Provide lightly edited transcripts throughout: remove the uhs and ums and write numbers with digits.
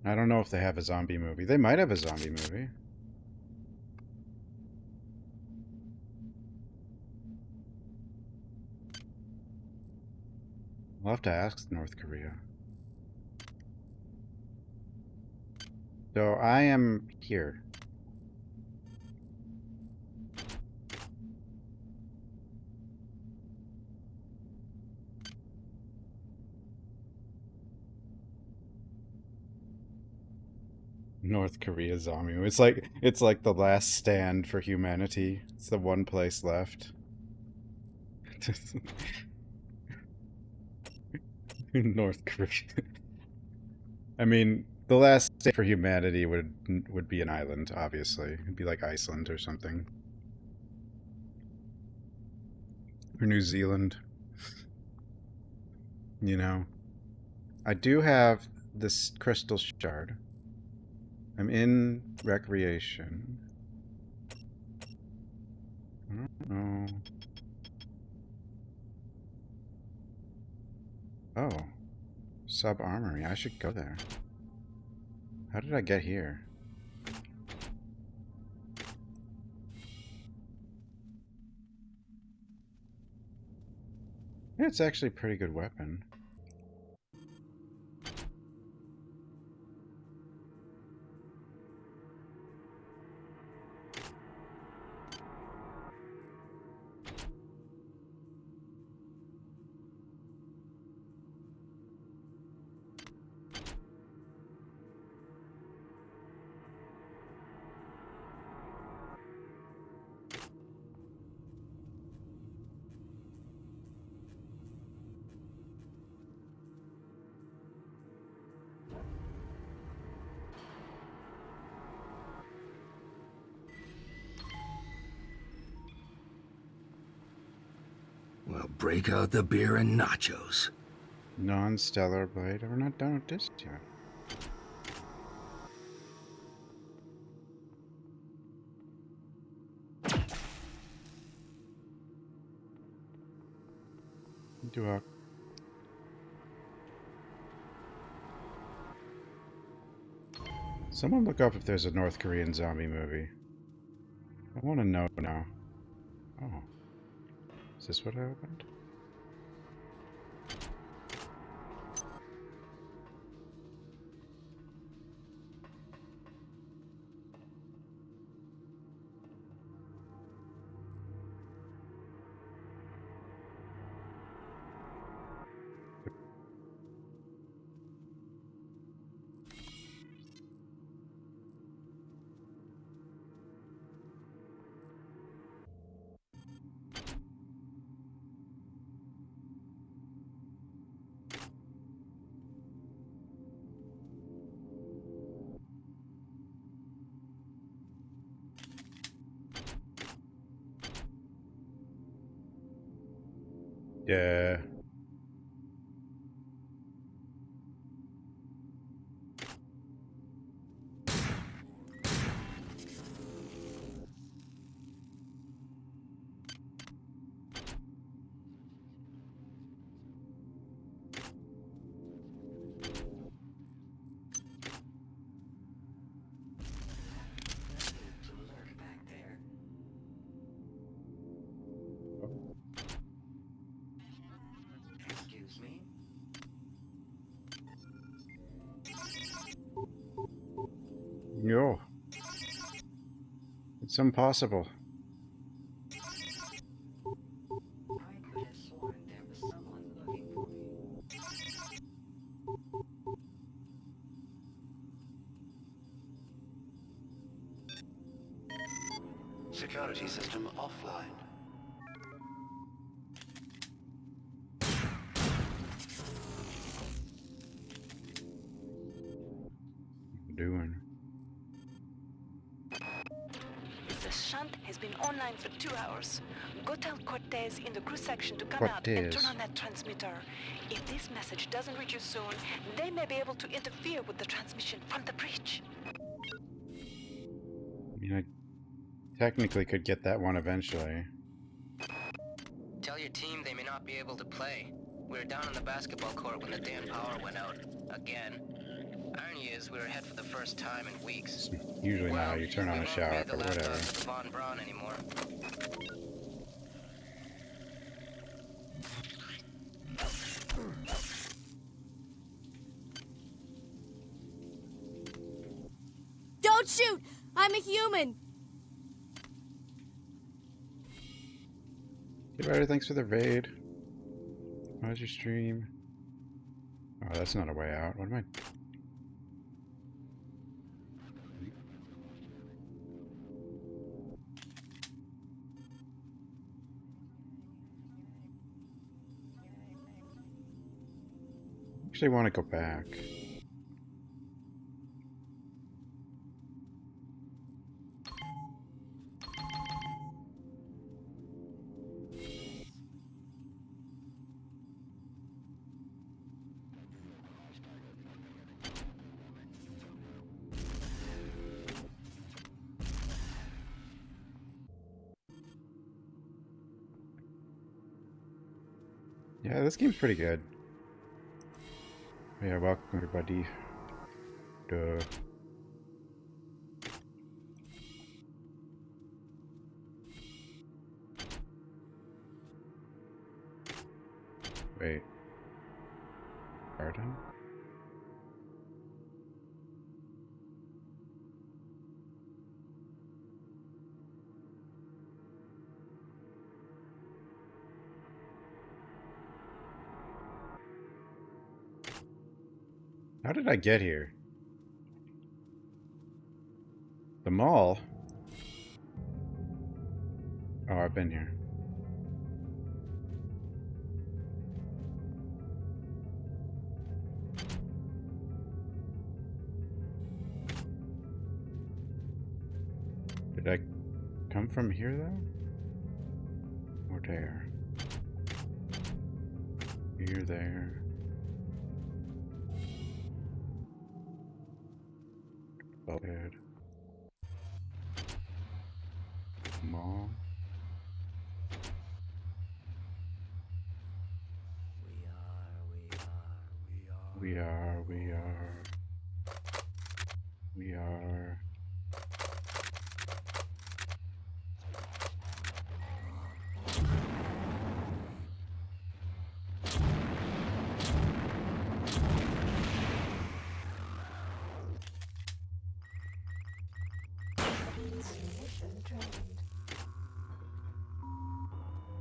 I don't know if they have a zombie movie. They might have a zombie movie. I'll have to ask North Korea. So I am here. North Korea zombie movie. It's like the last stand for humanity. It's the one place left. North Korea. I mean, the last stand for humanity would be an island, obviously. It'd be like Iceland or something. Or New Zealand. You know. I do have this crystal shard. I'm in recreation. I don't know. Oh. Sub armory. I should go there. How did I get here? Yeah, it's actually a pretty good weapon. Well, break out the beer and nachos. Non-stellar blade. We're not done with this yet. Do a... Someone look up if there's a North Korean zombie movie. I want to know now. Oh. Is this what I opened? Yeah. Excuse me? Yo. It's impossible. I could have sworn there was someone looking for me. Security system offline. Doing. The shunt has been online for 2 hours. Go tell Cortez in the crew section to come out and Cortez. turn on that transmitter. If this message doesn't reach you soon, they may be able to interfere with the transmission from the breach. I mean, I technically could get that one eventually. Tell your team they may not be able to play. We were down on the basketball court when the damn power went out. Again. Irony is, we were ahead for the first time in weeks. Usually not how Well, you turn on we a won't shower, read the but whatever. laptops at the Von Braun anymore. Don't shoot! I'm a human! Hey, Ryder, thanks for the raid. How's your stream? Oh, that's not a way out. What am I... Actually want to go back. Yeah, this game's pretty good. Yeah, welcome everybody. Duh. Wait. Garden? How did I get here? The mall? Oh, I've been here. Did I come from here, though? Or there? Here, there. Bulkhead. Mall. We are.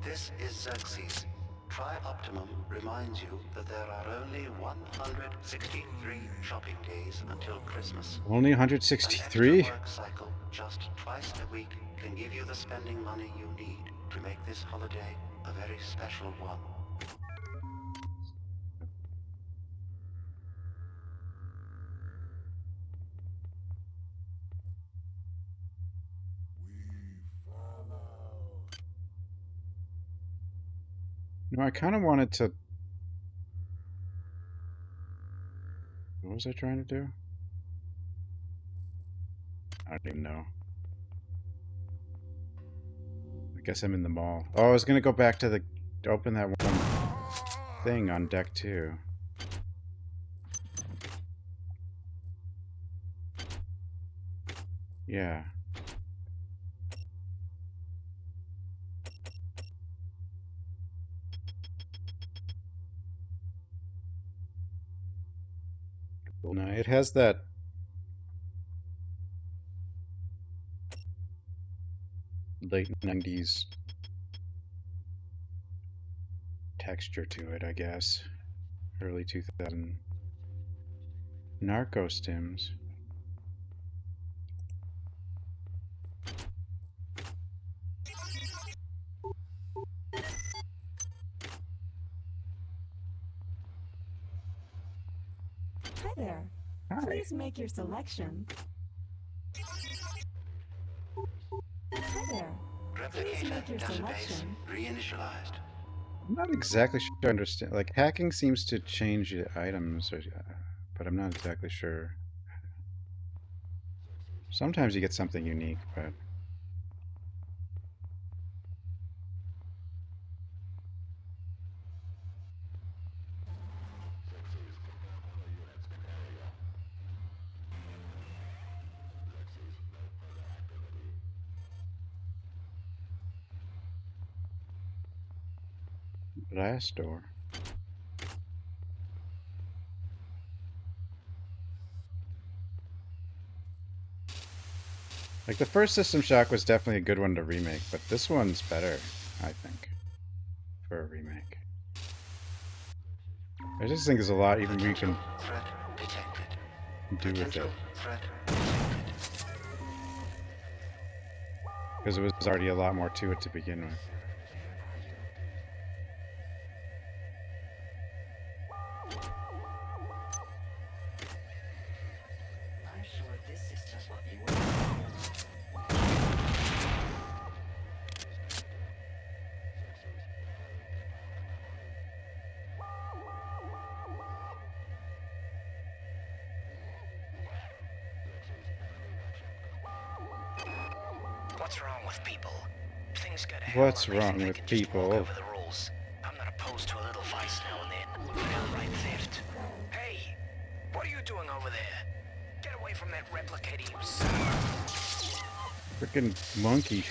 This is Xerxes. Tri-Optimum reminds you that there are only 163 shopping days until Christmas. Only An 163? extra work cycle just twice a week can give you the spending money you need to make this holiday a very special one. No, I kind of wanted to... What was I trying to do? I don't even know. I guess I'm in the mall. Oh, I was gonna go back to the... open that one thing on deck 2. Yeah. No, it has that... late 90s texture to it, I guess. Early 2000. Narco stims. Hi there. Hi. Please make your selection. Hi there. Please make your Replicator database selection. reinitialized. I'm not exactly sure I understand. Like, hacking seems to change the items, or, but I'm not exactly sure. Sometimes you get something unique, but... Last door. Like, the first System Shock was definitely a good one to remake, but this one's better, I think, for a remake. I just think there's a lot even we can Threat detected. do with Potential it. threat detected. Because it was already a lot more to it to begin with. I'm sure this is just what you want. What's wrong with people? Things get a What's hell of a wrong they with can just walk people? over the rules. I'm not opposed to a little vice now and then. Downright theft. Hey, what are you doing over there? Get away from that replicator, you son of a... Freaking monkey.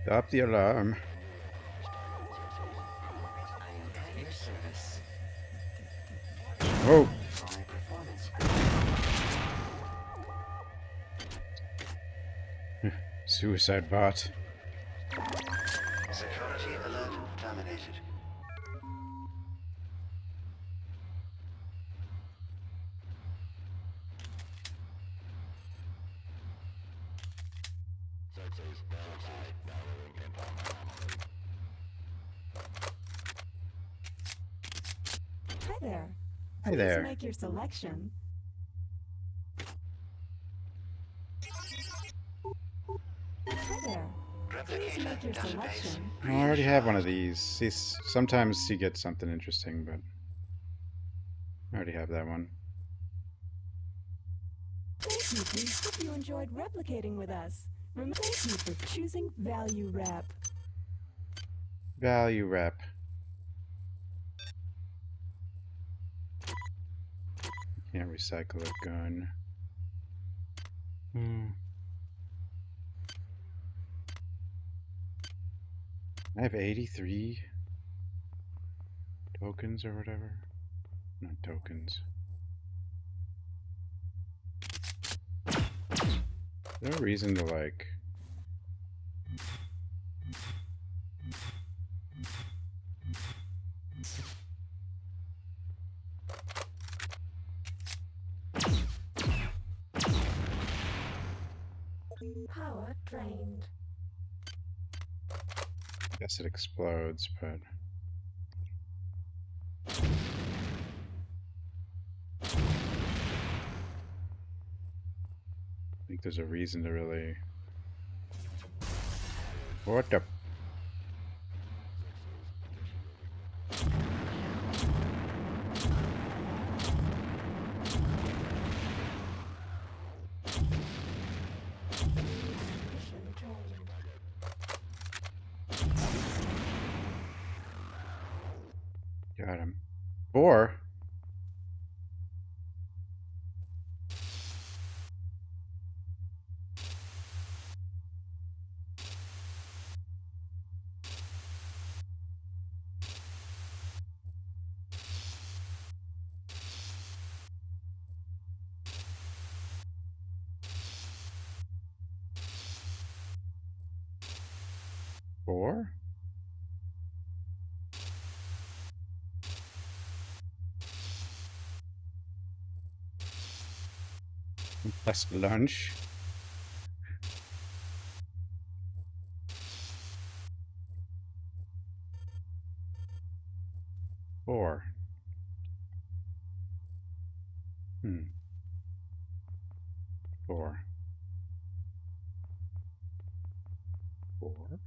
Stop the alarm. I am at your service. Oh! For my performance. Suicide bot. Security alert terminated. Hi there. Hi Please there. make your selection. Hi there. Please make your Replicator database. selection. I already have one of these. See, sometimes you get something interesting, but I already have that one. Thank you. Please hope you enjoyed replicating with us. Thank you for choosing Value Wrap. Value rep. Can't recycle a gun. I have 83 tokens or whatever. Not tokens. Is there a reason to like... Power drained. I guess it explodes, but... I think there's a reason to really... What the... Mission joined. Got him. 4? Four? Plus lunch. 4. 4. 4.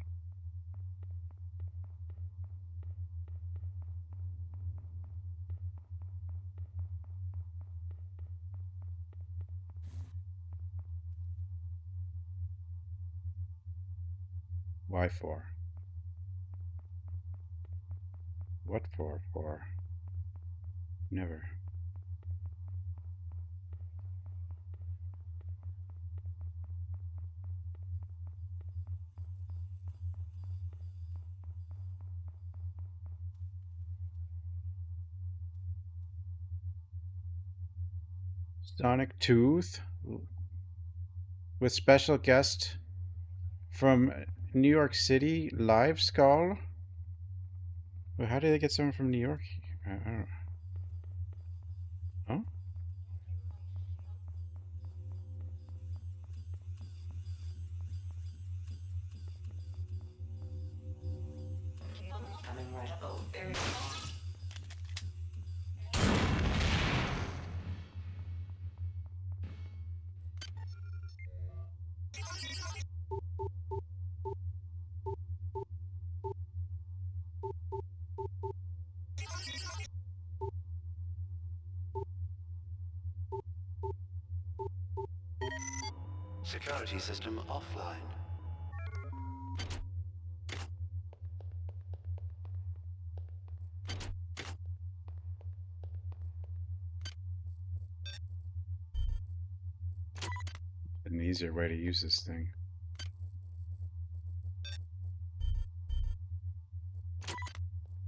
Why 4? What for? 4. Never. Sonic Tooth with special guest from New York City, Live Skull. Well, how did they get someone from New York? I don't. Oh. Coming right up. Oh, there you go. Security system offline. An easier way to use this thing.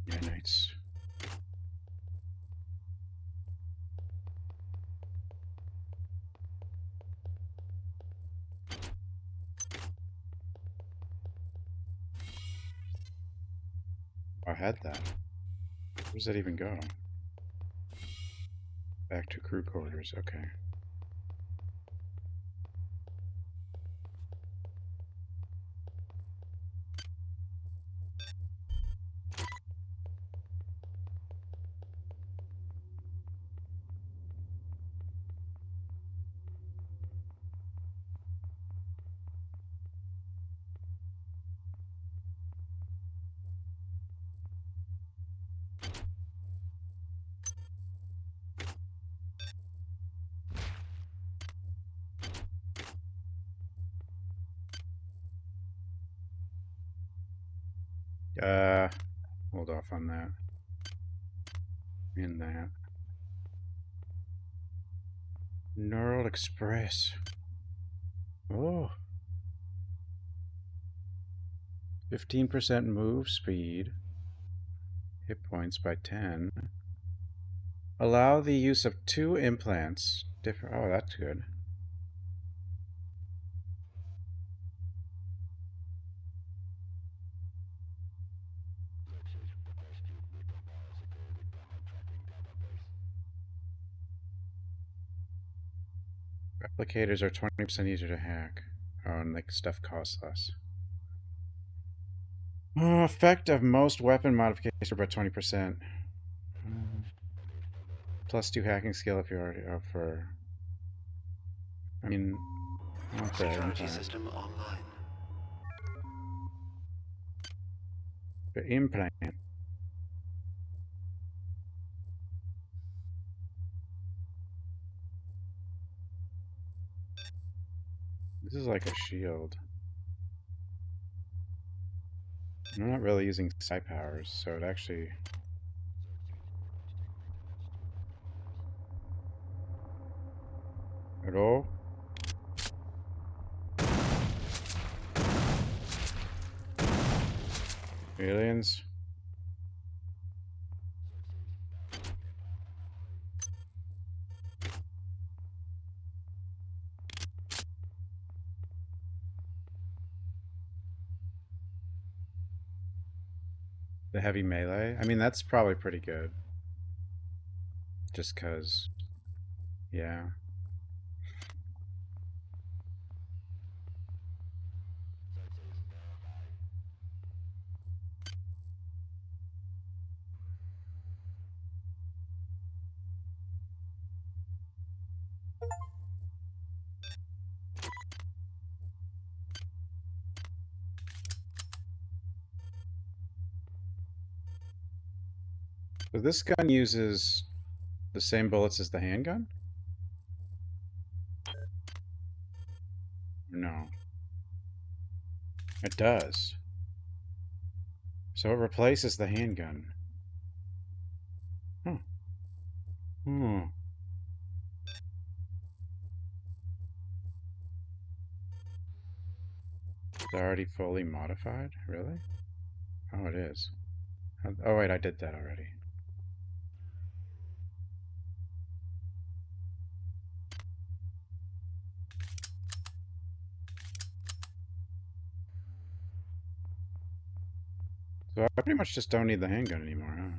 Nanites. I had that. Where does that even go? Back to crew quarters. Okay. Hold off on that. In that. Neural Express. Oh. 15% move speed. Hit points by 10. Allow the use of 2 implants. Different. Oh, that's good. Replicators are 20% easier to hack. Oh, and like stuff costs less. Oh, effect of most weapon modifications by 20%. Plus 2 hacking skill if you're already up for. I mean, I want the Security implant. system online. The implant. This is like a shield. I'm not really using psi powers, so it actually. Hello? Aliens? The heavy melee? I mean, that's probably pretty good. Just cause. Yeah. So this gun uses the same bullets as the handgun? No. It does. So it replaces the handgun. Huh. Hmm. It's already fully modified? Really? Oh, it is. Oh, wait, I did that already. So I pretty much just don't need the handgun anymore, huh?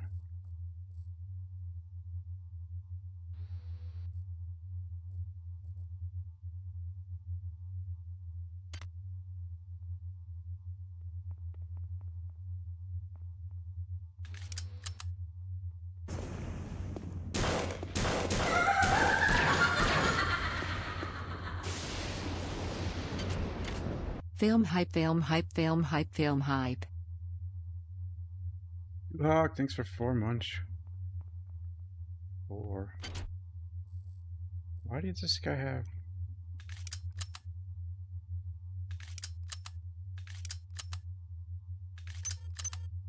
Film hype, film hype, film hype, film hype. Hawk, thanks for 4 months. 4. Why does this guy have...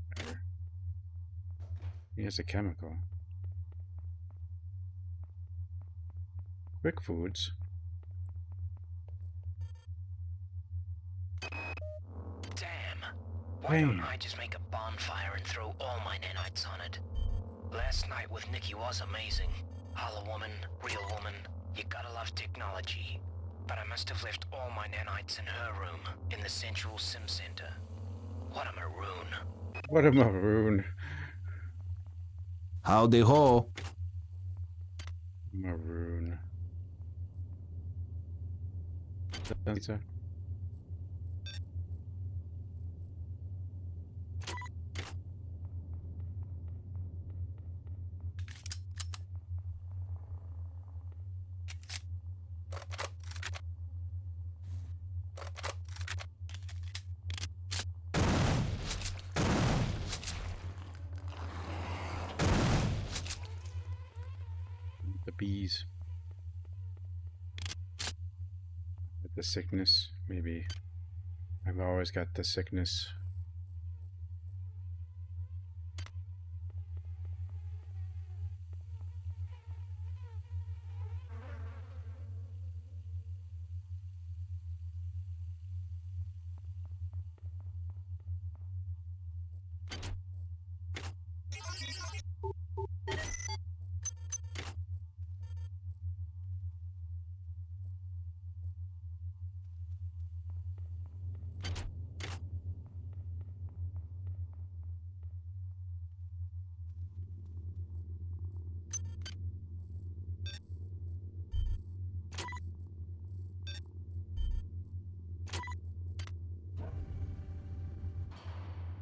Whatever. He has a chemical. Quick foods. Damn. Why don't I just make a bonfire and throw all my nanites on it? Last night with Nikki was amazing. Hollow woman, real woman. You gotta love technology. But I must have left all my nanites in her room, in the central sim center. What a maroon. What a maroon. Howdy ho. Maroon. Sensor. The bees. With the sickness, maybe. I've always got the sickness.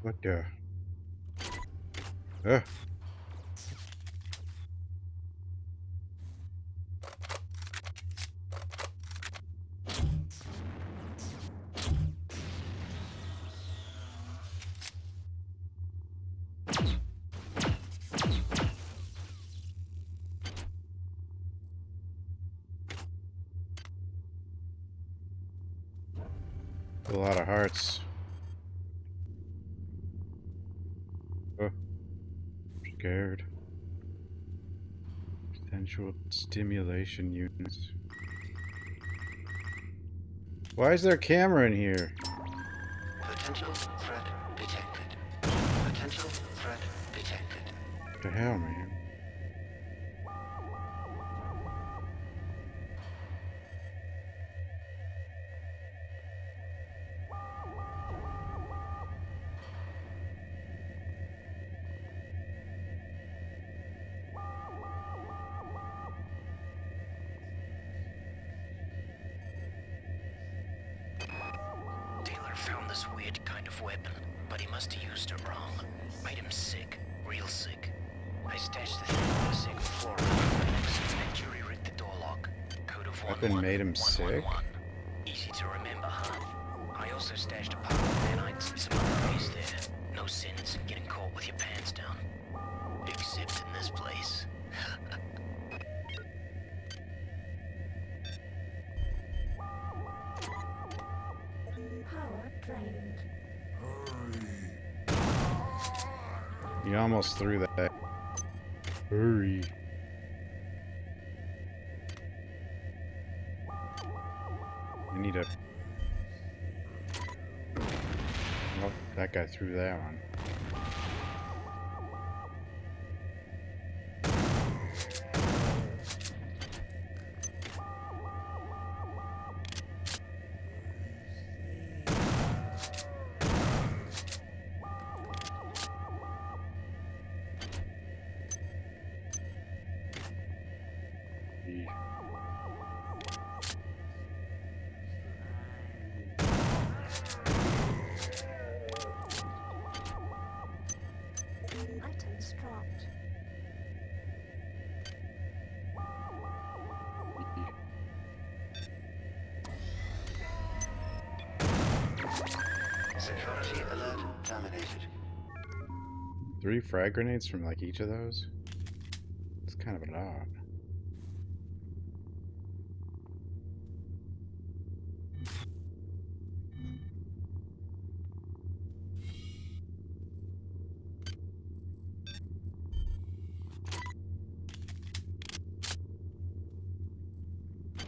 What the? Ugh. A lot of hearts. Oh, scared. Potential stimulation units. Why is there a camera in here? Potential threat detected. Potential threat detected. What the hell, man? Taylor found this weird kind of weapon, but he must have used it wrong. Made him sick. Real sick. I stashed the thing on the second floor of the annex, and Jury rigged the door lock. Code of Weapon made him sick? 111. Easy to remember, huh? I also stashed a pile of nanites and some other base there. No sins in getting caught with your pants down. Except in this place. Power drained. You almost threw that. Hurry. I need a... Oh, that guy threw that one. Items dropped. Security alert terminated. 3 frag grenades from like each of those? It's kind of a lot.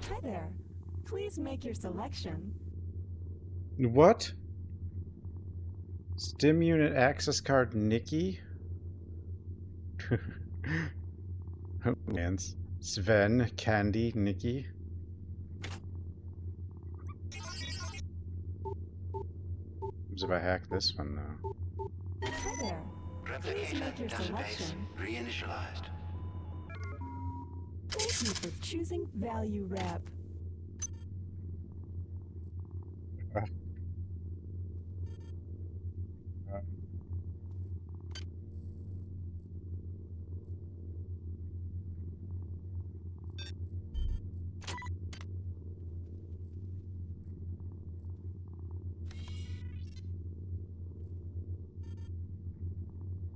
Hi there. Please make your selection. What? Stim unit access card Nikki? Oh, man. Sven, Candy, Nikki. What if I hack this one though? Hi there. Please make your Replicator database selection. reinitialized. Thank you for choosing Value Rep.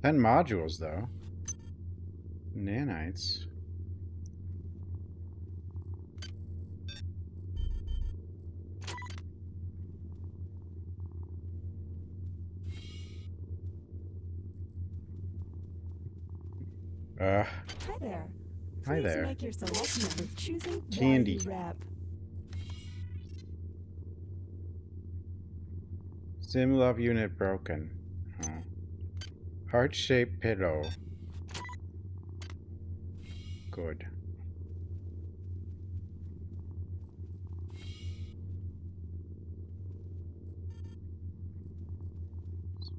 Ten modules though. Nanites. Hi there. Hi Please there. make your selection for choosing Candy. Value Rep. Sim love unit broken. Oh. Heart-shaped pillow. Good.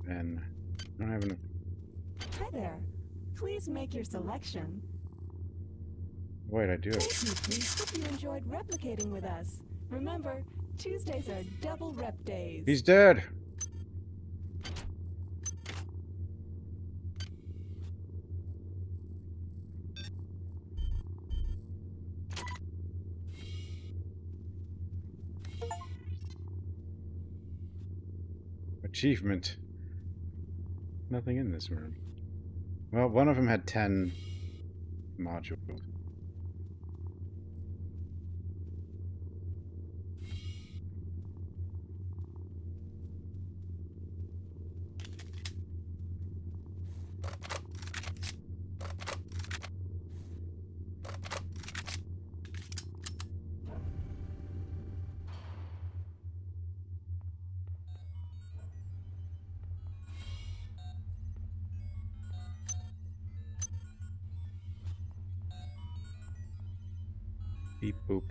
And I don't have enough. Hi there. Please make your selection. Wait, I do. Thank you, please. Hope you enjoyed replicating with us. Remember, Tuesdays are double rep days. He's dead. Achievement. Nothing in this room. Well, one of them had 10 modules. Beep boop.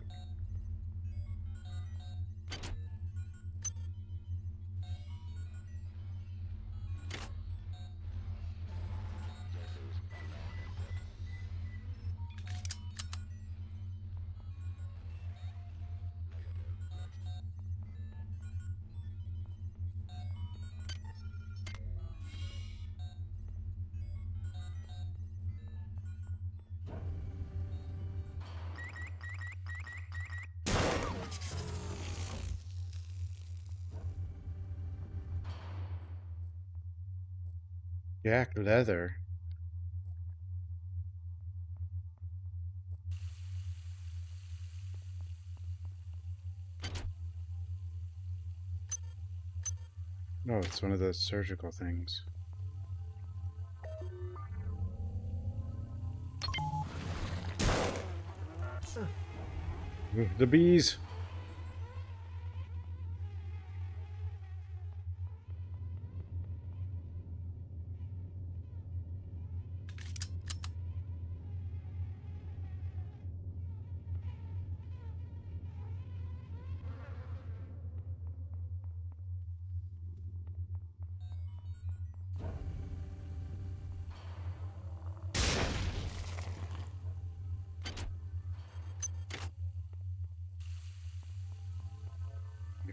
Jack leather. No, it's one of those surgical things. The bees!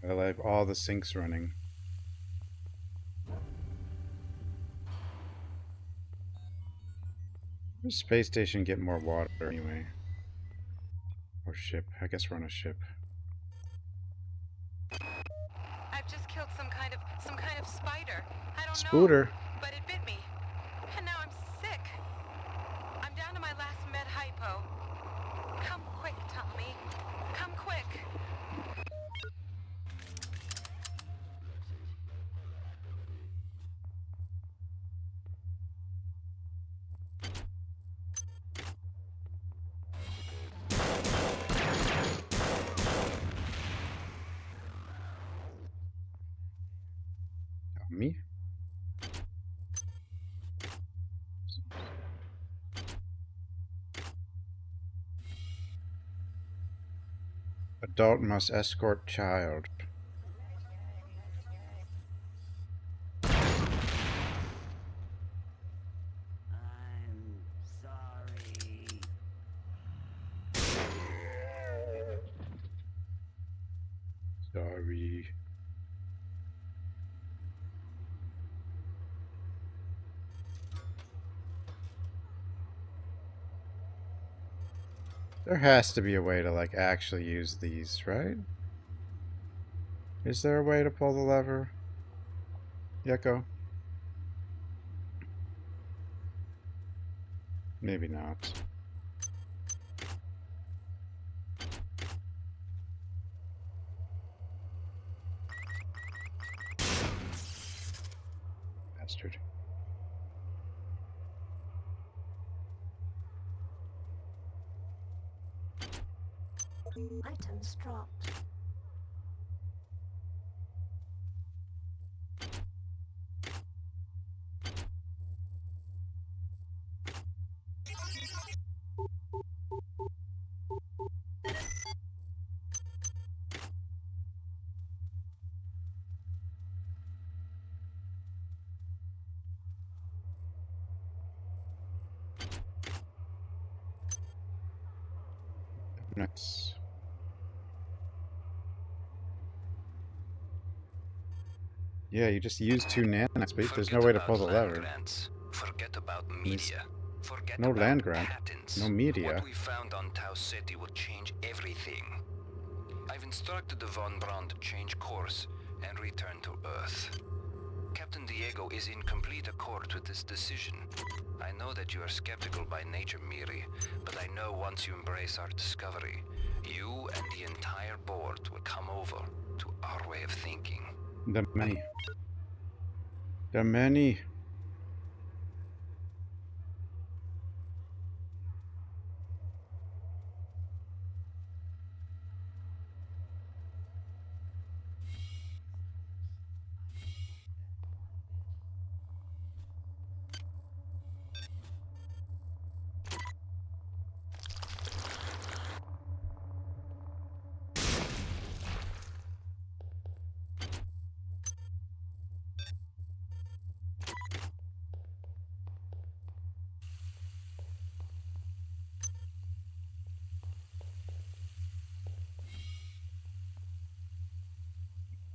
I like all the sinks running. Does space station get more water anyway? Or ship? I guess we're on a ship. I've just killed some kind of spider. I don't Spooter. know, but it bit me. And now I'm sick. I'm down to my last med hypo. Come quick, Tommy. Come quick. Me? Adult must escort child. I'm sorry. Sorry. There has to be a way to, like, actually use these, right? Is there a way to pull the lever? Yeko? Maybe not. Bastard. Items dropped. Nice. Yeah, you just use 2 nanites, but there's no way to pull the lever. Grants. Forget about media. Forget No about land grant. patents. No media. What we found on Tau City will change everything. I've instructed the Von Braun to change course and return to Earth. Captain Diego is in complete accord with this decision. I know that you are skeptical by nature, Miri, but I know once you embrace our discovery, you and the entire board will come over to our way of thinking. The many. The many.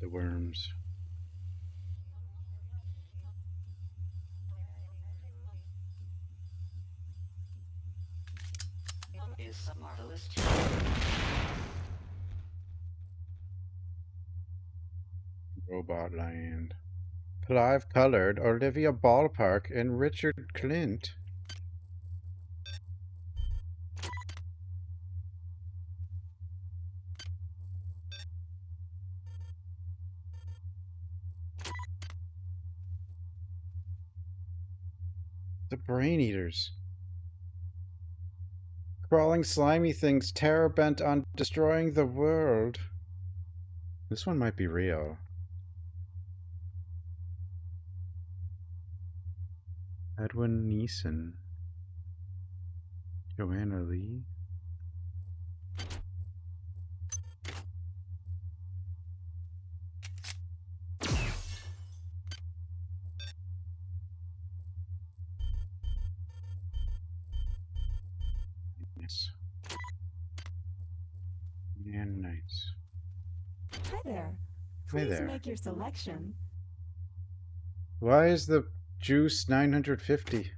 The worms. Is some marvelous Robot land. Clive Cullard, Olivia Ballpark, and Richard Clint. The Brain Eaters. Crawling slimy things, terror bent on destroying the world. This one might be real. Edwin Neeson. Joanna Lee. Yes. And Knights. Hi there. Hi Please there. make your selection. Why is the juice 950?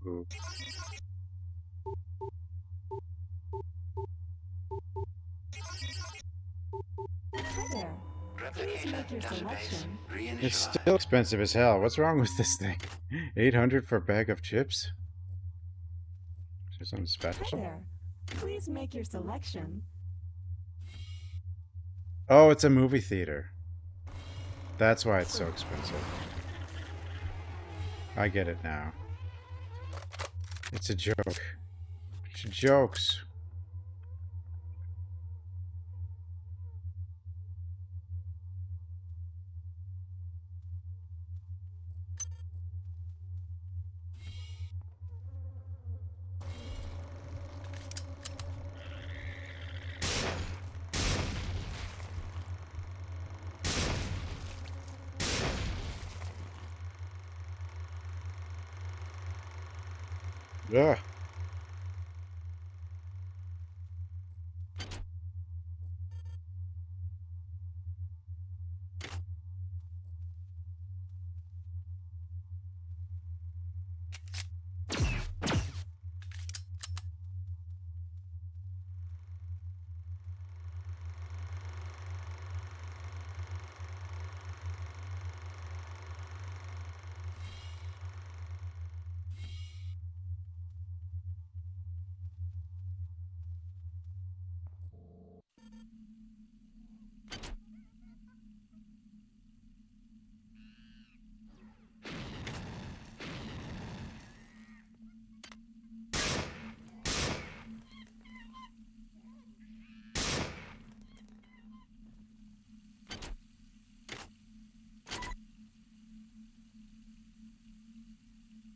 Ooh. Hi there. Please make your selection. It's still expensive as hell. What's wrong with this thing? 800 for a bag of chips? Is there something Hi special? there. Please make your selection. Oh, it's a movie theater. That's why it's so expensive. I get it now. It's a joke. It's jokes. Ugh.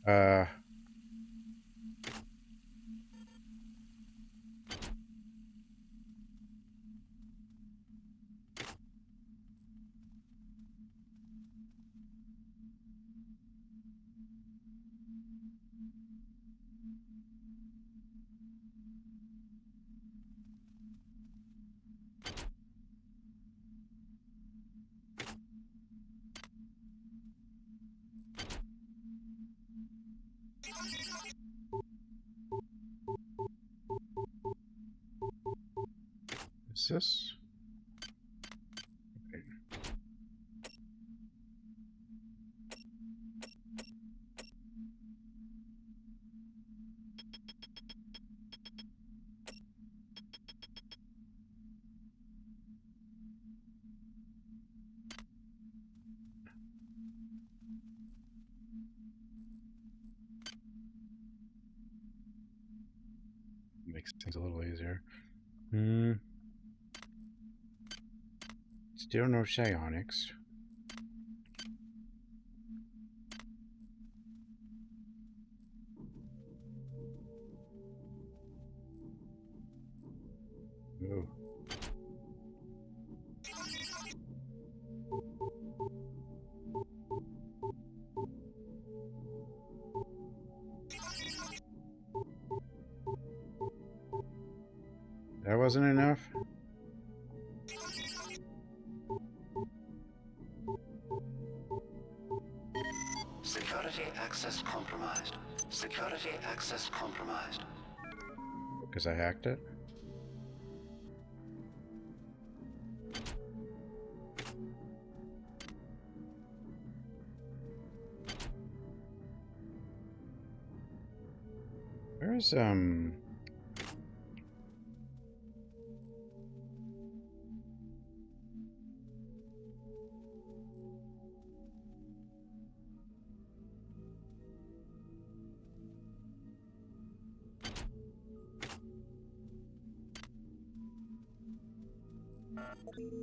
Uh... Is this? Okay. Makes things a little easier. Still no psionics. Ooh. That wasn't enough? Security access compromised. Security access compromised. Because I hacked it? Where's,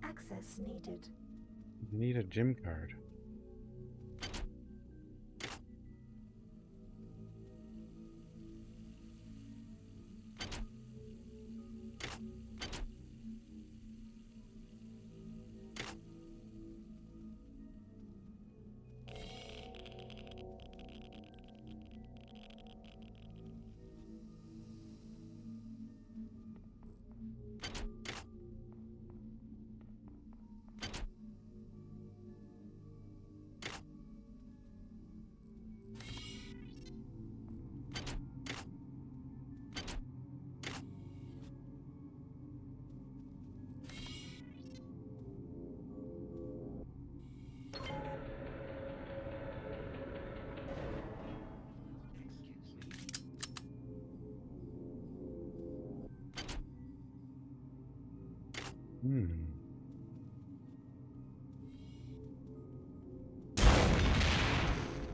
Access needed. I need a gym card.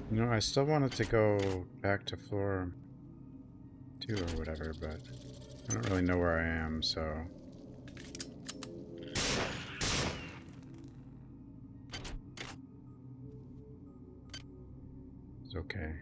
You know, I still wanted to go back to floor 2 or whatever, but I don't really know where I am, so... It's okay.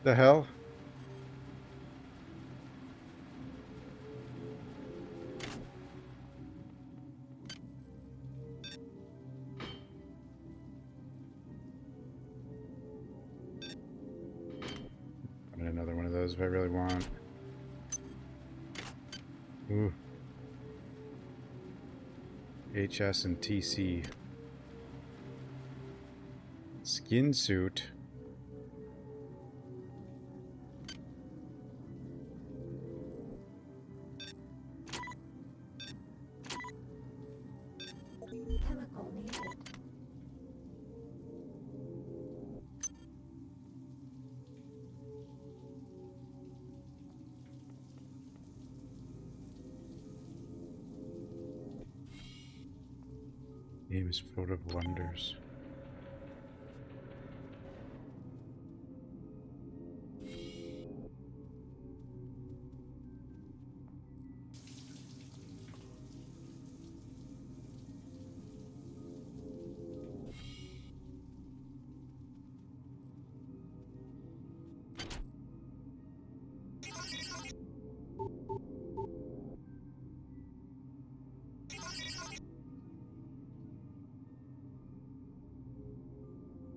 The hell? I need another one of those if I really want. Ooh. HS and TC. Skin suit. Chemical needed. Game is full of wonders.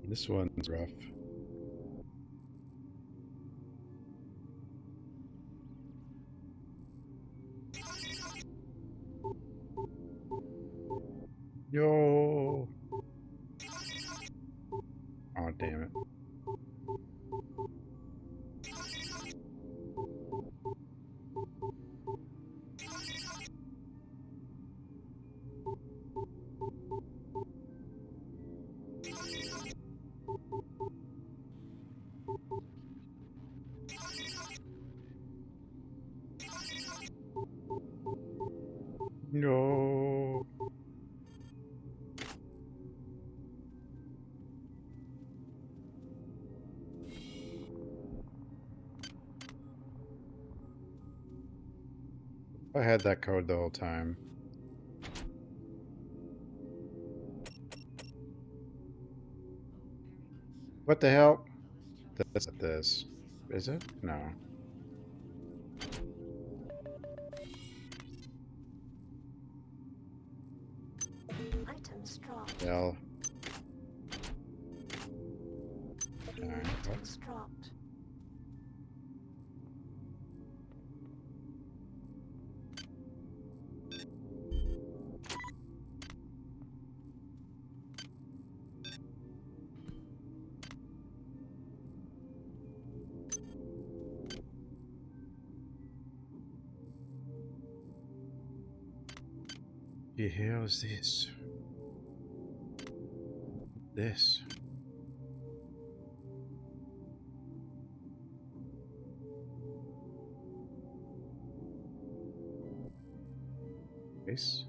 This one's rough. Yo! Oh, damn it. No. I had that code the whole time. What the hell? That's this. Is it? No. Items dropped. Hell. Alright, what? Items dropped. The hell is this? This. This.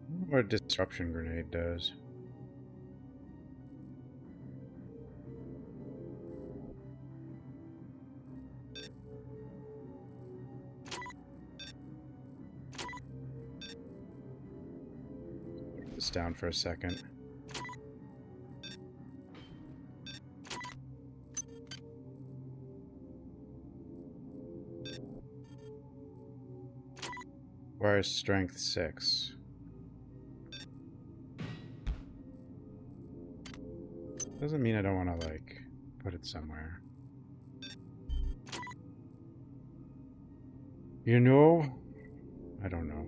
I wonder what a disruption grenade does. Put this down for a second. Requires strength 6. Doesn't mean I don't want to, like, put it somewhere. You know? I don't know.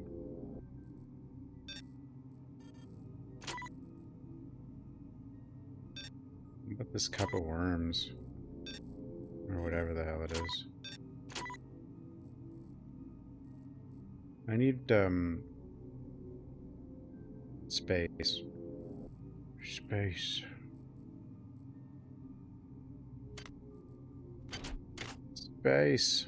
What about this cup of worms? Or whatever the hell it is. I need, space. Space. Space.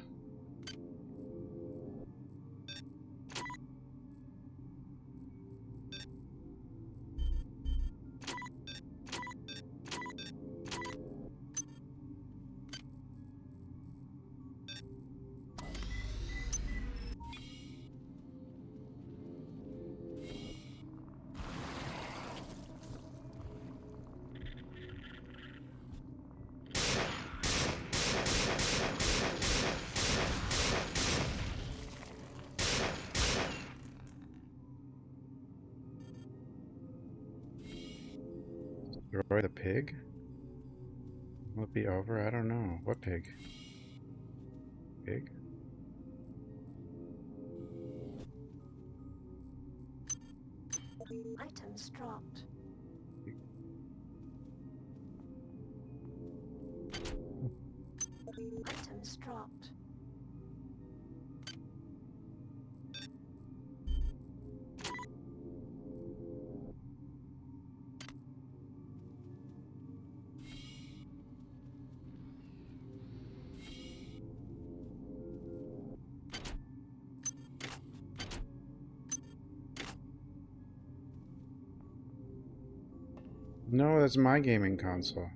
Destroy the pig? Will it be over? I don't know. What pig? Pig? Items dropped. Items dropped. No, that's my gaming console.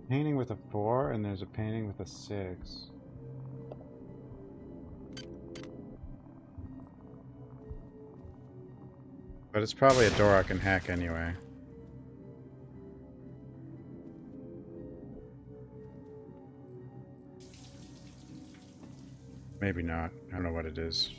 Painting with a 4 and there's a painting with a 6. But it's probably a door I can hack anyway. Maybe not. I don't know what it is.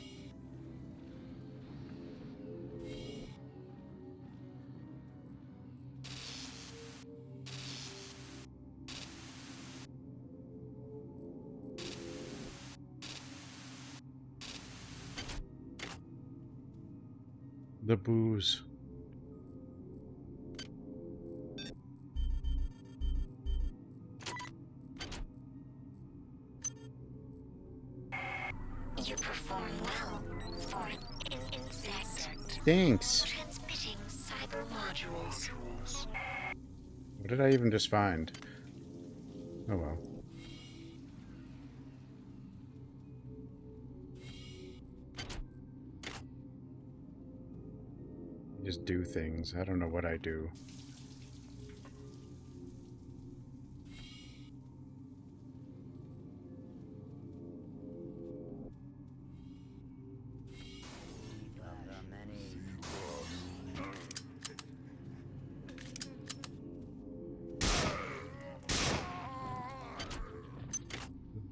The booze. You perform well for an insect. Thanks. Transmitting cyber modules. What did I even just find? Oh well. I just do things. I don't know what I do.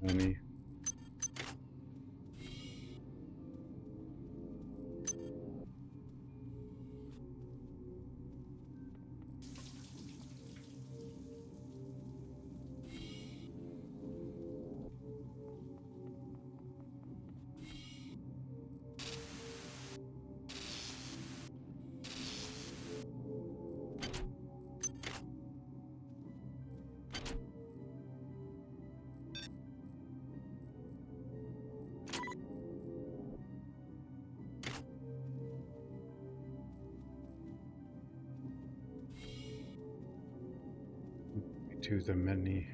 Any. To the many.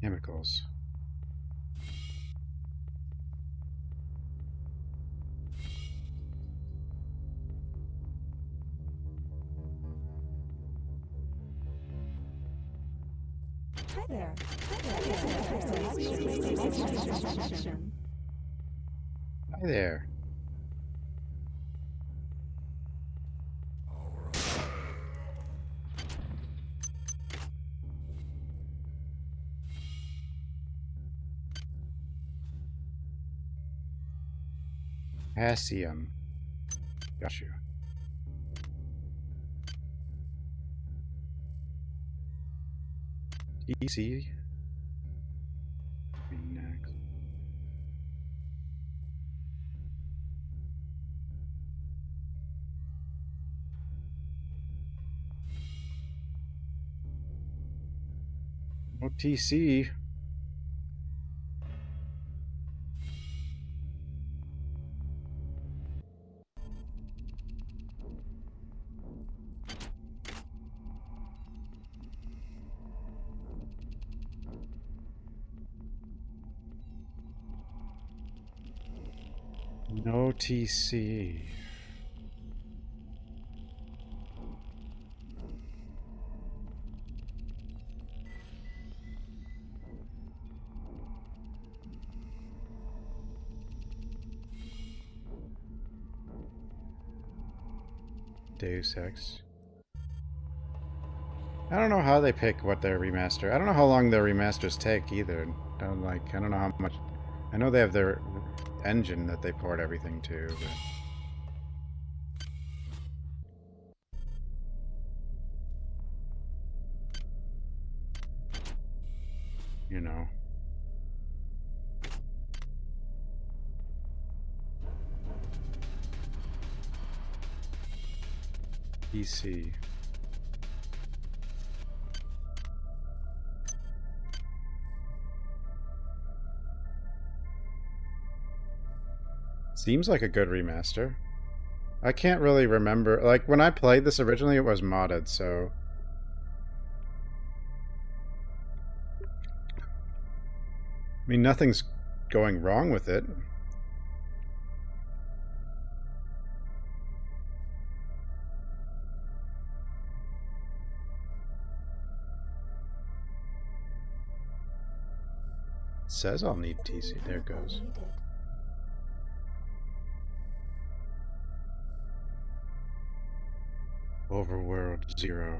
Chemicals. Hi there. Hi there. Potassium. Got you. TC. Next. No TC. No TC. Deus Ex. I don't know how they pick what their remaster. I don't know how long their remasters take either. I don't know how much. I know they have their engine that they port everything to, but you know. PC. Seems like a good remaster. I can't really remember. Like, when I played this originally, it was modded, so... I mean, nothing's going wrong with it. It says I'll need TC. There it goes. Overworld 0.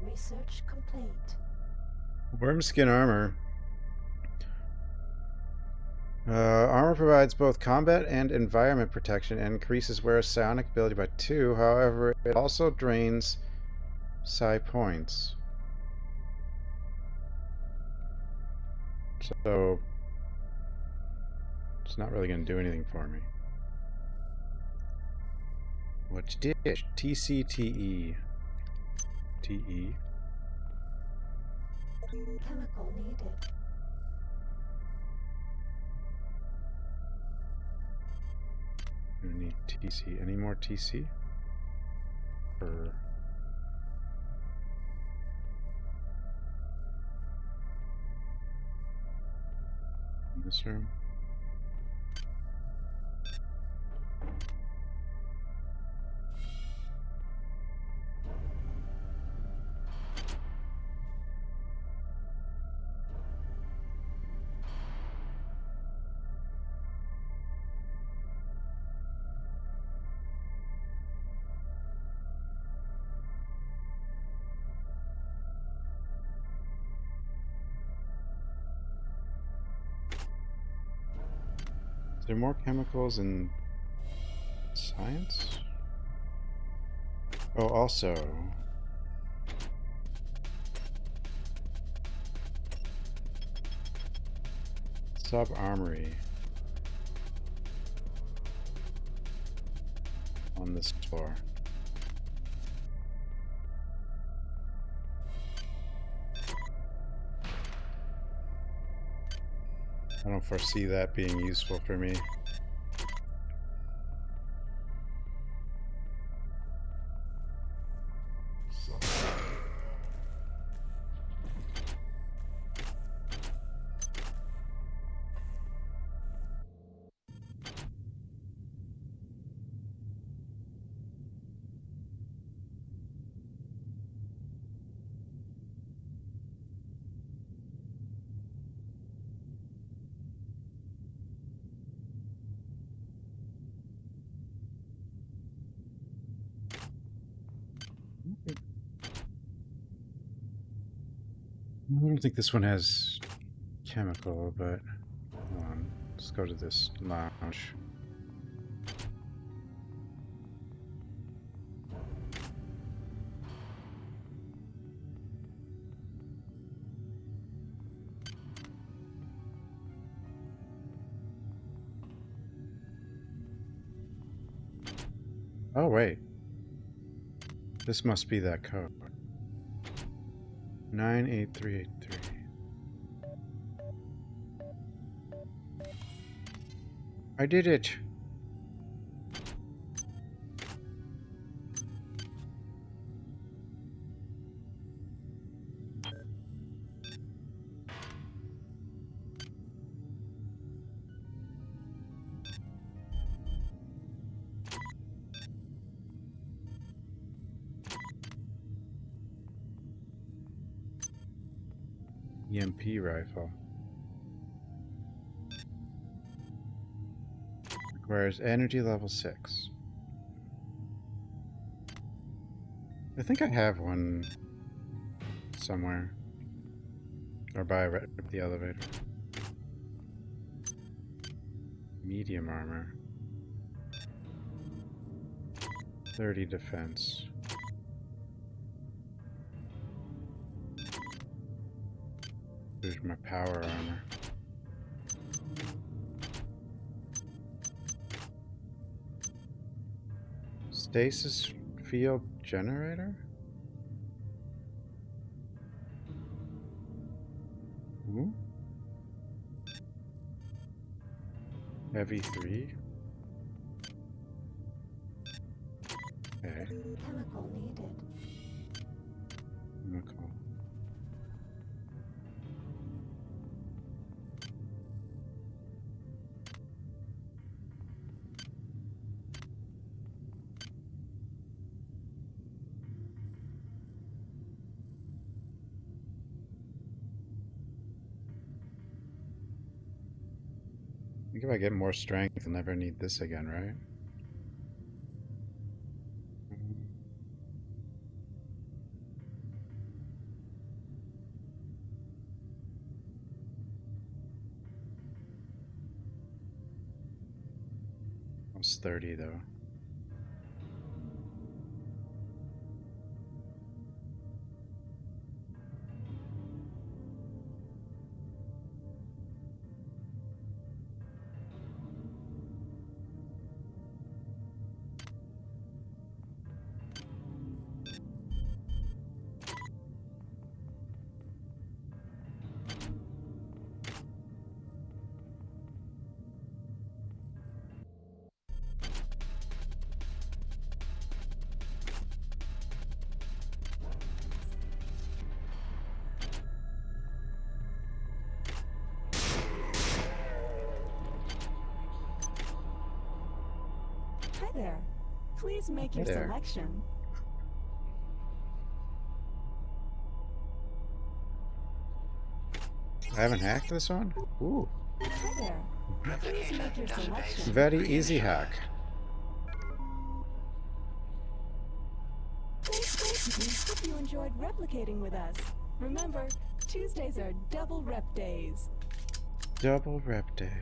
Research complete. Wormskin armor. Armor provides both combat and environment protection and increases wearer's psionic ability by 2. However, it also drains psi points. So, it's not really going to do anything for me. Which dish? TCTE. TE. Chemical needed. We need TC. Any more TC? Or in this room? Is there more chemicals in science? Oh, also... Sub-armory. On this floor. I don't foresee that being useful for me. I don't think this one has chemical, but hold on. Let's go to this lounge. Oh, wait. This must be that code. 98383. I did it. EMP rifle. Requires energy level 6. I think I have one somewhere. Or by the elevator. Medium armor. 30 defense. There's my power armor. Stasis field generator? 2. Heavy 3. Okay. Chemical needed. Chemical. I think if I get more strength, I'll never need this again, right? I was 30 though. Hi there. Please make your There. selection. I haven't hacked this one? Ooh. Hi there. Please make your selection. Very easy hack. We hope you enjoyed replicating with us. Remember, Tuesdays are double rep days. Double rep day.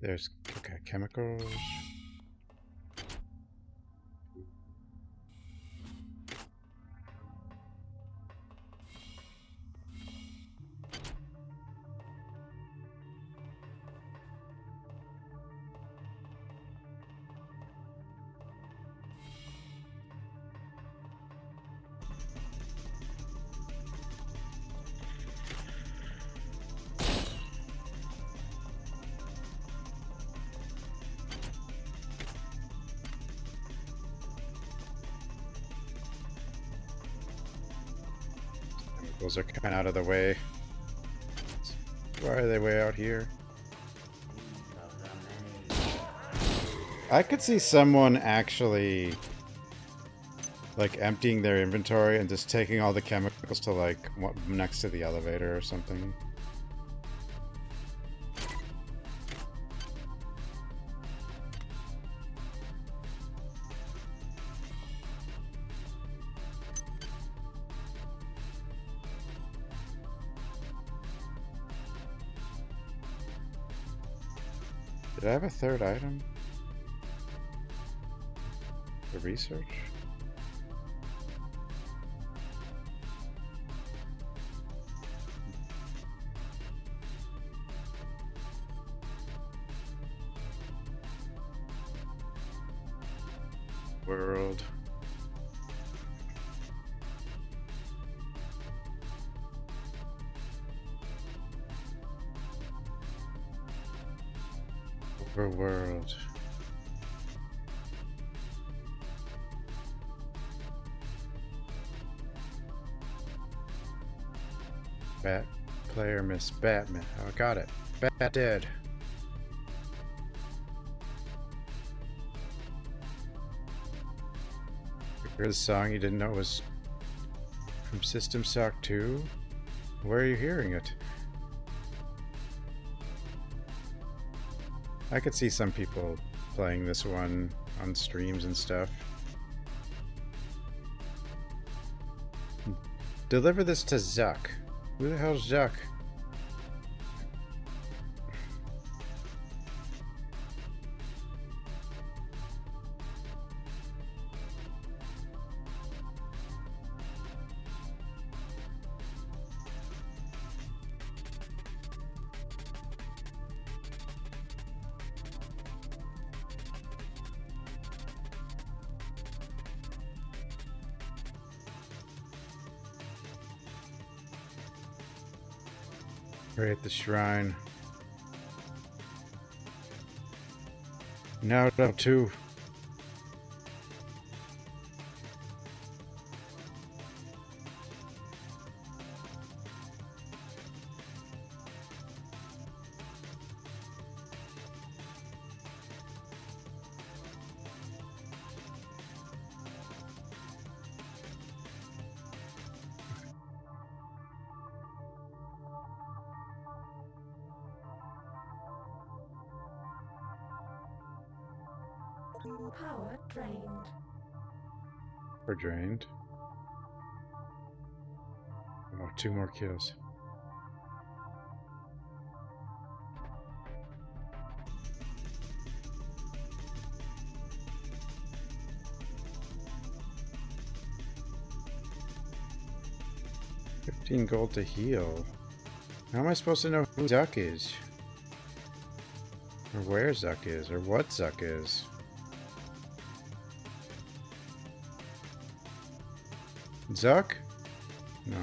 There's, okay, chemicals. Chemicals are kind of out of the way. Why are they way out here? I could see someone actually like emptying their inventory and just taking all the chemicals to like next to the elevator or something. Did I have a third item? The research? World. Overworld. Bat player miss Batman. Oh, got it. Bat dead. You heard the song you didn't know was from System Shock 2? Where are you hearing it? I could see some people playing this one on streams and stuff. Deliver this to Zuck. Who the hell's Zuck? Right at the shrine. Now level 2. Power drained. We're drained. Oh, 2 more kills. $15 gold to heal. How am I supposed to know who Zuck is? Or where Zuck is? Or what Zuck is? Zuck? No.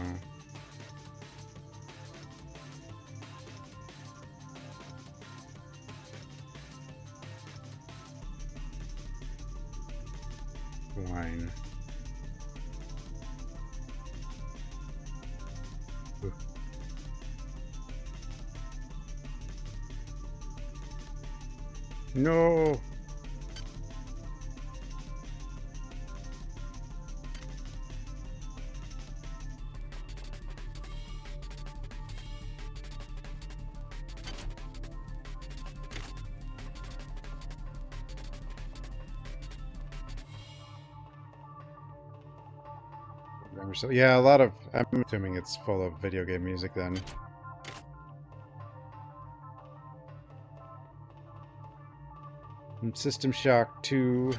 Wine. Ooh. No! So, yeah, a lot of... I'm assuming it's full of video game music then. System Shock 2.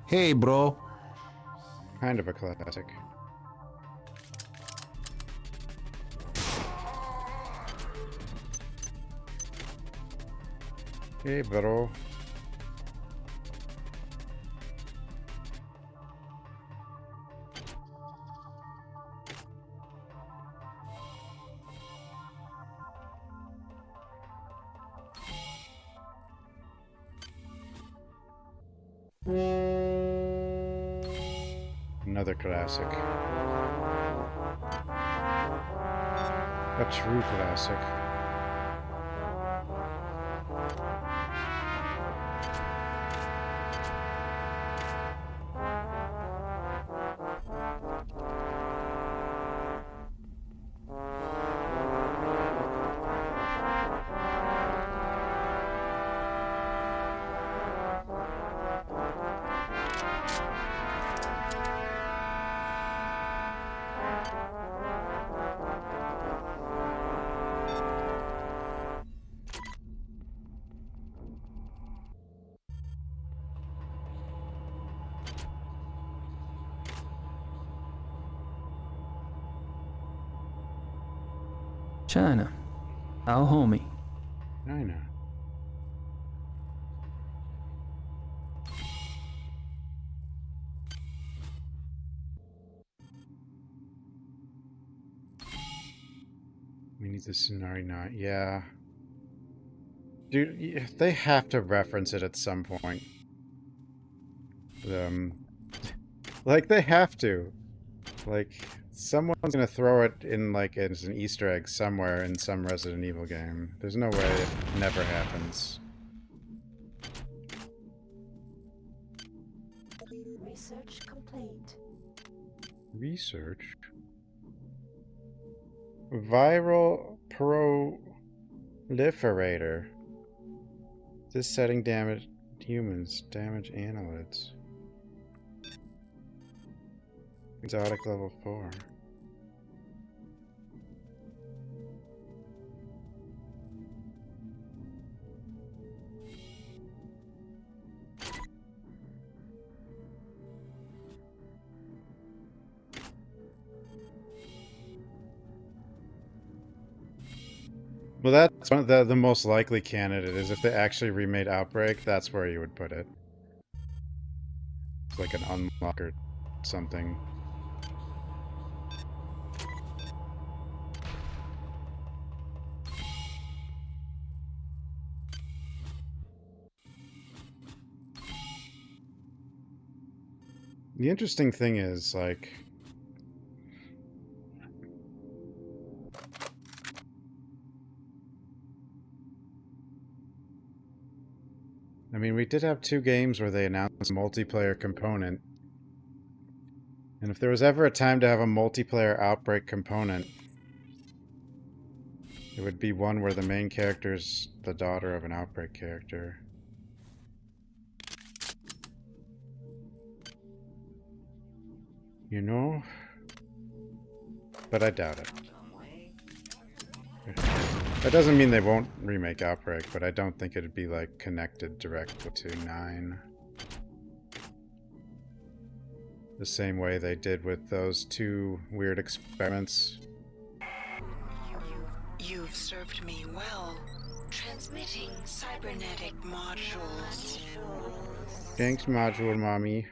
Hey, bro. Kind of a classic. Hey, bro. Another classic. A true classic. China, our homie. China. We need the Sonari Knot. Yeah. Dude, they have to reference it at some point. Like, they have to. Like, someone's gonna throw it in, like, as an Easter egg somewhere in some Resident Evil game. There's no way it never happens. Research complete. Research? Viral proliferator. This setting damage humans, damage annelids. Exotic level 4. Well, that's one of the most likely candidate is if they actually remade Outbreak, that's where you would put it. It's like an unlock or something. The interesting thing is, like, I mean, we did have 2 games where they announced a multiplayer component. And if there was ever a time to have a multiplayer Outbreak component, it would be one where the main character's the daughter of an Outbreak character. You know? But I doubt it. That doesn't mean they won't remake Outbreak, but I don't think it'd be, like, connected directly to 9. The same way they did with those 2 weird experiments. You've served me well. Transmitting cybernetic modules. Thanks, Module Mommy.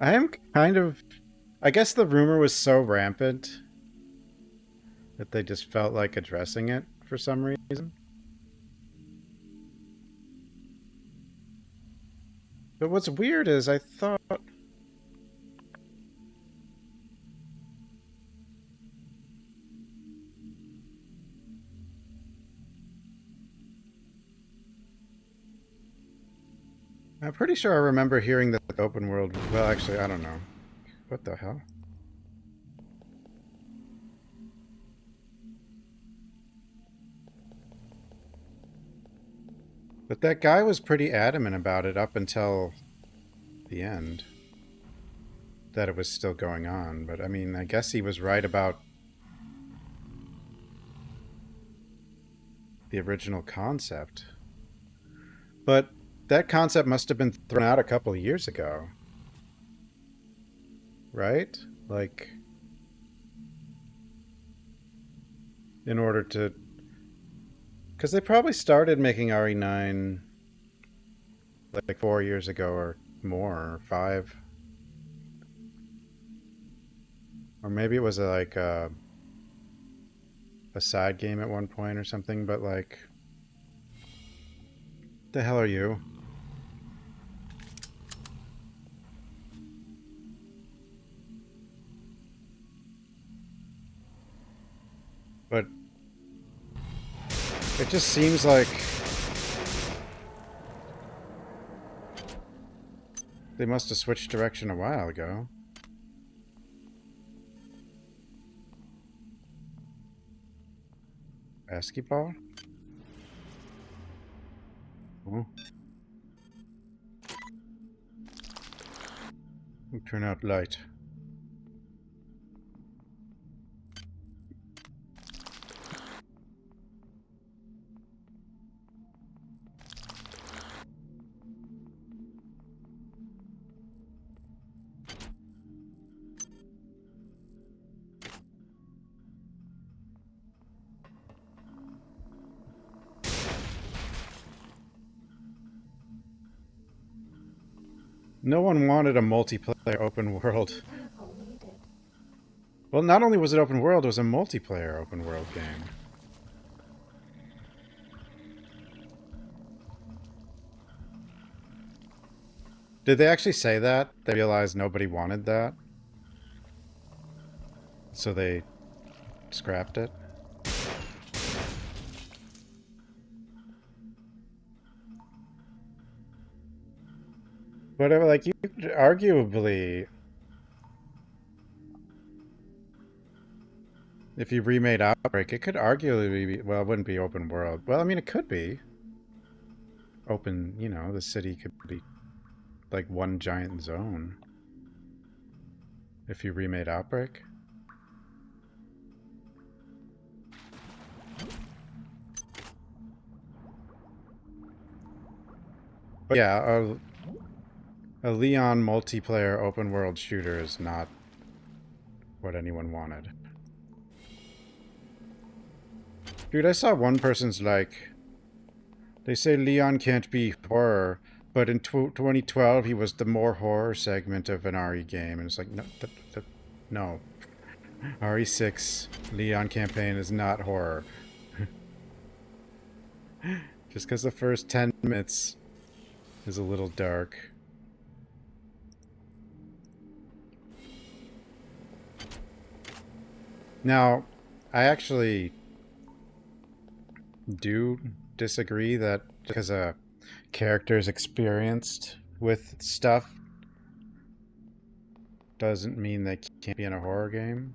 I am kind of... I guess the rumor was so rampant that they just felt like addressing it for some reason. But what's weird is I thought... I'm pretty sure I remember hearing that the open world... Well, actually, I don't know. What the hell? But that guy was pretty adamant about it up until the end. That it was still going on. But, I mean, I guess he was right about the original concept. But that concept must have been thrown out a couple of years ago. Right? Like, in order to... Because they probably started making RE9 like 4 years ago or more, or 5. Or maybe it was like a side game at one point or something, but like... The hell are you? But it just seems like they must have switched direction a while ago. Basketball? Oh. We'll turn out light. No one wanted a multiplayer open world. Well, not only was it open world, it was a multiplayer open world game. Did they actually say that? They realized nobody wanted that? So they scrapped it? Whatever, like, you could arguably... If you remade Outbreak, it could arguably be... Well, it wouldn't be open world. Well, I mean, it could be. Open, you know, the city could be like one giant zone. If you remade Outbreak. But yeah, a Leon multiplayer open world shooter is not what anyone wanted. Dude, I saw one person's like, they say Leon can't be horror, but in 2012 he was the more horror segment of an RE game, and it's like, no, no. RE6 Leon campaign is not horror. Just because the first 10 minutes is a little dark. Now, I actually do disagree that because a character is experienced with stuff doesn't mean they can't be in a horror game.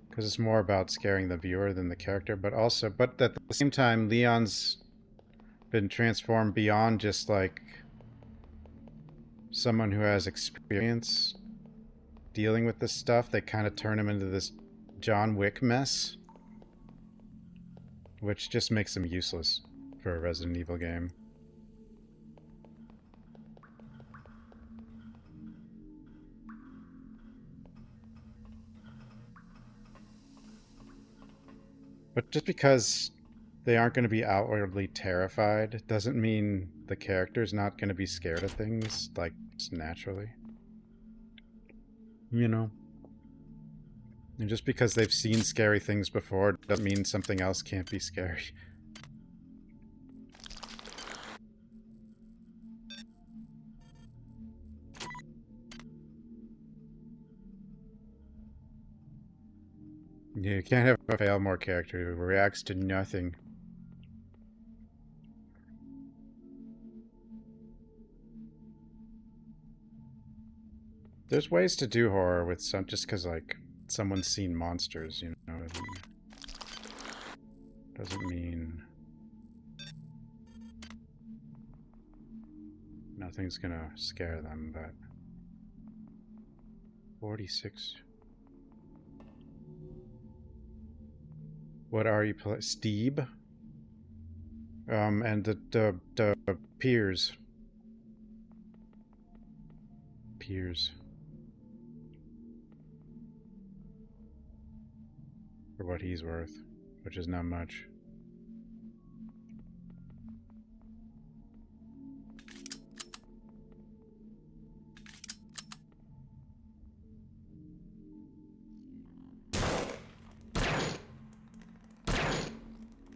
Because it's more about scaring the viewer than the character, but at the same time, Leon's been transformed beyond just like someone who has experience dealing with this stuff. They kind of turn him into this John Wick mess, which just makes him useless for a Resident Evil game. But just because they aren't going to be outwardly terrified doesn't mean the character's not going to be scared of things, like, just naturally. You know? And just because they've seen scary things before doesn't mean something else can't be scary. You can't have a Failmore character who reacts to nothing. There's ways to do horror with some, just because, like, someone's seen monsters, you know? Doesn't mean nothing's gonna scare them, but 46. What are you playing? Steeb? And the Piers. Piers. For what he's worth, which is not much.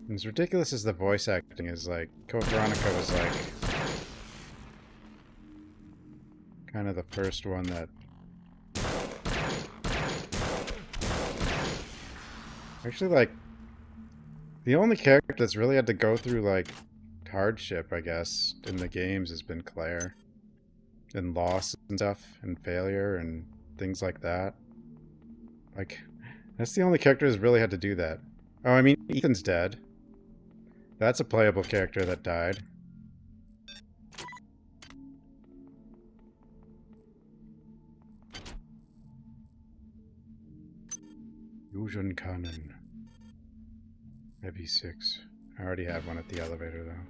And as ridiculous as the voice acting is, like, Code Veronica was, like, kind of the first one that... Actually, like, the only character that's really had to go through, like, hardship, I guess, in the games has been Claire. And loss and stuff, and failure, and things like that. Like, that's the only character that's really had to do that. Oh, I mean, Ethan's dead. That's a playable character that died. Fusion Cannon. Maybe 6. I already have one at the elevator, though.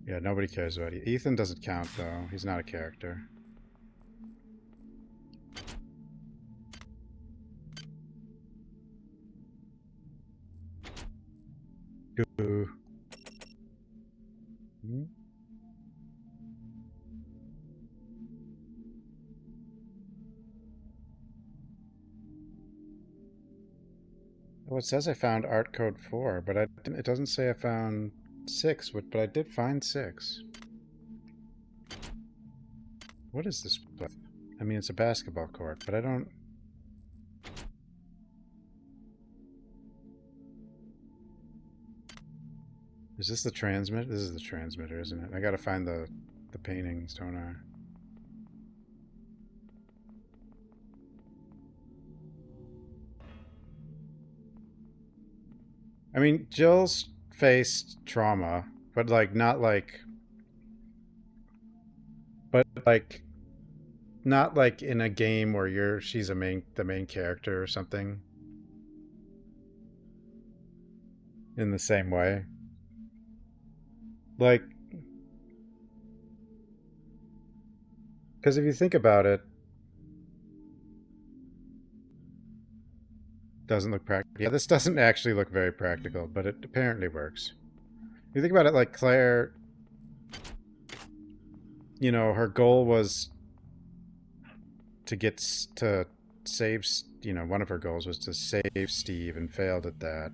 Yeah, nobody cares about it. Ethan doesn't count, though. He's not a character. Hmm? Well, it says I found art code 4, but it doesn't say I found 6, but I did find 6. What is this? I mean, it's a basketball court, but I don't... Is this the transmitter? This is the transmitter, isn't it? I gotta find the paintings, don't I? I mean, Jill's faced trauma, but, like, not like... But, like... Not like in a game where she's the main character or something. In the same way. Like... Because if you think about it, Doesn't look practical. Yeah, this doesn't actually look very practical, but it apparently works. You think about it, like Claire, you know, her goal was to to save, you know, one of her goals was to save Steve and failed at that.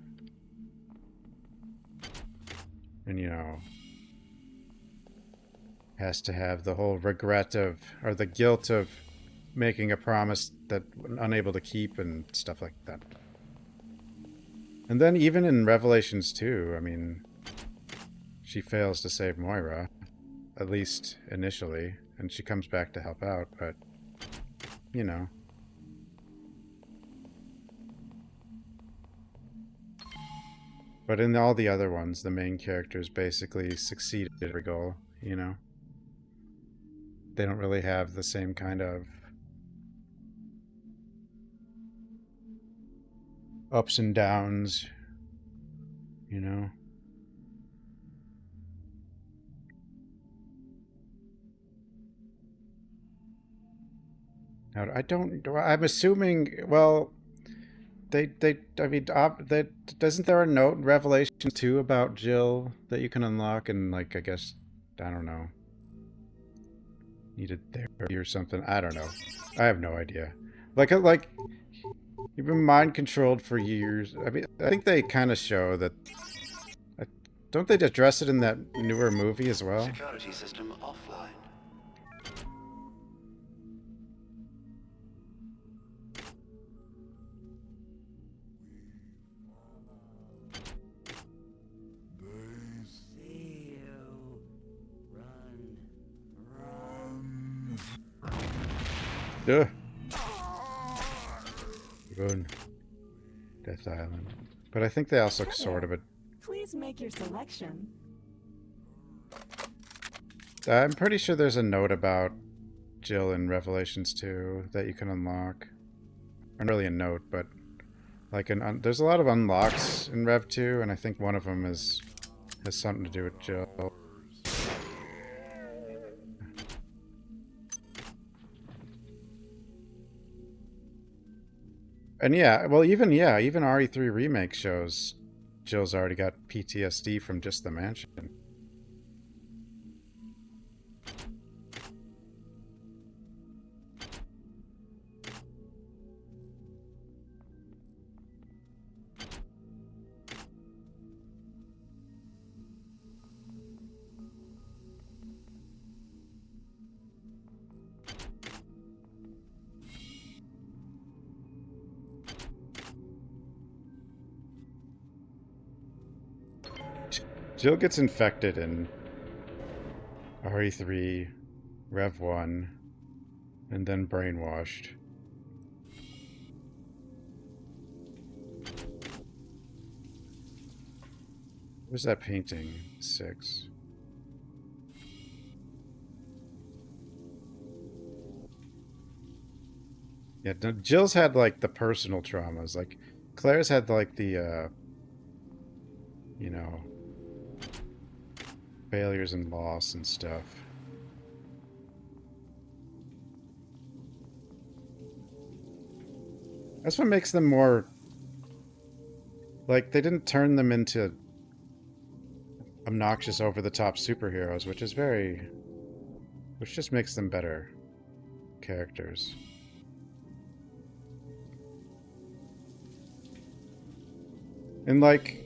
And, you know, has to have the whole regret of, or the guilt of making a promise that unable to keep and stuff like that. And then even in Revelations 2, I mean, she fails to save Moira, at least initially, and she comes back to help out, but, you know. But in all the other ones, the main characters basically succeed at every goal, you know. They don't really have the same kind of ups and downs, you know. Now, I'm assuming, well, I mean, isn't there a note in Revelation 2 about Jill that you can unlock and, like, I guess, I don't know, needed therapy or something? I don't know. I have no idea. Like, you've been mind controlled for years. I mean, I think they kind of show that. Don't they address it in that newer movie as well? Security system offline. See you. Run. Duh. Run. Death Island. But I think they also sort of a. Please make your selection. I'm pretty sure there's a note about Jill in Revelations 2 that you can unlock. Not really a note, but like there's a lot of unlocks in Rev 2, and I think one of them has something to do with Jill. And yeah, well, even RE3 Remake shows Jill's already got PTSD from just the mansion. Jill gets infected in RE3, Rev 1, and then brainwashed. Where's that painting? 6. Yeah, no, Jill's had like the personal traumas. Like Claire's had like the you know, failures and loss and stuff. That's what makes them more, like, they didn't turn them into obnoxious over-the-top superheroes, which just makes them better characters. And like,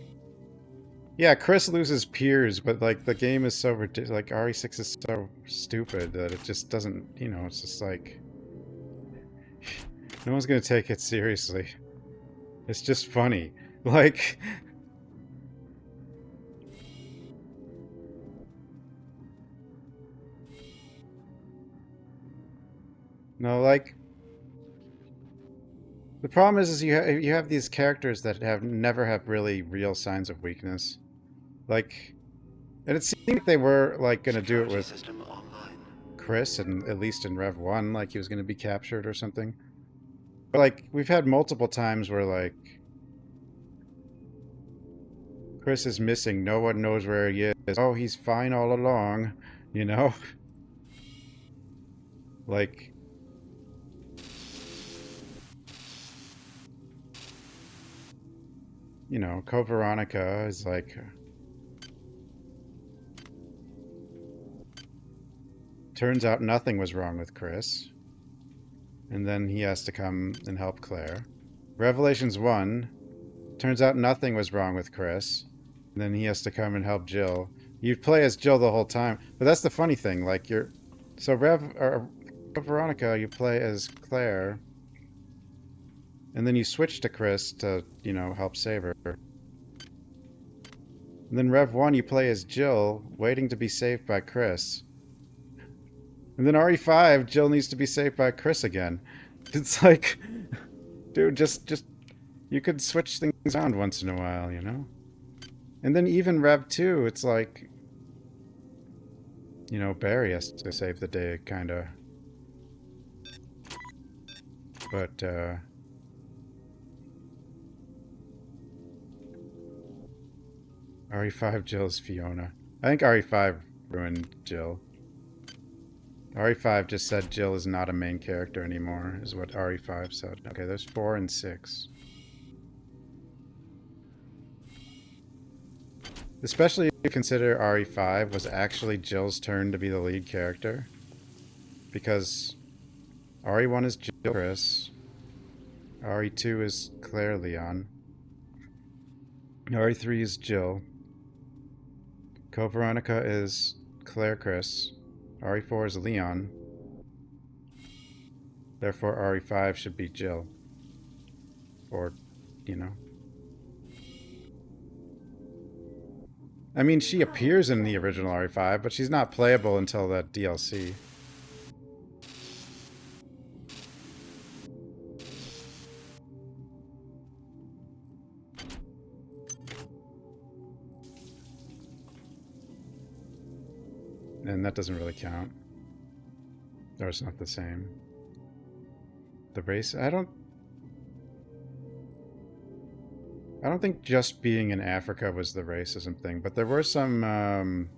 yeah, Chris loses peers, but like the game is so ridiculous. Like RE6 is so stupid that it just doesn't, you know, it's just like no one's gonna take it seriously. It's just funny. Like no, like the problem is you have these characters that never have really real signs of weakness. Like, and it seemed like they were like gonna do it with Chris, and at least in Rev 1, like he was gonna be captured or something. But like we've had multiple times where like Chris is missing, no one knows where he is. Oh, he's fine all along, you know? Like you know, Code Veronica is like... Turns out nothing was wrong with Chris. And then he has to come and help Claire. Revelations 1. Turns out nothing was wrong with Chris. And then he has to come and help Jill. You play as Jill the whole time. But that's the funny thing. Like, you're... So Veronica, you play as Claire. And then you switch to Chris to, you know, help save her. And then Rev 1, you play as Jill, waiting to be saved by Chris. And then RE5, Jill needs to be saved by Chris again. It's like, dude, just you could switch things around once in a while, you know? And then even Rev 2, it's like, you know, Barry has to save the day, kinda. But, RE5 Jill's Fiona. I think RE5 ruined Jill. RE5 just said Jill is not a main character anymore, is what RE5 said. Okay, there's 4 and 6. Especially if you consider RE5 was actually Jill's turn to be the lead character. Because RE1 is Jill Chris. RE2 is Claire Leon. RE3 is Jill. Code Veronica is Claire Chris. RE4 is Leon. Therefore, RE5 should be Jill. Or, you know. I mean, she appears in the original RE5, but she's not playable until that DLC. And that doesn't really count. Or it's not the same. The race, I don't think just being in Africa was the racism thing, but there were some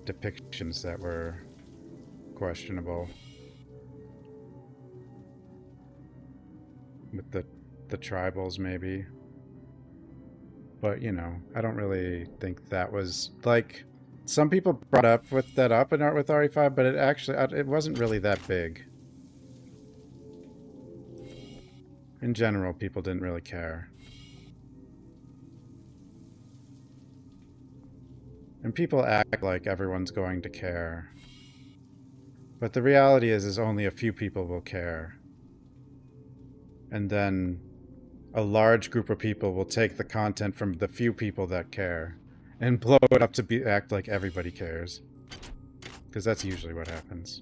depictions that were questionable. With the tribals, maybe. But, you know, I don't really think that was, like... Some people brought that up with RE5, but it wasn't really that big. In general, people didn't really care. And people act like everyone's going to care. But the reality is only a few people will care. And then a large group of people will take the content from the few people that care and blow it up to act like everybody cares. Because that's usually what happens.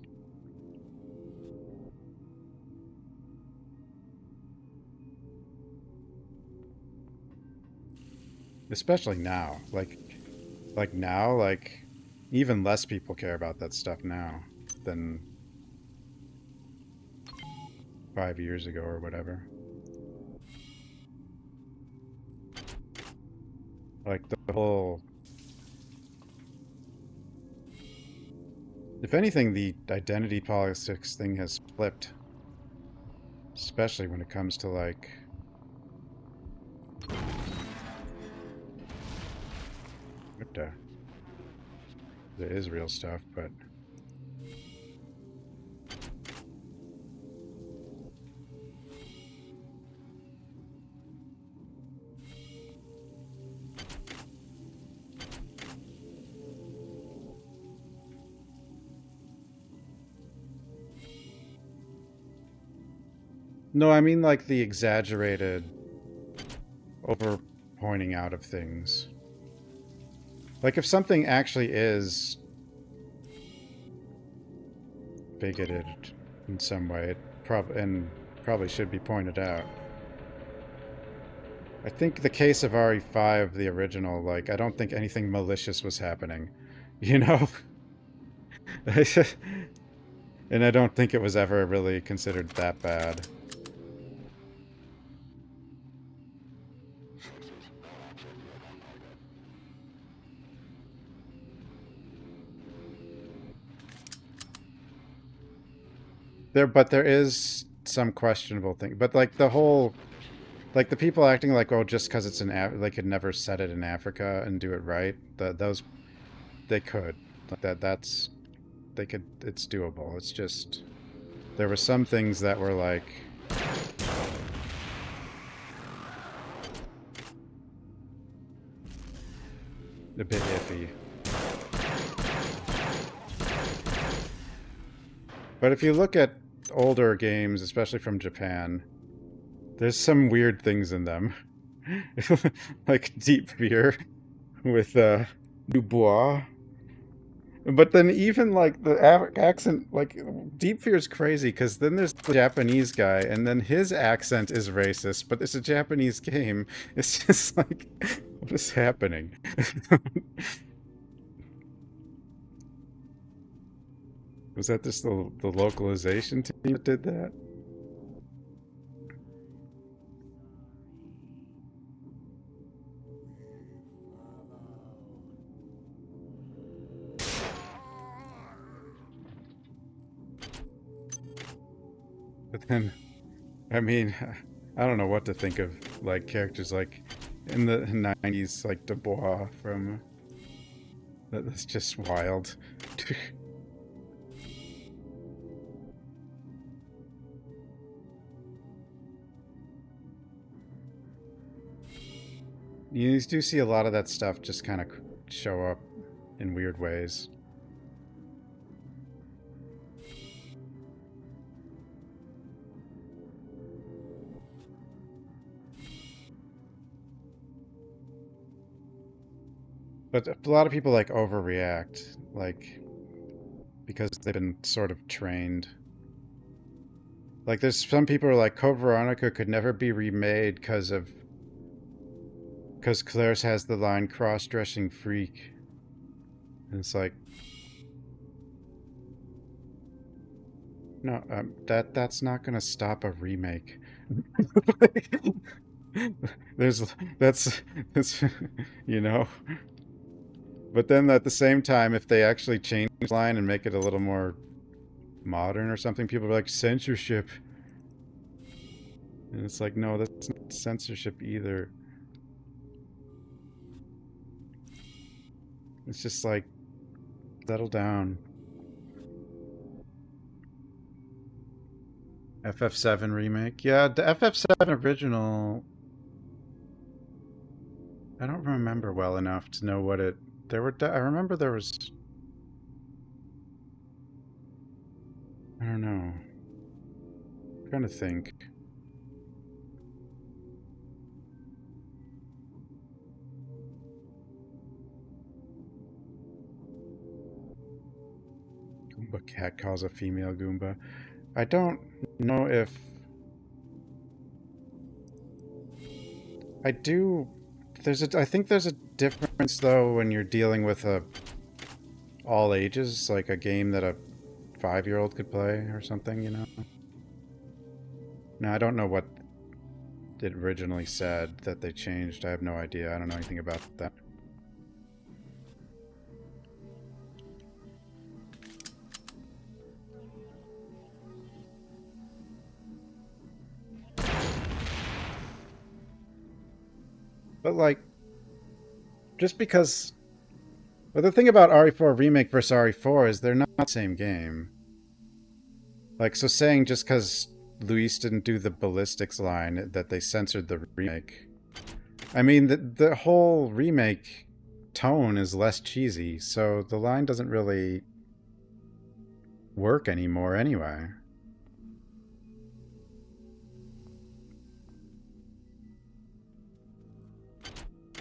Especially now. Like now, even less people care about that stuff now than 5 years ago or whatever. Like the whole... If anything, the identity politics thing has flipped. Especially when it comes to, like... What the... There is real stuff, but... No, I mean like the exaggerated over pointing out of things. Like if something actually is bigoted in some way, it probably should be pointed out. I think the case of RE5, the original, like I don't think anything malicious was happening, you know? And I don't think it was ever really considered that bad. But there is some questionable thing. But like the whole Like the people acting like, oh, just because it's they could never set it in Africa and do it right. Those they could. Like that's they could. It's doable. It's just there were some things that were like. A bit iffy. But if you look at older games, especially from Japan, there's some weird things in them. Like Deep Fear with Dubois. But then even like the accent, like Deep Fear is crazy because then there's the Japanese guy and then his accent is racist, but it's a Japanese game. It's just like, what is happening? Was that just the localization team that did that? But then, I mean, I don't know what to think of, like, characters like, in the 90s, like Dubois from, that's just wild. You do see a lot of that stuff just kind of show up in weird ways. But a lot of people like overreact, like, because they've been sort of trained. Like there's some people who are like, Code Veronica could never be remade because Claire's has the line cross-dressing freak. And it's like, no, that's not gonna stop a remake. That's you know. But then at the same time, if they actually change the line and make it a little more modern or something, people are like, censorship. And it's like, no, that's not censorship either. It's just like, settle down. FF7 remake. Yeah, the FF7 original, I don't remember well enough to know what it... I remember there was... I don't know. I'm trying to think. Goomba cat calls a female Goomba. I don't know if... I do... I think there's a difference, though, when you're dealing with all ages, like a game that a 5-year-old could play or something, you know? Now, I don't know what it originally said that they changed. I have no idea. I don't know anything about that. But, like, just because... But the thing about RE4 Remake versus RE4 is they're not the same game. Like, so saying just because Luis didn't do the ballistics line that they censored the remake... I mean, the whole remake tone is less cheesy, so the line doesn't really work anymore anyway.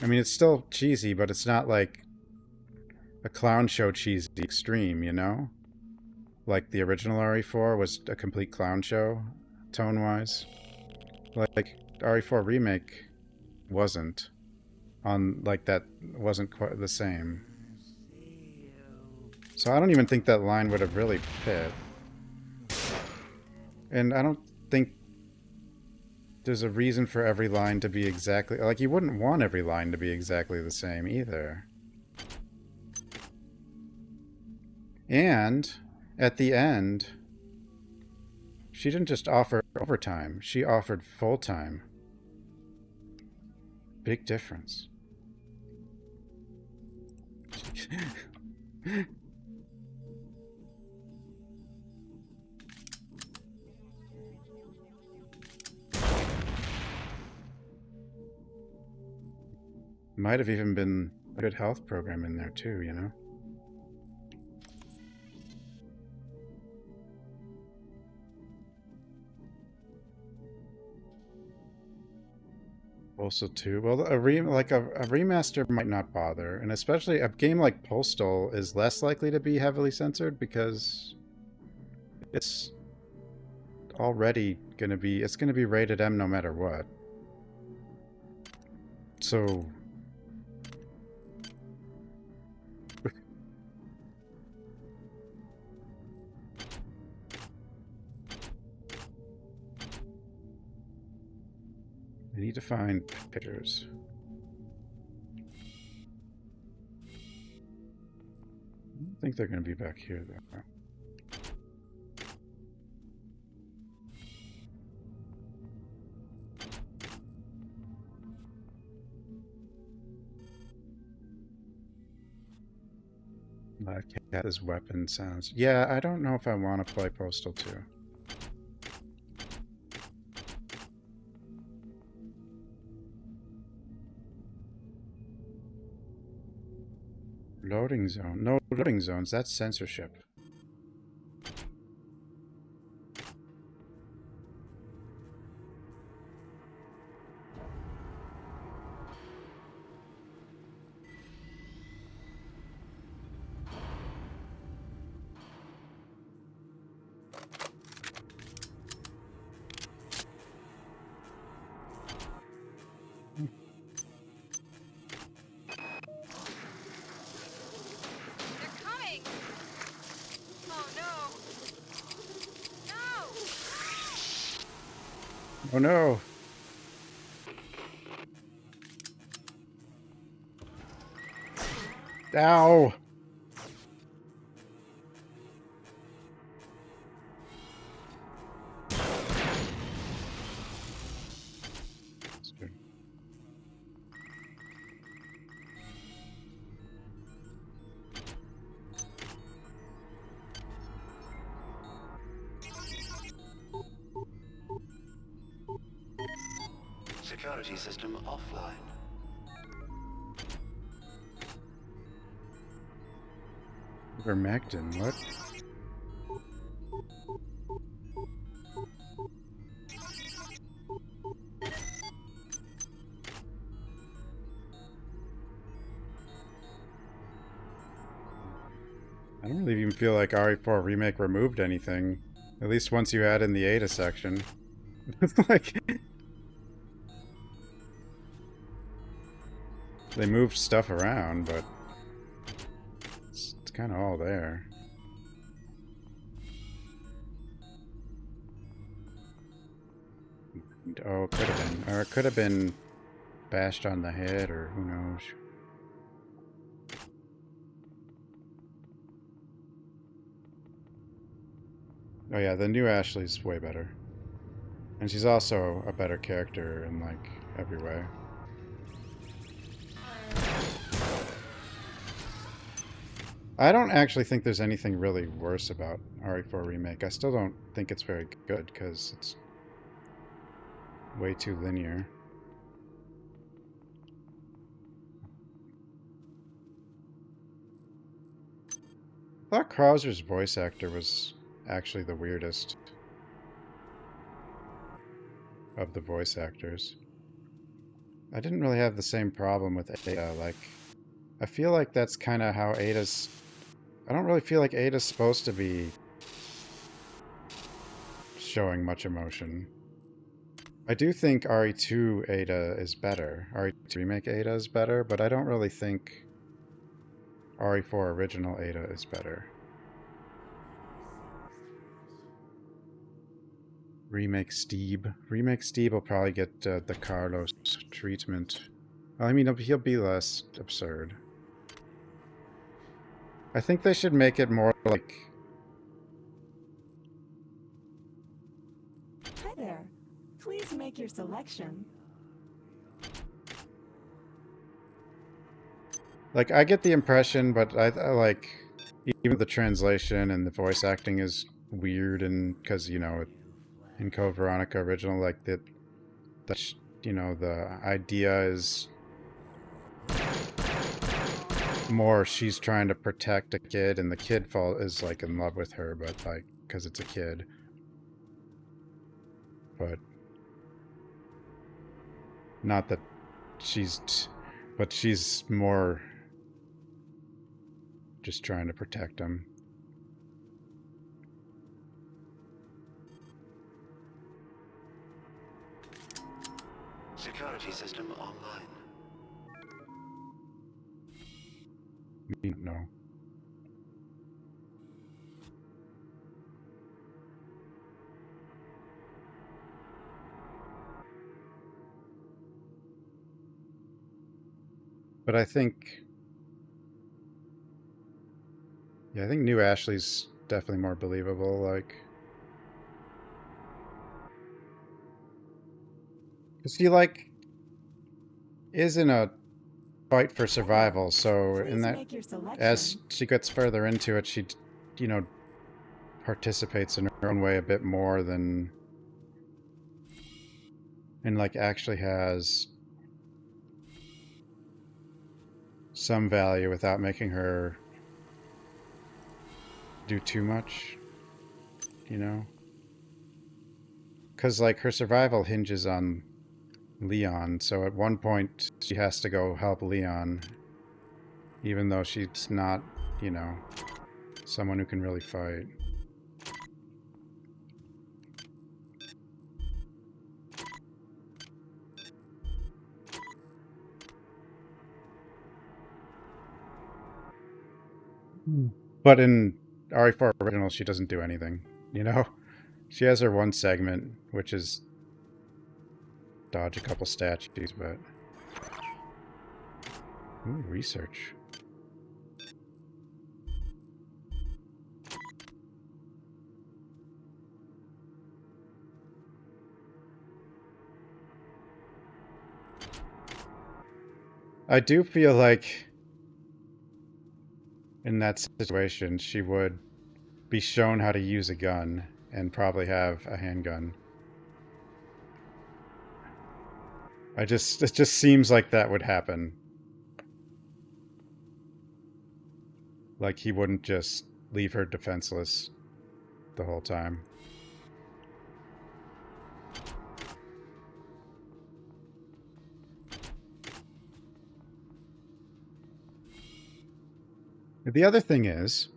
I mean, it's still cheesy, but it's not like a clown show cheesy extreme, you know? Like the original RE4 was a complete clown show, tone-wise. Like, RE4 Remake wasn't. Like, that wasn't quite the same. So I don't even think that line would have really fit. And I don't think there's a reason for every line to be exactly... Like, you wouldn't want every line to be exactly the same either. And, at the end, she didn't just offer overtime. She offered full-time. big difference. Might have even been a good health program in there too, you know? Postal 2. Well, a remaster might not bother, and especially a game like Postal is less likely to be heavily censored because it's already gonna be rated M no matter what. So I need to find pictures. I don't think they're going to be back here, though. That cat is weapon sounds. Yeah, I don't know if I want to play Postal 2. Loading zone. No loading zones. That's censorship. Oh no! Ow! Security system offline. Vermectin, what? I don't really even feel like RE4 Remake removed anything. At least once you add in the Ada section. It's like... They moved stuff around, but... It's kind of all there. Oh, it could have been. Or it could have been bashed on the head, or who knows. Oh yeah, the new Ashley's way better. And she's also a better character in, like, every way. I don't actually think there's anything really worse about RE4 Remake. I still don't think it's very good, because it's way too linear. I thought Krauser's voice actor was actually the weirdest of the voice actors. I didn't really have the same problem with Ada. Like, I feel like that's kind of how Ada's... I don't really feel like Ada's supposed to be showing much emotion. I do think RE2 Ada is better. RE2 Remake Ada is better, but I don't really think RE4 Original Ada is better. Remake Steve. Remake Steve will probably get the Carlos treatment. I mean, he'll be less absurd. I think they should make it more like... Hi there. Please make your selection. Like, I get the impression, but I like, even the translation and the voice acting is weird, and because, you know, in Code Veronica original, like, you know, the idea is more she's trying to protect a kid, and the kid is, like, in love with her, but, like, because it's a kid. But not that but she's more just trying to protect him. Security system online. No. But I think... Yeah, I think new Ashley's definitely more believable, like... Because he, like, is in a fight for survival, so in that... As she gets further into it, she, you know, participates in her own way a bit more than... And, like, actually has... some value without making her do too much, you know? Because, like, her survival hinges on Leon, so at one point she has to go help Leon, even though she's not, you know, someone who can really fight. But in RE4 Original, she doesn't do anything, you know? She has her one segment, which is dodge a couple statues, but... Ooh, research. I do feel like in that situation, she would be shown how to use a gun and probably have a handgun. It just seems like that would happen. Like he wouldn't just leave her defenseless the whole time. The other thing is,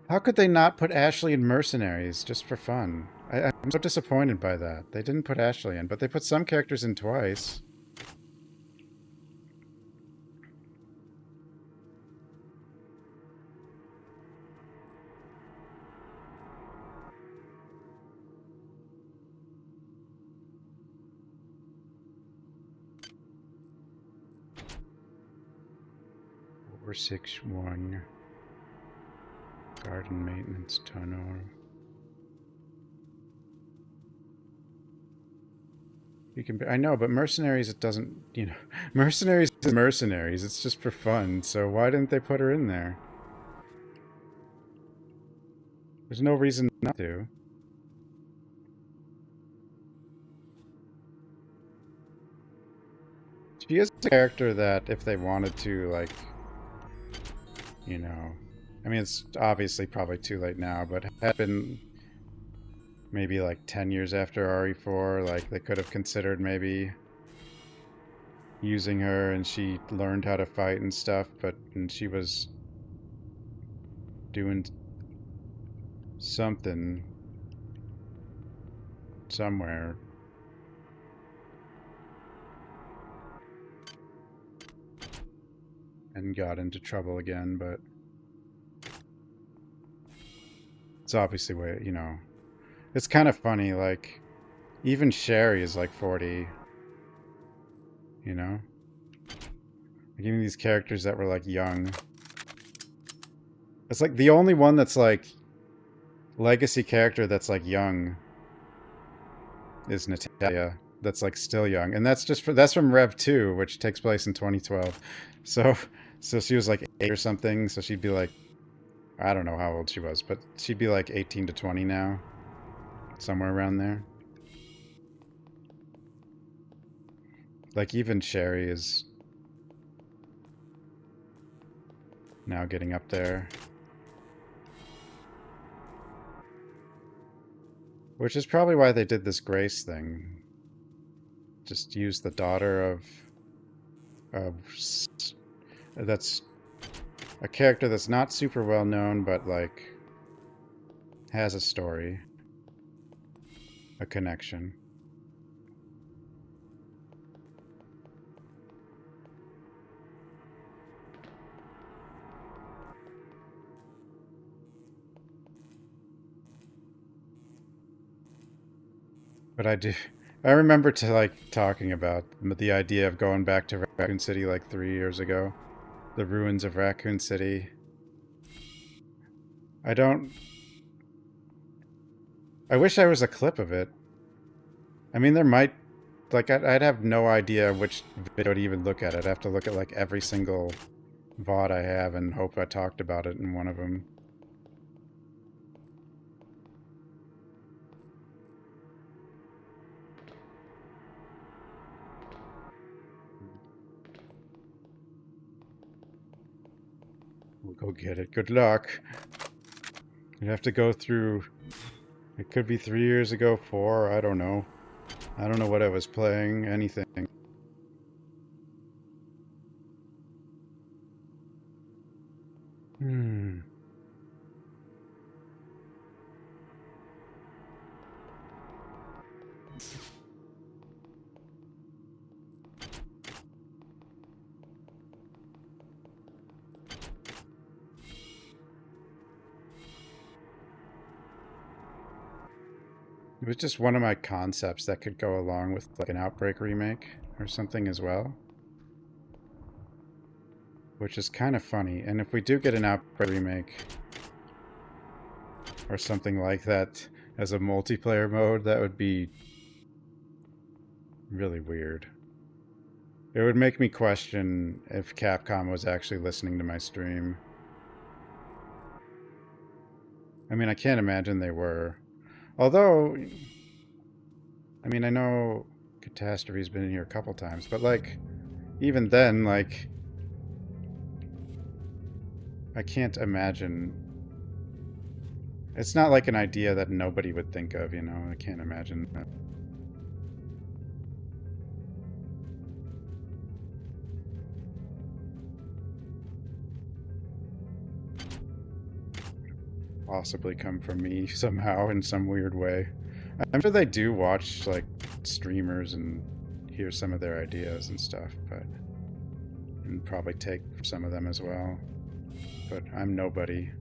how could they not put Ashley in Mercenaries just for fun? I'm so disappointed by that. They didn't put Ashley in, but they put some characters in twice. Or 6-1. Garden maintenance tunnel. You can. I know, but Mercenaries, it doesn't. You know, Mercenaries is Mercenaries. It's just for fun. So why didn't they put her in there? There's no reason not to. She is a character that, if they wanted to, like, you know, I mean, it's obviously probably too late now, but had been maybe like 10 years after RE4, like they could have considered maybe using her, and she learned how to fight and stuff, and she was doing something somewhere. And got into trouble again, but it's obviously way, you know, it's kind of funny, like, even Sherry is like 40, you know? Like, even these characters that were like young. It's like the only one that's like legacy character that's like young is Natalia. That's like still young. And that's just that's from Rev 2, which takes place in 2012. So So she was like 8 or something, so she'd be like, I don't know how old she was, but she'd be like 18 to 20 now. Somewhere around there. Like even Sherry is now getting up there. Which is probably why they did this Grace thing. Just use the daughter of that's a character that's not super well known, but like has a story, a connection. But I remember like talking about the idea of going back to Raccoon City like 3 years ago. The ruins of Raccoon City. I wish there was a clip of it. I mean, there might, like, I'd have no idea which video to even look at. I'd have to look at like every single VOD I have and hope I talked about it in one of them. We'll go get it. Good luck. You'd have to go through... It could be 3 years ago, 4, I don't know. I don't know what I was playing, anything. It was just one of my concepts that could go along with like an Outbreak remake or something as well. Which is kind of funny. And if we do get an Outbreak remake or something like that as a multiplayer mode, that would be really weird. It would make me question if Capcom was actually listening to my stream. I mean, I can't imagine they were. Although, I mean, I know Catastrophe's been in here a couple times, but like, even then, like, I can't imagine. It's not like an idea that nobody would think of, you know? I can't imagine that. Possibly come from me somehow in some weird way. I'm sure they do watch like streamers and hear some of their ideas and stuff, but and probably take some of them as well. But I'm nobody.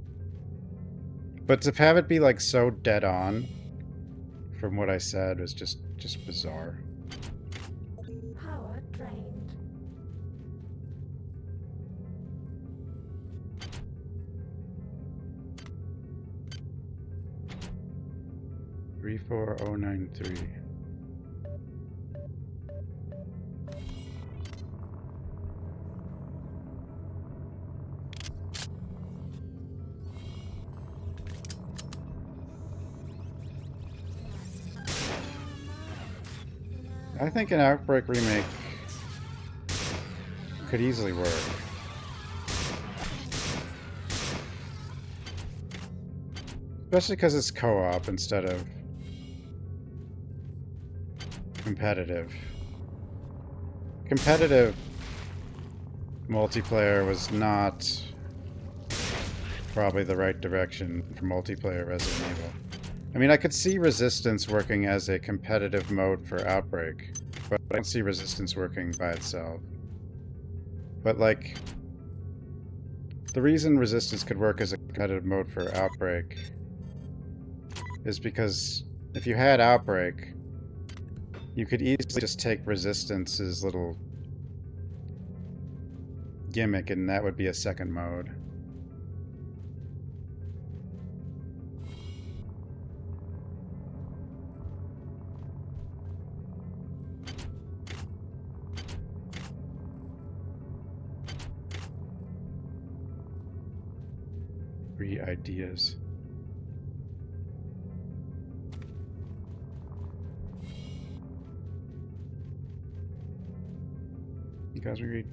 But to have it be like so dead on from what I said was just bizarre. Power drained. 34093. I think an Outbreak remake could easily work. Especially because it's co-op instead of competitive. Competitive multiplayer was not probably the right direction for multiplayer Resident Evil. I mean, I could see Resistance working as a competitive mode for Outbreak, but I don't see Resistance working by itself. But, like, the reason Resistance could work as a competitive mode for Outbreak is because if you had Outbreak, you could easily just take Resistance's little gimmick and that would be a second mode. Free ideas. You guys read.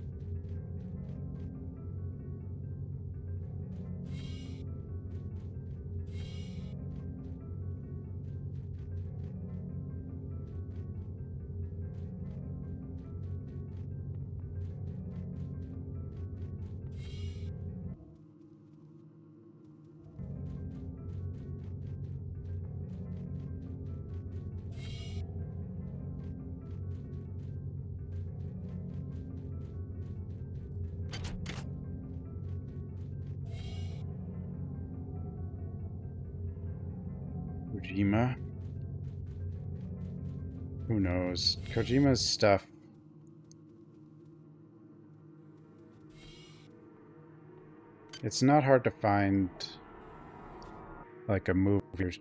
Kojima? Who knows? Kojima's stuff. It's not hard to find like a movie or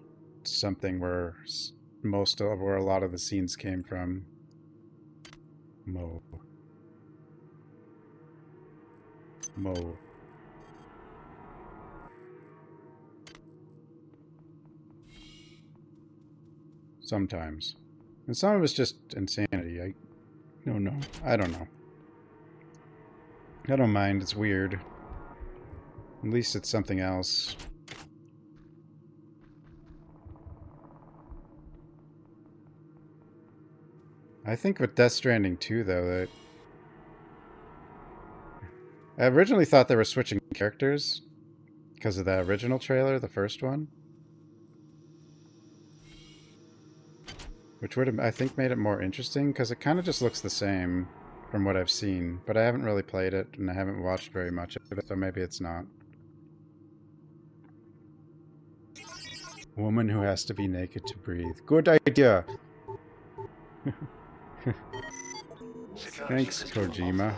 something where where a lot of the scenes came from. Mo. Sometimes. And some of it's just insanity. I don't know. I don't know. I don't mind. It's weird. At least it's something else. I think with Death Stranding 2, though, that I originally thought they were switching characters because of that original trailer, the first one. Which would have, I think, made it more interesting, because it kind of just looks the same from what I've seen. But I haven't really played it, and I haven't watched very much of it, so maybe it's not. Woman who has to be naked to breathe. Good idea! Thanks, Kojima.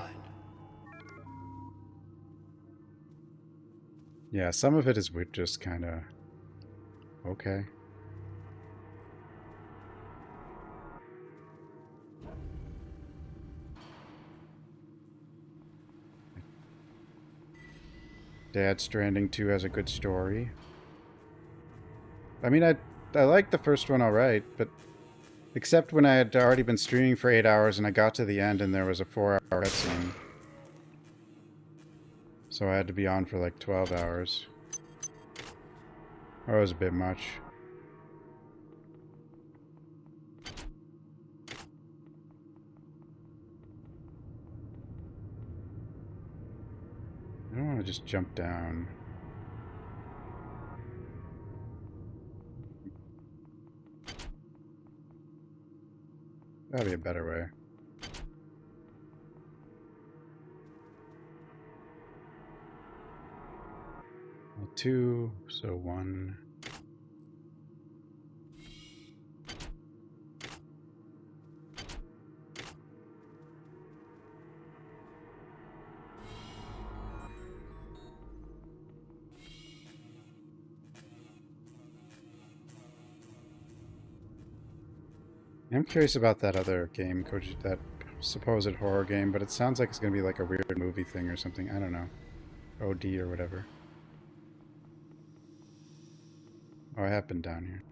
Yeah, some of it is just kind of... okay. Death Stranding 2 has a good story. I mean, I liked the first one alright, but except when I had already been streaming for 8 hours and I got to the end and there was a 4-hour cutscene. So I had to be on for like 12 hours. That was a bit much. I don't want to just jump down. That'd be a better way. Well, 2, so 1. I'm curious about that other game, that supposed horror game, but it sounds like it's going to be like a weird movie thing or something. I don't know. OD or whatever. Oh, I have been down here.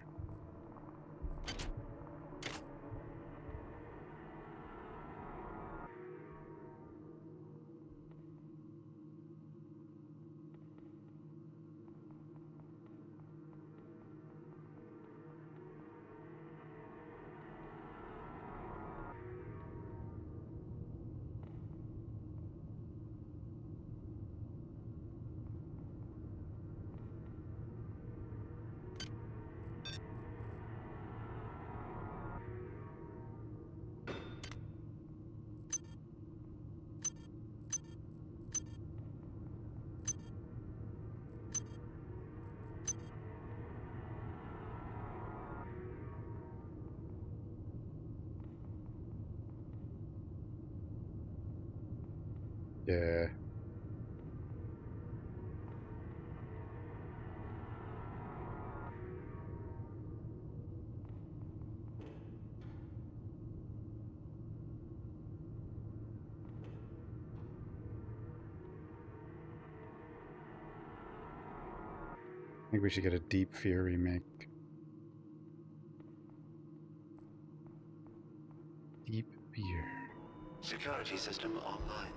Yeah. think we should get a Deep Fear remake. Deep Fear. Security system online.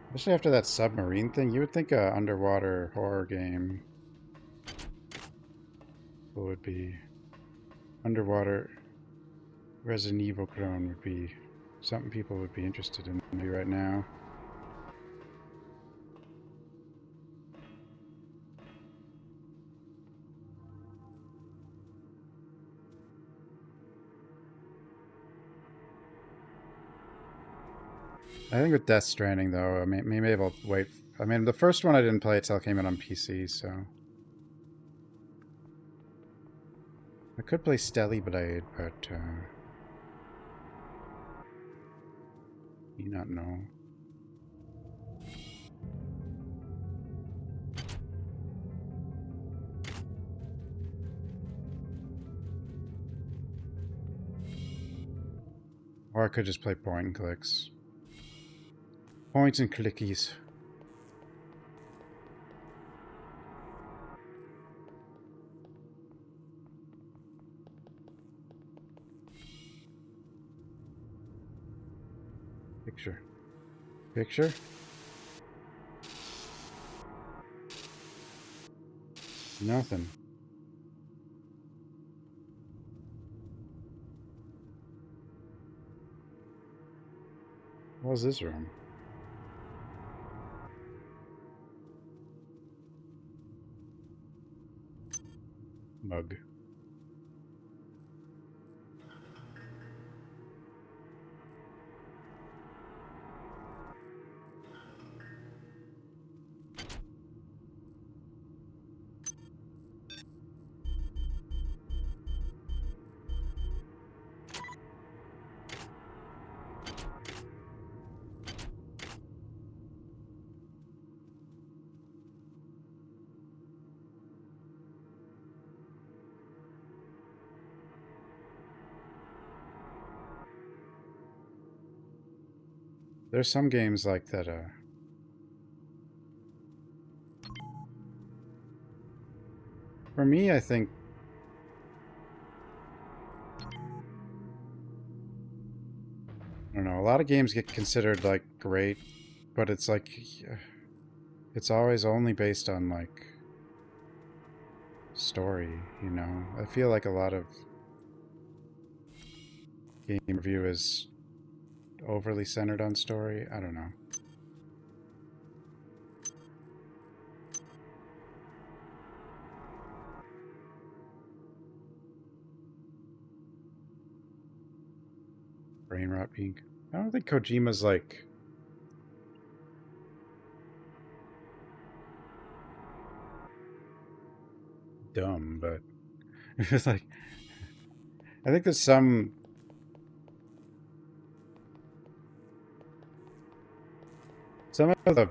Especially after that submarine thing, you would think a underwater horror game would be underwater Resident Evil clone would be something people would be interested in maybe right now. I think with Death Stranding, though, I mean, maybe I'll wait. I mean, the first one I didn't play until it came out on PC, so I could play Stelly Blade, but you not know. Or I could just play point and clicks. Points and clickies. Picture. Picture? Nothing. What was this room? Mug. There's some games like that, for me, I think I don't know, a lot of games get considered like great, but it's like it's always only based on like story, you know. I feel like a lot of game review is overly centered on story. I don't know. Brain rot pink. I don't think Kojima's like dumb, but it's like I think there's some of the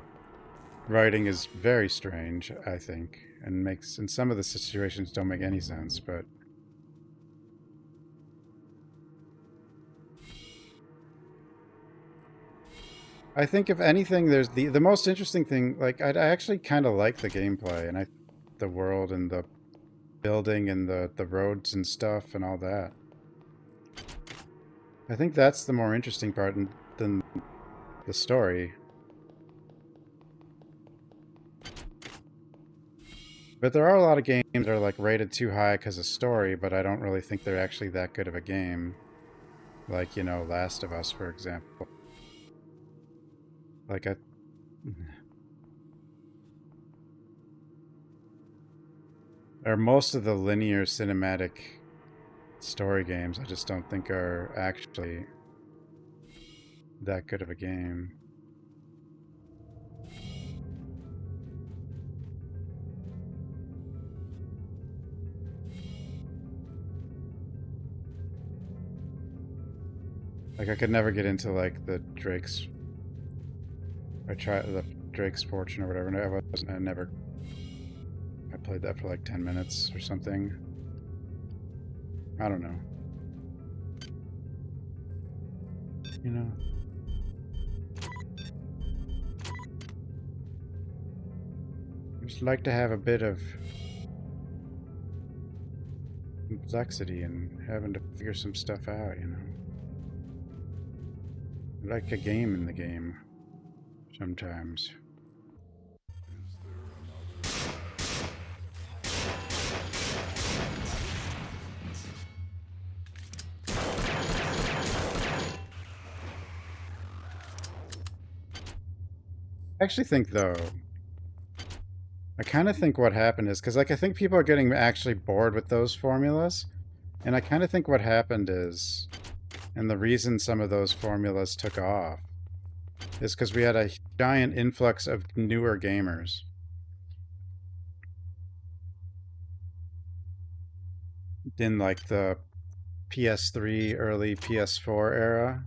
writing is very strange, I think, and some of the situations don't make any sense, but I think if anything, there's the most interesting thing. Like I actually kind of like the gameplay and the world and the building and the roads and stuff and all that. I think that's the more interesting part than the story. But there are a lot of games that are like rated too high because of story, but I don't really think they're actually that good of a game. Like, you know, Last of Us, for example. Like or most of the linear cinematic story games I just don't think are actually that good of a game. Like I could never get into like the Drake's the Drake's Fortune or whatever. I never played that for like 10 minutes or something. I don't know. You know. I just like to have a bit of complexity and having to figure some stuff out, you know. Like a game in the game sometimes. I actually think, though, I kind of think what happened is, because, like, I think people are getting actually bored with those formulas, and I kind of think what happened is, and the reason some of those formulas took off, is because we had a giant influx of newer gamers. In, like, the PS3, early PS4 era.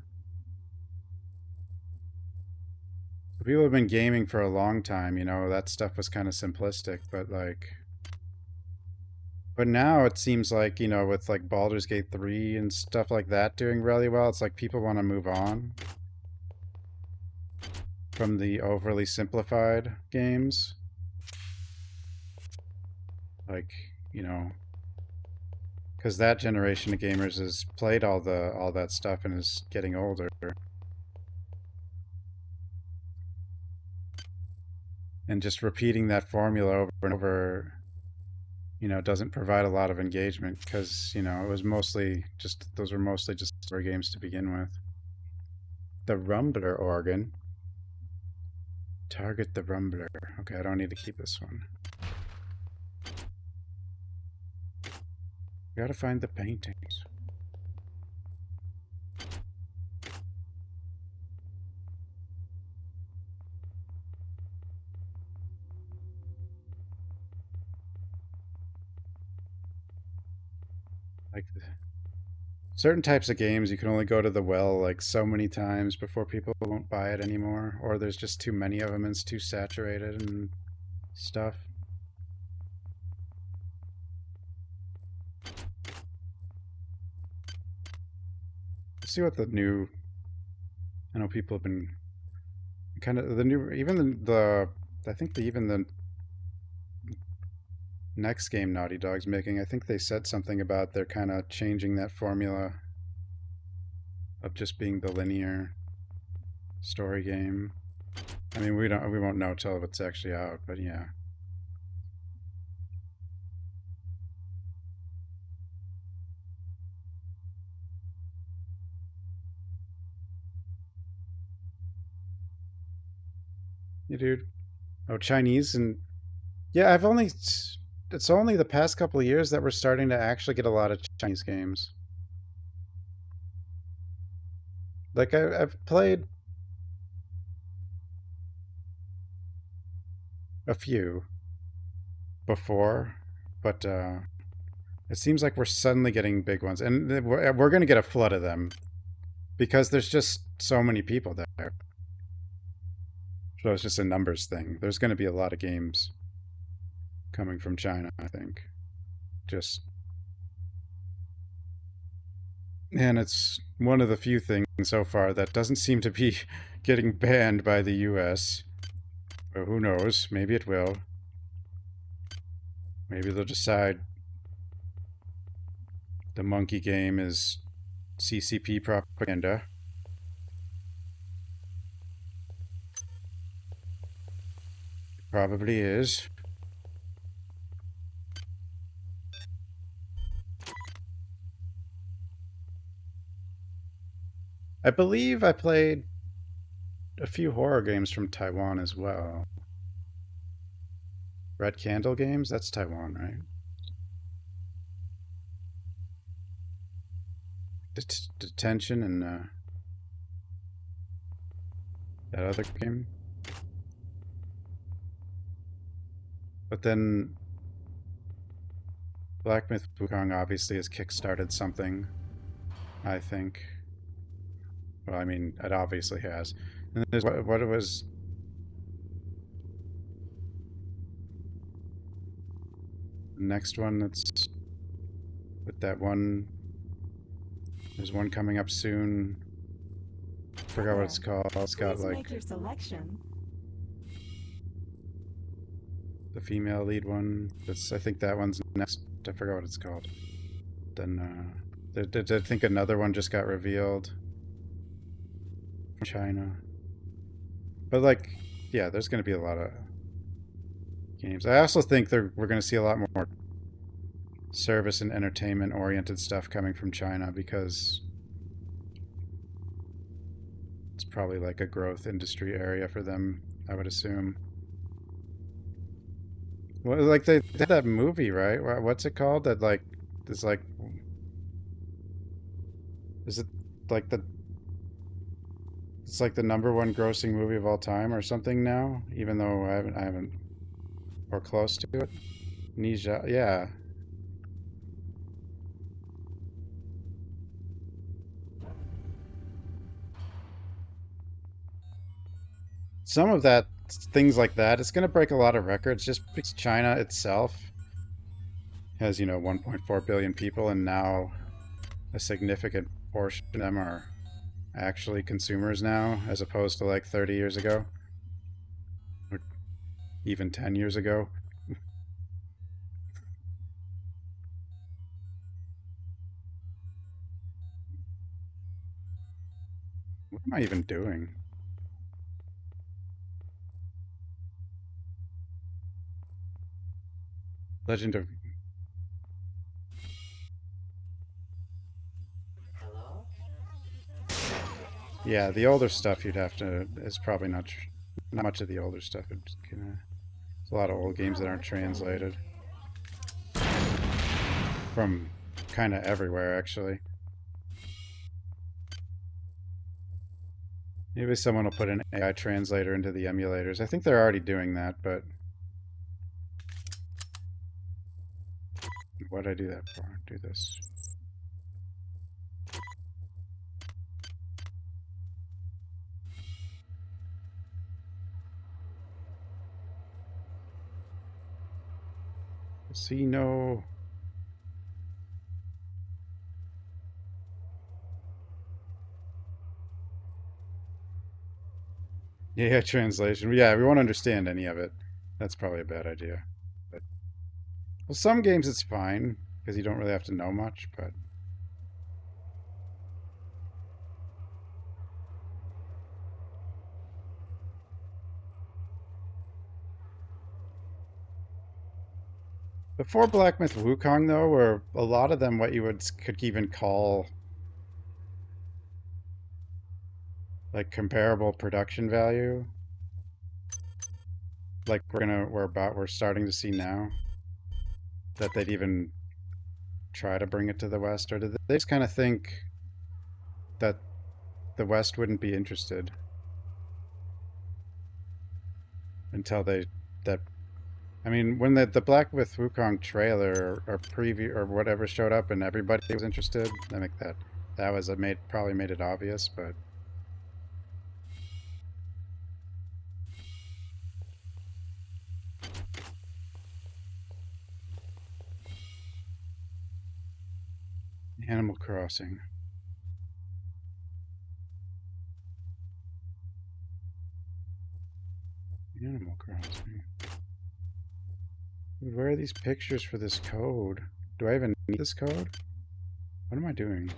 People have been gaming for a long time, you know, that stuff was kind of simplistic, but like... But now it seems like, you know, with like Baldur's Gate 3 and stuff like that doing really well, it's like people want to move on from the overly simplified games. Like, you know, because that generation of gamers has played all that stuff and is getting older. And just repeating that formula over and over, you know, doesn't provide a lot of engagement because, you know, it was mostly just, those were mostly just story games to begin with. The Rumbler organ. Target the Rumbler. Okay, I don't need to keep this one. Gotta find the paintings. Like, certain types of games, you can only go to the well like so many times before people won't buy it anymore, or there's just too many of them and it's too saturated and stuff. Let's see what the new... I know people have been kind of... The new... Even the... I think even the next game Naughty Dog's making, I think they said something about they're kind of changing that formula of just being the linear story game. I mean, we won't know till it's actually out, but yeah. Yeah, dude. Oh, Chinese and yeah, it's only the past couple of years that we're starting to actually get a lot of Chinese games. Like, I've played a few before, but it seems like we're suddenly getting big ones. And we're going to get a flood of them because there's just so many people there. So it's just a numbers thing. There's going to be a lot of games coming from China, I think. Just... And it's one of the few things so far that doesn't seem to be getting banned by the US. But who knows? Maybe it will. Maybe they'll decide the monkey game is CCP propaganda. It probably is. I believe I played a few horror games from Taiwan as well. Red Candle Games? That's Taiwan, right? Detention and that other game. But then Black Myth Wukong obviously has kickstarted something, I think. Well, I mean, it obviously has. And there's what it was... The next one that's with that one. There's one coming up soon. Forgot what it's called. It's got Please like make your selection. the female lead one. That's, I think that one's next. I forgot what it's called. Then I think another one just got revealed. China. But like, yeah, there's going to be a lot of games. I also think we're going to see a lot more service and entertainment oriented stuff coming from China because it's probably like a growth industry area for them, I would assume. Well, like they did that movie, right? What's it called? That like is like, is it like the it's like the #1 grossing movie of all time or something now? Even though I haven't or close to it. Nija, yeah. Some of that, things like that, it's going to break a lot of records just because China itself has, 1.4 billion people, and now a significant portion of them are actually consumers now, as opposed to like 30 years ago, or even 10 years ago. What am I even doing? Legend of... Yeah, the older stuff you'd have to... It's probably not much of the older stuff. There's a lot of old games that aren't translated. From kind of everywhere, actually. Maybe someone will put an AI translator into the emulators. I think they're already doing that, but... What did I do that for? Do this. Casino. Yeah, translation. Yeah, we won't understand any of it. That's probably a bad idea. But well, some games it's fine because you don't really have to know much, but before Black Myth Wukong though, were a lot of them what you could even call like comparable production value. Like we're starting to see now that they'd even try to bring it to the West, or did they just kind of think that the West wouldn't be interested until I mean, when the Black Myth Wukong trailer or preview or whatever showed up and everybody was interested, I think that was probably made it obvious, but Animal Crossing. Animal Crossing. Dude, where are these pictures for this code? Do I even need this code? What am I doing?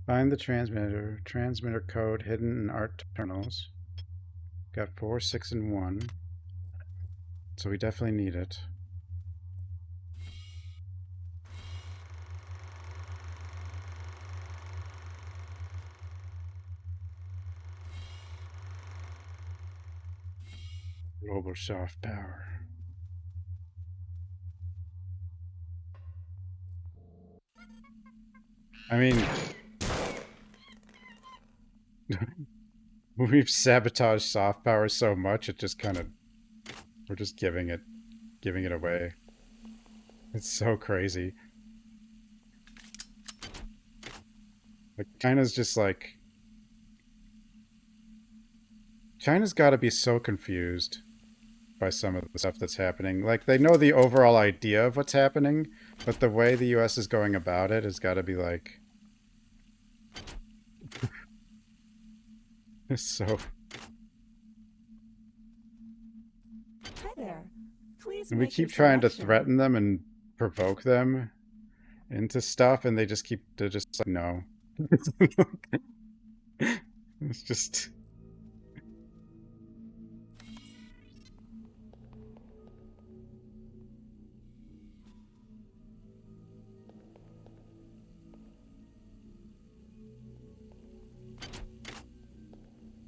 Find the transmitter. Transmitter code hidden in art terminals. Got 4, 6, and 1. So we definitely need it. Global soft power. I mean, we've sabotaged soft power so much, it just kind of, we're just giving it away. It's so crazy. Like, China's just like... China's got to be so confused by some of the stuff that's happening. Like, they know the overall idea of what's happening, but the way the US is going about it has got to be like... It's so... Hi there. Please And we make your keep trying to selection. threaten them and provoke them into stuff, and they're just like, no. It's just...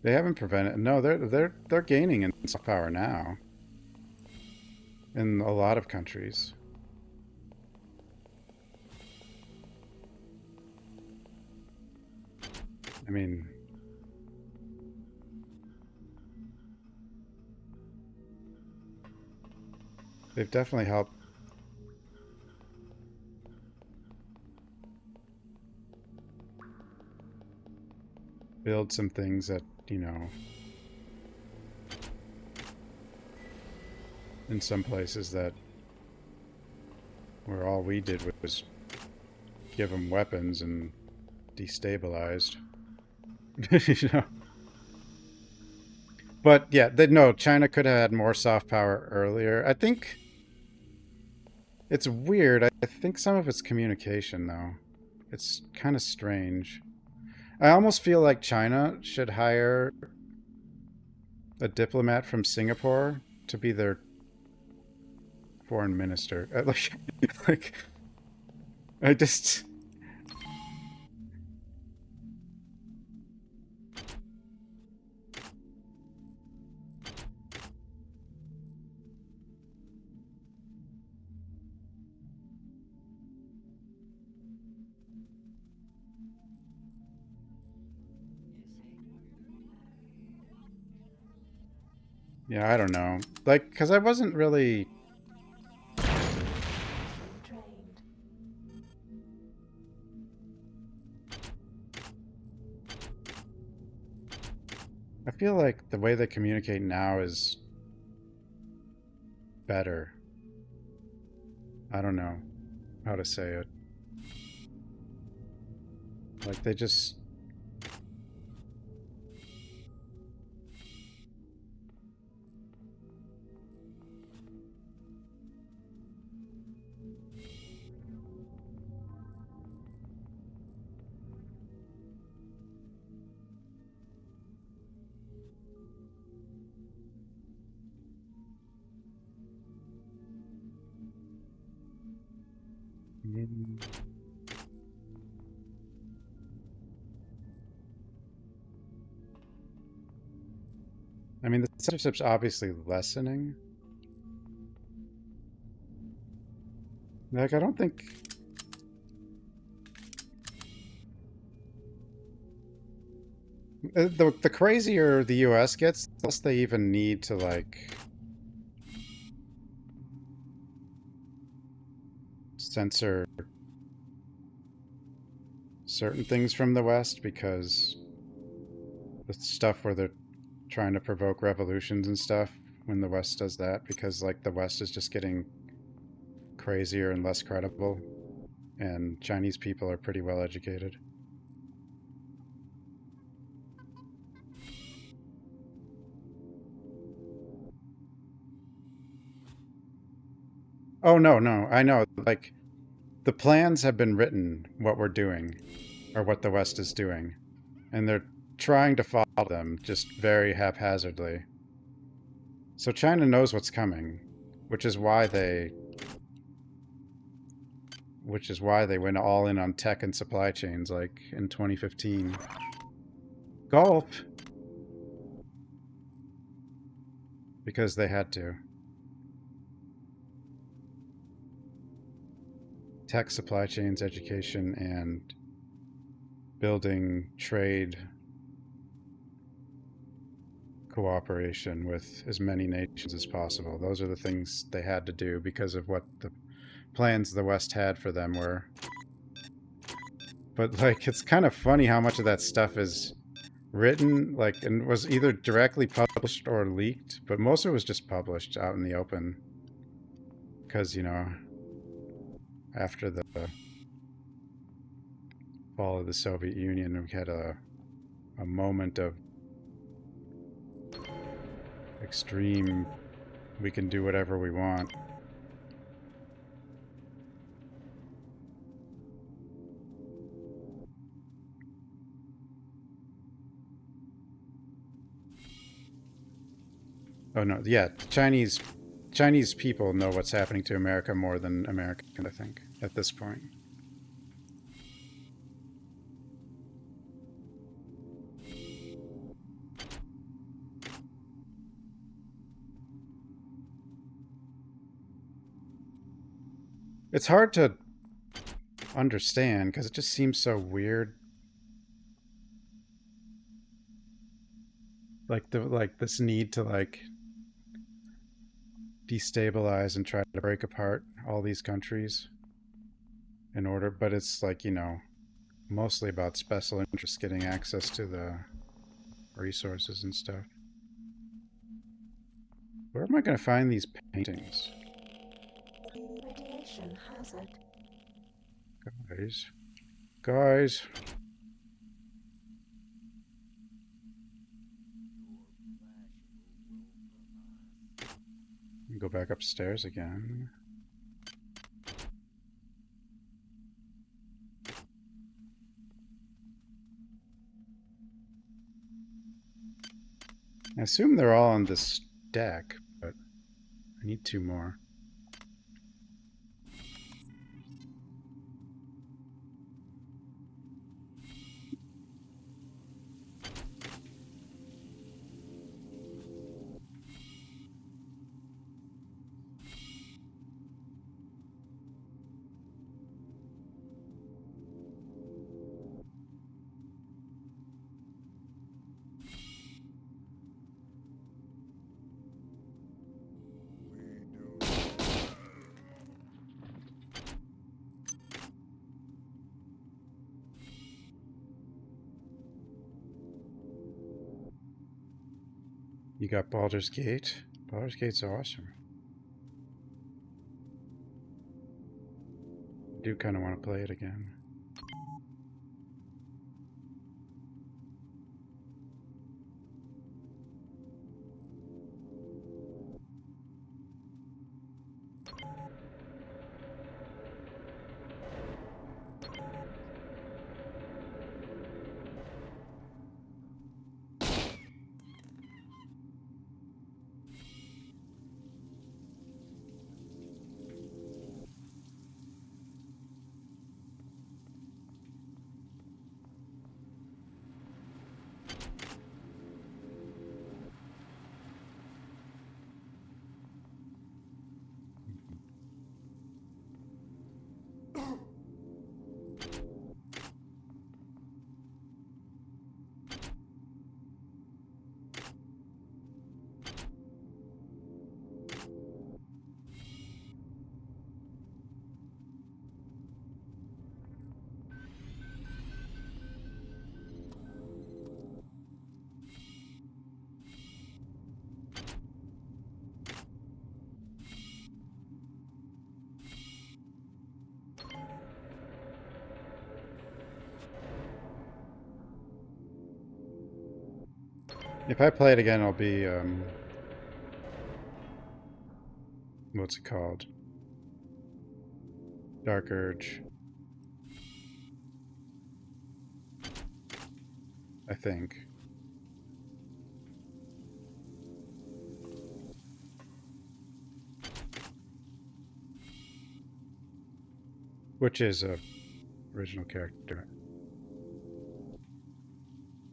They haven't prevented... No, they're gaining in soft power now. In a lot of countries. I mean... They've definitely helped build some things that, you know, in some places that where all we did was give them weapons and destabilized. You know? But yeah, no, China could have had more soft power earlier. I think it's weird. I think some of it's communication, though. It's kind of strange. I almost feel like China should hire a diplomat from Singapore to be their foreign minister. Like, I just... Yeah, I don't know. Like, because I wasn't really... I feel like the way they communicate now is better. I don't know how to say it. Like, they just... I mean, the censorship's obviously lessening. Like, I don't think... The crazier the US gets, the less they even need to, like... censor certain things from the West, because the stuff where they're trying to provoke revolutions and stuff, when the West does that, because, like, the West is just getting crazier and less credible, and Chinese people are pretty well educated. Oh, no, I know, like, the plans have been written, what we're doing, or what the West is doing, and they're trying to follow them, just very haphazardly. So China knows what's coming, which is why they went all in on tech and supply chains, like, in 2015. Gulp! Because they had to. Tech, supply chains, education, and building trade cooperation with as many nations as possible. Those are the things they had to do because of what the plans the West had for them were. But like, it's kind of funny how much of that stuff is written, like, and was either directly published or leaked, but most of it was just published out in the open. Because, you know, after the fall of the Soviet Union, we had a moment of extreme, we can do whatever we want. Oh no, yeah, Chinese people know what's happening to America more than Americans, I think, at this point. It's hard to understand because it just seems so weird. Like this need to like destabilize and try to break apart all these countries in order, but it's like, you know, mostly about special interests getting access to the resources and stuff. Where am I going to find these paintings? Radiation hazard. Guys. Go back upstairs again. I assume they're all on this deck, but I need 2 more. You got Baldur's Gate? Baldur's Gate's awesome. I do kind of want to play it again. If I play it again, I'll be, what's it called? Dark Urge. I think. Which is a original character.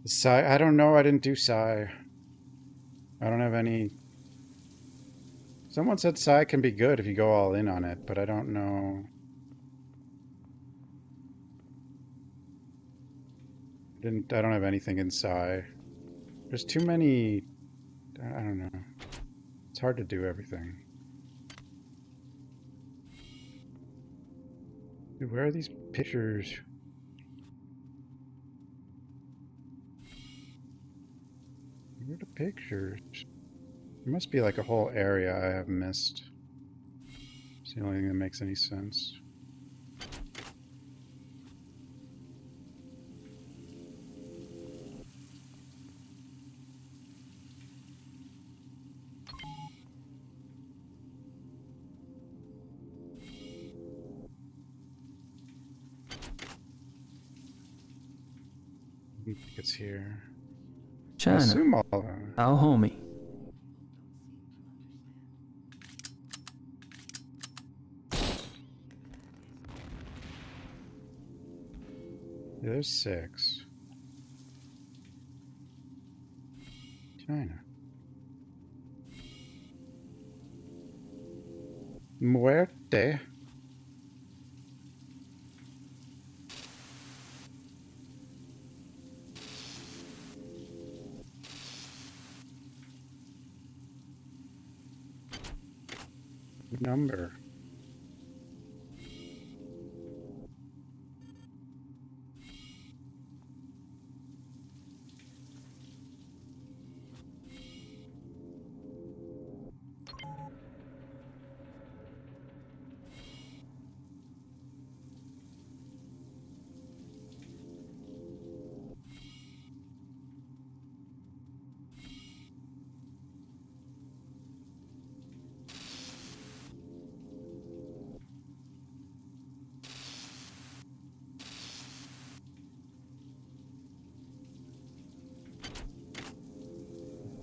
Psy, I don't know, I didn't do Psy. I don't have any... Someone said Psy can be good if you go all in on it, but I don't know. I don't have anything in Psy. There's too many... I don't know. It's hard to do everything. Dude, where are these pictures? Where are the pictures? There must be like a whole area I have missed. It's the only thing that makes any sense. I think it's here. I China, assume all of them. our homie. Yeah, there's 6. China. Muerte. Number.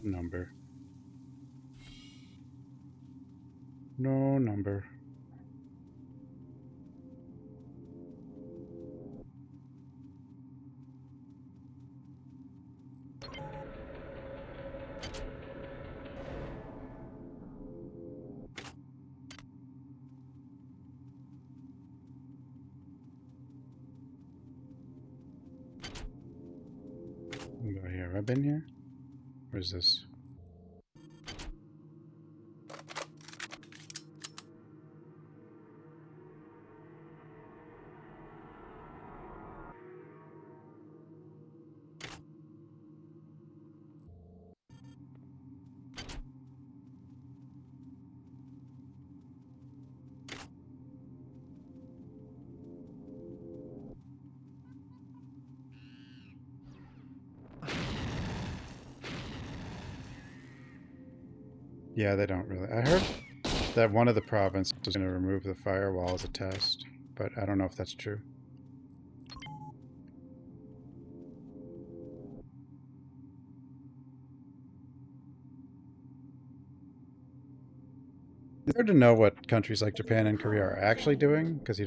Number. No number. Go here. Have I been here? Where's this? Yeah, they don't really. I heard that one of the provinces was going to remove the firewall as a test, but I don't know if that's true. It's hard to know what countries like Japan and Korea are actually doing because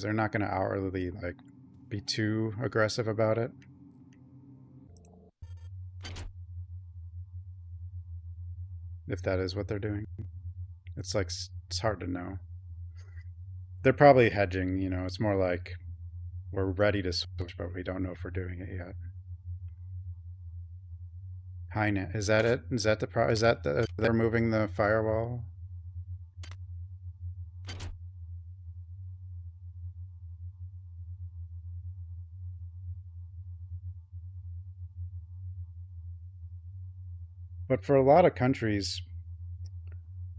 they're not going to hourly like be too aggressive about it. If that is what they're doing, it's like it's hard to know. They're probably hedging, you know. It's more like we're ready to switch, but we don't know if we're doing it yet. Highnet, is that it? Is that they're moving the firewall? But for a lot of countries,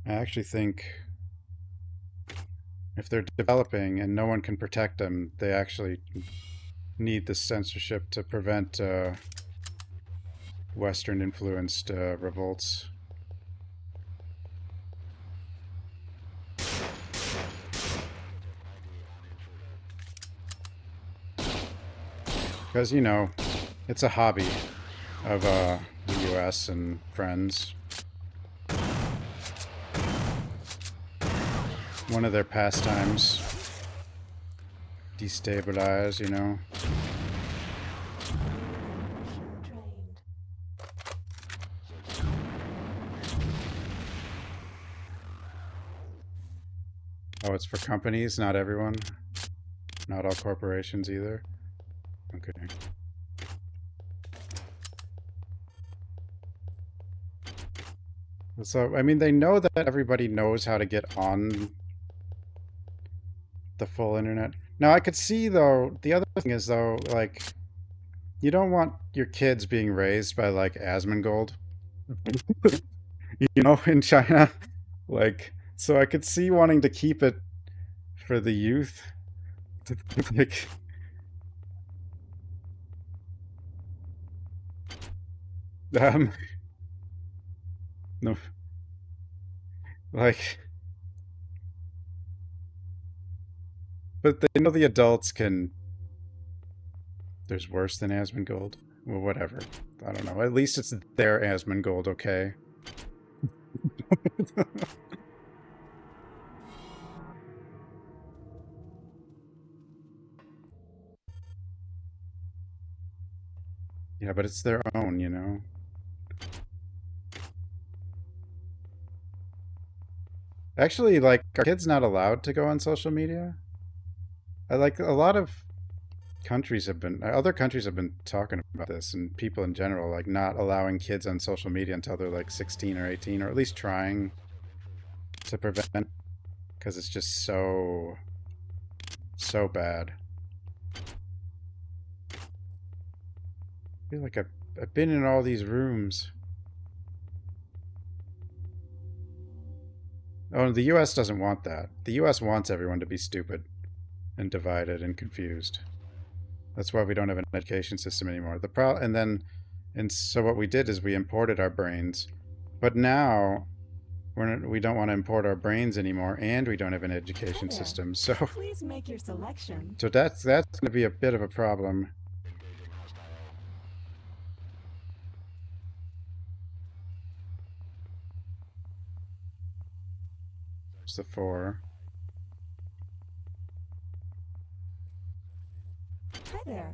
I actually think if they're developing and no one can protect them, they actually need the censorship to prevent Western-influenced revolts. Because, you know, it's a hobby of the US and friends. One of their pastimes. Destabilize, you know. Oh, it's for companies, not everyone? Not all corporations either? Okay. So, I mean, they know that everybody knows how to get on the full internet. Now I could see though, the other thing is though, like, you don't want your kids being raised by like Asmongold, you know, in China. Like, so I could see wanting to keep it for the youth. Like, um, no, like, but they know the adults can. There's worse than Asmongold. Well, whatever. I don't know. At least it's their Asmongold, okay? Yeah, but it's their own, you know? Actually, like, are kids not allowed to go on social media? I like a lot of other countries have been talking about this, and people in general, like, not allowing kids on social media until they're like 16 or 18, or at least trying to prevent, because it's just so bad. I feel like I've been in all these rooms. Oh, the US doesn't want that. The US wants everyone to be stupid and divided and confused. That's why we don't have an education system anymore. And so what we did is we imported our brains, but now we don't want to import our brains anymore, and we don't have an education system. So please make your selection. So that's going to be a bit of a problem. There's the 4. Hi there.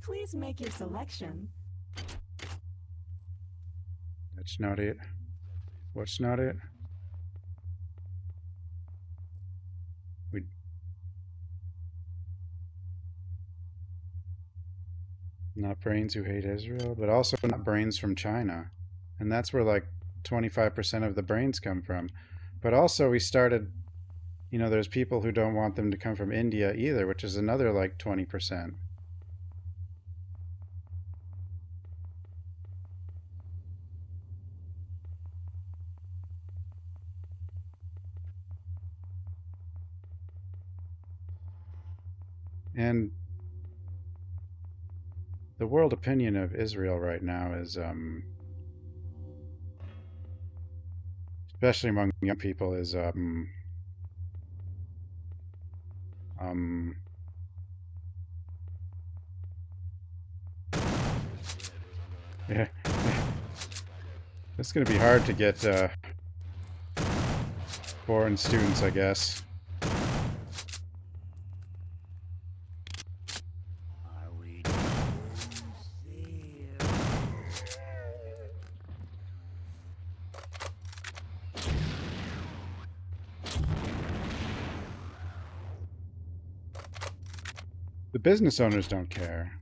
Please make your selection. That's not it. What's not it? Not brains who hate Israel, but also not brains from China. And that's where like 25% of the brains come from. But also we started, there's people who don't want them to come from India either, which is another like 20%. And the world opinion of Israel right now is, especially among young people, is, yeah. It's going to be hard to get foreign students, I guess. The business owners don't care.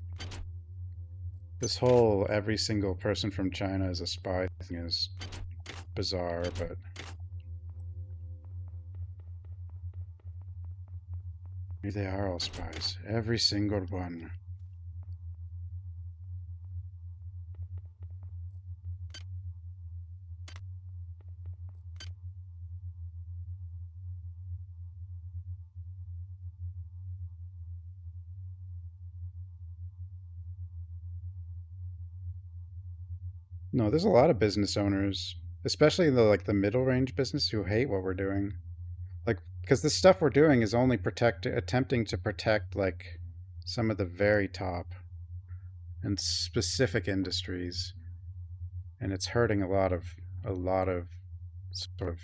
This whole every single person from China is a spy thing is bizarre, but maybe they are all spies. Every single one. No, there's a lot of business owners, especially the middle range business, who hate what we're doing. Like, because the stuff we're doing is only attempting to protect like some of the very top and specific industries, and it's hurting a lot of sort of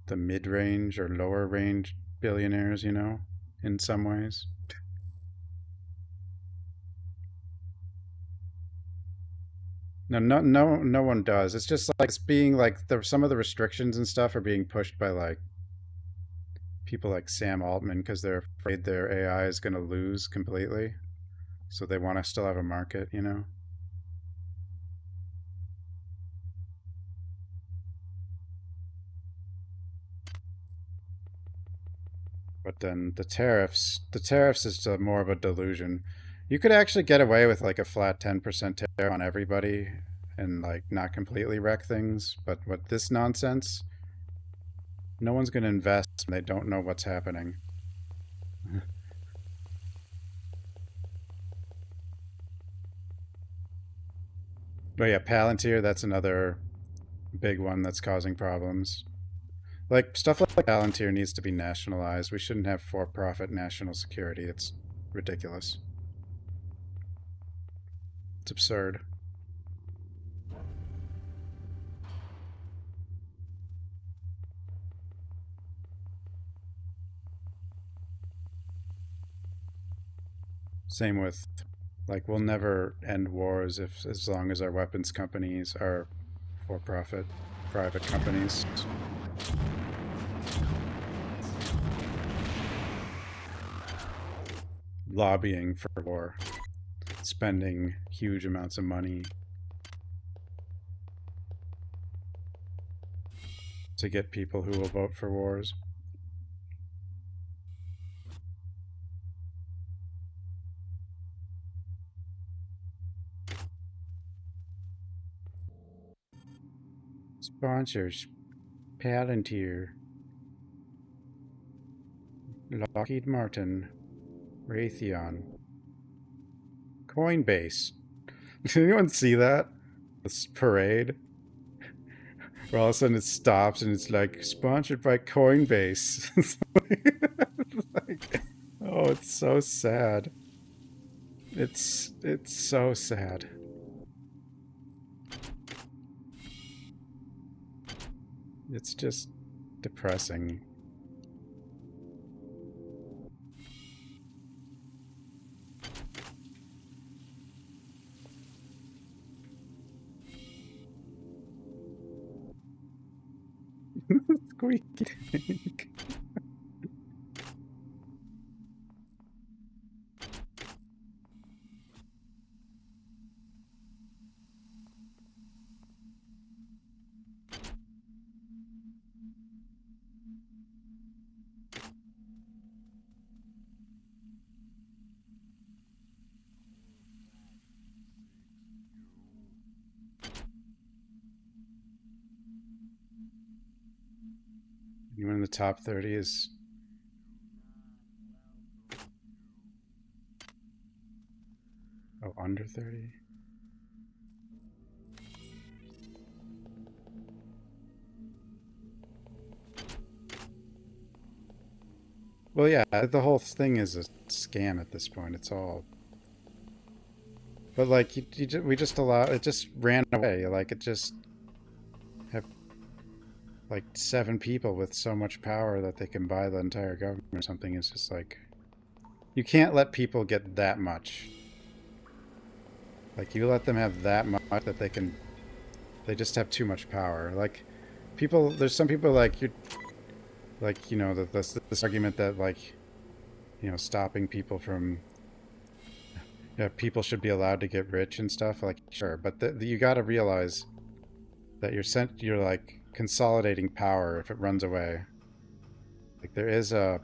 the mid-range or lower range billionaires, in some ways. No one does. It's just like it's being like some of the restrictions and stuff are being pushed by like people like Sam Altman because they're afraid their AI is going to lose completely. So they want to still have a market. But then the tariffs is more of a delusion. You could actually get away with like a flat 10% tariff on everybody and like not completely wreck things. But with this nonsense, no one's going to invest when they don't know what's happening. But yeah, Palantir, that's another big one that's causing problems. Like, stuff like Palantir needs to be nationalized. We shouldn't have for-profit national security. It's ridiculous. It's absurd. Same with, like, we'll never end wars as long as our weapons companies are for-profit private companies. Lobbying for war, spending huge amounts of money to get people who will vote for wars. Sponsors: Palantir, Lockheed Martin, Raytheon, Coinbase. Did anyone see that? This parade? Where all of a sudden it stops and it's like, sponsored by Coinbase. It's like, oh, it's so sad. It's so sad. It's just depressing. Squeaky tank. Anyone in the top 30 is... Oh, under 30? Well, yeah, the whole thing is a scam at this point. It's all... But, like, we just allow... It just ran away. Like, it just... have like 7 people with so much power that they can buy the entire government or something. It's just like, you can't let people get that much. Like, you let them have that much that they just have too much power. Like, people, there's some people like, you know, this argument that, like, you know, stopping people from, people should be allowed to get rich and stuff. Like, sure, but you got to realize that you're like consolidating power if it runs away. Like, there is a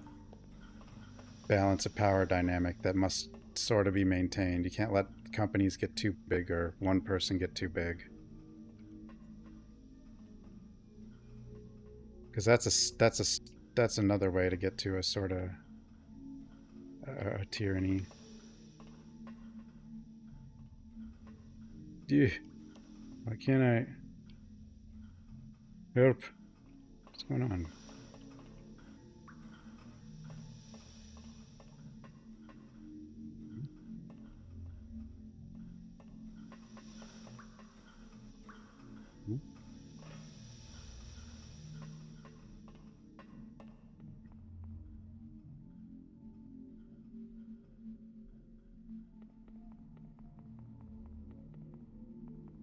balance of power dynamic that must sort of be maintained. You can't let companies get too big or one person get too big, because that's another way to get to a sort of tyranny. Why can't I help? What's going on?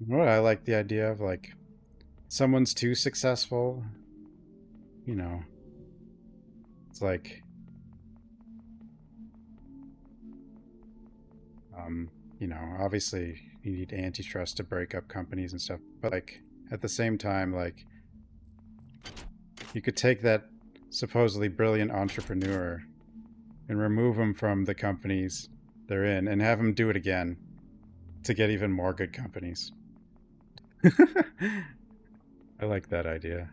Well, I like the idea of, like, someone's too successful, you know, it's like, you know, obviously you need antitrust to break up companies and stuff, but, like, at the same time, like, you could take that supposedly brilliant entrepreneur and remove them from the companies they're in and have them do it again to get even more good companies. I like that idea.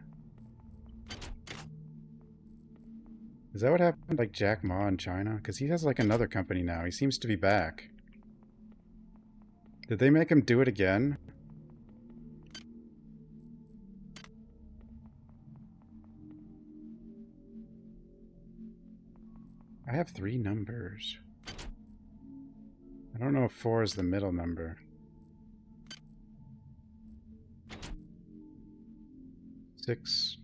Is that what happened to, like, Jack Ma in China? Because he has, like, another company now. He seems to be back. Did they make him do it again? I have 3 numbers. I don't know if 4 is the middle number. 6.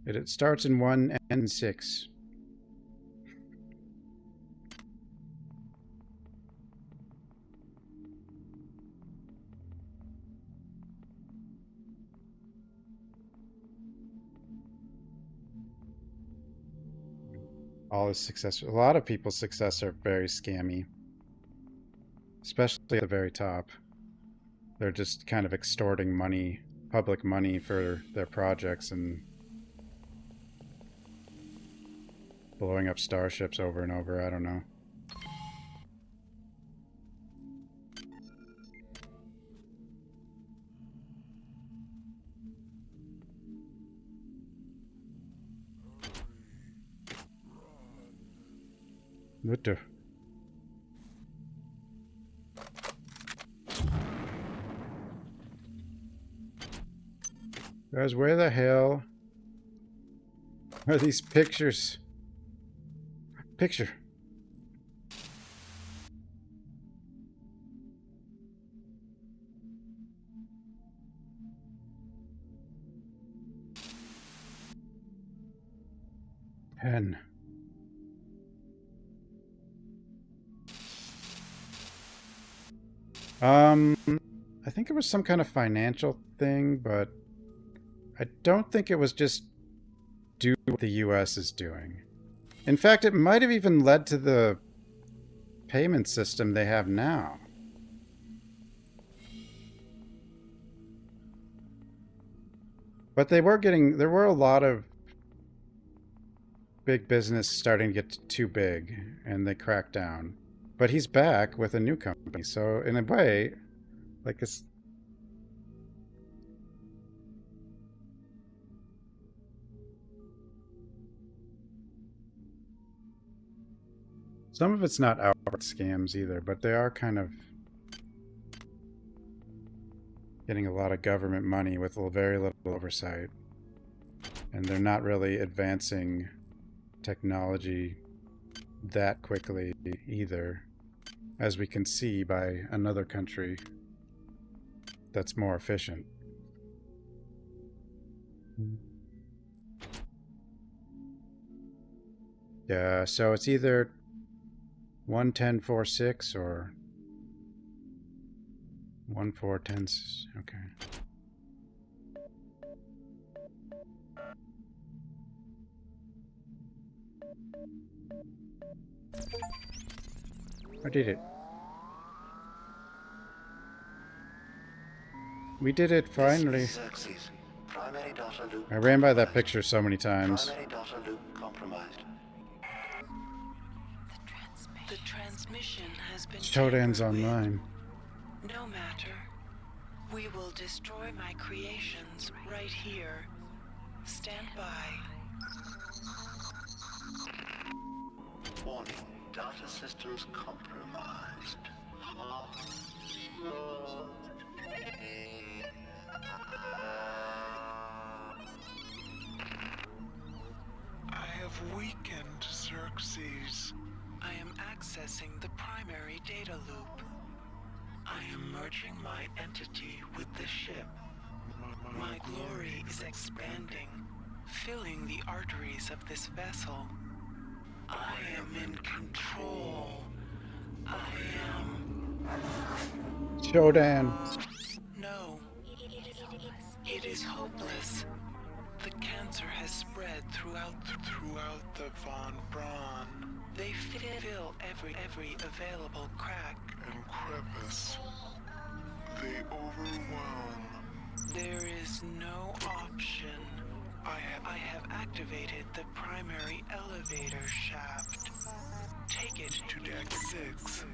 It starts in 1 and 6. All his success, a lot of people's success are very scammy. Especially at the very top. They're just kind of extorting money, public money for their projects and blowing up starships over and over, I don't know. What the? Guys, where the hell are these pictures? Picture. Pen. I think it was some kind of financial thing, but I don't think it was just do what the US is doing. In fact, it might have even led to the payment system they have now. But there were a lot of big business starting to get too big, and they cracked down. But he's back with a new company, so in a way, like it's... Some of it's not outright scams either, but they are kind of getting a lot of government money with very little oversight. And they're not really advancing technology that quickly either, as we can see by another country that's more efficient. Yeah, so it's either 11046 or 1410. Okay. I did it. We did it finally. I ran by that picture so many times. The transmission has been Shodan's online. No matter. We will destroy my creations right here. Stand by. Warning, data systems compromised. I have weakened Xerxes. I am accessing the primary data loop. I am merging my entity with the ship. My glory is expanding, filling the arteries of this vessel. I am in control. I am... Shodan. No. It is hopeless. The cancer has spread throughout the Von Braun They fill every available crack and crevice. They overwhelm. There is no option. I have activated the primary elevator shaft. take it to deck 6.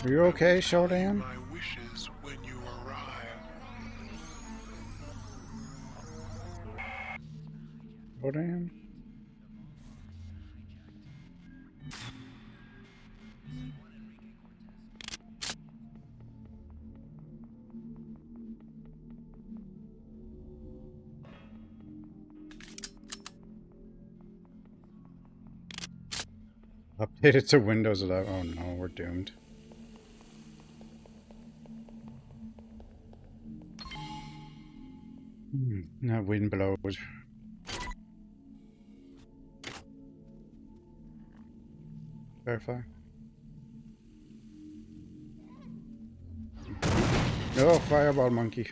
Are you okay, Shodan? My wishes when you arrive. Shodan? Updated to Windows 11. Oh no, we're doomed. That wind blows. Verify. Oh, fireball monkey.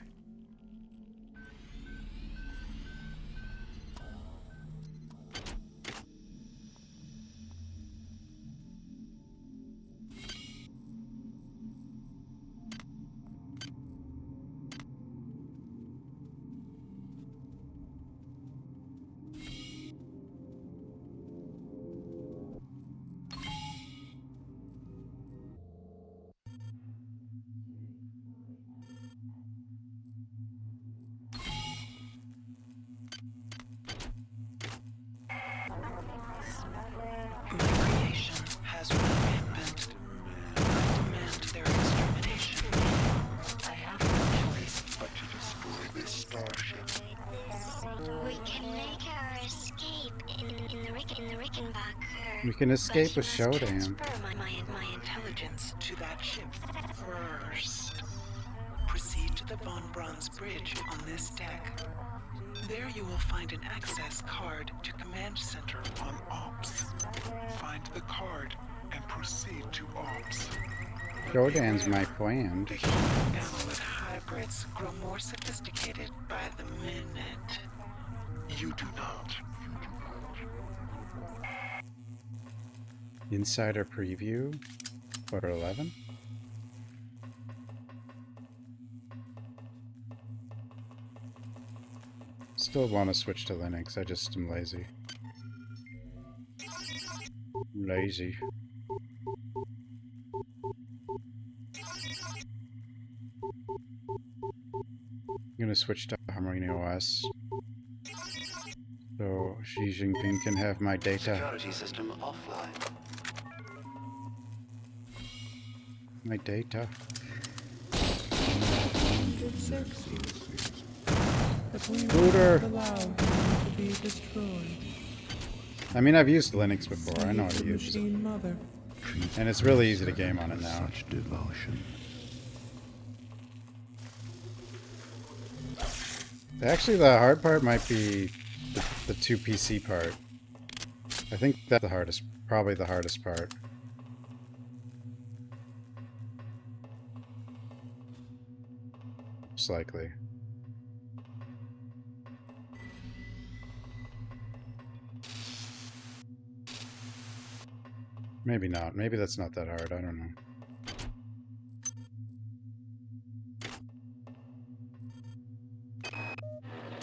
My creation has run rampant. I demand their extermination. I have no choice but to destroy this starship. We can make our escape in the Rickenbacker. We can escape with But you must Shodan. transfer my intelligence to that ship first. Proceed to the Von Braun's bridge on this deck. There you will find an access card to Command Center on Ops. Find the card and proceed to Ops. Shodan's my friend. The human animal hybrids grow more sophisticated by the minute. You do not. Insider preview for 11. Still want to switch to Linux. I just am lazy. Lazy. I'm gonna switch to Harmony OS. So Xi Jinping can have my data. Security system offline. My data. Scooter! I mean, I've used Linux before. I know how to use it. And it's really easy to game on it now. Such devotion. Actually, the hard part might be the 2 PC part. I think that's the hardest, probably the hardest part. Most likely. Maybe not. Maybe that's not that hard. I don't know.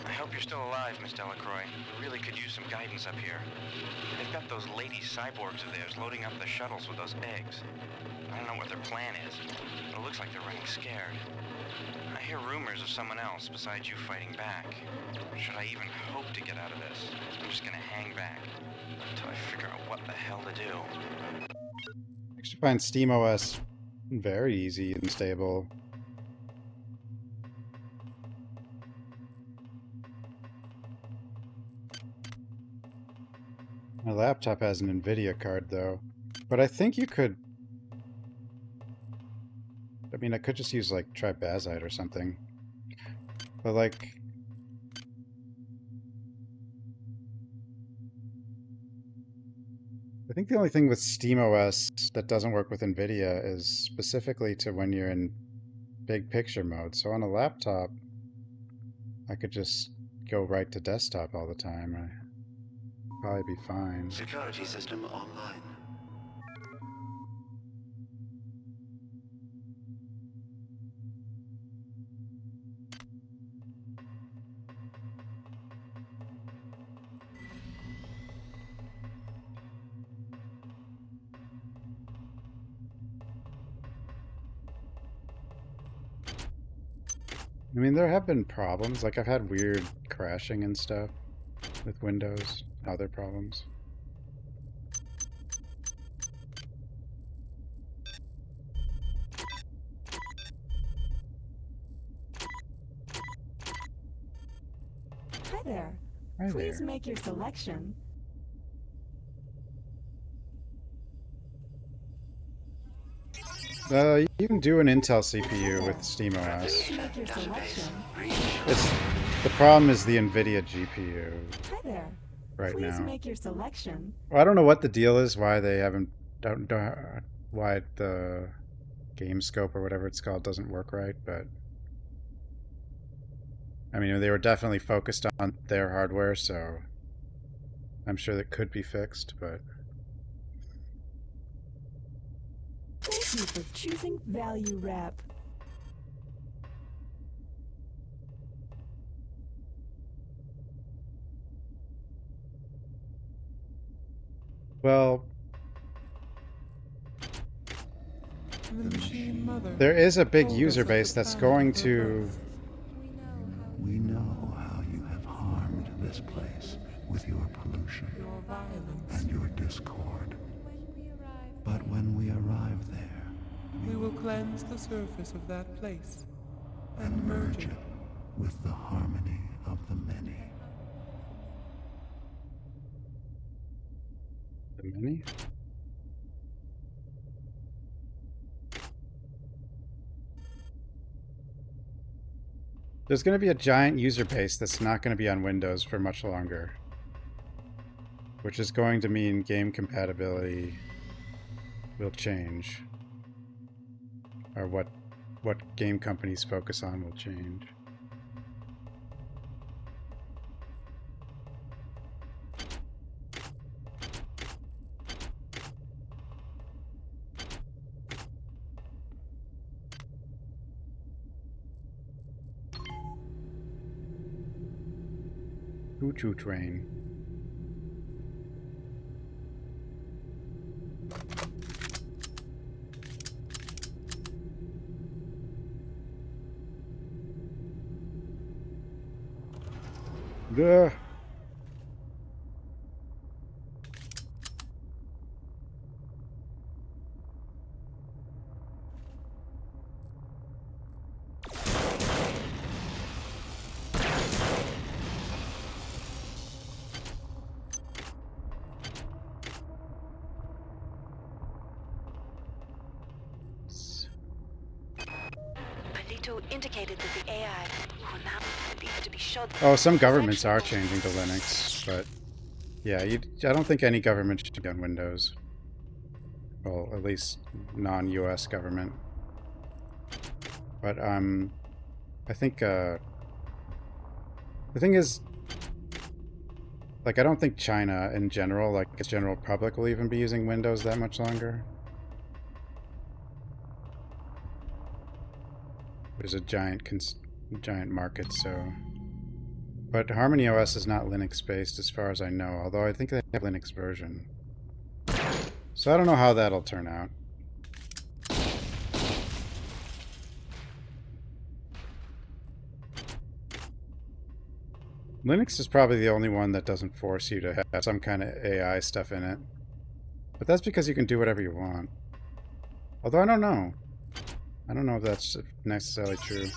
I hope you're still alive, Miss Delacroix. We really could use some guidance up here. They've got those lady cyborgs of theirs loading up the shuttles with those eggs. I don't know what their plan is, but it looks like they're running scared. I hear rumors of someone else besides you fighting back. Should I even hope to get out of this? I'm just gonna hang back until I figure out what the hell to do. I actually find SteamOS very easy and stable. My laptop has an NVIDIA card though, but I think you could. I mean, I could just use like tribazite or something, but like. I think the only thing with SteamOS that doesn't work with NVIDIA is specifically to when you're in big picture mode. So on a laptop, I could just go right to desktop all the time. I'd probably be fine. Security system online. I mean, there have been problems. Like, I've had weird crashing and stuff with Windows, other problems. Hi there. Hi Please there. make your selection. You can do an Intel CPU with SteamOS. Please make your selection. The problem is the NVIDIA GPU Hi there. right Please now. make your selection. Well, I don't know what the deal is, why they haven't, don't why the game scope or whatever it's called doesn't work right, but I mean, they were definitely focused on their hardware, so I'm sure that could be fixed, but Thank you for choosing Value Wrap. well, The machine mother. there is a big user base that's going to... We know how you have harmed this place with your pollution Your violence. and your discord. But when we arrive there, We will cleanse the surface of that place and merge it with the harmony of the many. The mini? There's going to be a giant user base that's not going to be on Windows for much longer, which is going to mean game compatibility will change, or what game companies focus on will change. Choo-choo train. Duh. Palito indicated that the AI will now be able to be showed. Oh, some governments are changing to Linux, but yeah, I don't think any government should be on Windows. Well, at least non-US government. But I think the thing is, like, I don't think China in general, like the general public, will even be using Windows that much longer. There's a giant market, so. But Harmony OS is not Linux-based as far as I know, although I think they have a Linux version. So I don't know how that'll turn out. Linux is probably the only one that doesn't force you to have some kind of AI stuff in it. But that's because you can do whatever you want. Although I don't know. I don't know if that's necessarily true.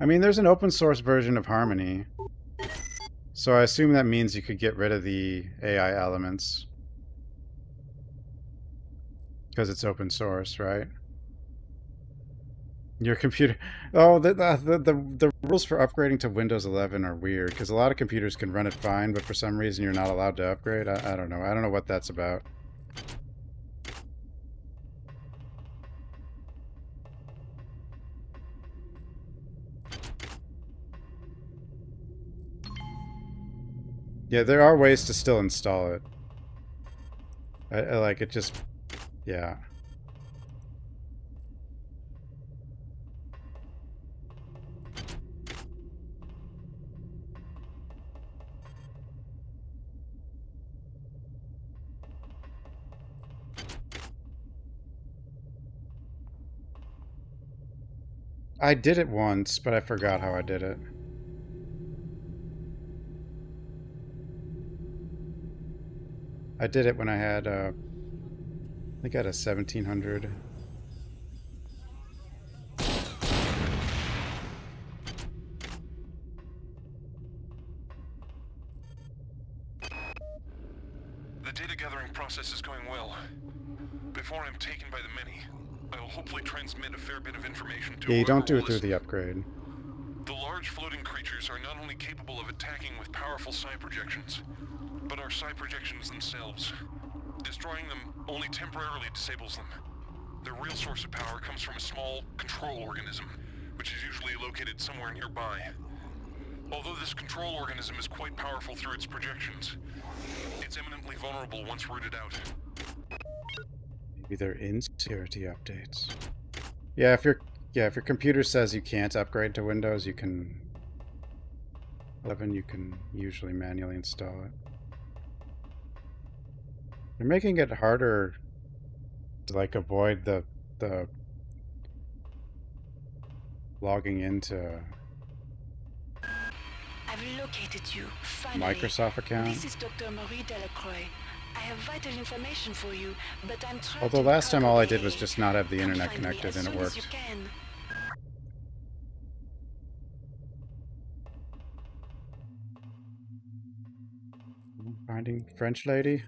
I mean, there's an open source version of Harmony. So I assume that means you could get rid of the AI elements. Because it's open source, right? Your computer... Oh, the rules for upgrading to Windows 11 are weird, because a lot of computers can run it fine, but for some reason you're not allowed to upgrade. I don't know. I don't know what that's about. Yeah, there are ways to still install it. I like it just... Yeah. I did it once, but I forgot how I did it. I did it when I had, I think I had a 1700. The data gathering process is going well. Before I'm taken by the many, I will hopefully transmit a fair bit of information to Yeah, you don't whoever do will it through listen. the upgrade. The large floating creatures are not only capable of attacking with powerful psi projections, but are psi projections themselves. Destroying them only temporarily disables them. Their real source of power comes from a small control organism, which is usually located somewhere nearby. Although this control organism is quite powerful through its projections, it's eminently vulnerable once rooted out. Maybe they're insecurity updates. Yeah, if your computer says you can't upgrade to Windows, you can 11 you can usually manually install it. They're making it harder to like avoid the logging into I've located you, finally. Microsoft account. This is Dr. Marie Delacroix. I have vital information for you, but I'm trying Although to last time all I did recover was just not have the Come internet find me connected as and it soon as you worked. can. Finding French lady.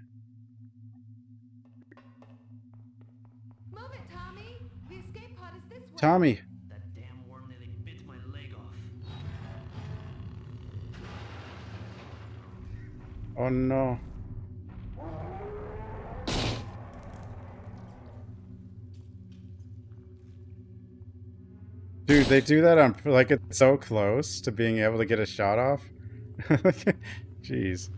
Move it, Tommy. The escape pod is this way. Tommy. That damn worm nearly bit my leg off. Oh no. Dude, they do that on like it's so close to being able to get a shot off. Jeez.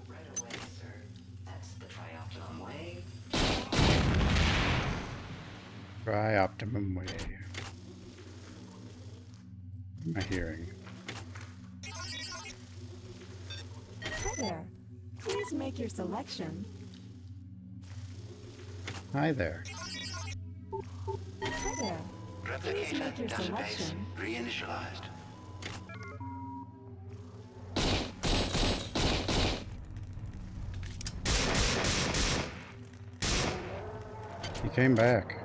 Right away, sir. That's the Trioptimum way. Try optimum way. What am I hearing? Hi there. Please make your selection. Hi there. Hi there. Please Replicator make your database selection. reinitialized. He came back.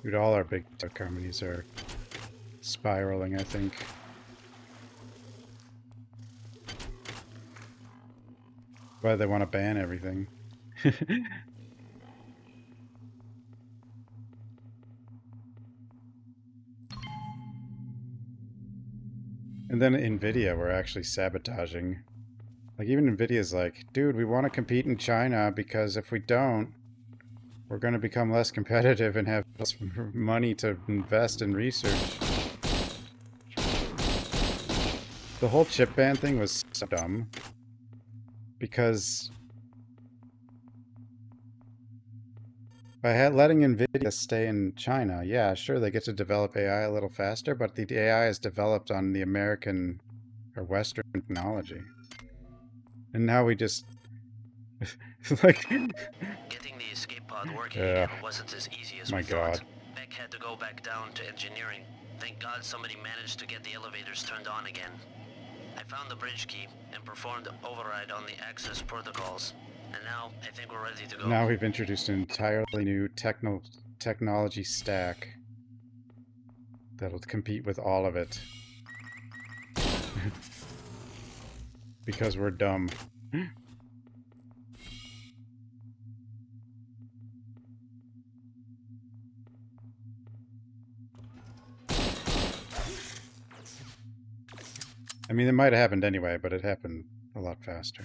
Dude, all our big tech companies are spiraling, I think. Why they want to ban everything. And then Nvidia, we're actually sabotaging. Like, even Nvidia's like, dude, we want to compete in China because if we don't, we're going to become less competitive and have less money to invest in research. The whole chip ban thing was so dumb. Because by letting Nvidia stay in China, yeah, sure, they get to develop AI a little faster, but the AI is developed on the American or Western technology. And now we just like Getting the escape pod working again wasn't as easy as my we God. thought. Beck had to go back down to engineering. Thank God somebody managed to get the elevators turned on again. I found the bridge key and performed override on the access protocols. And now I think we're ready to go. Now we've introduced an entirely new technology stack that'll compete with all of it. Because we're dumb. I mean, it might have happened anyway, but it happened a lot faster.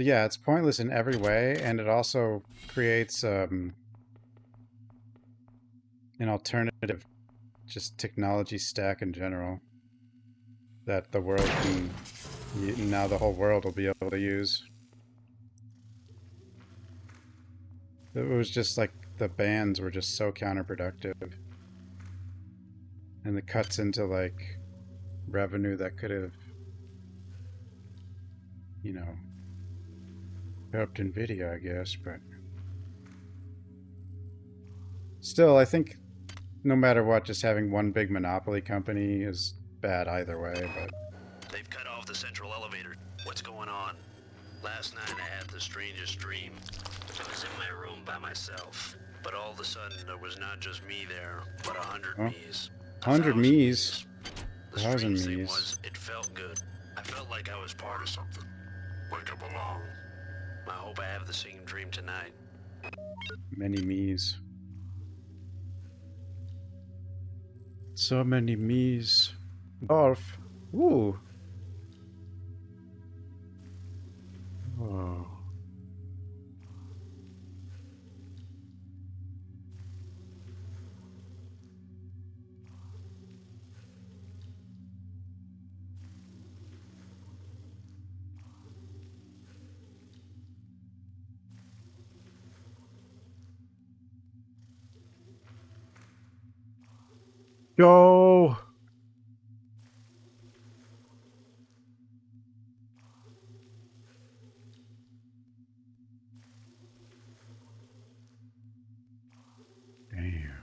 But yeah, it's pointless in every way, and it also creates an alternative just technology stack in general that the world can... now the whole world will be able to use. It was just like the bans were just so counterproductive. And it cuts into like revenue that could have, you know, helped NVIDIA, I guess, but still, I think no matter what, just having one big monopoly company is bad either way, but... They've cut off the central elevator. What's going on? Last night I had the strangest dream. I was in my room by myself, but all of a sudden there was not just me there, but 100 me's. 100 me's? The strange thing was, it felt good. I felt like I was part of something. Like I belong. I hope I have the same dream tonight. Many me's. So many me's. Golf. Ooh. Oh. Yo. Damn.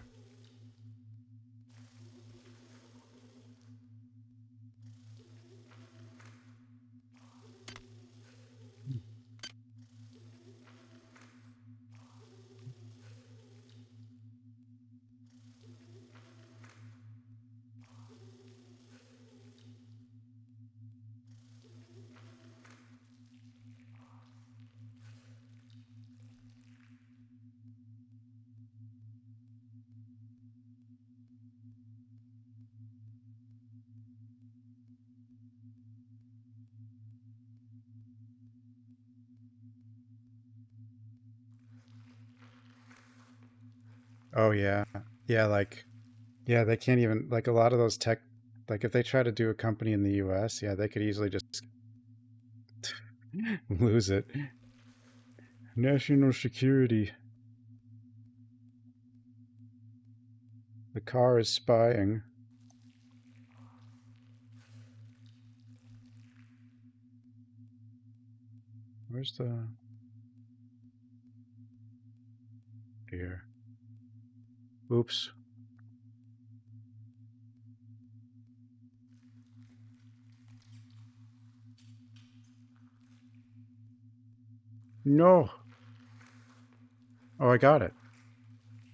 Oh yeah. Yeah, like yeah, they can't even like a lot of those tech like if they try to do a company in the US, yeah, they could easily just lose it. National security. The car is spying. Where's the... Here. Oops. No. Oh, I got it.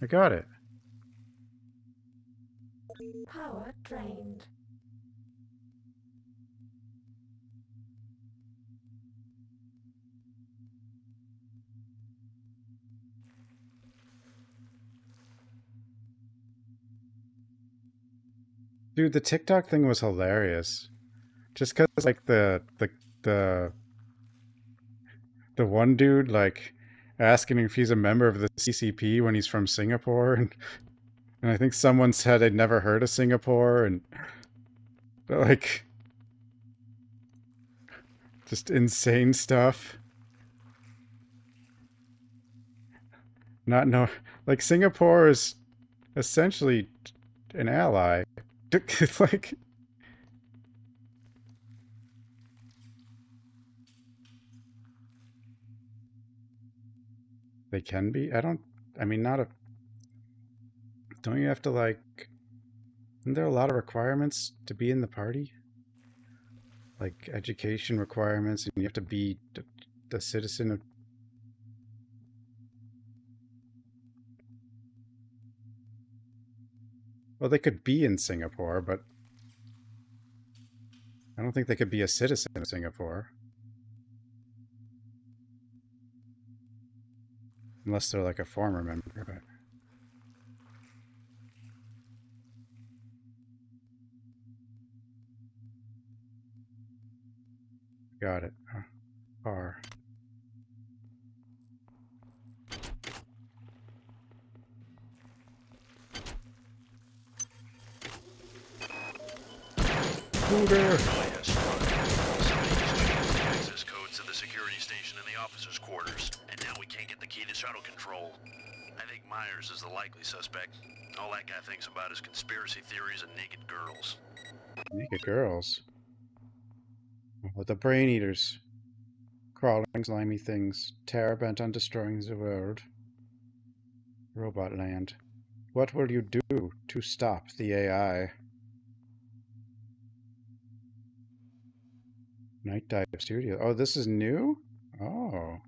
I got it. Power drained. Dude, the TikTok thing was hilarious. Just cause like the the one dude like asking if he's a member of the CCP when he's from Singapore, and I think someone said they'd never heard of Singapore, and like just insane stuff. Not know like Singapore is essentially an ally. Like they can be. I mean, not a... Don't you have to like... Isn't there a lot of requirements to be in the party? Like education requirements, and you have to be the citizen of... Well, they could be in Singapore, but I don't think they could be a citizen of Singapore. Unless they're like a former member, but... Got it. R. Scooter! Somebody just changed the access codes to the security station in the officers' quarters, and now we can't get the key to shuttle control. I think Myers is the likely suspect. All that guy thinks about is conspiracy theories and naked girls. Naked girls? Oh, the brain eaters. Crawling, slimy things. Terror bent on destroying the world. Robot land. What will you do to stop the AI? Night Dive Studio. Oh, this is new? Oh.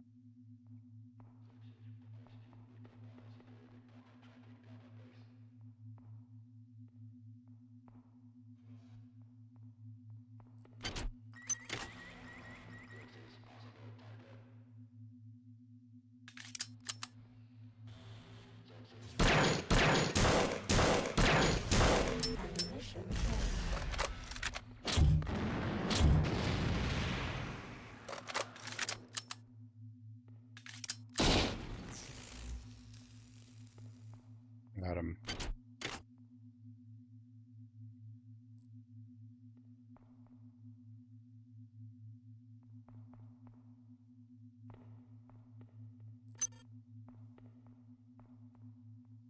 Got him.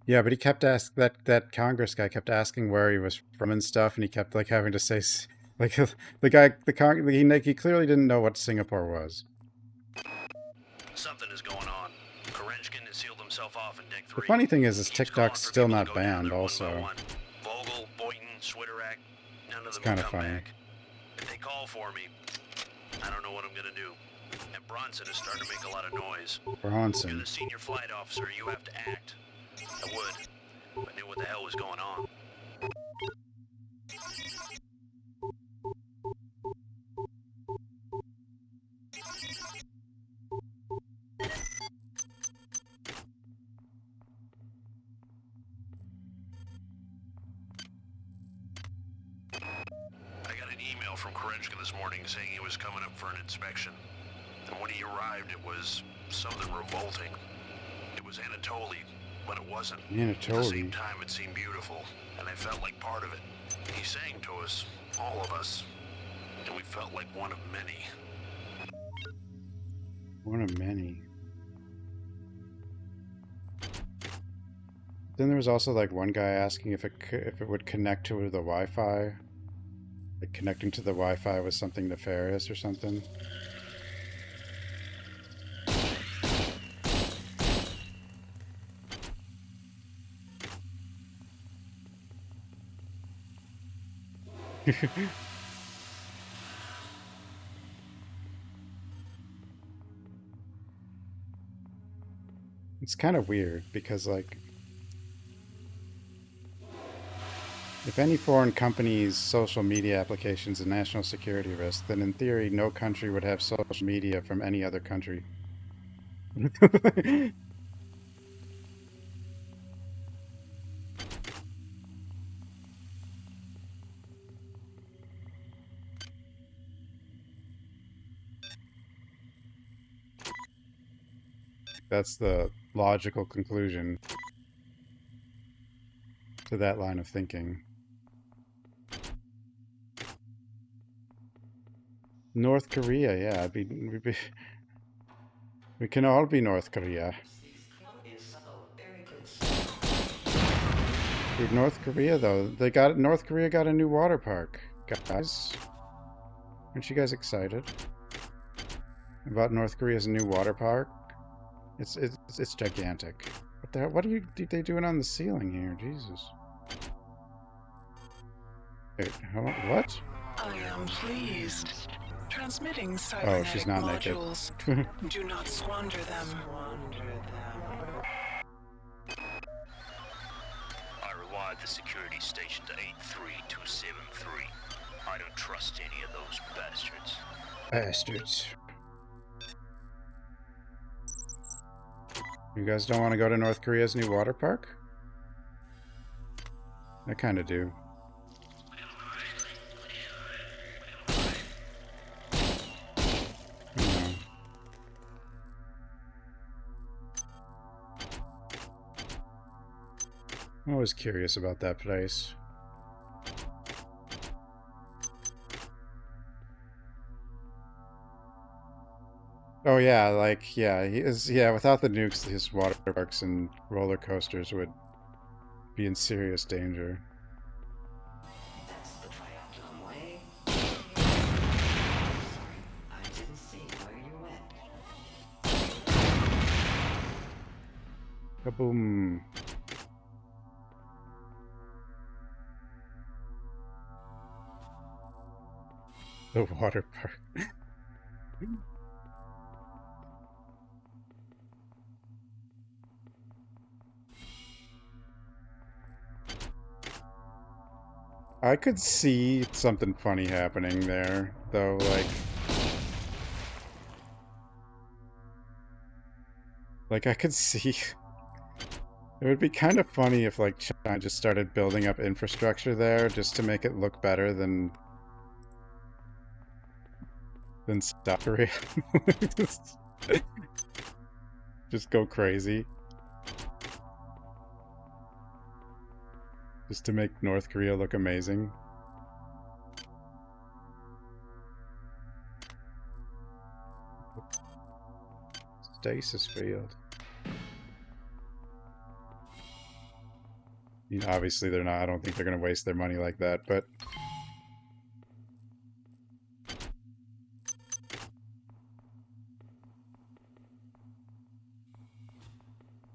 Yeah, but he kept asking that Congress guy kept asking where he was from and stuff, and he kept like having to say like he clearly didn't know what Singapore was. Something is going on. Korenchkin has sealed himself off in Deck 3. The funny thing is TikTok's still not banned. Also, Vogel, Boynton, Switterak, none of it's them kind will of come funny. back. If they call for me, I don't know what I'm gonna do. And Bronson is starting to make a lot of noise. Bronson. You're the senior flight officer. You have to act. I would, if I knew what the hell was going on. I got an email from Korenchkin this morning saying he was coming up for an inspection. And when he arrived, it was something revolting. It was Anatoly, but it wasn't. At the same time, it seemed beautiful, and I felt like part of it. He sang to us, all of us, and we felt like one of many. One of many. Then there was also like one guy asking if it would connect to the Wi-Fi. Like connecting to the Wi-Fi was something nefarious or something. It's kind of weird because, like, if any foreign company's social media applications a national security risk, then in theory no country would have social media from any other country. That's the logical conclusion to that line of thinking. North Korea, yeah, we can all be North Korea. Dude, North Korea though, North Korea got a new water park, guys. Aren't you guys excited about North Korea's new water park? It's gigantic. What the hell? What are they doing on the ceiling here? Jesus. Wait, what? I am pleased. Transmitting Oh, cybernetic she's not naked. modules. Do not squander them. I rewired the security station to 83273. I don't trust any of those bastards. Bastards. You guys don't want to go to North Korea's new water park? I kind of do. I'm always curious about that place. Oh yeah, like yeah, he is yeah, without the nukes his water parks and roller coasters would be in serious danger. That's the triathlon way. I didn't see where you went. Kaboom. The water park. I could see something funny happening there, though, like I could see it would be kind of funny if like China just started building up infrastructure there just to make it look better than South Korea. Just go crazy. Just to make North Korea look amazing. Stasis field. You know, obviously they're not. I don't think they're going to waste their money like that, but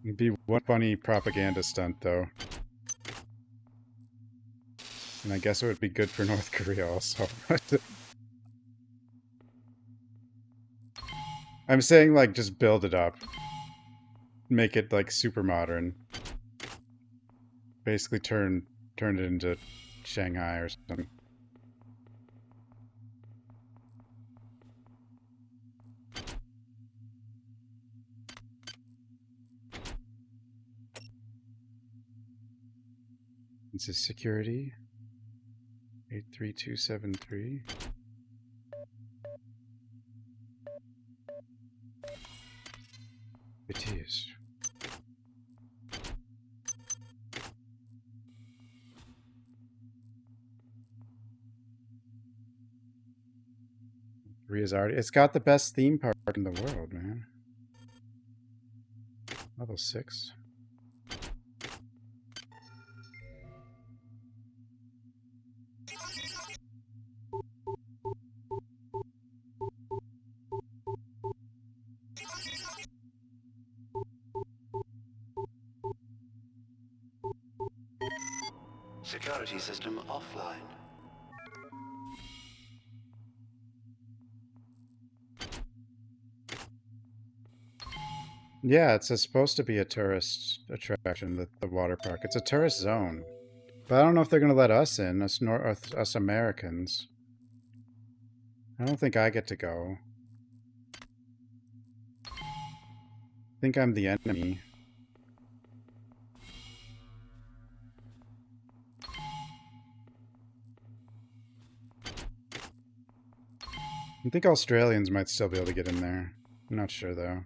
it'd be one funny propaganda stunt, though. And I guess it would be good for North Korea also. I'm saying, like, just build it up. Make it, like, super modern. Basically turn it into Shanghai or something. This is security. 83273. It is. Korea's already. It's got the best theme park in the world, man. Level 6. Security system offline. Yeah, it's supposed to be a tourist attraction, the water park. It's a tourist zone. But I don't know if they're going to let us in, us Americans. I don't think I get to go. I think I'm the enemy. I think Australians might still be able to get in there. I'm not sure, though.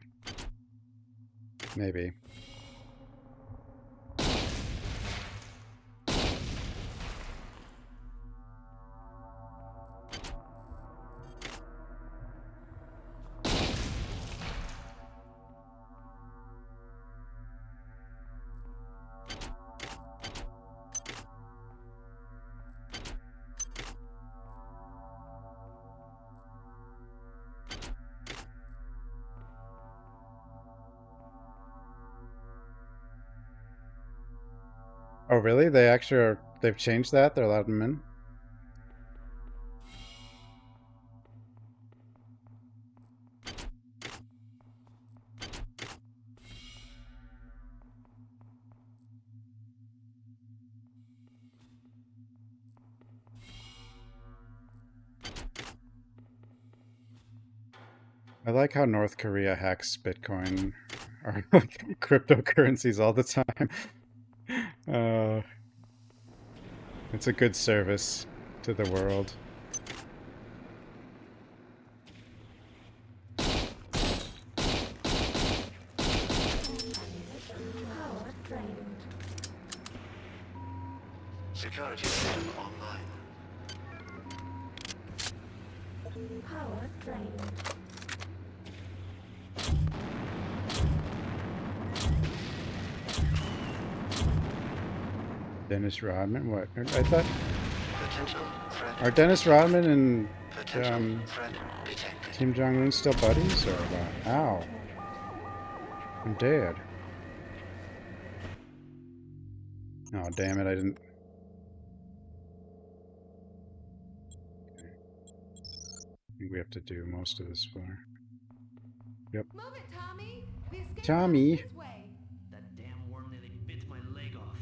Maybe. Oh, really? They actually are... They've changed that? They're allowed them in? I like how North Korea hacks Bitcoin or cryptocurrencies all the time. It's a good service to the world. Security system online. Power drained. Dennis Rodman? What? I thought. Potential threat. Are Dennis Rodman and Potential threat detected. Kim Jong Un still buddies or what? Ow. I'm dead. Oh, damn it, I didn't. Okay. I think we have to do most of this floor. Yep. Move it, Tommy. The escape Tommy. pod is this way. That damn worm nearly bit my leg off.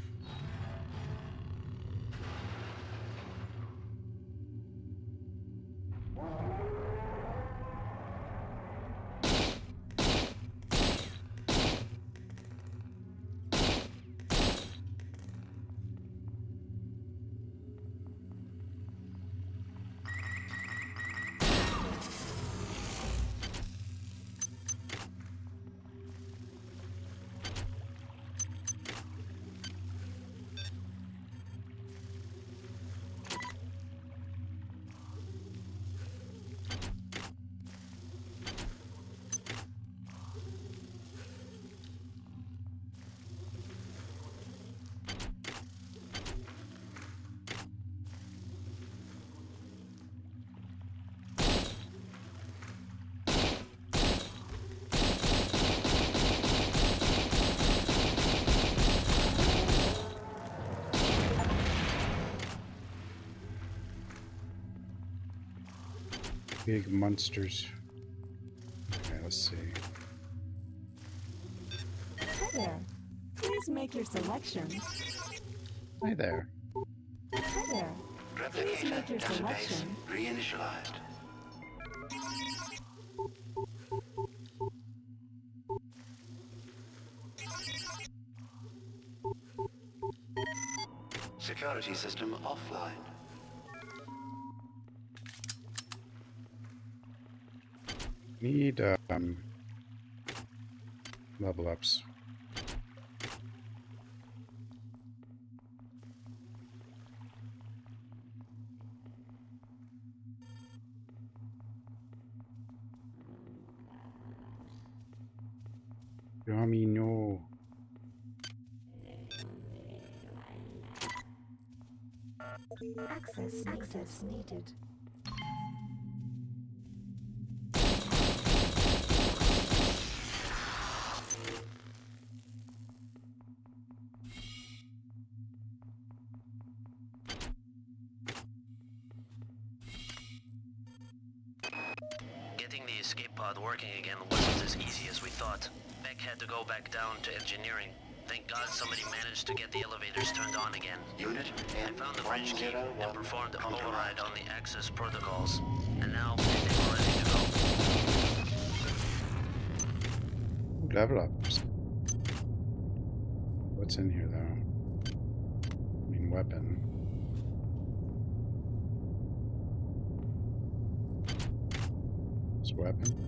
Big monsters. Okay, let's see. Hi there. Please make your selection. Hi there. Hi there. Please make your Database selection. reinitialized. Security system offline. Need level ups. Yummy, no. Access needed. Getting the escape pod working again wasn't as easy as we thought. Beck had to go back down to engineering. Thank God somebody managed to get the elevators turned on again. Unit I found the bridge key and performed an compromised. override on the access protocols. And now we're ready to go. Level ups. What's in here, though? I mean, weapon. This weapon.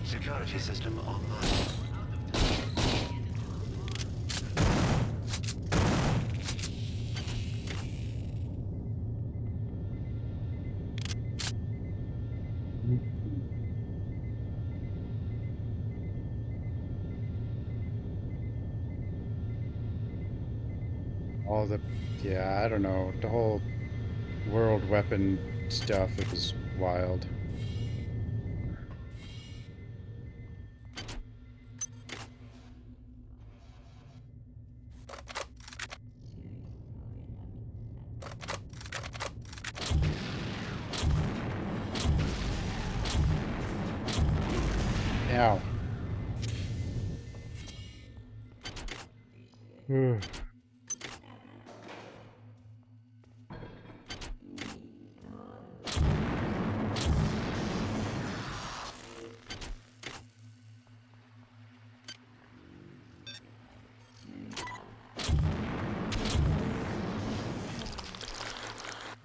Security system online. All the, yeah, I don't know. The whole world weapon stuff is wild. Ow.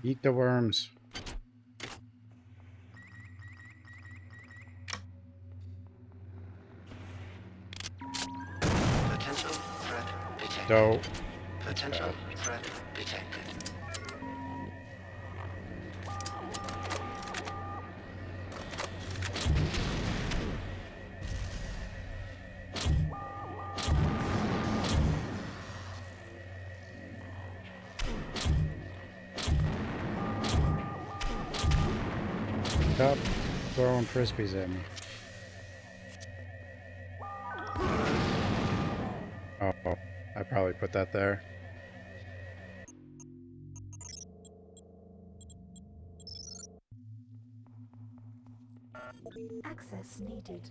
Eat the worms. Potential threat detected. No. Potential threat detected. Stop throwing frisbees at me. Oh, I probably put that there. Access needed.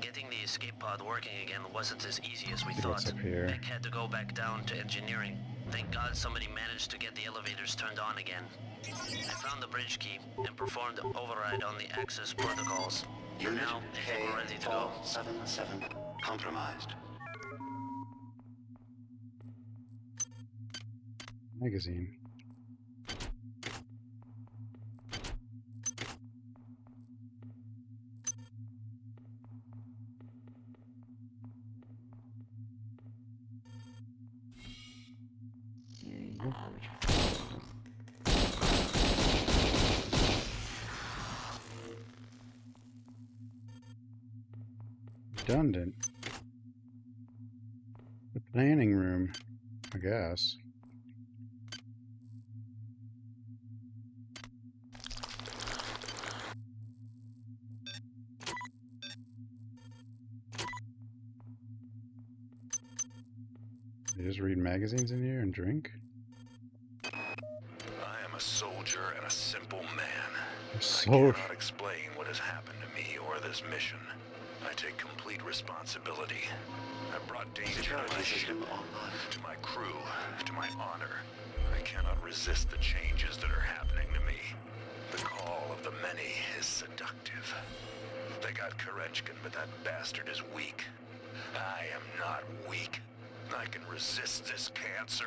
Getting the escape pod working again wasn't as easy as we See what's thought. up here. Beck had to go back down to engineering. Thank God somebody managed to get the elevators turned on again. I found the bridge key and performed an override on the access protocols. Unit Now, I think we're ready to go. K477 compromised. Magazine. Redundant. The planning room, I guess. You just read magazines in here and drink? I am a soldier and a simple man. I cannot explain what has happened to me or this mission. I take complete responsibility. I brought danger to my ship, to my crew, to my honor. I cannot resist the changes that are happening to me. The call of the many is seductive. They got Korechkin, but that bastard is weak. I am not weak. I can resist this cancer.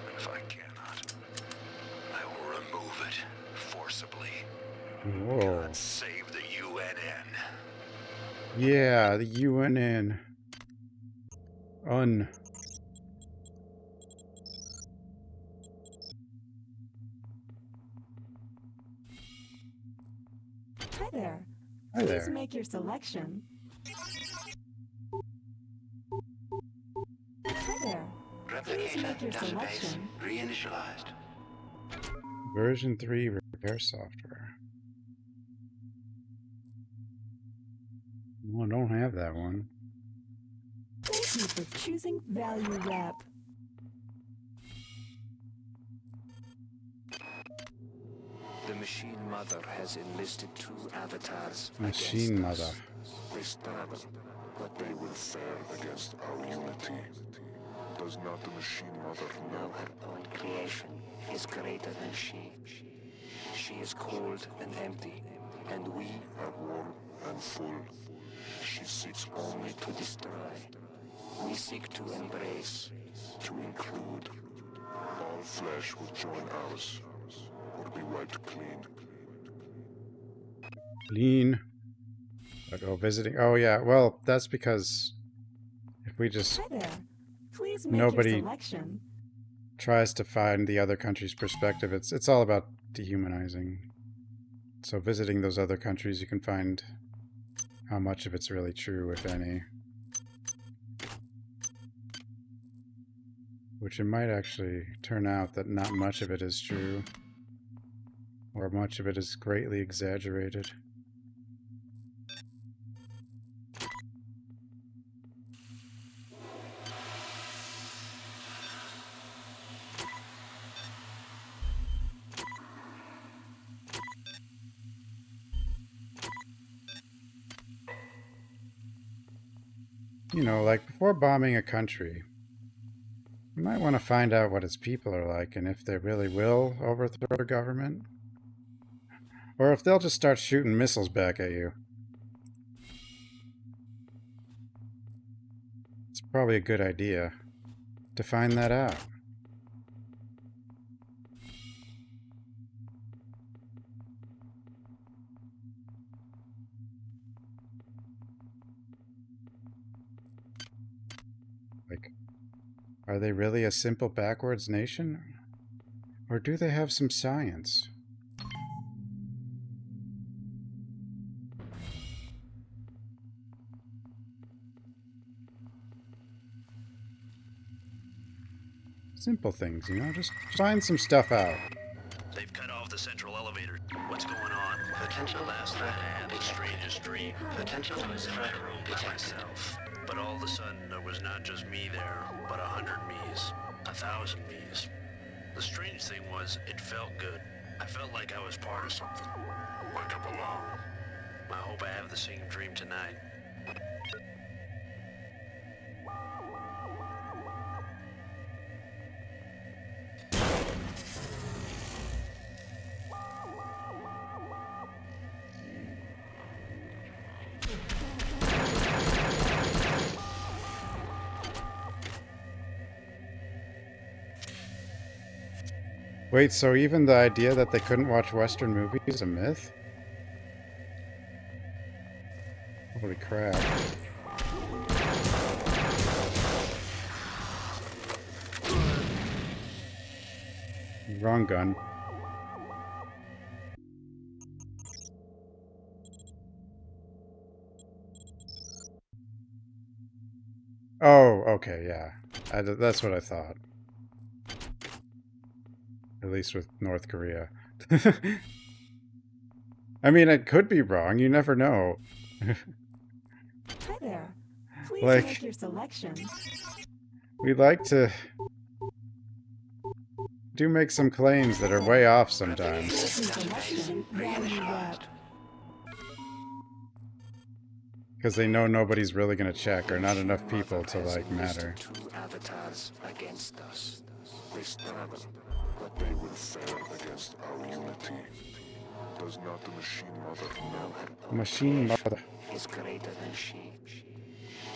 And if I cannot, I will remove it forcibly. Whoa. God save the UNN. Yeah, the UNN. Hi there. Hi Please there. make your selection. Hi there. Please make your Replicator database selection. reinitialized. Version 3 repair software. Well, I don't have that one. Thank you for choosing Value Wrap. The Machine Mother has enlisted 2 avatars Machine against Mother. us. They stab us, but they will fare against our unity. Does not the Machine Mother know? Her own creation is greater than she. She is cold and empty, and we are warm and full. She seeks only to destroy. We seek to embrace, to include. All flesh will join ours, or be wiped clean. Clean. I'll go visiting. Oh yeah, well, that's because if we just Hi there. Please make your nobody selection. tries to find the other country's perspective, it's all about dehumanizing. So visiting those other countries, you can find how much of it's really true, if any. Which it might actually turn out that not much of it is true, or much of it is greatly exaggerated. You know, like before bombing a country, You might want to find out what its people are like and if they really will overthrow the government. Or if they'll just start shooting missiles back at you. It's probably a good idea to find that out. Like, are they really a simple backwards nation? Or do they have some science? Simple things, you know? Just find some stuff out. They've cut off the central elevator. What's going on? Potential last night I had the strangest dream. Potential was in my room by myself. But all of a sudden there was not just me there, but 100 me's. 1,000 me's. The strange thing was, it felt good. I felt like I was part of something. Like I belong. I hope I have the same dream tonight. Wait, so even the idea that they couldn't watch Western movies is a myth? Holy crap. Wrong gun. Oh, okay, yeah. That's what I thought. At least with North Korea. I mean, it could be wrong. You never know. Hi there. Please Like, make your selection. We like to do make some claims that are way off sometimes. Because they know nobody's really going to check, or not enough people to, like, matter. Two avatars against us. They struggle, but they will fail against our unity. Does not the Machine Mother know? Machine Mother is greater than she.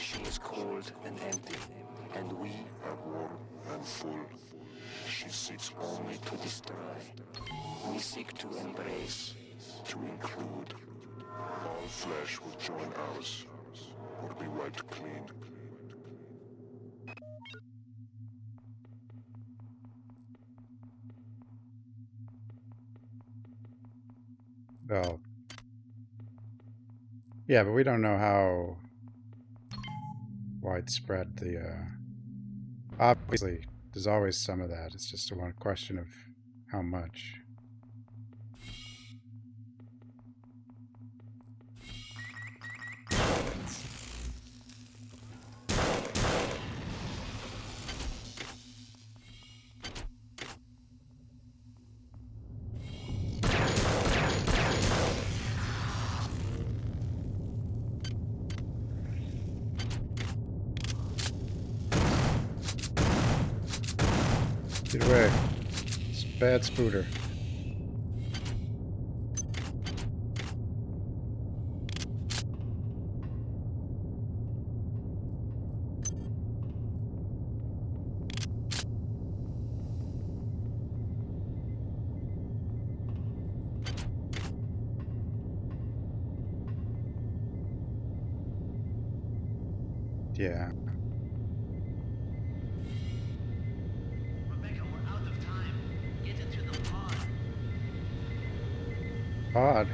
She is cold and empty, and we are warm and full. She seeks only to destroy. We seek to embrace, to include. All flesh will join ours, or be wiped clean. Well, yeah, but we don't know how widespread the, obviously, there's always some of that. It's just a one question of how much. Get away. It's a bad spooter. Yeah. Pod.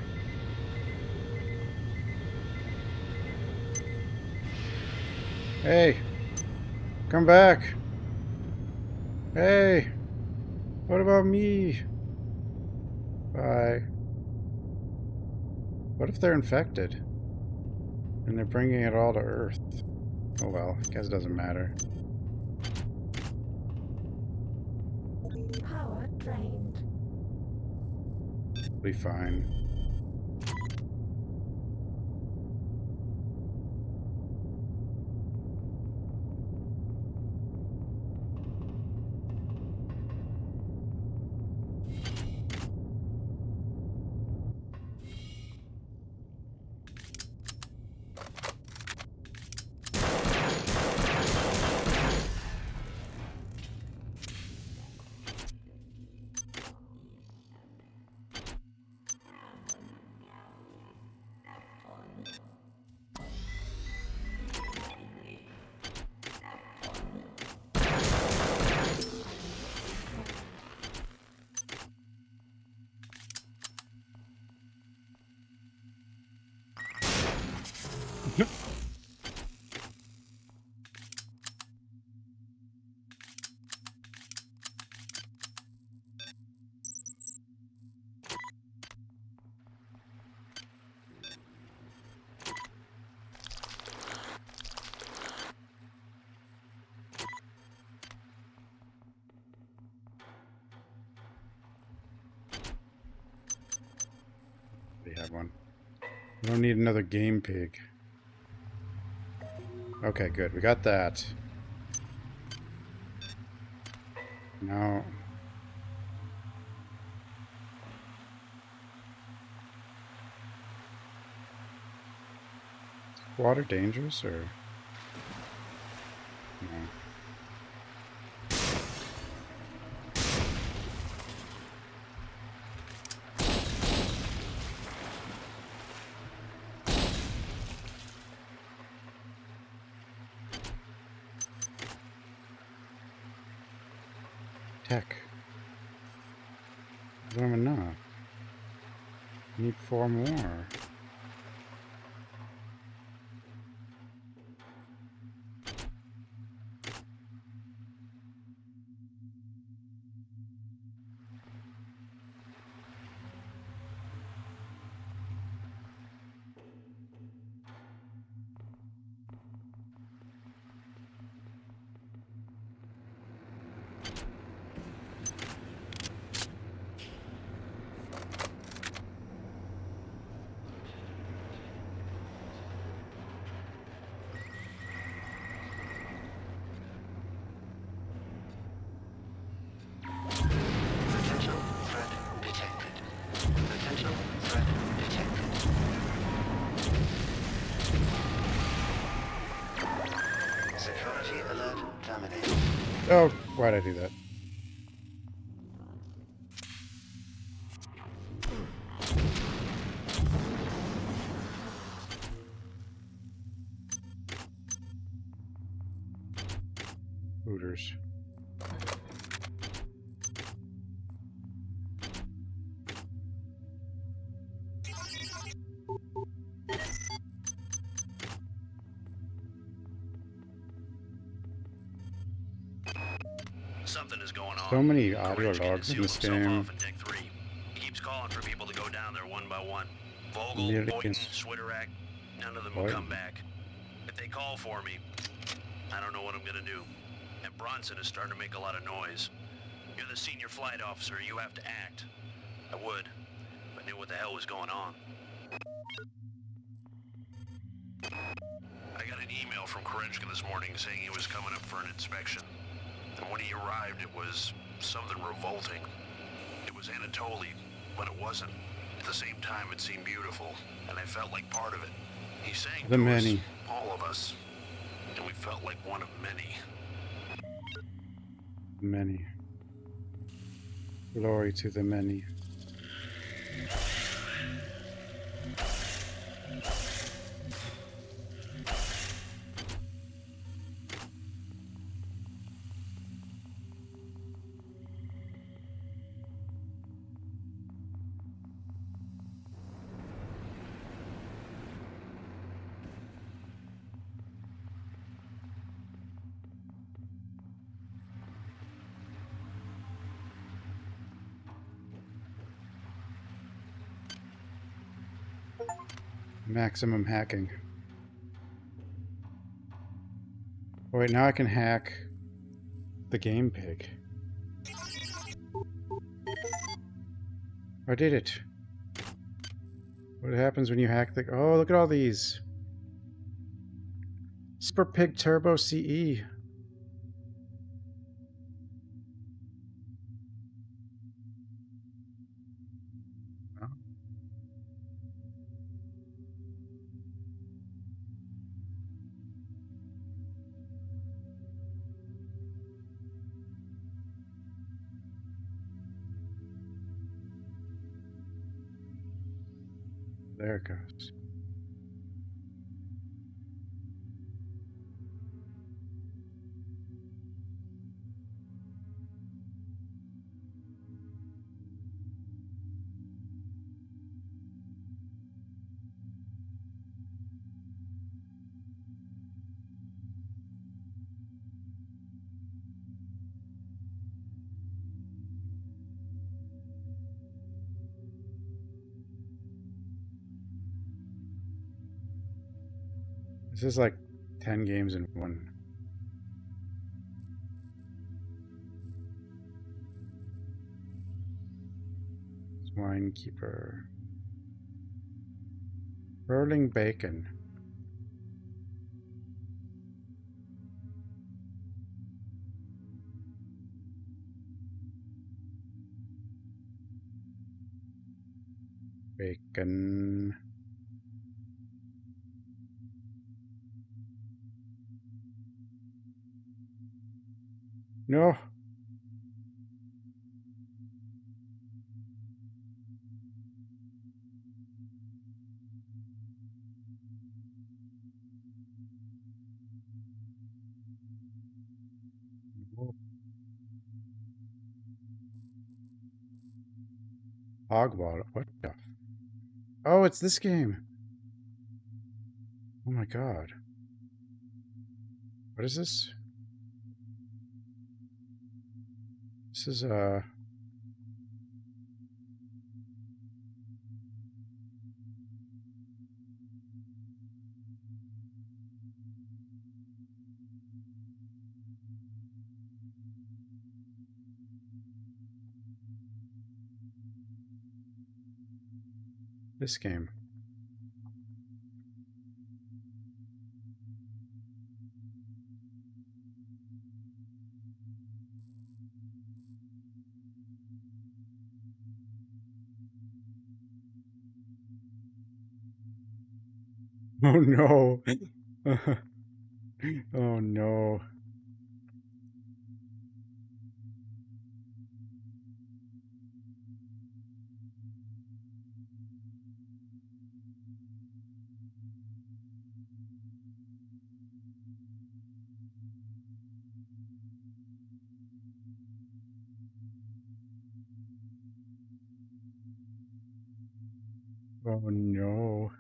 Hey, come back. Hey, what about me? Bye. What if they're infected? And they're bringing it all to Earth? Oh well, I guess it doesn't matter. Power drained. Be fine. already have one. We don't need another game pig. Okay, good. We got that. Now... Water dangerous, or... No. Tech. I don't even know. Need 4 more. Potential threat detected. Potential threat detected. Security alert terminated. Oh, why'd I do that? Hooters. Something is going on. So many audio Wretched logs in this concealed himself game. off in deck 3. He keeps calling for people to go down there one by one. Vogel, Millions. Boyton, Switterak, none of them will come back. If they call for me, I don't know what I'm gonna do. And Bronson is starting to make a lot of noise. You're the senior flight officer, you have to act. I would, if I knew what the hell was going on. I got an email from Korechka this morning saying he was coming up for an inspection. And when he arrived, it was something revolting. It was Anatoly, but it wasn't. At the same time, it seemed beautiful, and I felt like part of it. He sang The to many. us, all of us, and we felt like one of many. Many. Glory to the many. Maximum hacking. Wait, now I can hack the game pig. I did it. What happens when you hack the... Oh, look at all these. Super Pig Turbo CE. Oh. There it goes. This is like 10 games in one. Swine Keeper. Rolling bacon. Bacon. No. Hogwall. What the? Oh, it's this game. Oh my god. What is this? This is this game. Oh no. Oh no. Oh no.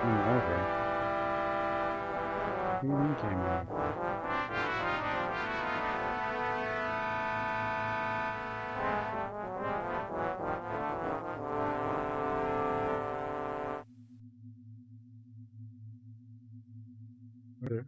Game over. What do you mean game over? What are-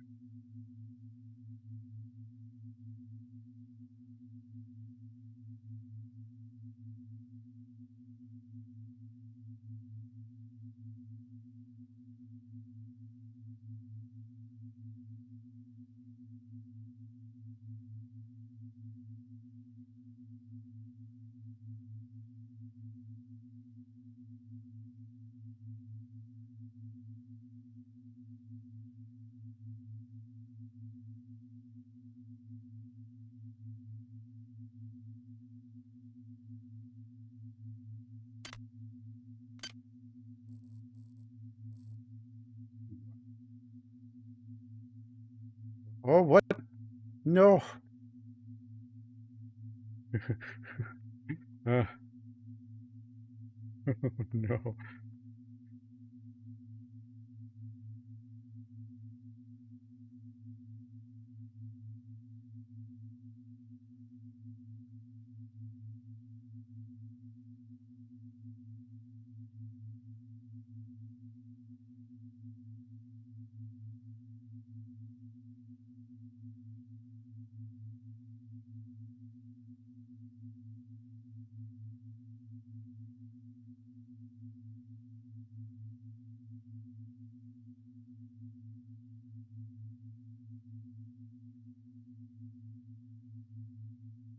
Oh, what? No. uh, no.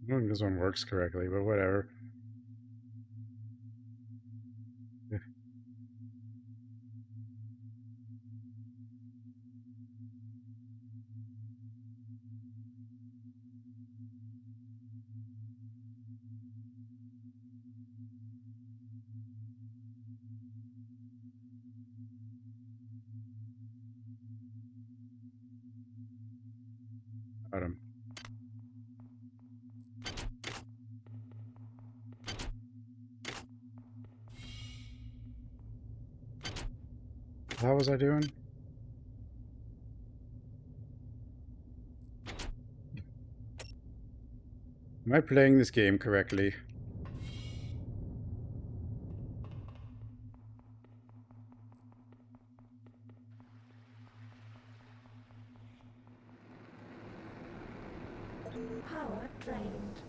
I don't think this one works correctly, but whatever. Got him. the hell was I doing? Am I playing this game correctly? Power drained.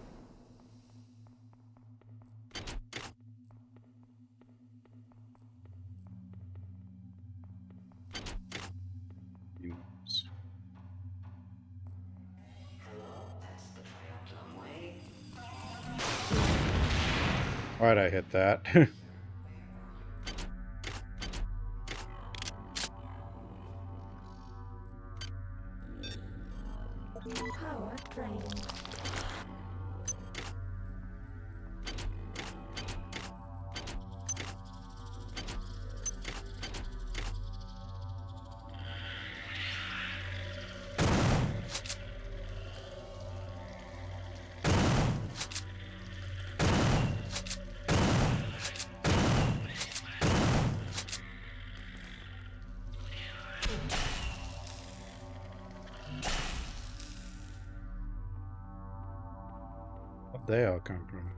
Why'd I hit that? Power drained. Where'd they all come from?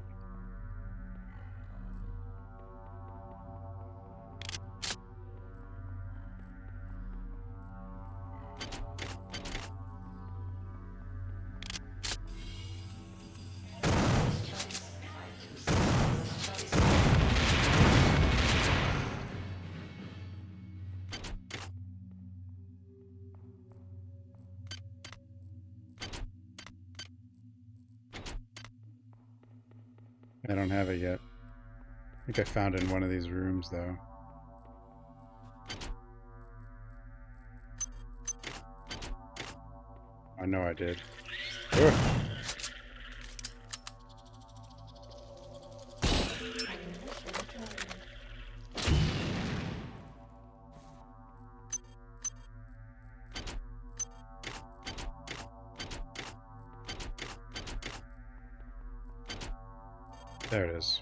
I don't have it yet. I think I found it in one of these rooms, though. I know I did. Ugh. There it is.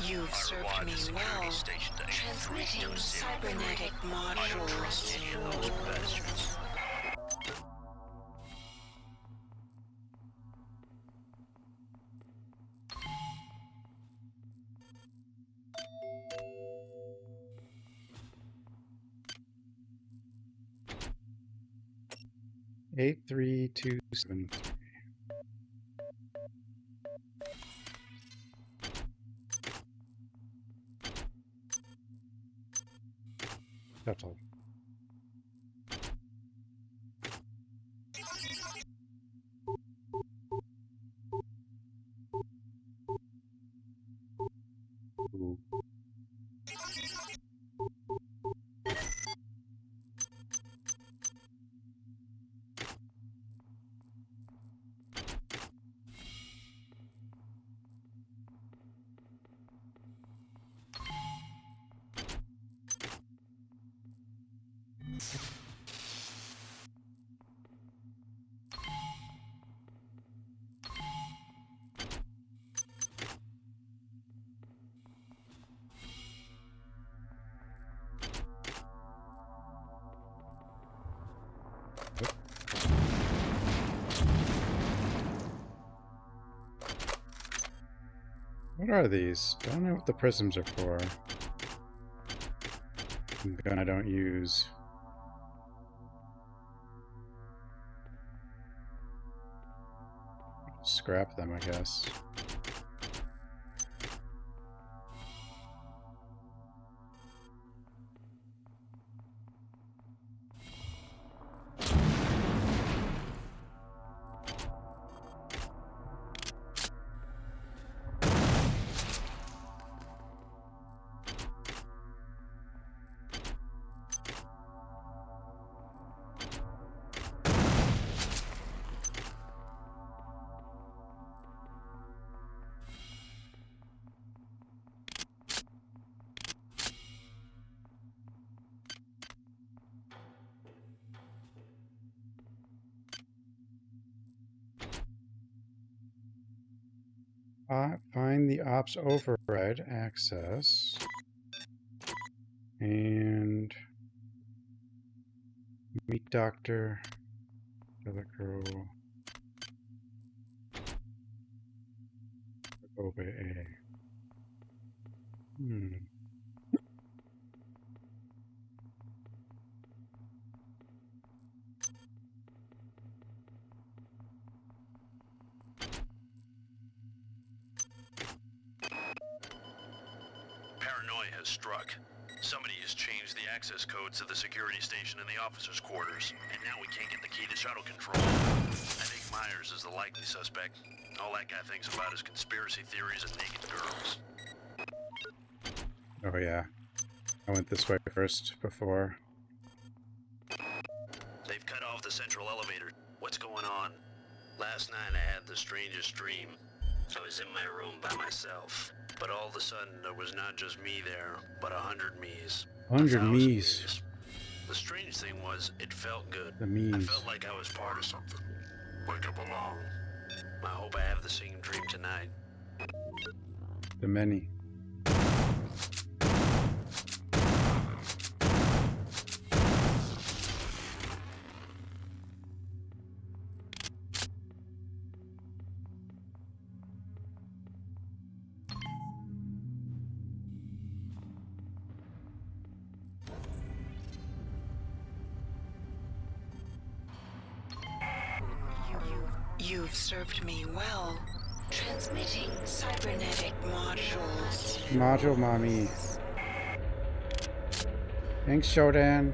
You've served me well, transmitting cybernetic modules to... Eight 3 2 7 3. Shuttle. Ooh. What are these? I don't know what the prisms are for. Gun I don't use. Scrap them, I guess. Find the ops override access And meat doctor, other girl, obey. Paranoia has struck. Somebody has changed the access codes to the security station in the officers' quarters, and now we can't get the key to shuttle control. I think Myers is the likely suspect. All that guy thinks about is conspiracy theories and naked girls. Oh yeah, I went this way first before. They've cut off the central elevator. What's going on? Last night I had the strangest dream. I was in my room by myself, but all of a sudden there was not just me there, but 100 me's. 100 me's. The strange thing was, it felt good. The me's. I felt like I was part of something, like I belong. I hope I have the same dream tonight. The many. You've served me well. Transmitting cybernetic modules. Module mommy. Thanks, Shodan.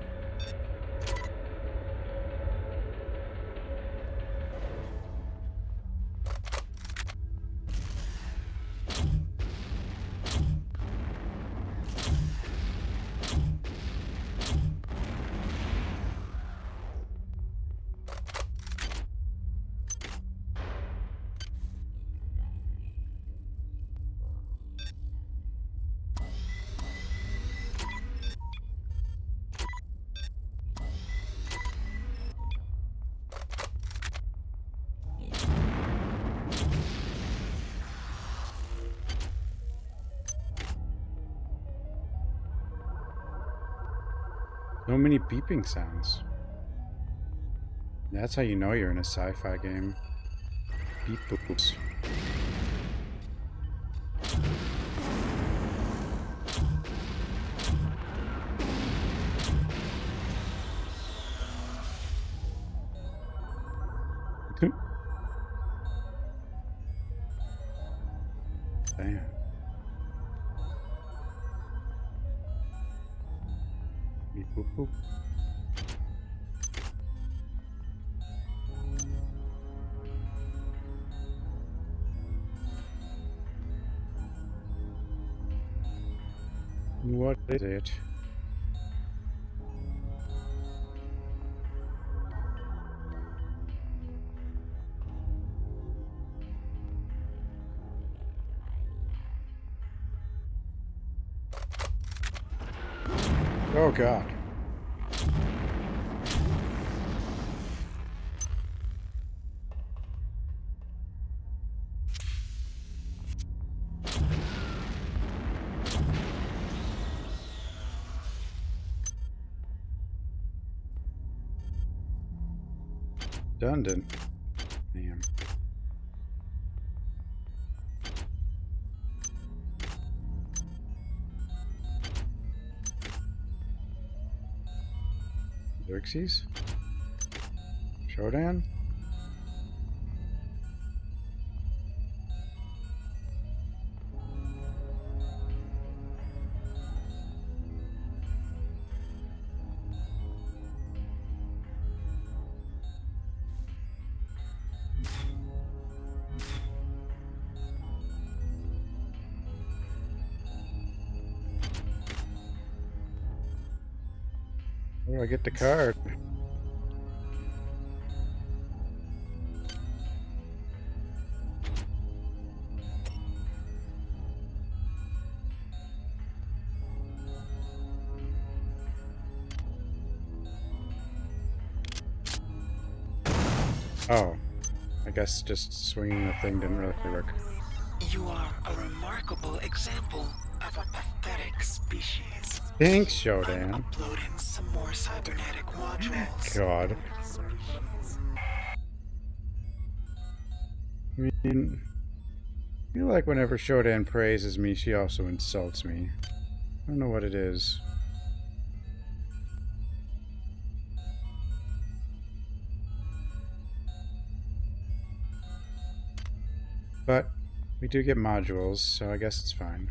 So many beeping sounds. That's how you know you're in a sci-fi game. Beep boops. Damn. Beep boop boop. What is it? Oh God. Redundant. Damn. Xerxes? Shodan? Where do I get the card? Oh, I guess just swinging the thing didn't really work. You are a remarkable example of a pathetic species. Thanks, Shodan. Uploading some more cybernetic modules. God. I mean, I feel like whenever Shodan praises me, she also insults me. I don't know what it is. But we do get modules, so I guess it's fine.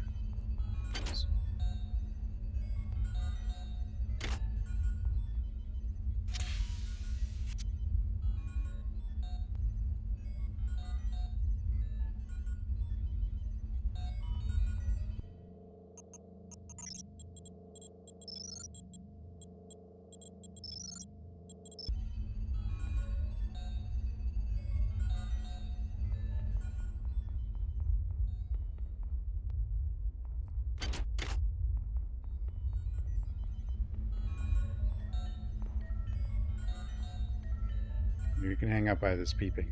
You can hang out by this peeping.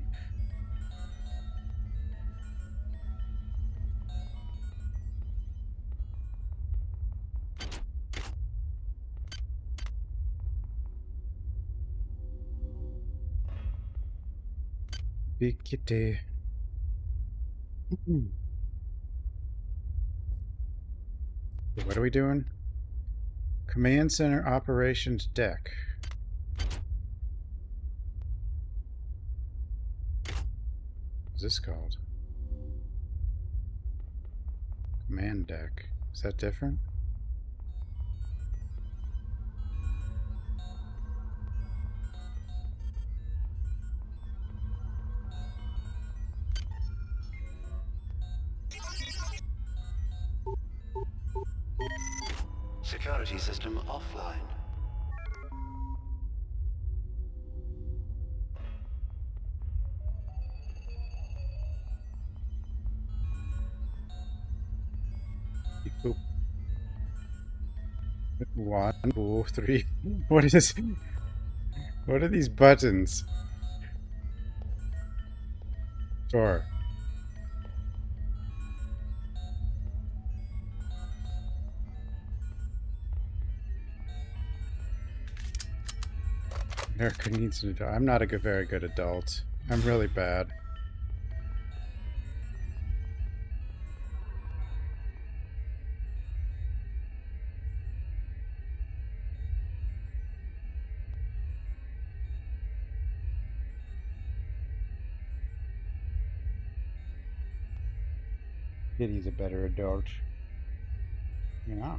Big kitty. What are we doing? Command Center Operations Deck. What's this called? Command Deck. Is that different? Security system offline. Boop. 1, 2, 3. What is? What are these buttons? Door. Erica needs an adult. I'm not a very good adult. I'm really bad. Kitty's a better adult. Yeah.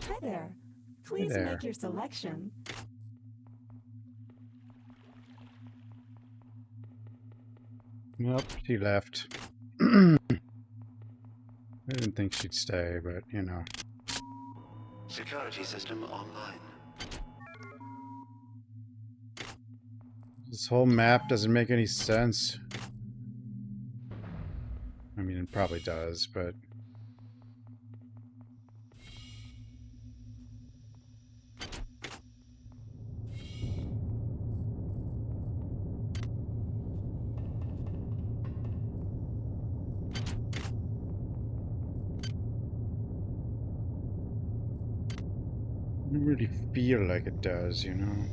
Hi there. Please there. make your selection. Nope, she left. I didn't think she'd stay, but you know. Security system online. This whole map doesn't make any sense. I mean, it probably does, but... I don't really feel like it does, you know?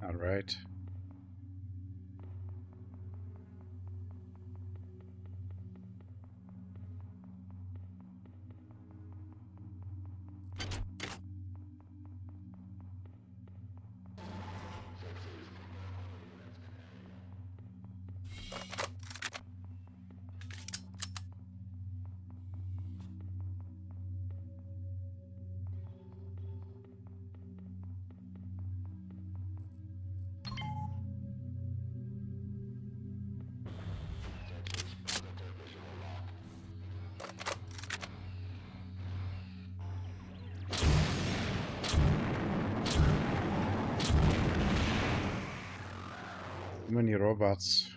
All right. Many robots.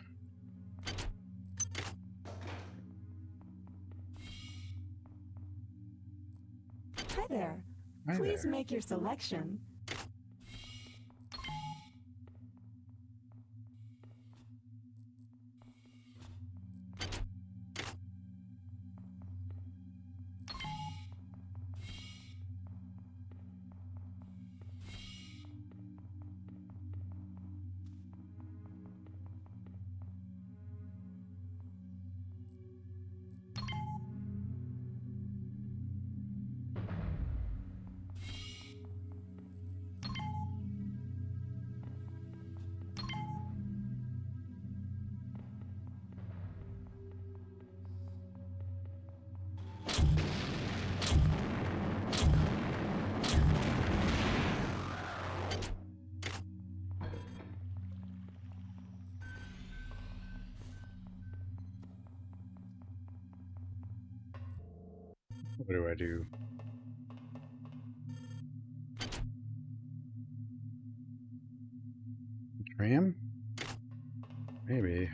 Hi there. Hi Please there. make your selection. What do I do? Tram? Maybe.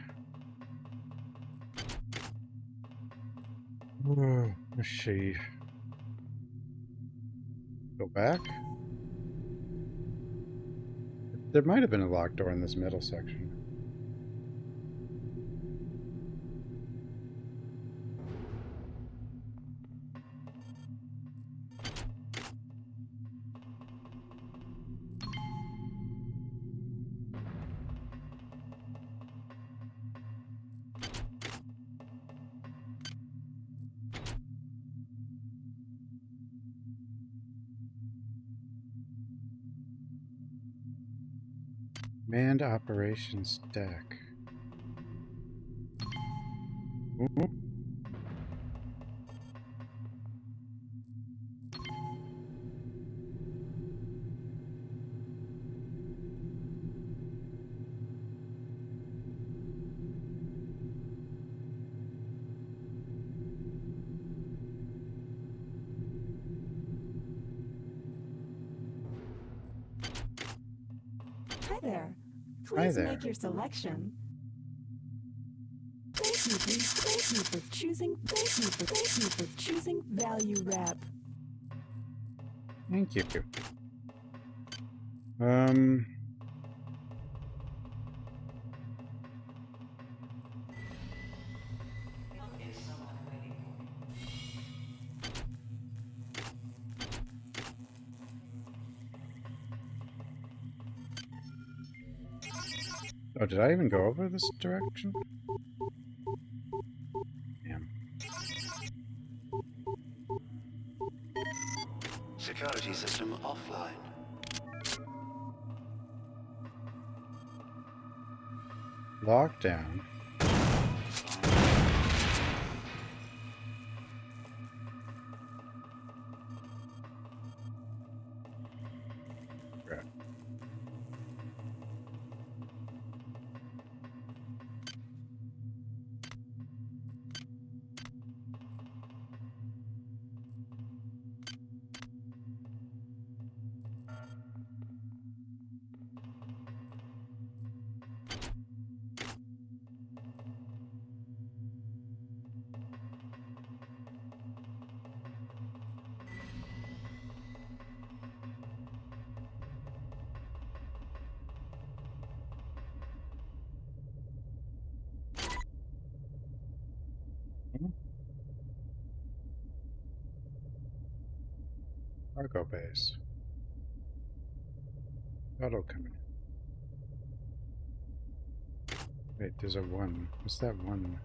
Let's see. Go back? There might have been a locked door in this middle section. Manned operations deck. Hi there. Hi Please there. make your selection. Thank you for choosing Value Wrap. Thank you. Is someone waiting for me? Oh, did I even go over this direction? Damn. Security system offline. Lockdown. Right. Cargo base. Shuttle coming in. Wait, there's a 1. What's that 1?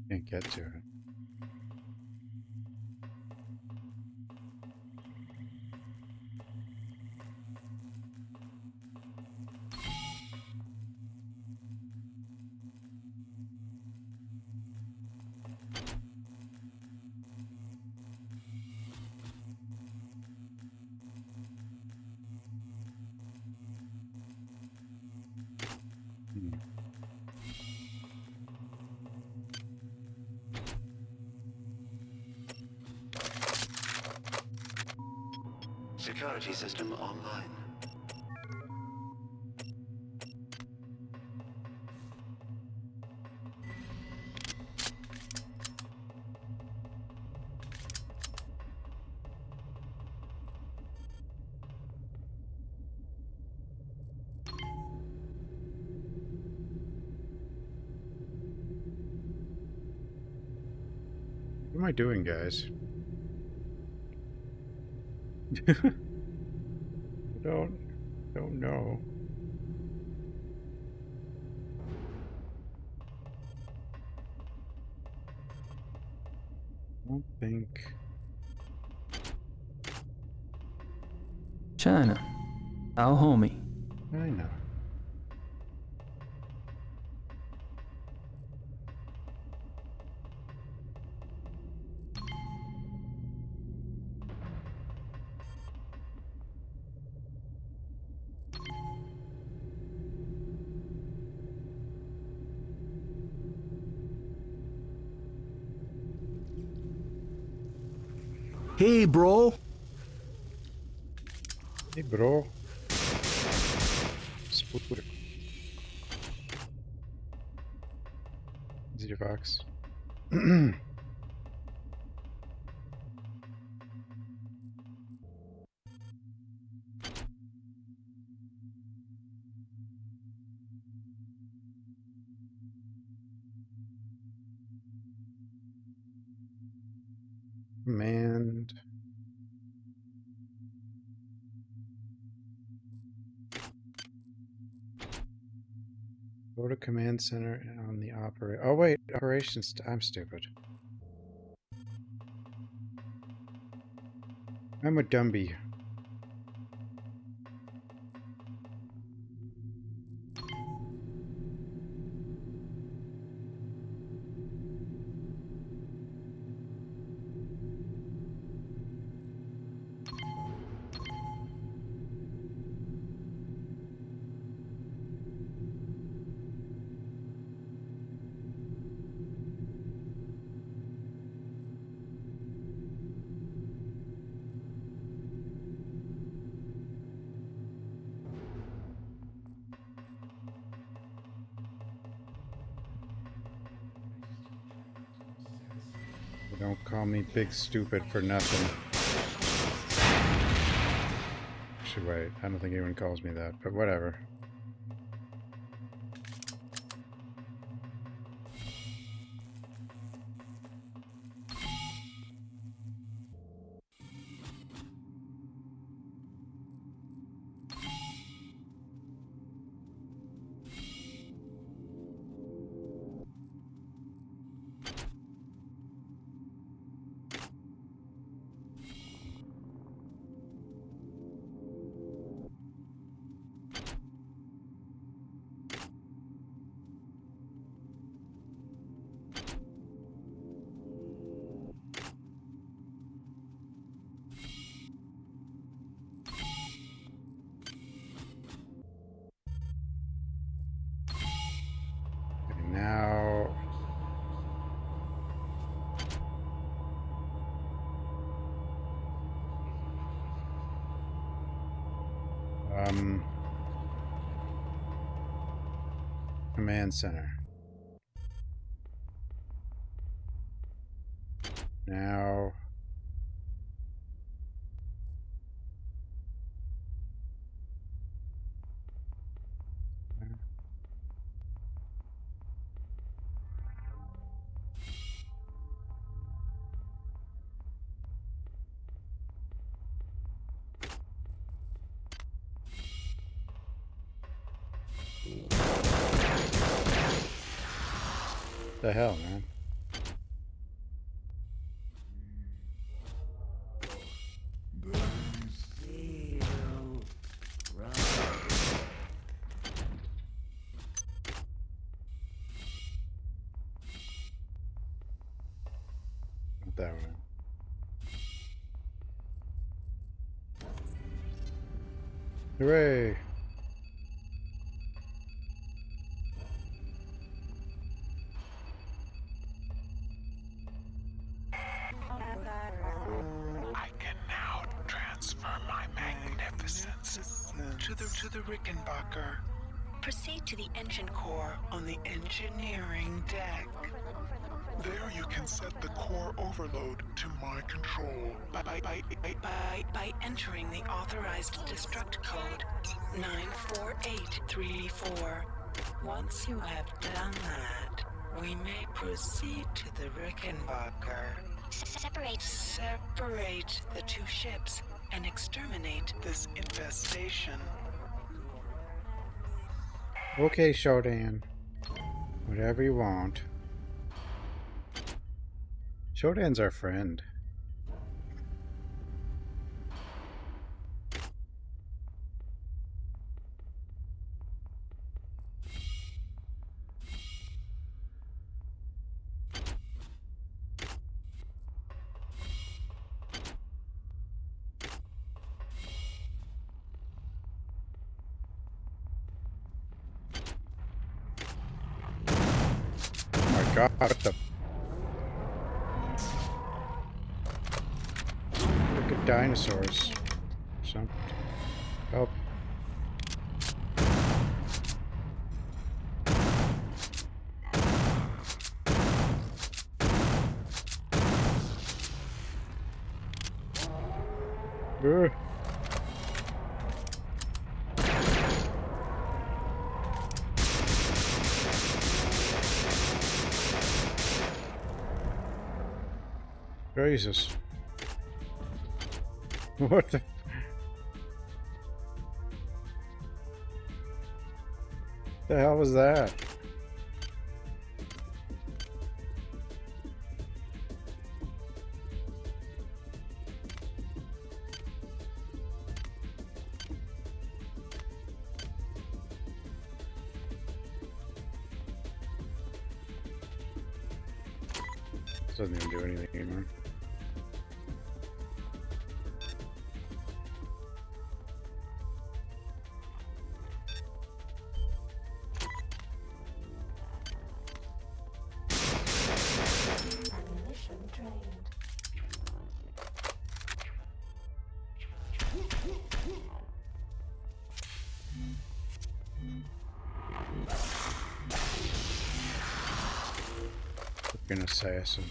Can't get to it. Security system online. What am I doing, guys? Don't know. I don't think. China. Our homie. I know. Hey, bro. Hey, bro. Spooder. Zero Fox. Command. Go to command center on the Oh wait, operations. I'm stupid. I'm a Dumby. Don't call me big stupid for nothing. Actually, wait. I don't think anyone calls me that, but whatever. Now, command center. Now, The hell, man? Not that one. Hooray! I can now transfer my magnificence to the Rickenbacker. Proceed to the engine core on the engineering deck. There you can set the core overload to my control. By entering the authorized destruct code 94834. Once you have done that, we may proceed to the Rickenbacker. Separate the two ships and exterminate this infestation. Okay, Shodan. Whatever you want. Shodan's our friend. Oh my god, what the... Look at dinosaurs. Something. Help. Ugh. Jesus. What the hell was that? Doesn't even do anything anymore. An assassin.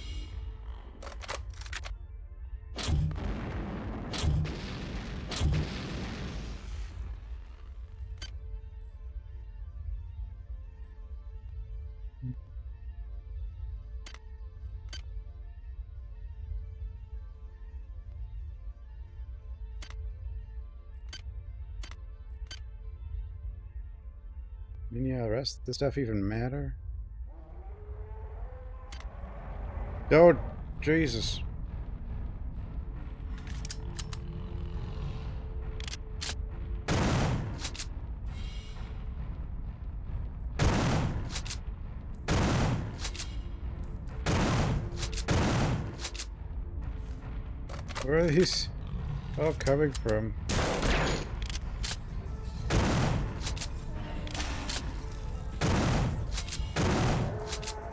Any of the rest of the stuff even matter? Oh, Jesus. Where are these all coming from?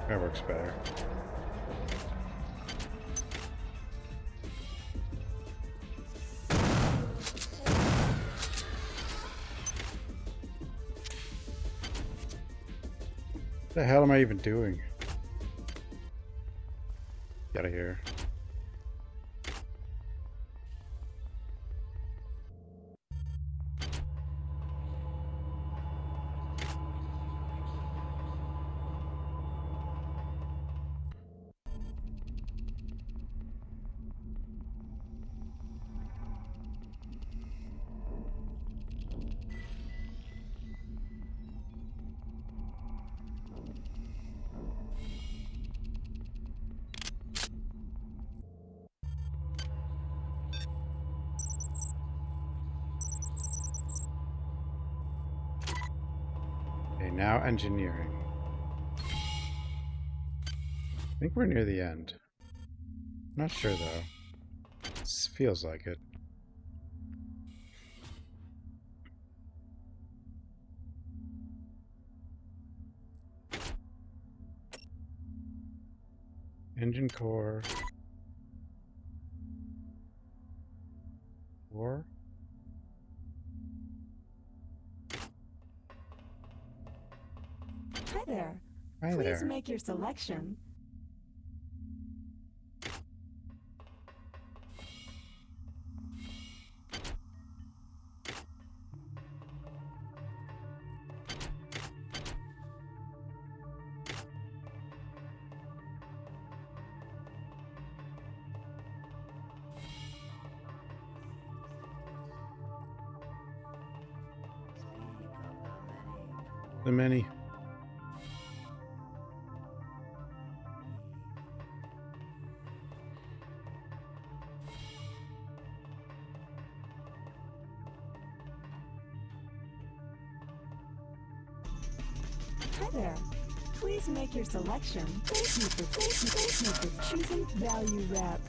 That works better. What the hell am I even doing? Get out of here. Okay, now engineering. I think we're near the end. Not sure though. It feels like it. Engine core. Core. Hi there. Hi Please there. make your selection. The many. Hi there. Please make your selection. Thank you for choosing Value Wrap.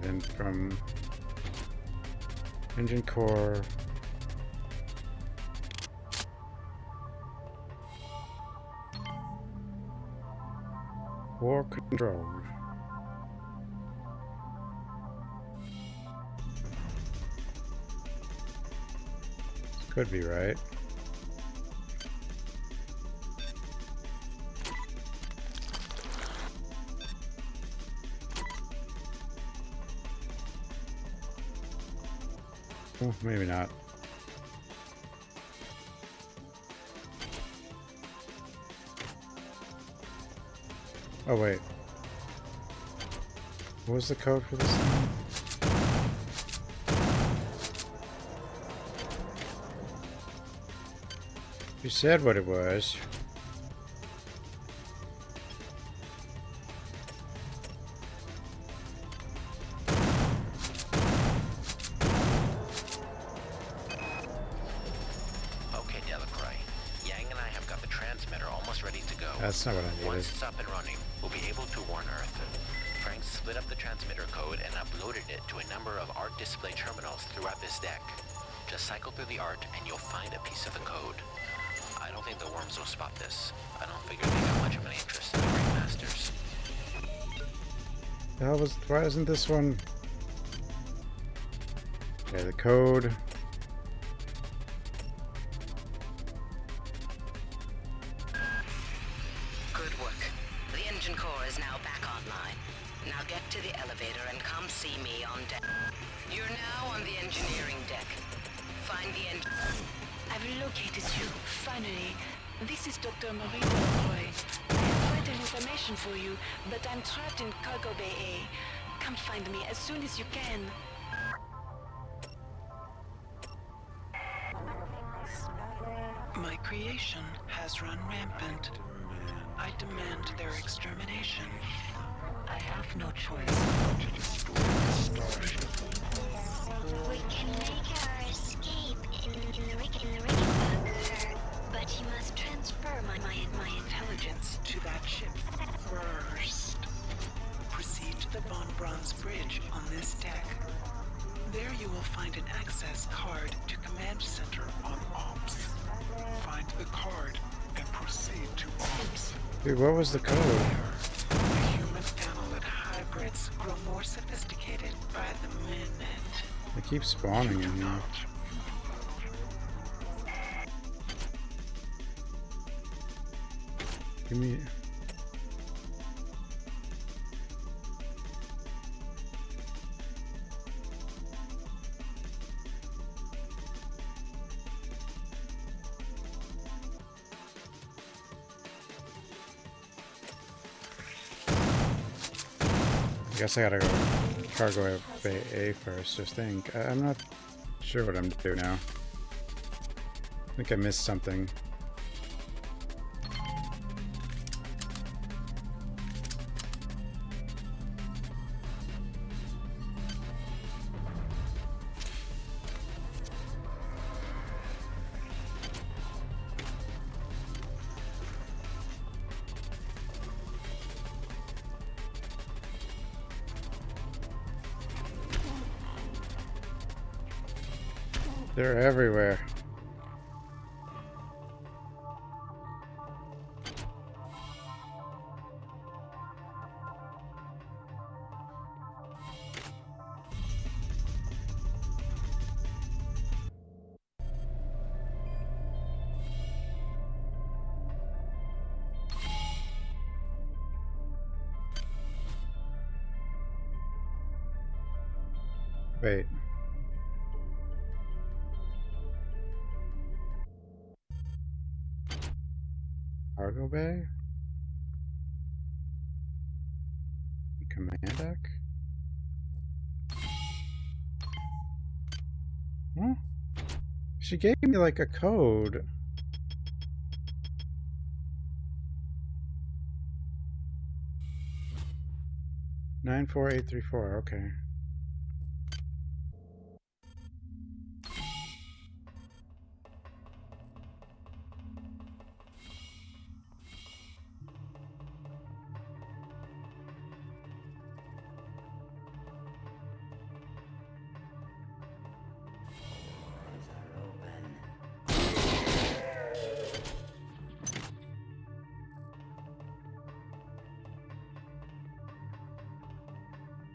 Then from engine core. Core control. Could be right. Oh, maybe not. Oh wait. What was the code for this thing? You said what it was. Okay, Delacroix. Yang and I have got the transmitter almost ready to go. That's not what I needed. Once it's up and running, we'll be able to warn Earth. Frank split up the transmitter code and uploaded it to a number of art display terminals throughout this deck. Just cycle through the art and you'll find a piece of the code. I don't think the worms will spot this. I don't figure they got much of an interest in the remasters. The hell was? Why isn't this one? Okay, the code. Good work. The engine core is now back online. Now get to the elevator and come see me on deck. You're now on the engineering deck. Find the engine. I've located you, finally. This is Dr. Marie Delacroix. I have vital information for you, but I'm trapped in Cargo Bay A. Come find me as soon as you can. My creation has run rampant. I demand their extermination. I have no choice but to destroy this starship. We can make our escape in the rigging bunker, but you must transfer my intelligence To that ship first. Proceed to the Von Braun's bridge on this deck. There you will find an access card to Command Center on Ops. Find the card and proceed to Ops. Dude, what was the code? The human annelid hybrids grow more sophisticated by the minute. They keep spawning in here. Give me. I guess I gotta go cargo Bay A first, I think. I'm not sure what I'm doing now. I think I missed something. They're everywhere. Wait. Cargo bay? Command deck? Huh? She gave me like a code. Nine 4834, okay.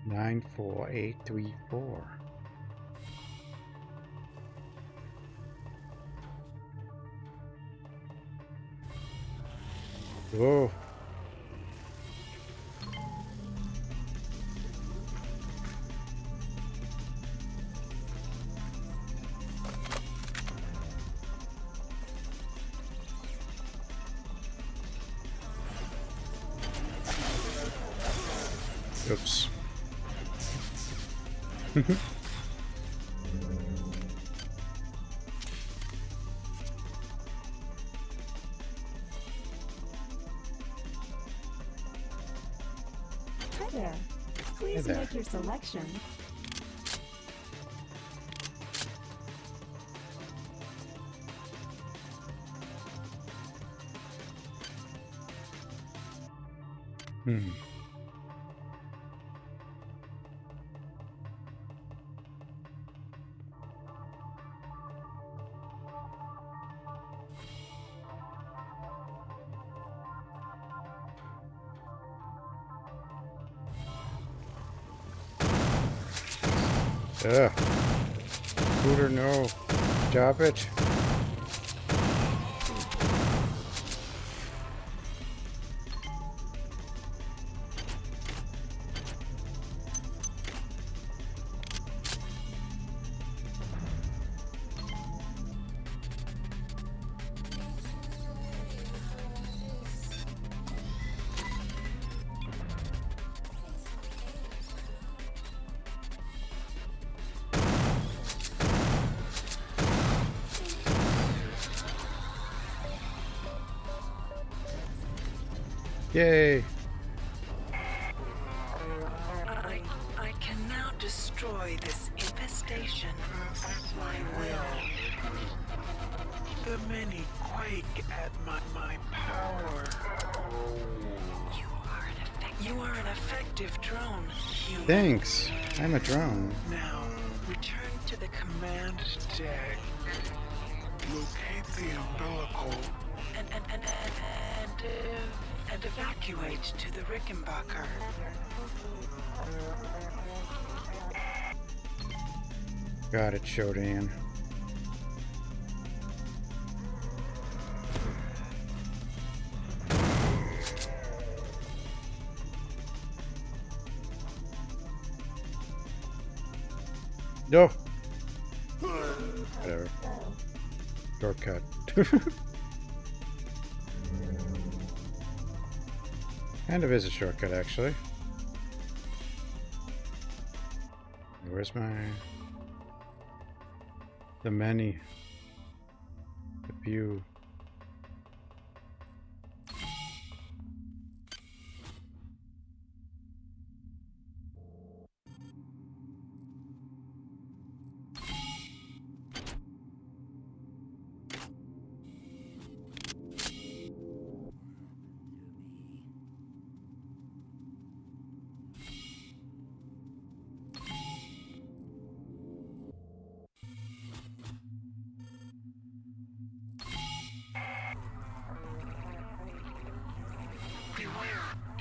Nine 4834. Whoa. Oops. Hi there. Please Hey there. make your selection. Hmm. Ugh. Scooter, no. Stop it. Yay. I can now destroy this infestation at my will. The many quake at my power. You are an effective drone, human. Thanks. I'm a drone. Now, return to the command deck. Locate the umbilical. And evacuate to the Rickenbacker. Got it, Shodan. No. Whatever. Shortcut. Kind of is a shortcut, actually. Where's my... The many... The view.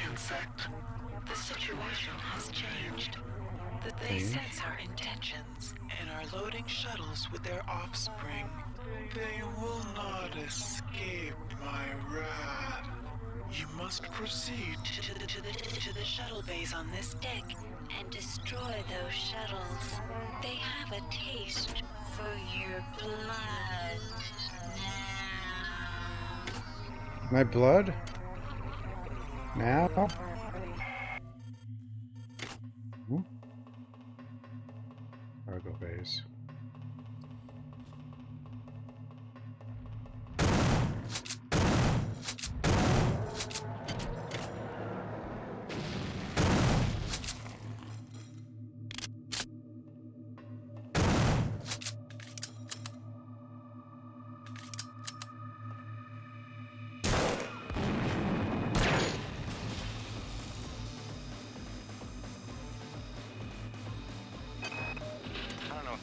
In fact, the situation has changed. They Changed? sense our intentions and are loading shuttles with their offspring. They will not escape my wrath. You must proceed to the shuttle bays on this deck and destroy those shuttles. They have a taste for your blood now. My blood? Now? Ooh. Cargo bays.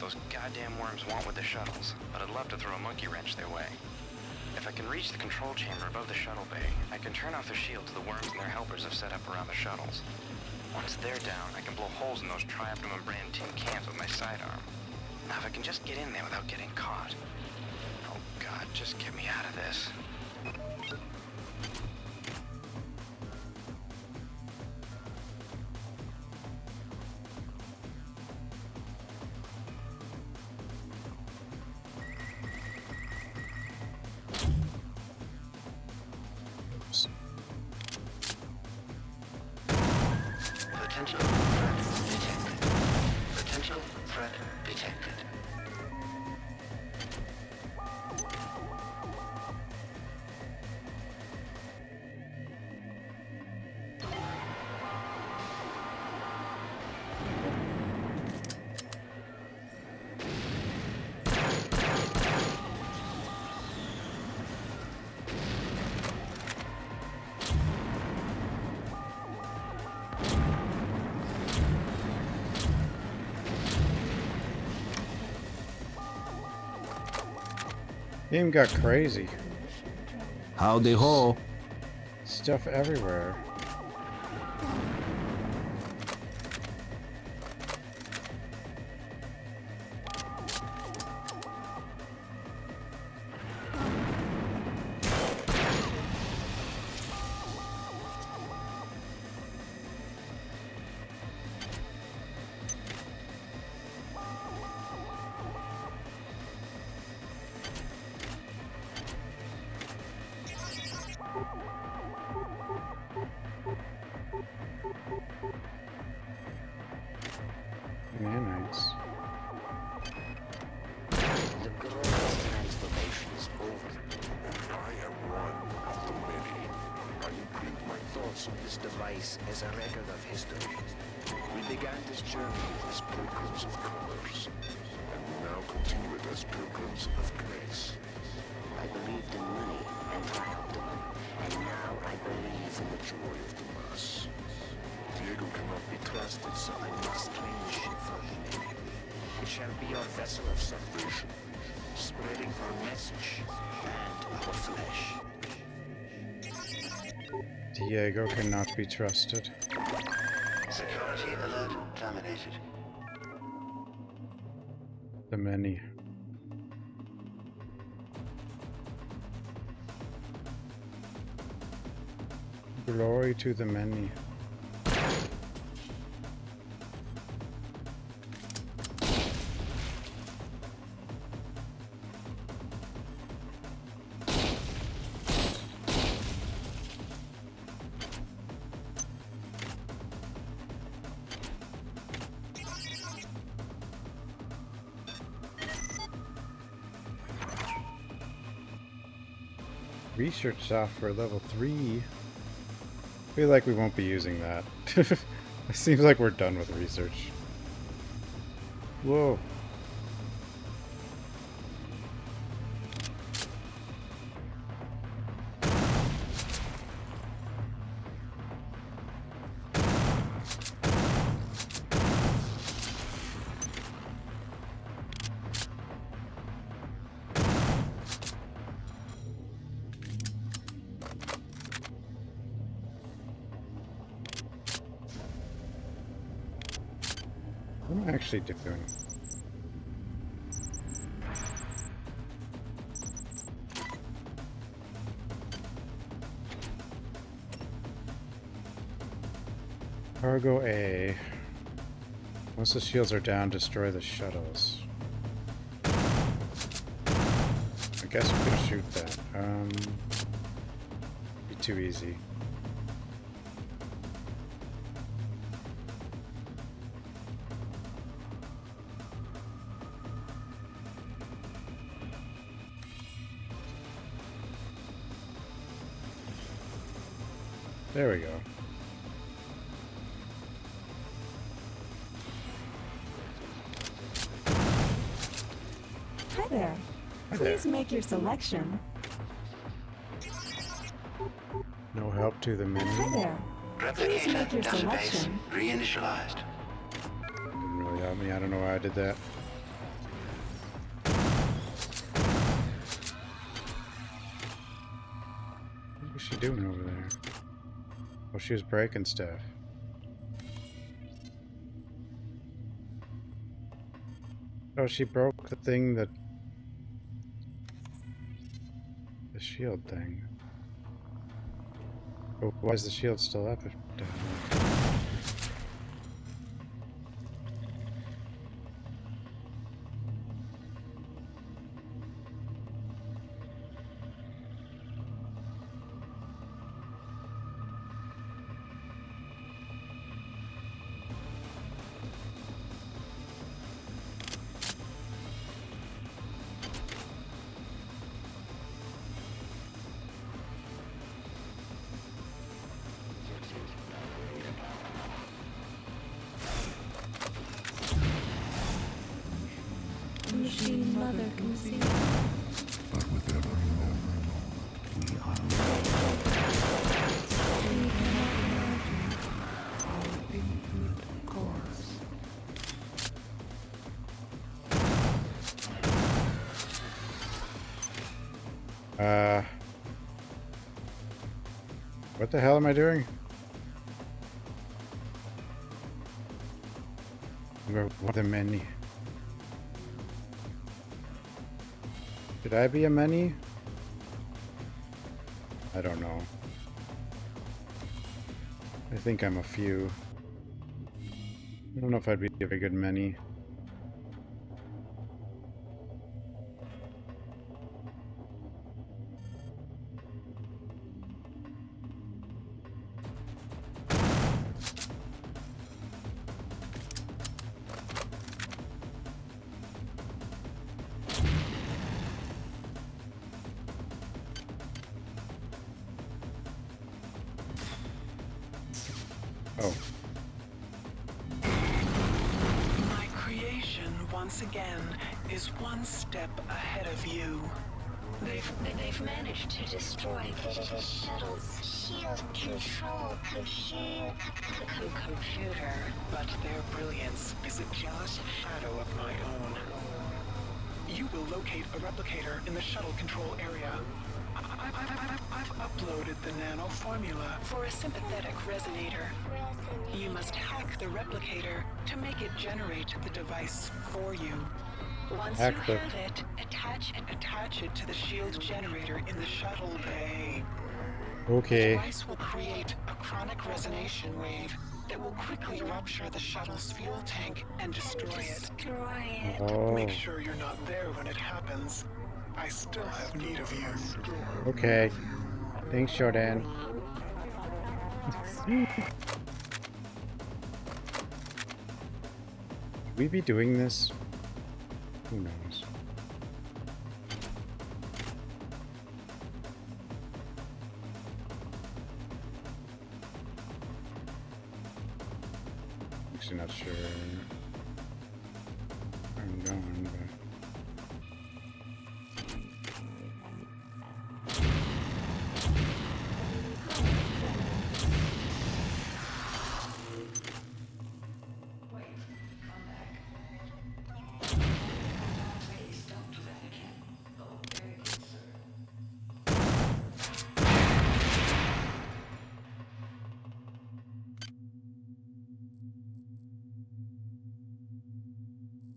Those goddamn worms want with the shuttles, but I'd love to throw a monkey wrench their way. If I can reach the control chamber above the shuttle bay, I can turn off the shields the worms and their helpers have set up around the shuttles. Once they're down, I can blow holes in those Tri-Optimum brand tin cans with my sidearm. Now if I can just get in there without getting caught. Oh God, just get me out of this. Potential threat detected. Potential threat detected. Game got crazy. Howdy ho. Stuff everywhere. Nanites. The glorious transformation is over. I am one of the many. I imprint my Thoughts on this device as a record of history. We began this journey as pilgrims of colors, and we now continue it as pilgrims of grace. I believed in money and Tri-Optimum, and now I believe in the joy of the mass. Diego cannot be Trusted, so I must claim the ship for him. It shall be our vessel of salvation, spreading our message and our flesh. Diego cannot be trusted. Security alert terminated. The many. Glory to the many. Research software level 3. I feel like we won't be using that. It seems like we're done with research. Whoa. What am I actually doing? Cargo A. Once the shields are down, destroy the shuttles. I guess we're gonna shoot that. Be too easy. There we go. Hi there. Hi Please there. make your selection. No help to the menu. Hi there. Please make your selection. Reinitialized. Didn't really help me. I don't know why I did that. What was she doing over there? Oh, she was breaking stuff. Oh, she broke the thing that... the shield thing. Oh, why is the shield still up? Down there? Machine Mother can see. But with every moment, we are We cannot imagine. our infinite course. What the hell am I doing? We're one of the many. Should I be a many? I don't know. I think I'm a few. I don't know if I'd be a very good many. Oh. My creation, once again, is one step ahead of you. They've managed to destroy the shuttle's shield control computer. But their brilliance is a jealous shadow of my own. You will locate a replicator in the shuttle control area. I've uploaded the nano formula for a sympathetic resonator. You must hack the replicator to make it generate the device for you. Once you have it, attach it to the shield generator in the shuttle bay. Okay. The device will create a chronic resonation wave that will quickly rupture the shuttle's fuel tank and destroy it. Oh. Make sure you're not there when it happens. I still have need of you. Okay. Thanks, Jordan. Should we be doing this? Who knows? actually not sure where I'm going, but...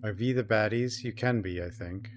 Are V the baddies? You can be, I think.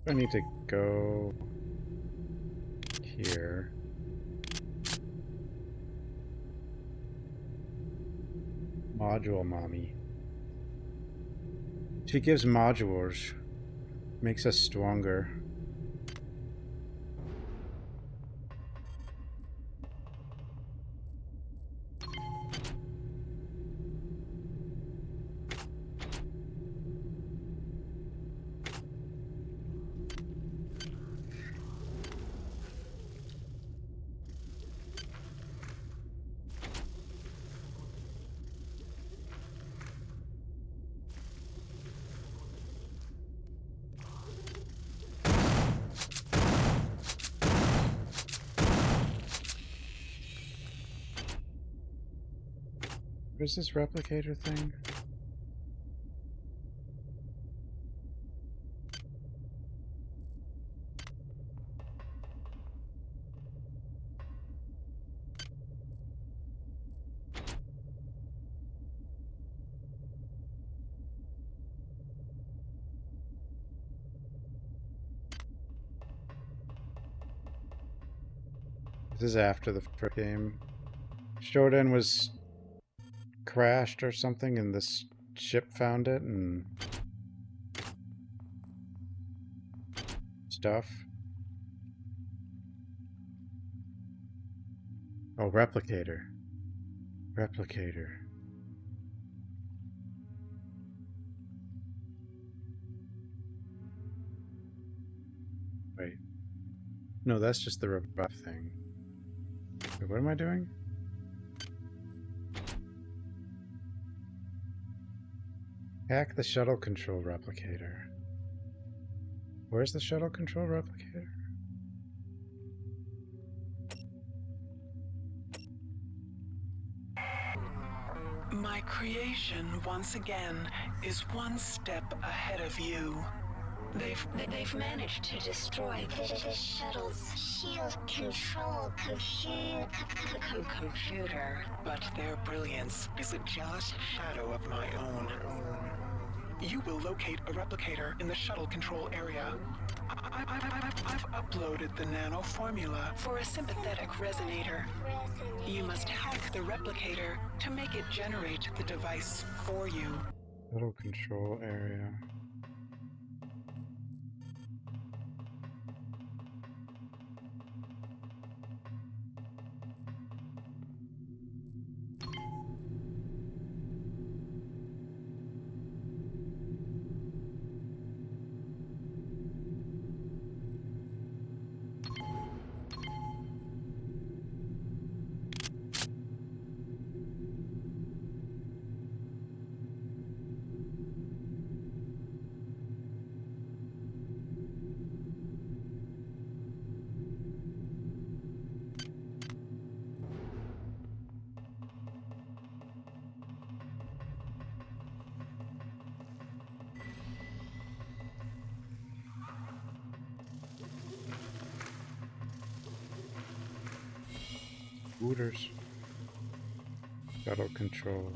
I need to go here. Module mommy. She gives modules. Makes us stronger. Where's this replicator thing? This is after the first game. Shodan was crashed or something and this ship found it and stuff. Oh, replicator. Replicator. Wait. No, that's just the rebuff thing. Wait, what am I doing? Hack the shuttle control replicator. Where's the shuttle control replicator? My creation, once again, is one step ahead of you. They've managed to destroy the shuttle's shield control computer. But their brilliance is a jealous shadow of my own. You will locate a replicator in the shuttle control area. I've uploaded the nano formula for a sympathetic resonator. You must hack the replicator to make it generate the device for you. Shuttle control area. Scooters. Shuttle control.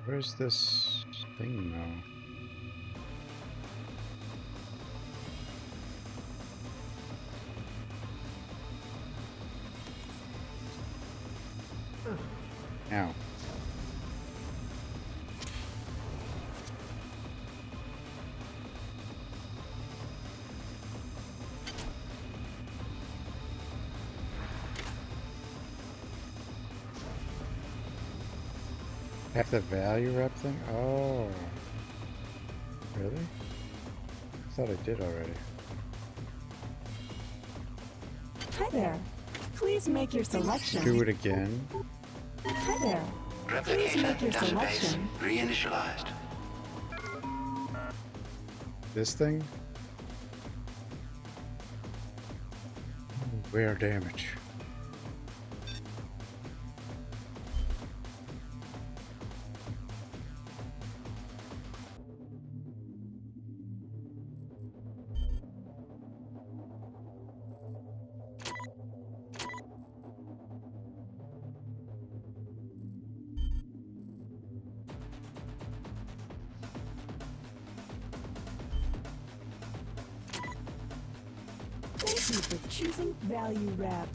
Where's this thing now? Ow. Have the value rep thing? Oh. Really? I thought I did already. Hi there. Please make your selection. Do it again. Hi there. Please make your Replicator database selection. reinitialized. This thing? Wear damage. Thank you for choosing Value Wrap.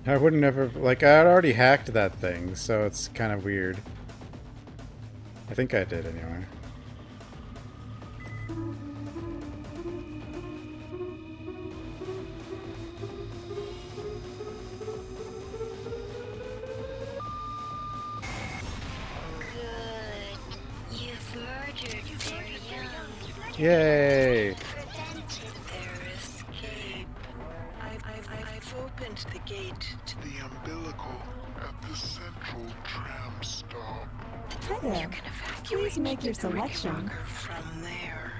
I would never, like, I had already hacked that thing, so it's kind of weird. I think I did anyway. Good. You've murdered their young. Yay! Prevented their escape. I've opened the gate to The umbilical at the central tram stop. Hi there. Please make your selection. from there.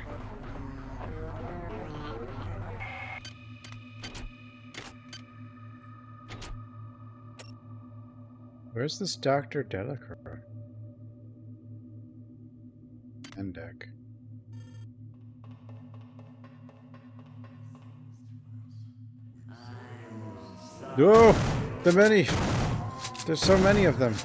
Where's this Dr. Delacroix? End deck. Oh! The many! There's so many of them.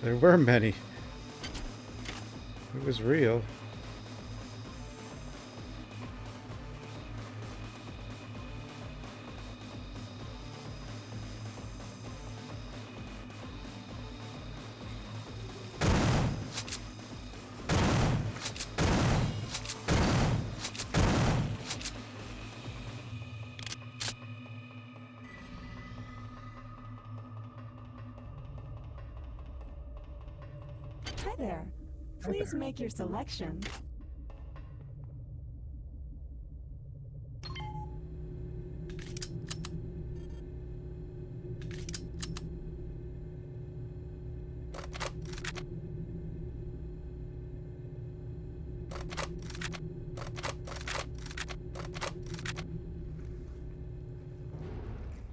There were many. It was real. Hi there. Please make your selection.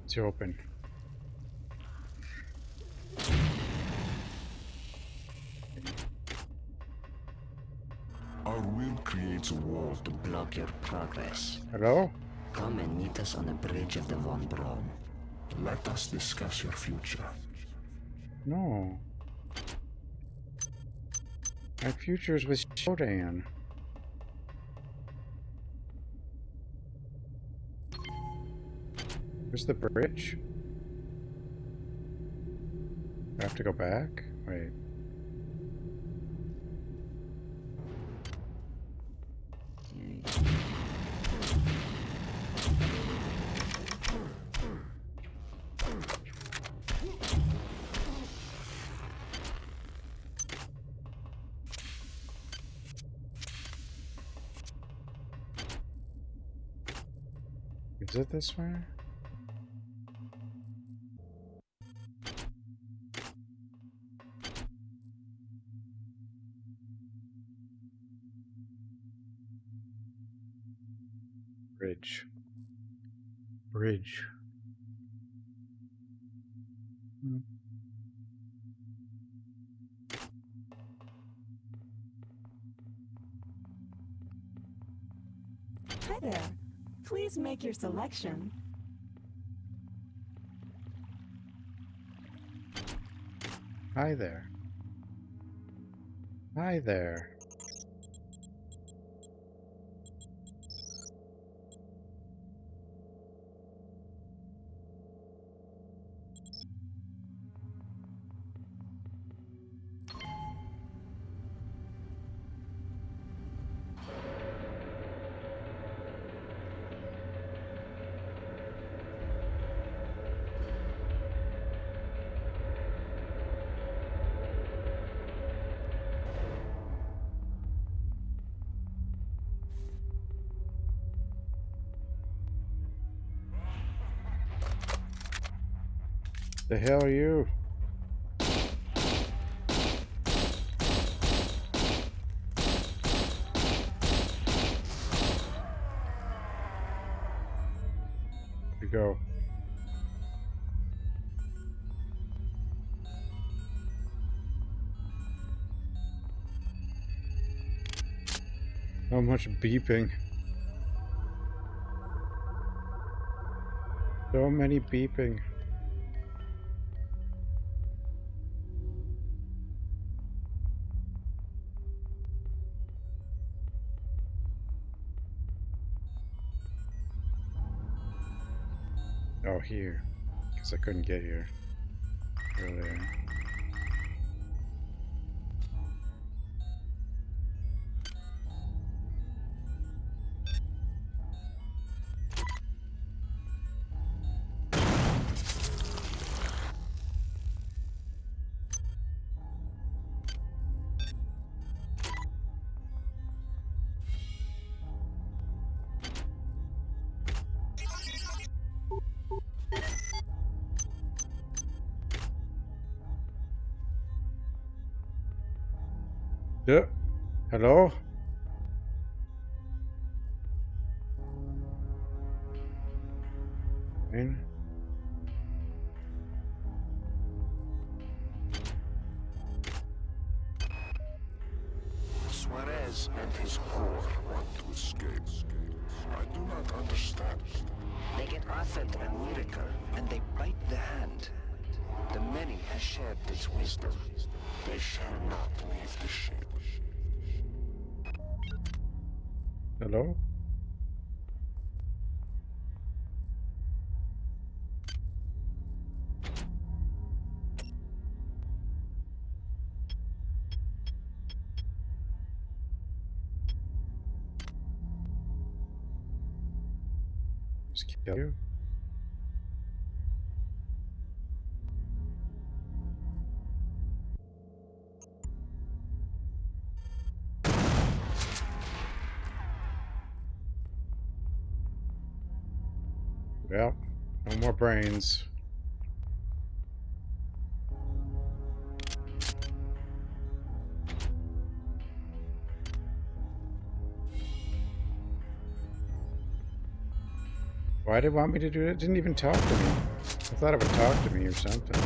It's open. Our will creates a wall to block your progress. Hello? Come and meet us on the bridge of the Von Braun. Let us discuss your future. No. My future's with Shodan. Where's the bridge? I have to go back? Wait. Is it this way? Bridge. Bridge. Hi there. Please make your selection. Hi there. Hi there. The hell are you? You go. So much beeping. So many beeping. Oh, here. Because I couldn't get here earlier. Yeah. Hello? In? Suarez and his horde want to escape. I do not understand. They get Arthur and Miracle, and they bite the hand. The many have shared this wisdom. They shall not leave the ship. Hello? Just kill you? Well, no more brains. Why did it want me to do it? It didn't even talk to me. I thought it would talk to me or something.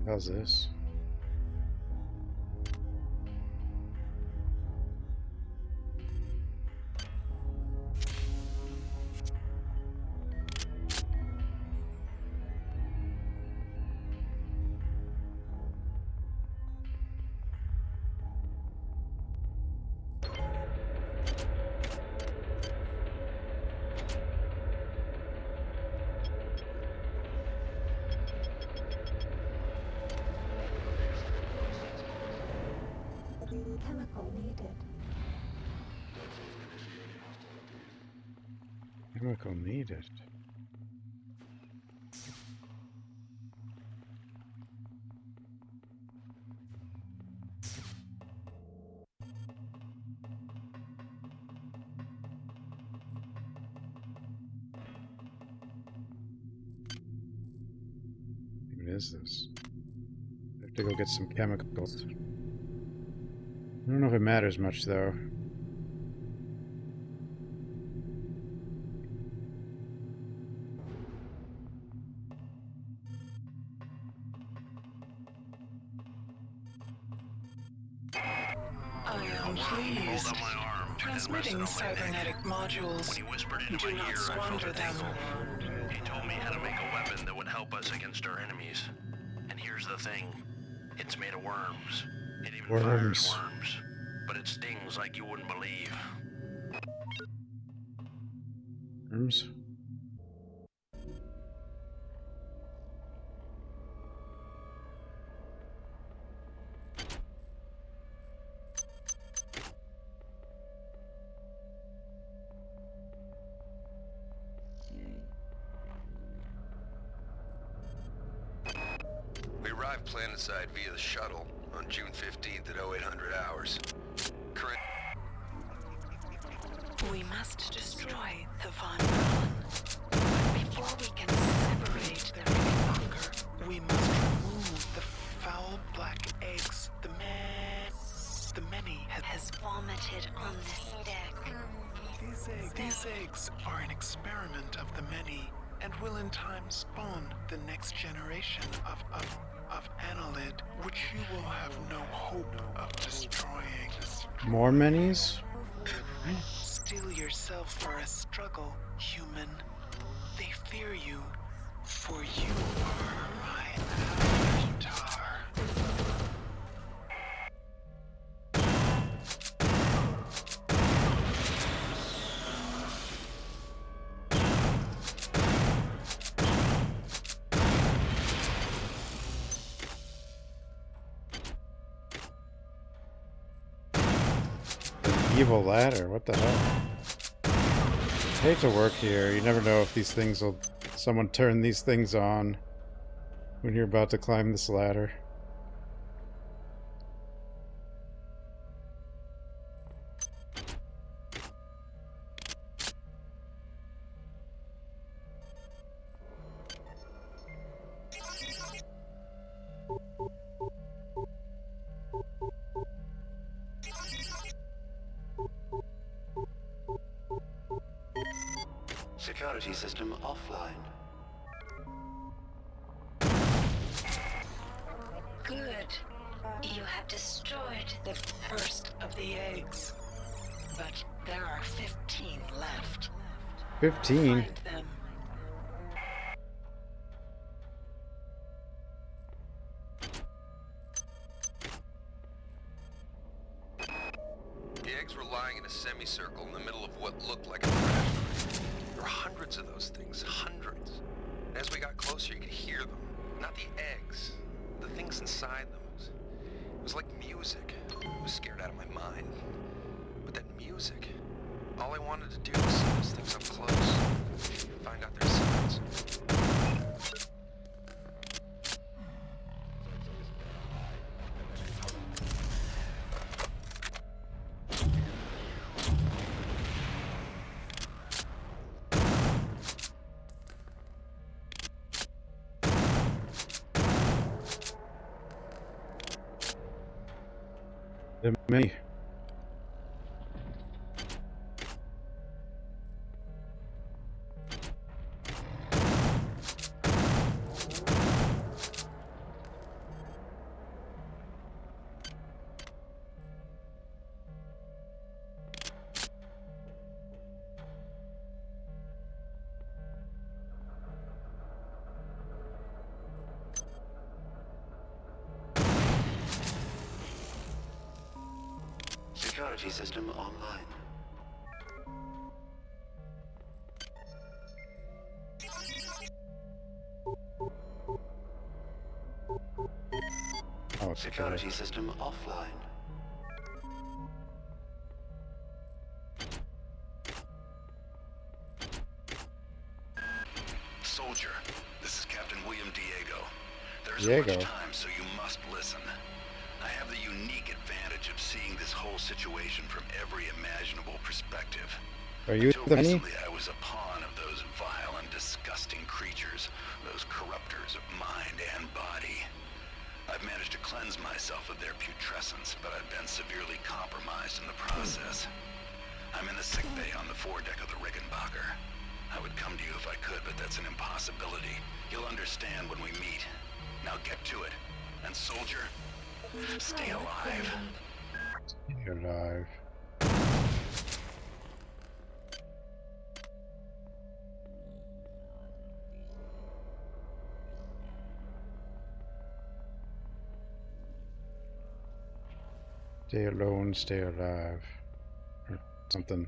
How's this? Chemical needed. Chemical needed. is this? I have to go get some chemicals. I don't know if it matters much, though. I am pleased. Transmitting cybernetic modules. Do not squander them. He told me how to make a weapon that would help us against our enemies. And here's the thing. It's made of worms. It even fires worms. But it stings like you wouldn't believe. Worms? We arrived planetside via the shuttle on June 15th at 0800 hours. Current... We must destroy the Von Braun. But before we can separate the Rickenbacker, we must remove the foul black eggs the many has vomited on this deck. These eggs are an experiment of the many, and will in time spawn the next generation of Annelid, which you will have no hope of destroying. More minis? Steel yourself for a struggle, human. They fear you, for you are my avatar. Evil ladder, what the hell? I hate to work here. You never know if these things will... someone turn these things on when you're about to climb this ladder. Security system offline. Good. You have destroyed the first of the eggs. But there are 15 left. 15? Find them. The eggs were lying in a semicircle in the middle of what looked like a crash. There were hundreds of those things, hundreds. And as we got closer, you could hear them. Not the eggs, the things inside them. It was like music. I was scared out of my mind. But that music, all I wanted to do was see those things up close. Find out their secrets. Me. Security system online. Oh, security system offline. Soldier, this is Captain William Diego. There isn't Diego. much time, so you must listen. I have the unique advantage of seeing this whole situation from every imaginable perspective. Are you Until the mini? recently, I was a pawn of those vile and disgusting creatures, those corruptors of mind and body. severely compromised in the process. I'm in the sick bay on the foredeck of the Rickenbacker. I would come to you if I could, but that's an impossibility. You'll understand when we meet. Now get to it. And soldier, stay alive. Stay alive. Stay alone, stay alive. Or something.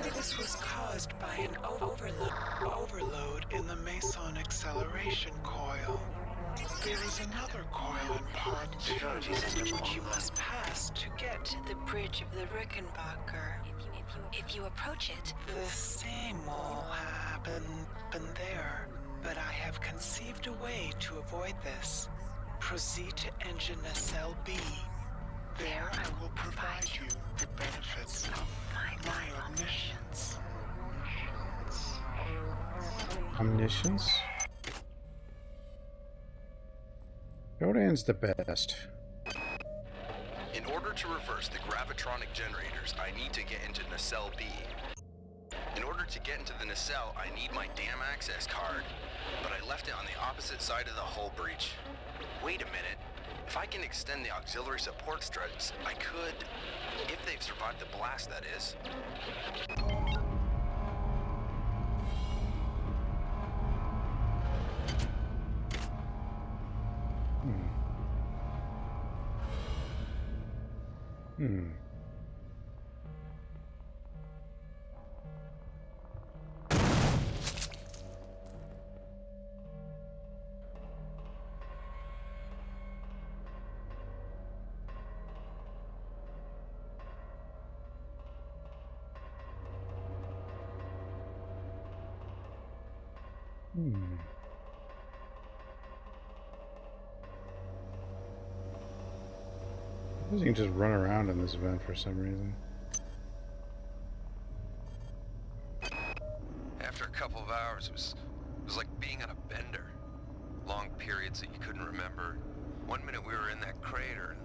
This was caused by an overload in the Meson acceleration coil. There is another coil in Pod 2 which you must pass to get to the bridge of the Rickenbacker. If you approach it, The same will happen there, but I have conceived a way to avoid this. Proceed to engine nacelle B. There I will provide you the benefits of my omniscience. Omniscience? Rodan's the best. In order to reverse the gravitronic generators, I need to get into nacelle B. In order to get into the nacelle, I need my damn access card, but I left it on the opposite side of the hull breach. Wait a minute. If I can extend the auxiliary support struts, I could, if they've survived the blast, that is. You can just run around in this event for some reason. After a couple of hours, it was like being on a bender. Long periods that you couldn't remember. One minute we were in that crater,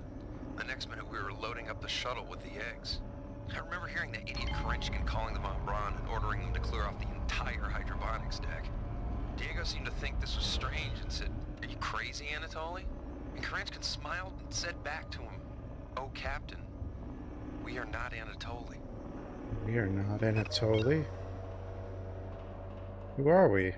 and the next minute we were loading up the shuttle with the eggs. I remember hearing that idiot Krenchkin calling them on Braun and ordering them to clear off the entire hydroponics deck. Diego seemed to think this was strange and said, "Are you crazy, Anatoly?" And Krenchkin smiled and said back to him, "Oh, Captain, we are not Anatoly." We are not Anatoly? Who are we?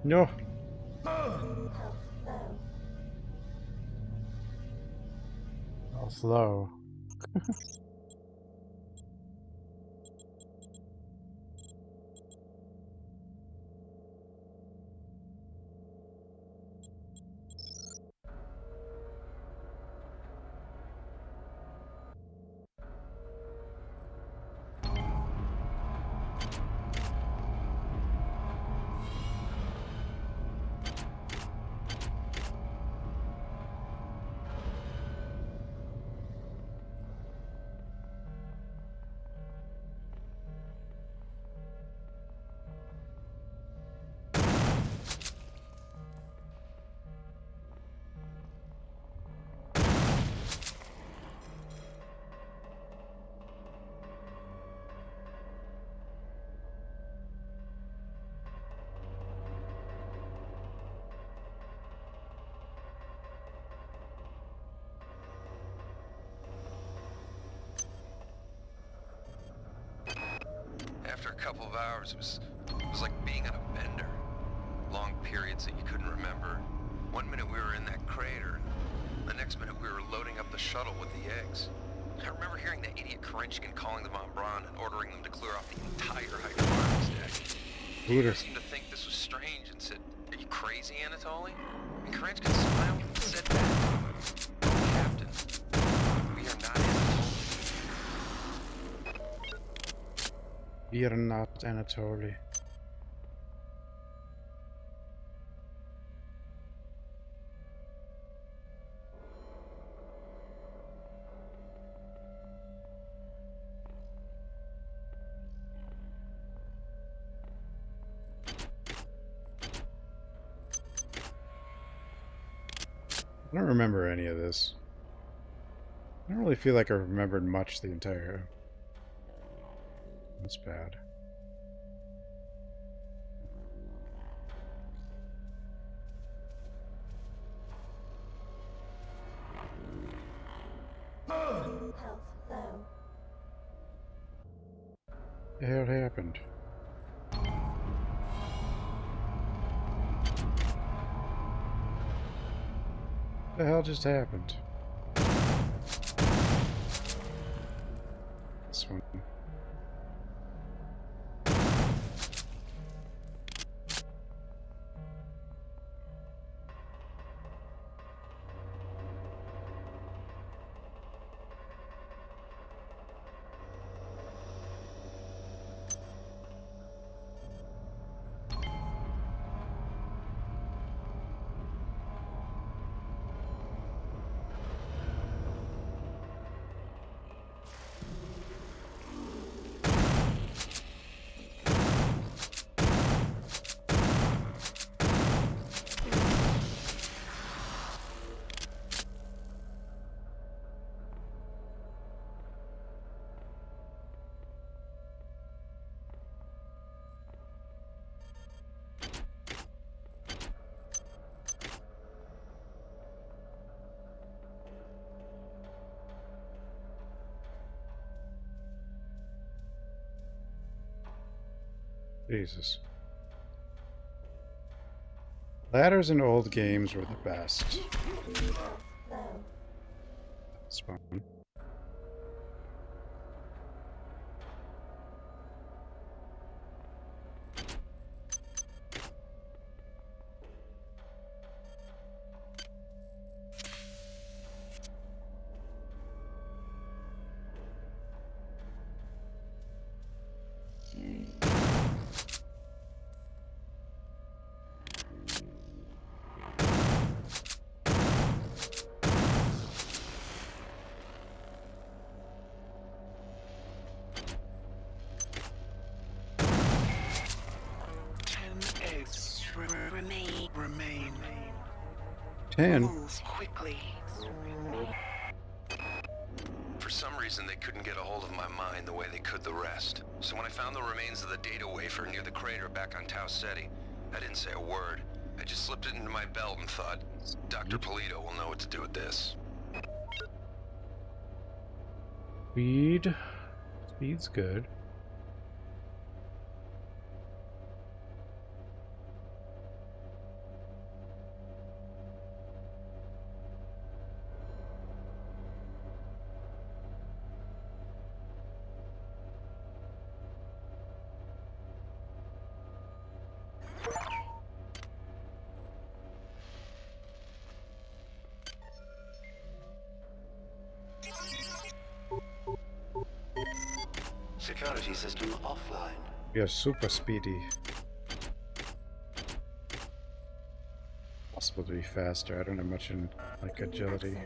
No. All slow. couple of hours. It was like being on a bender. Long periods that you couldn't remember. One minute we were in that crater. The next minute we were loading up the shuttle with the eggs. I remember hearing that idiot Karenchkin calling them on Braun and ordering them to clear off the entire hydroponics deck. He seemed to think this was strange and said, "Are you crazy, Anatoly?" And Karenchkin smiled and said back to him, "Captain, we are not Anatoly." We are not Anatoly. I don't remember any of this. I don't really feel like I remembered much the entire... That's bad. The hell happened? The hell just happened? This one. Jesus. Ladders in old games were the best. That's fun. 10. Move quickly. For some reason, they couldn't get a hold of my mind the way they could the rest. So when I found the remains of the data wafer near the crater back on Tau Ceti, I didn't say a word. I just slipped it into my belt and thought, Dr. Polito will know what to do with this. Speed. Speed's good. Security system offline. We are super speedy. Possible to be faster. I don't have much in like agility.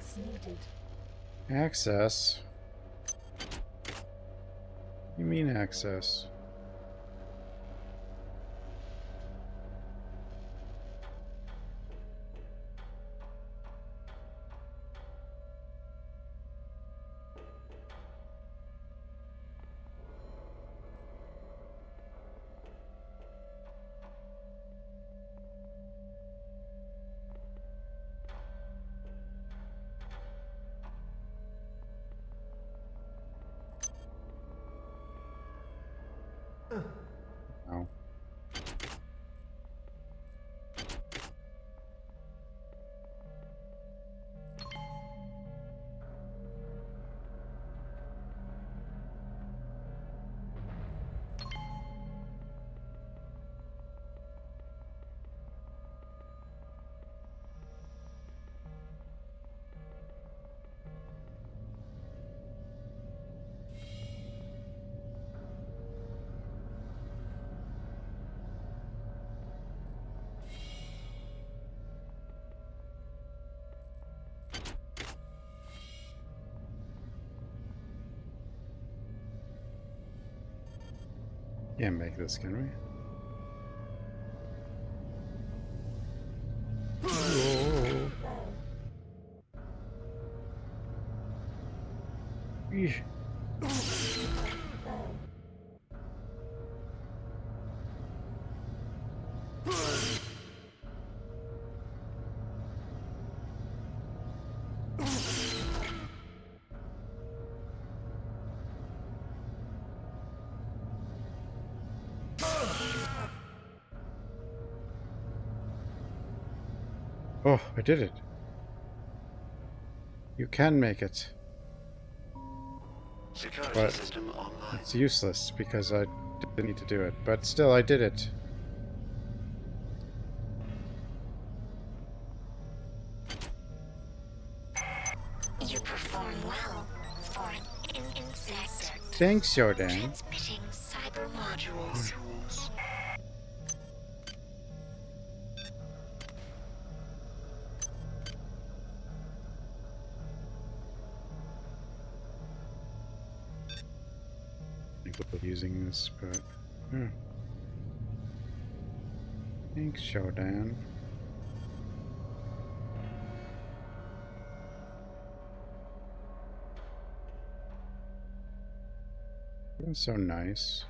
Access? What do you mean access? Can't make this, can we? Whoa. Eesh. Oh, I did it. You can make it. Security But system online. it's useless because I didn't need to do it. But still, I did it. You perform well for an insect. Thanks, Jordan. Transmitting cyber modules. Using this, but thanks, Shodan. You're so nice.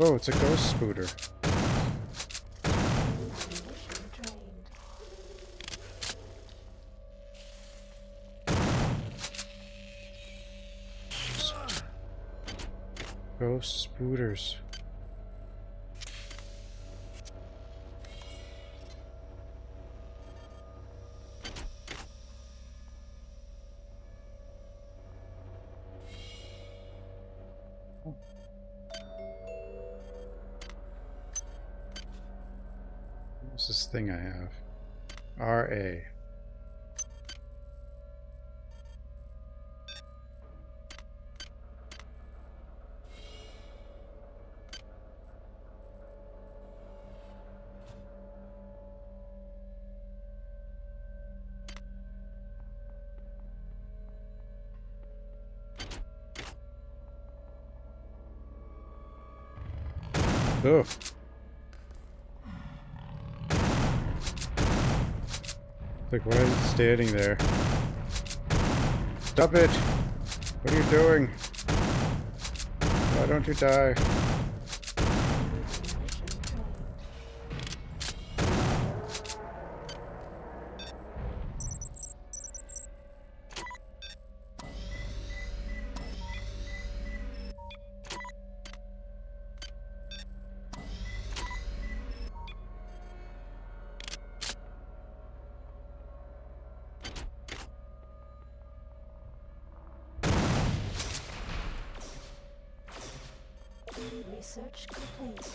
Oh, it's a ghost spooter. Ghost spooters. What's this thing I have? RA. Oh. Like, why is it standing there? Stop it! What are you doing? Why don't you die? Research complete.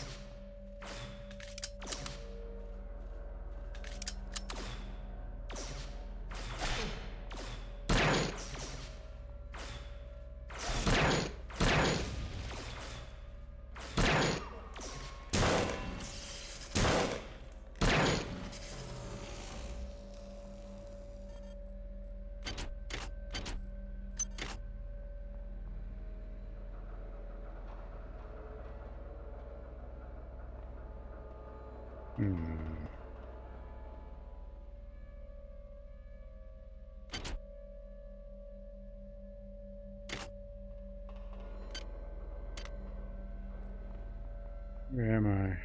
Where am I?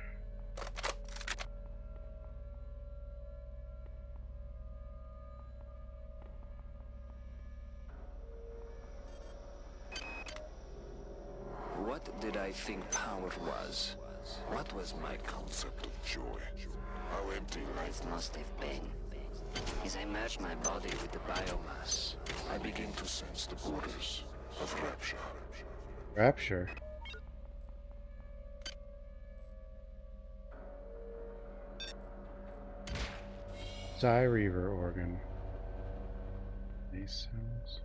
What did I think power was? What was my Concept of joy. How empty life Life must have been. As I merged my body with the biomass, I begin to sense the borders of rapture. Rapture? Reaver organ. These sounds.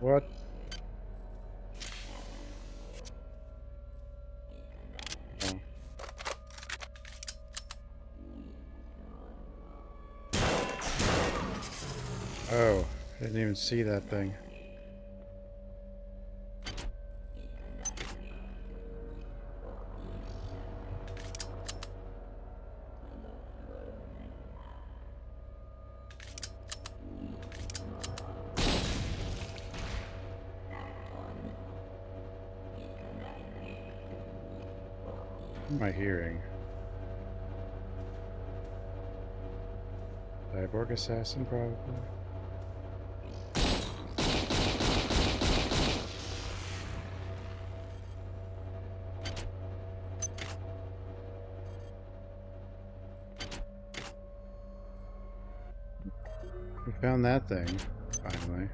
What? Oh, I didn't even see that thing. What am I hearing? Cyborg assassin, probably. We found that thing, finally.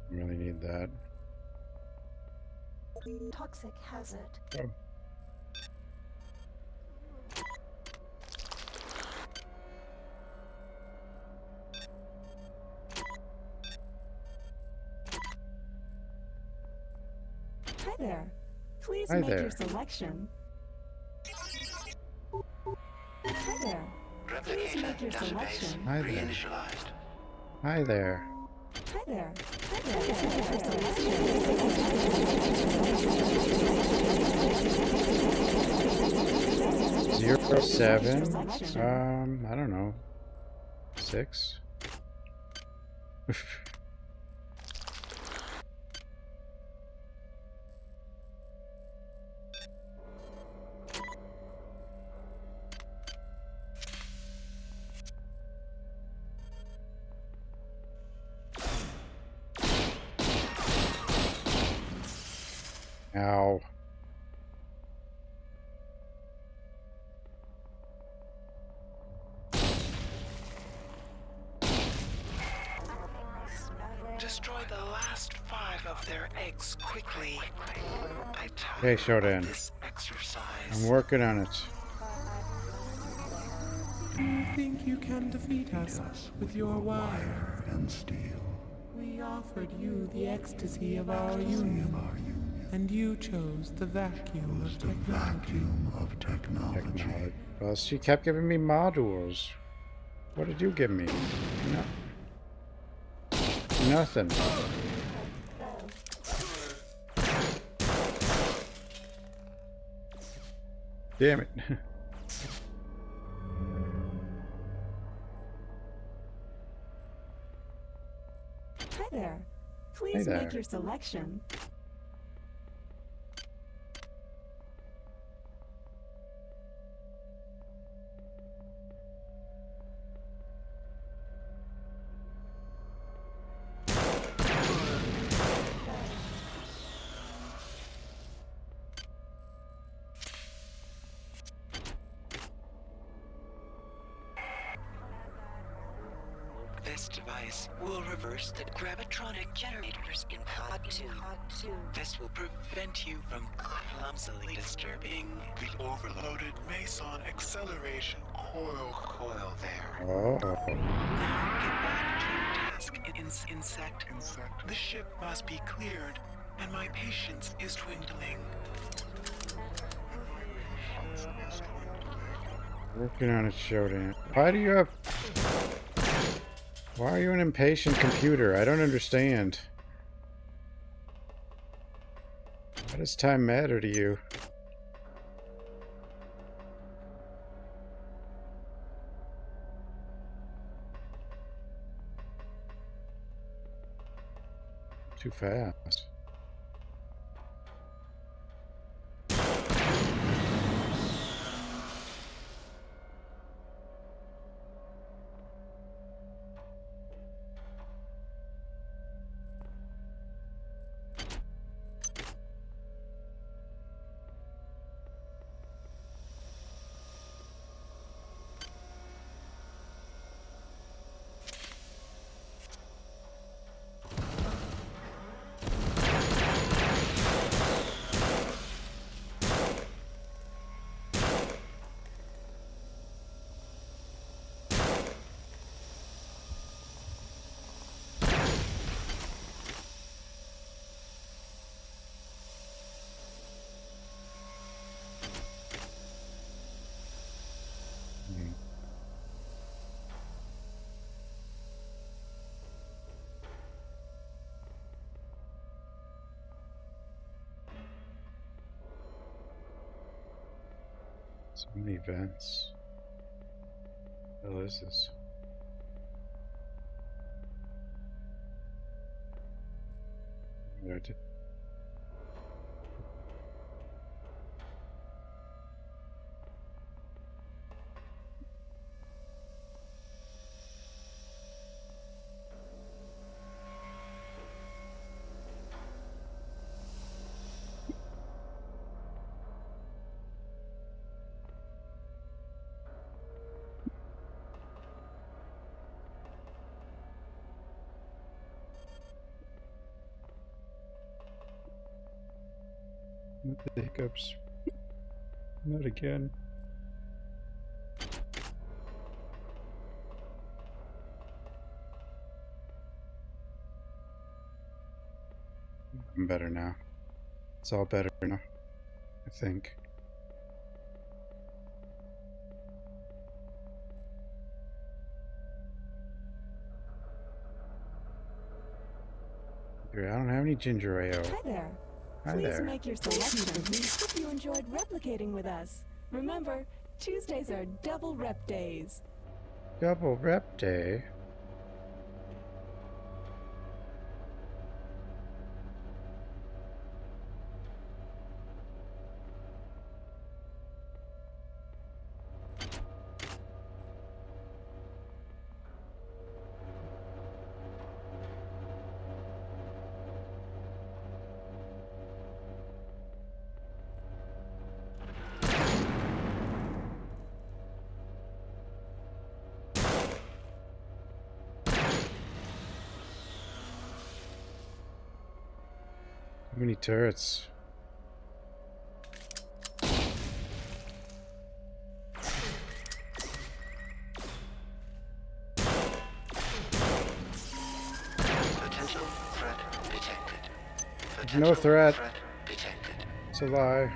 Really need that. Toxic hazard. Oh. Hi there. Please Hi make there. your selection. Hi there. Please make your selection. Hi there. Hi there. Hi there. Zero 7. I don't know. 6. Ow. Destroy the last 5 of their eggs quickly. I tell Okay, you Shodan. this exercise. I'm working on it. You think you can defeat us with your wire and steel. We offered you the ecstasy of our union, and you chose the vacuum of technology. Well, she kept giving me modules. What did you give me? No. Nothing. Damn it. Hi there. Please Hey there. make your selection. This device will reverse the gravitronic generators in Pod 2. This will prevent you from clumsily disturbing the overloaded Meson acceleration coil there. Oh. Now get back to your task, insect. The ship must be cleared, and my patience is dwindling. Working on it, Shodan. Why do you have... Why are you an impatient computer? I don't understand. Why does time matter to you? Too fast. So many vents. What the hell is this? There it is. Not the hiccups. Not again. I'm better now. It's all better now, I think. I don't have any ginger ale. Hi there. Hi Please there. make your selection. We hope you enjoyed replicating with us. Remember, Tuesdays are double rep days. Double rep day. How many turrets? Potential threat detected. No threat. Threat detected. It's a lie.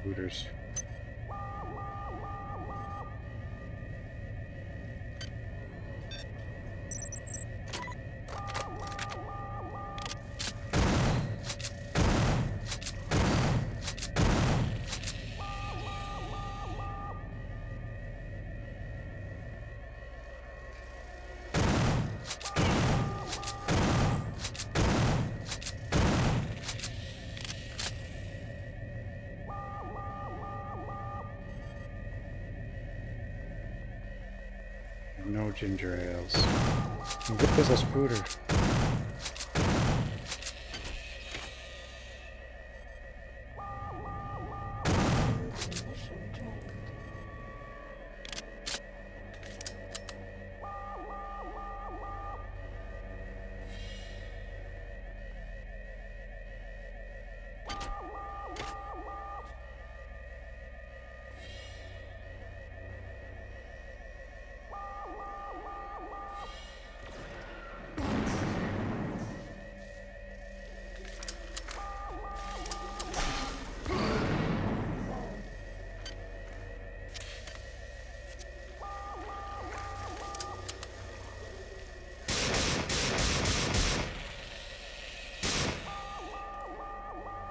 Hooters. No ginger ales. Where's a spooter?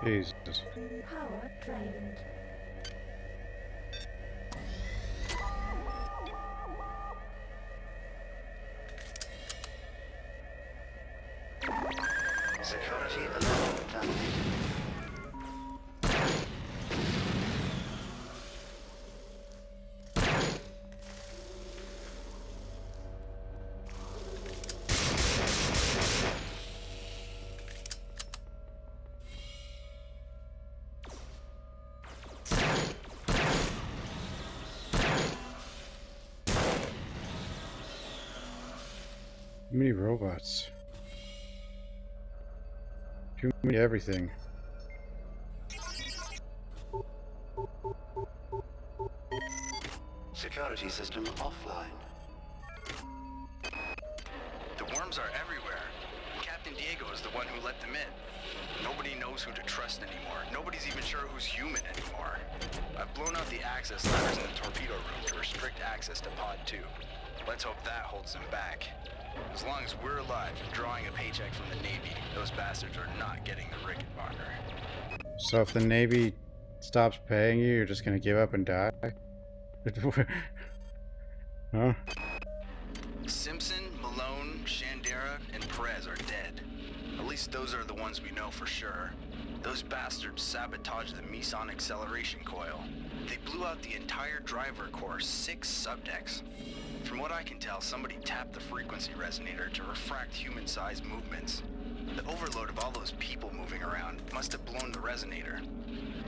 Jesus. Power drained. Security alert terminated. Too many robots. Too many everything. Security system offline. The worms are everywhere. Captain Captain Diego is the one who let them in. Nobody knows who to trust anymore. Nobody's even sure who's human anymore. I've blown out the access ladders in the torpedo room to restrict access to Pod 2. Let's hope that holds them back. As long as we're alive and drawing a paycheck from the Navy, those bastards are not getting the Rickenbacker. So if the Navy stops paying you, you're just gonna give up and die? Huh? Simpson, Malone, Shandera, and Perez are dead. At least those are the ones we know for sure. Those bastards sabotaged the meson acceleration coil. They blew out the entire driver core 6 subdecks. From what I can tell, somebody tapped the frequency resonator to refract human-sized movements. The overload of all those people moving around must have blown the resonator.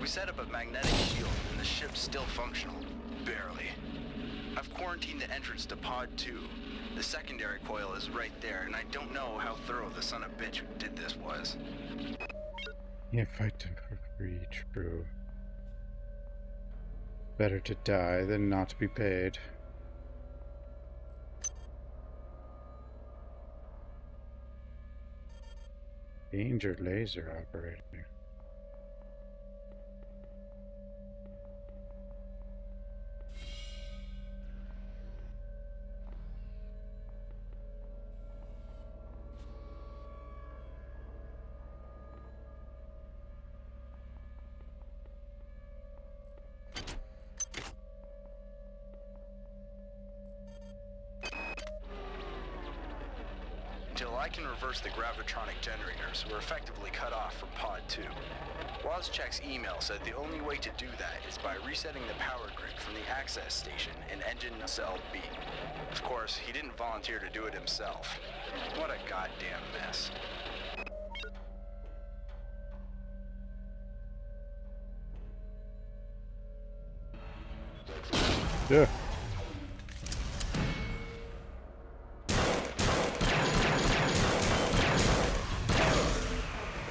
We set up a magnetic shield, and the ship's still functional. Barely. I've quarantined the entrance to Pod 2. The secondary coil is right there, and I don't know how thorough the son of a bitch who did this was. You fight them for free, true. Better to die than not to be paid. Danger laser operating. Until I can reverse the gravitronic generators, we're effectively cut off from Pod 2. Wozchek's email said the only way to do that is by resetting the power grid from the access station in engine cell B. Of course, he didn't volunteer to do it himself. What a goddamn mess. Yeah.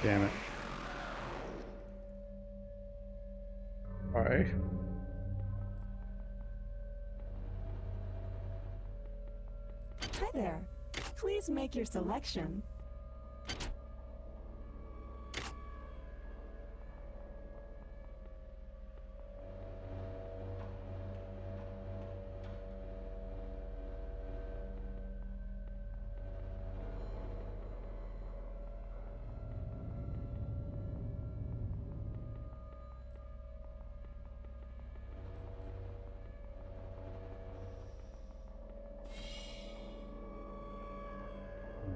Damn it. Why? Hi there. Please make your selection.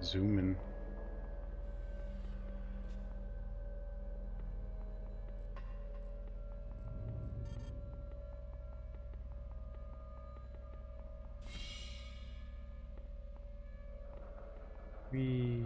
Zoom in. We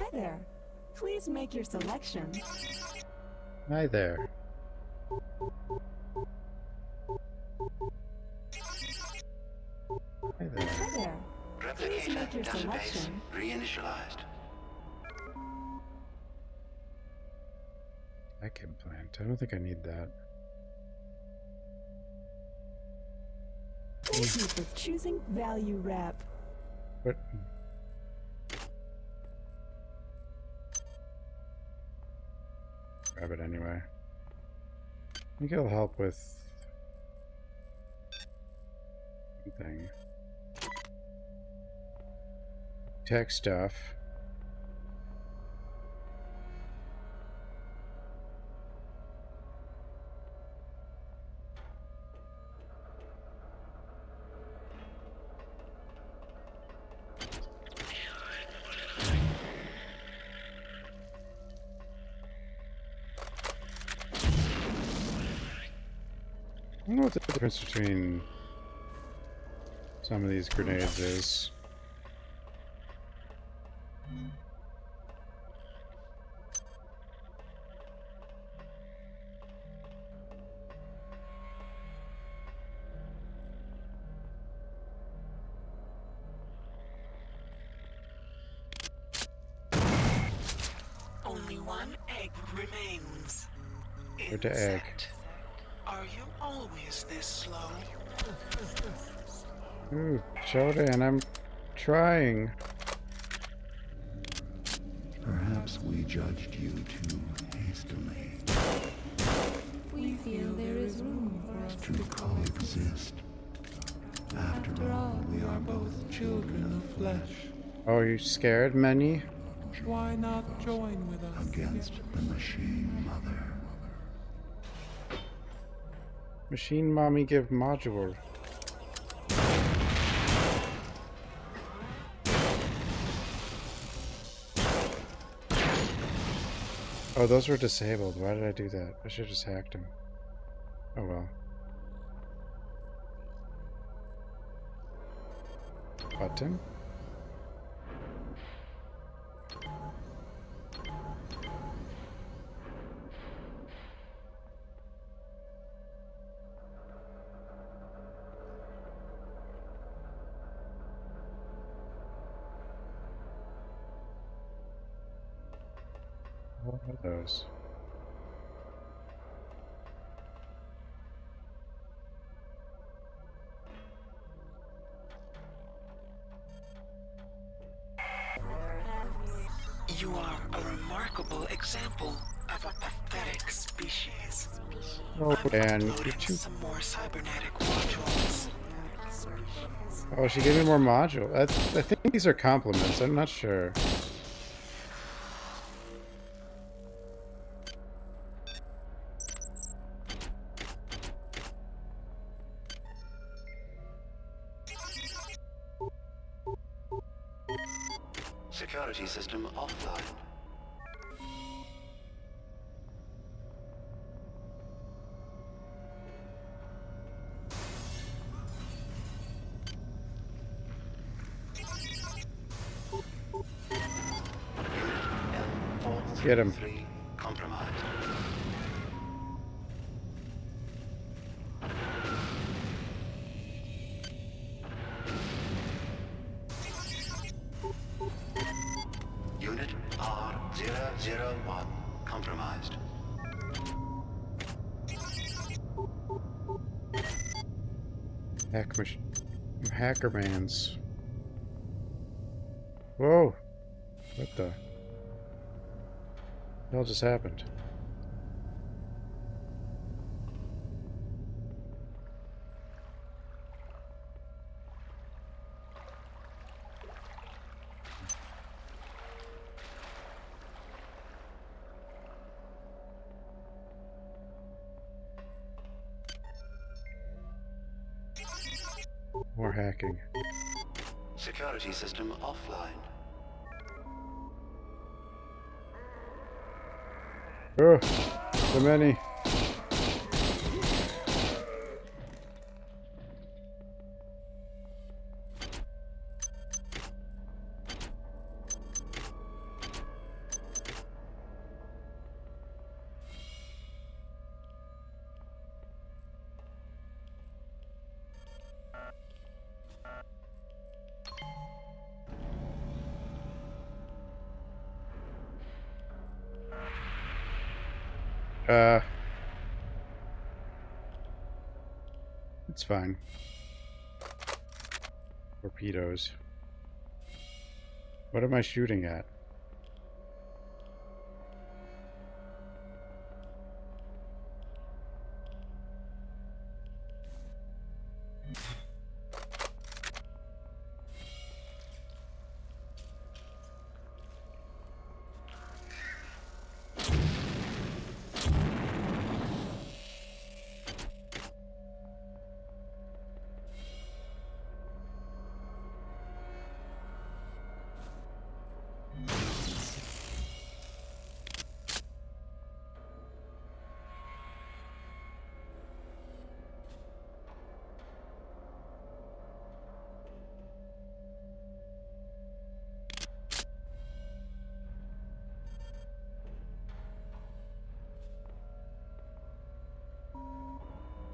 Hi there. Please make your selection. Hi there. Hi there. Hi there. Please make your Replicator database selection. reinitialized. Tech implant. I don't think I need that. Thank you for choosing Value Wrap. What? Grab it anyway. I think it'll help with something. Tech stuff. don't know what the difference between some of these grenades is. Only one egg remains. Where'd the egg? Are you always this slow? Ooh, Shodan, I'm trying. Perhaps we judged you too hastily. We feel there is room for us To coexist. After all, we are both children of flesh. Oh, you scared, Many? Why not join with us? Against the machine mother. Machine mommy give module. Oh, those were disabled. Why did I do that? I should have just hacked them. Oh well. Button? What are those? You are a remarkable example of a pathetic species. Oh, and you're Uploaded too... some more cybernetic modules. Oh, she gave me more module. I think these are compliments. I'm not sure. Security system offline. Get him. Compromised. Unit R001 compromised. Hackermans. Whoa! What the hell just happened? More hacking. Security system offline. Oh, so many. It's fine. Torpedoes. What am I shooting at?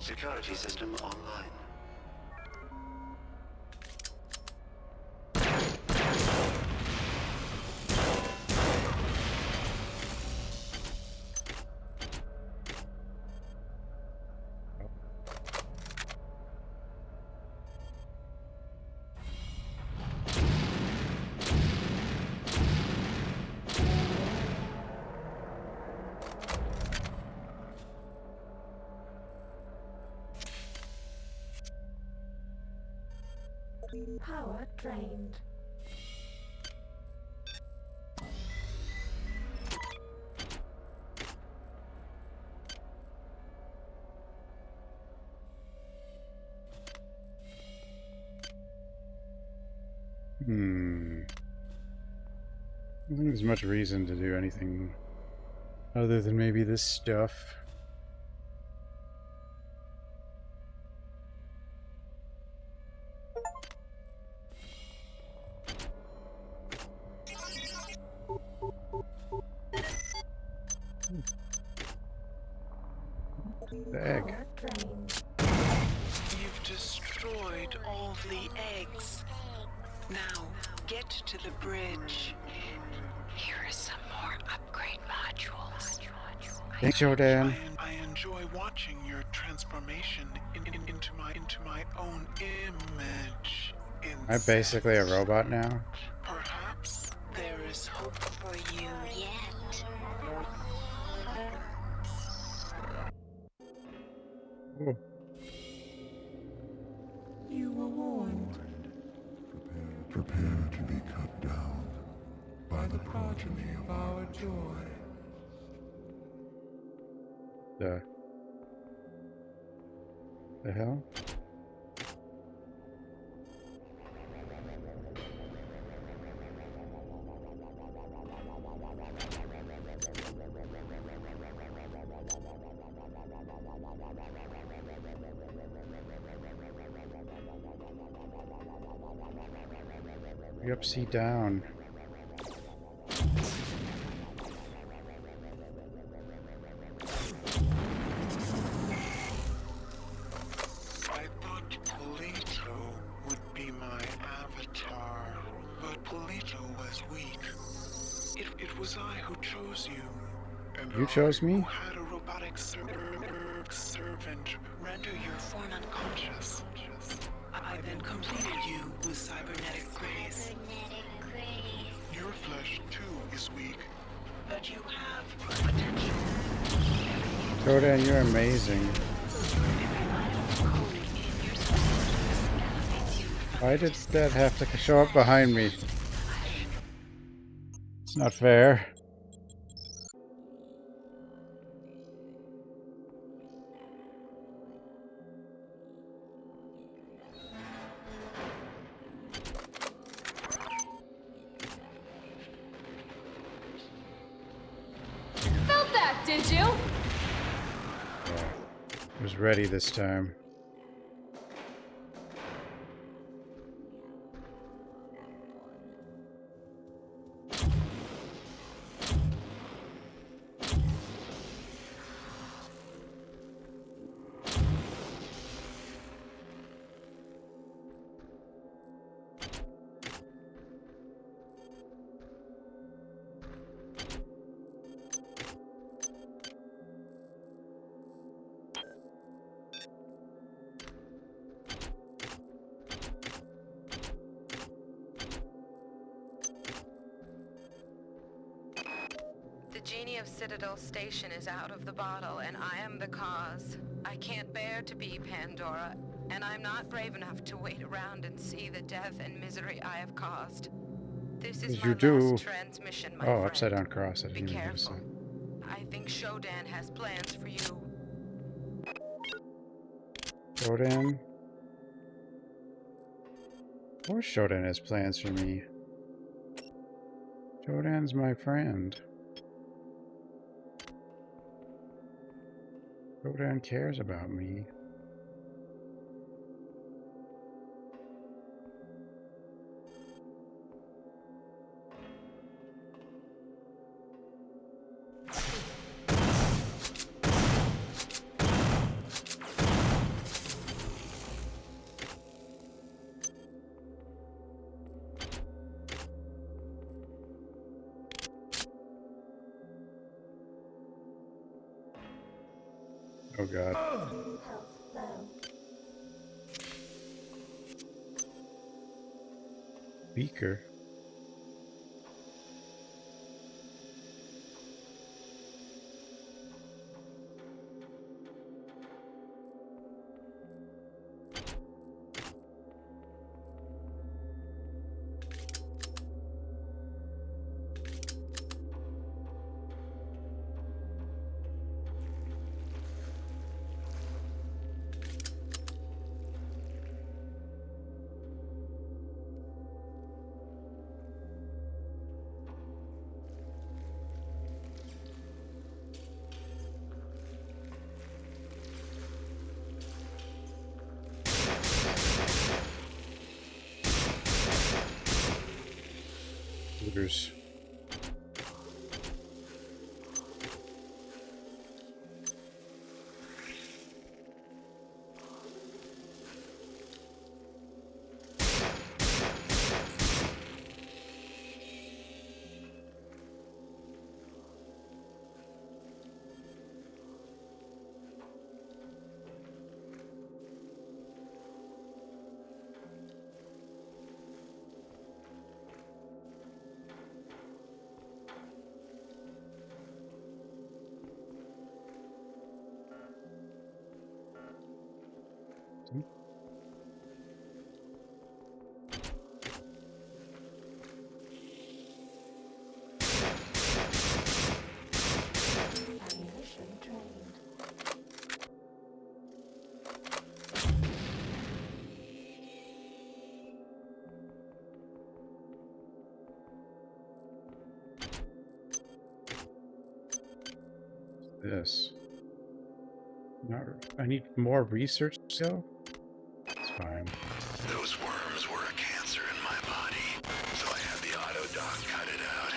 Security system online. Power drained. I don't think there's much reason to do anything other than maybe this stuff. The egg. You've destroyed all the eggs. Now, get to the bridge. Here are some more upgrade modules. Thanks, Jordan. I enjoy watching your transformation into my own image. I'm basically a robot now. Perhaps there is hope for you yet. Oh. You were warned. Prepare to be cut down by the progeny of our joy. The hell? You're upside down. I thought Polito would be my avatar, but Polito was weak. It was I who chose you. And You chose me? who had a robotic servant render your form unconscious. I then completed you with cybernetic grace. Your flesh too is weak, but you have potential. Jordan, you're amazing. Why did that have to show up behind me? It's not fair. Felt that, did you? I was ready this time. The genie of Citadel Station is out of the bottle, and I am the cause. I can't bear to be Pandora, and I'm not brave enough to wait around and see the death and misery I have caused. This is my last transmission, my friend. Upside down cross. I Be didn't even notice careful. that. I think Shodan has plans for you. Jordan. Of course Shodan has plans for me. Jordan's my friend. Shodan cares about me. Oh god. Beaker. Looters. This. Not, I need more research still? It's fine. Those worms were a cancer in my body, so I had the auto doc cut it out.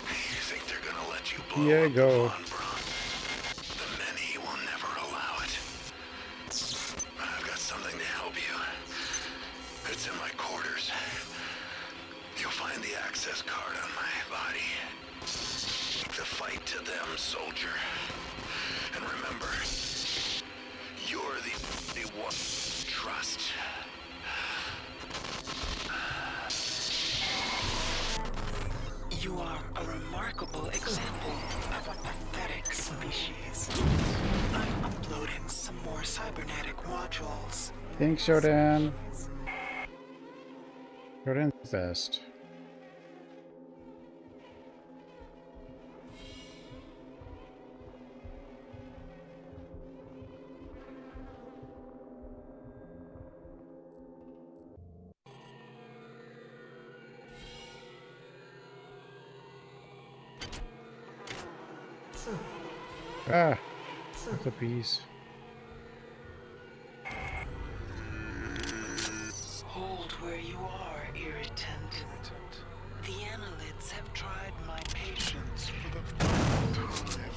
You think they're gonna let you blow up Diego. on Braun? The many will never allow it. But I've got something to help you. It's in my quarters. You'll find the access card on my body. The fight to them, soldier. And remember, you're the one to trust. You are a remarkable example of a pathetic species. I'm uploading some more cybernetic modules. Thanks, Shodan. Shodan's best. Ah, the bees. Hold where you are, irritant. The annelids have tried my patience for the final time.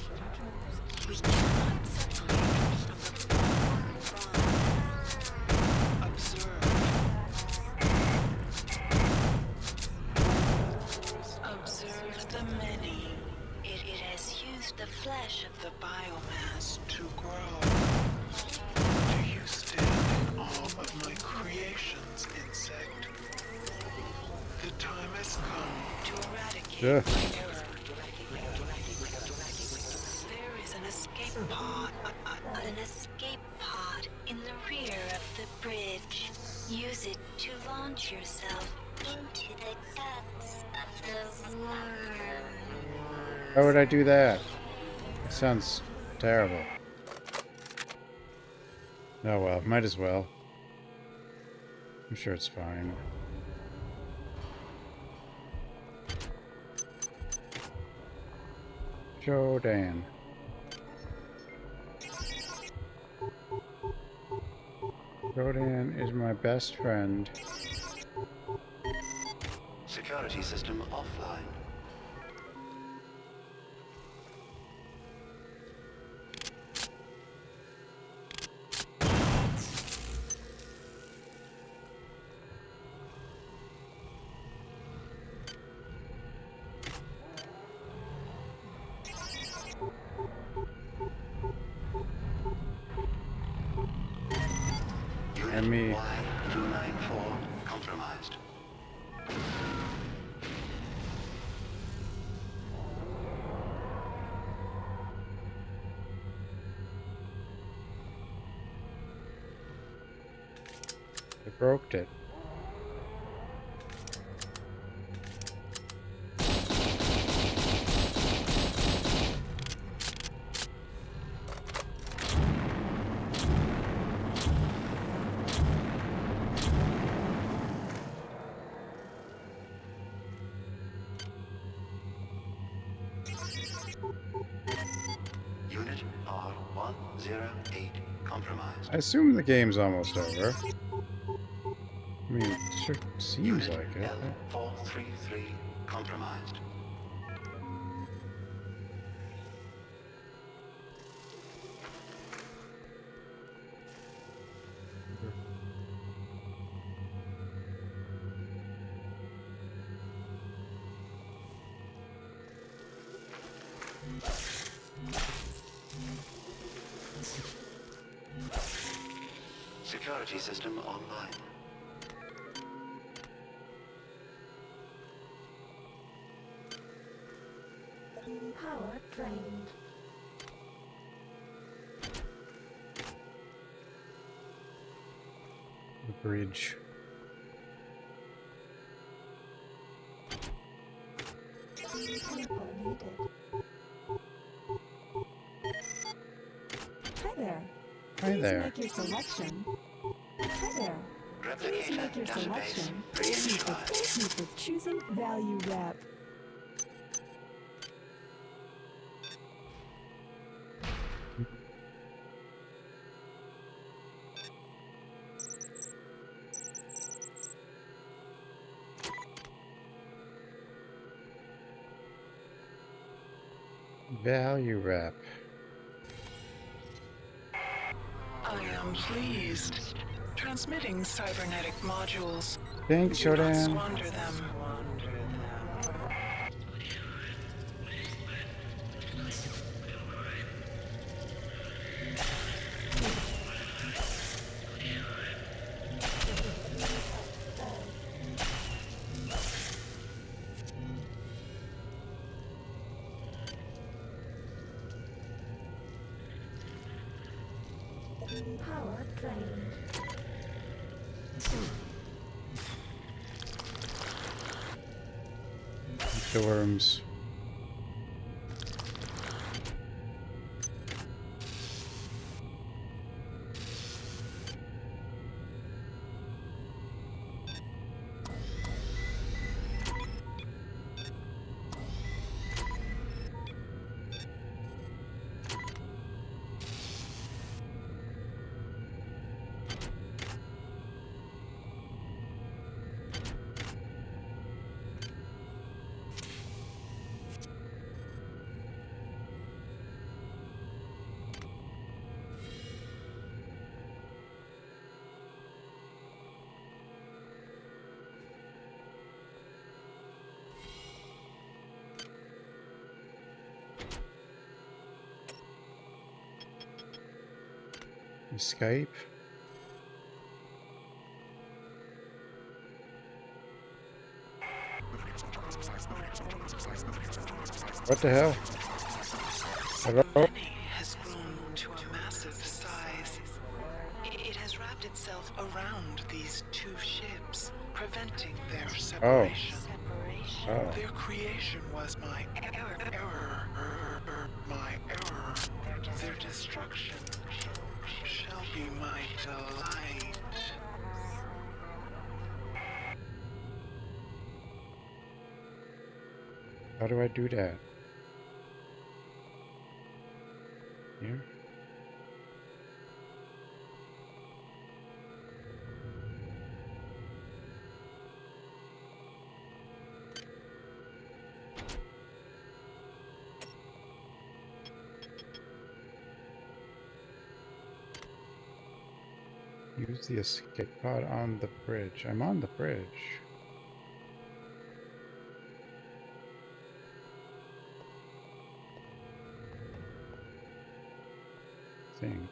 We cannot separate from the Braun. Observe. Observe the many. It has used the flesh of the biomass to grow. Do you stand in awe of my creations, insect? The time has come to eradicate my error. There is an escape pod. An escape pod in the rear of the bridge. Use it to launch yourself into the guts of the worm. How would I do that? It sounds terrible. Oh well, might as well. I'm sure it's fine. Shodan. Shodan is my best friend. Security system offline. Broke it. Unit R108 compromised. I assume the game's almost over. I mean, it sure seems like it. L433 compromised. Security system online. Power drained. The bridge. Chemical needed. Hi there. Hi Please there. make your selection. Hi there. Please make your selection. Thank you for choosing Value Wrap. Value wrap. I am pleased. Transmitting cybernetic modules. Thanks, Do not Shodan. squander them. Power drained. Dorms. Escape. What the hell? Hello? Many has grown to a massive size. It has wrapped itself around these two ships, preventing their separation. Oh. Their creation was my error. My error. Their destruction shall be my delight. How do I do that? Here? Use the escape pod on the bridge. I'm on the bridge. I think.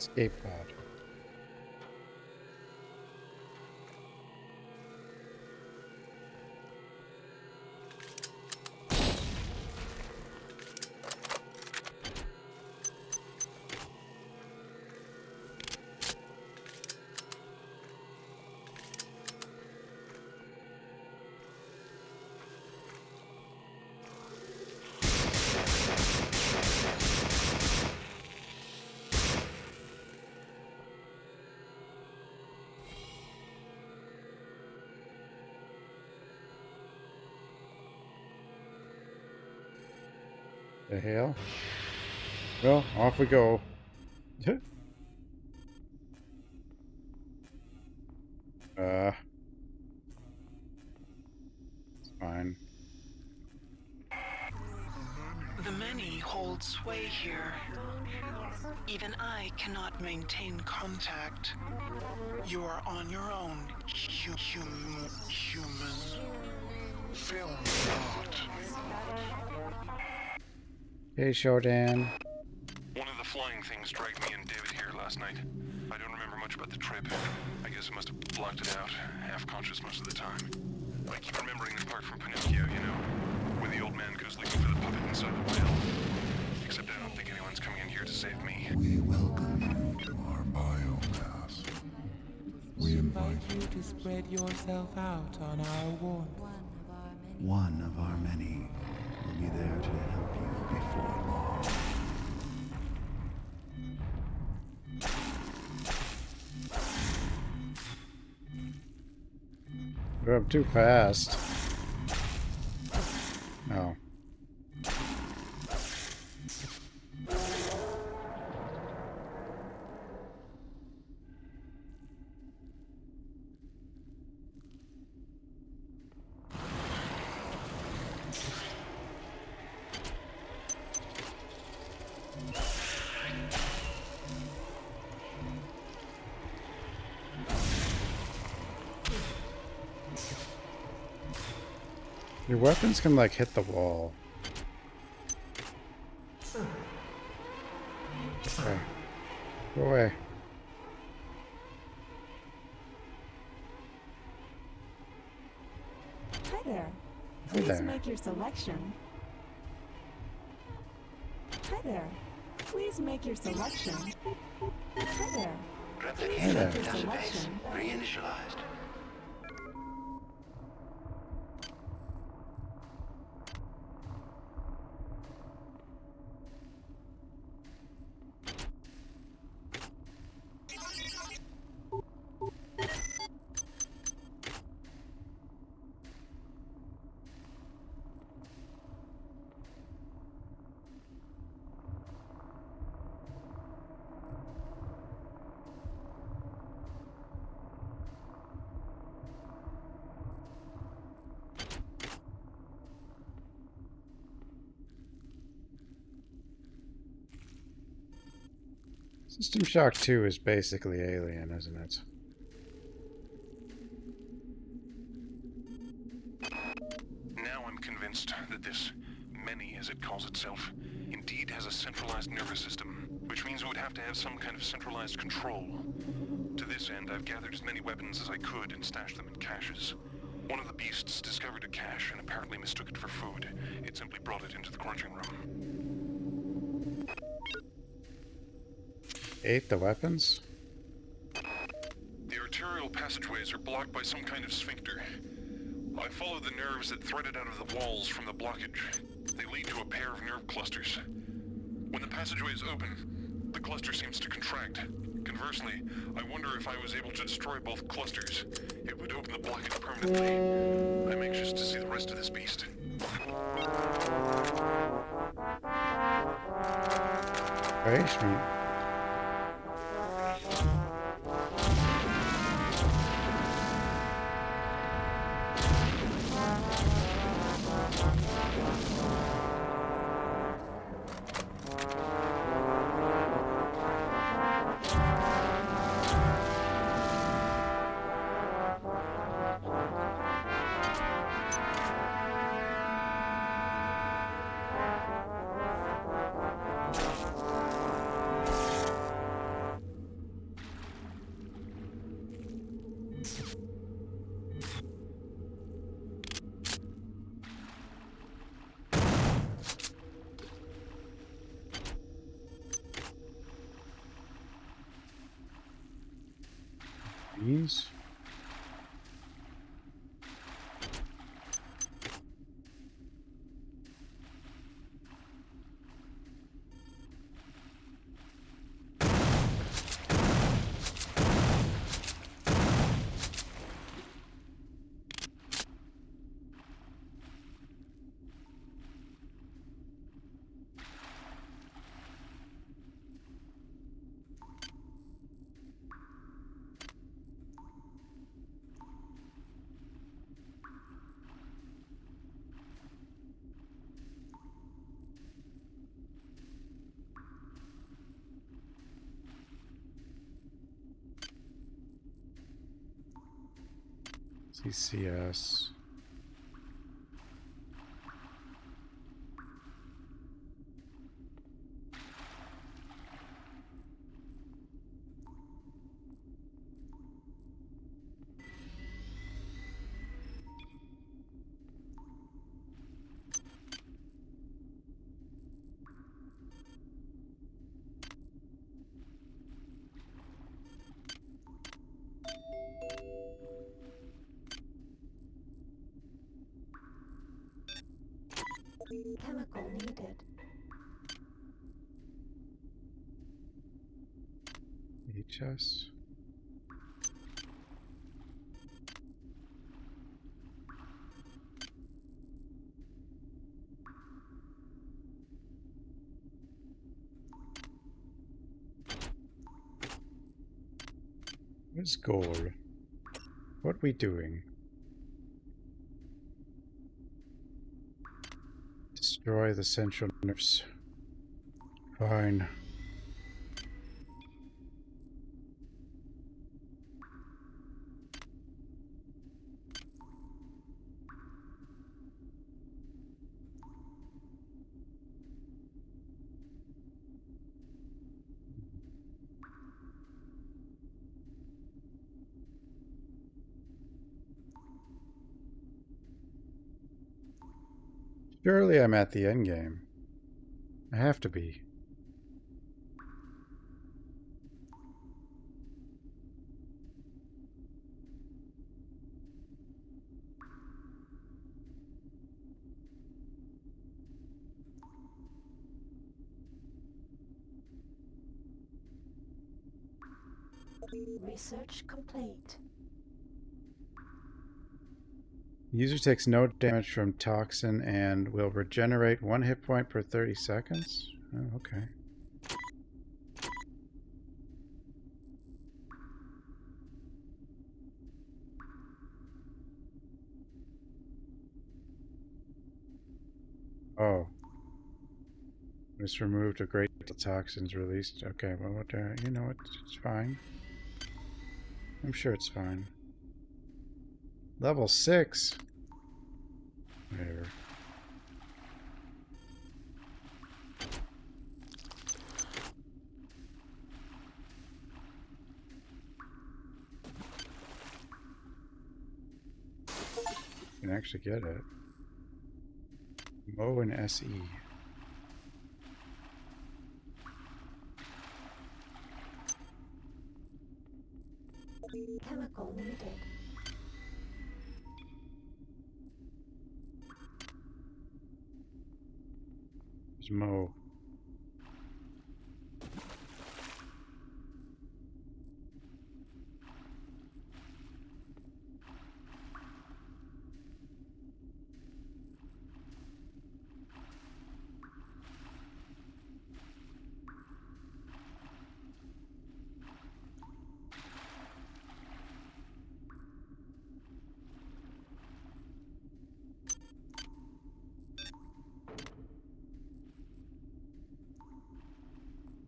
Escape pod. The hell? Well, off we go. It's fine. The many hold sway here. Even I cannot maintain contact. You are on your own, human. Fail not. Hey, Shodan. One of the flying things dragged me and David here last night. I don't remember much about the trip. I guess I must have blocked it out, half conscious most of the time. I keep remembering the part from Pinocchio, you know, where the old man goes looking for the puppet inside the whale. Except I don't think anyone's coming in here to save me. We welcome you to our biomass. We invite you to spread yourself out on our ward. one of our many will be there to help you before long. We're up too fast. No. Your weapons can, like, hit the wall. Okay. Go away. Hi there. Hi Please there. make your selection. Hi there. Please make your selection. Hi there. Replication Hi of there. database reinitialized. System Shock 2 is basically Alien, isn't it? Now I'm convinced that this many, as it calls itself, indeed has a centralized nervous system, which means it would have to have some kind of centralized control. To this end, I've gathered as many weapons as I could and stashed them in caches. One of the beasts discovered a cache and apparently mistook it for food. It simply brought it into the crunching room. Ate the weapons? The arterial passageways are blocked by some kind of sphincter. I followed the nerves that threaded out of the walls from the blockage. They lead to a pair of nerve clusters. When the passageways open, the cluster seems to contract. Conversely, I wonder if I was able to destroy both clusters. It would open the blockage permanently. I'm anxious to see the rest of this beast. Face me. These. CCS. Chemical needed. HS. What's goal? What we doing? Destroy the central nerves. Fine. Surely I'm at the end game. I have to be. Research complete. User takes no damage from toxin and will regenerate 1 hit point per 30 seconds? Oh, okay. Oh. Just removed a great deal of toxins released. Okay, well, what, you know what? It's fine. I'm sure it's fine. Level 6? Whatever. You can actually get it. Mo and SE. Chemical needed. There's Mo.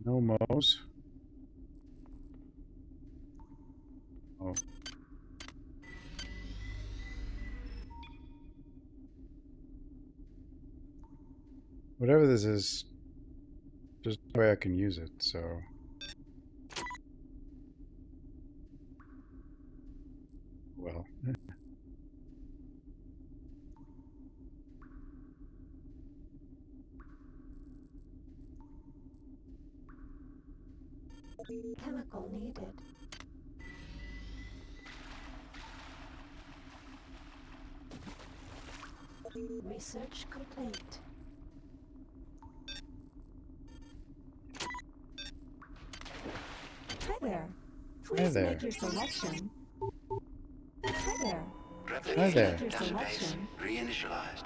No Mo's. Oh. Whatever this is, there's no way I can use it, so... Well. Chemical needed. Research complete. Hi there. Please there. make your selection. Hi there. Hi Please there. make your Database selection. reinitialized.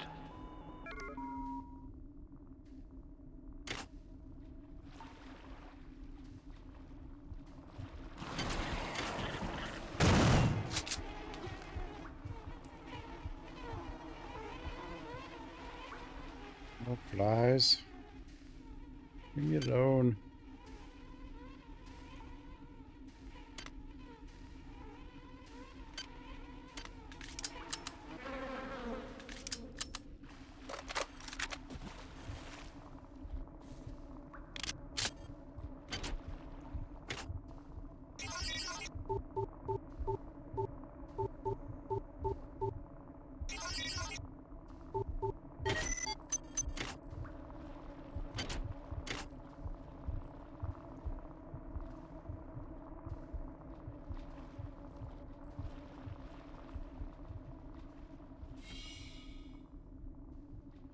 No flies. Leave me alone.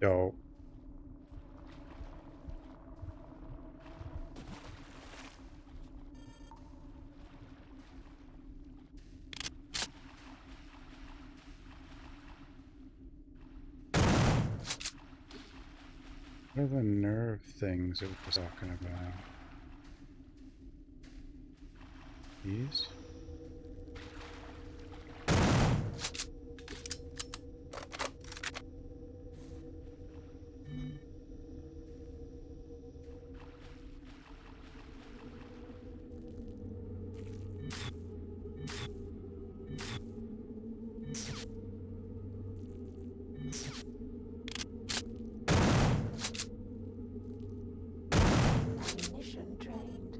Yo. What are the nerve things it was talking about? These? Ammunition drained.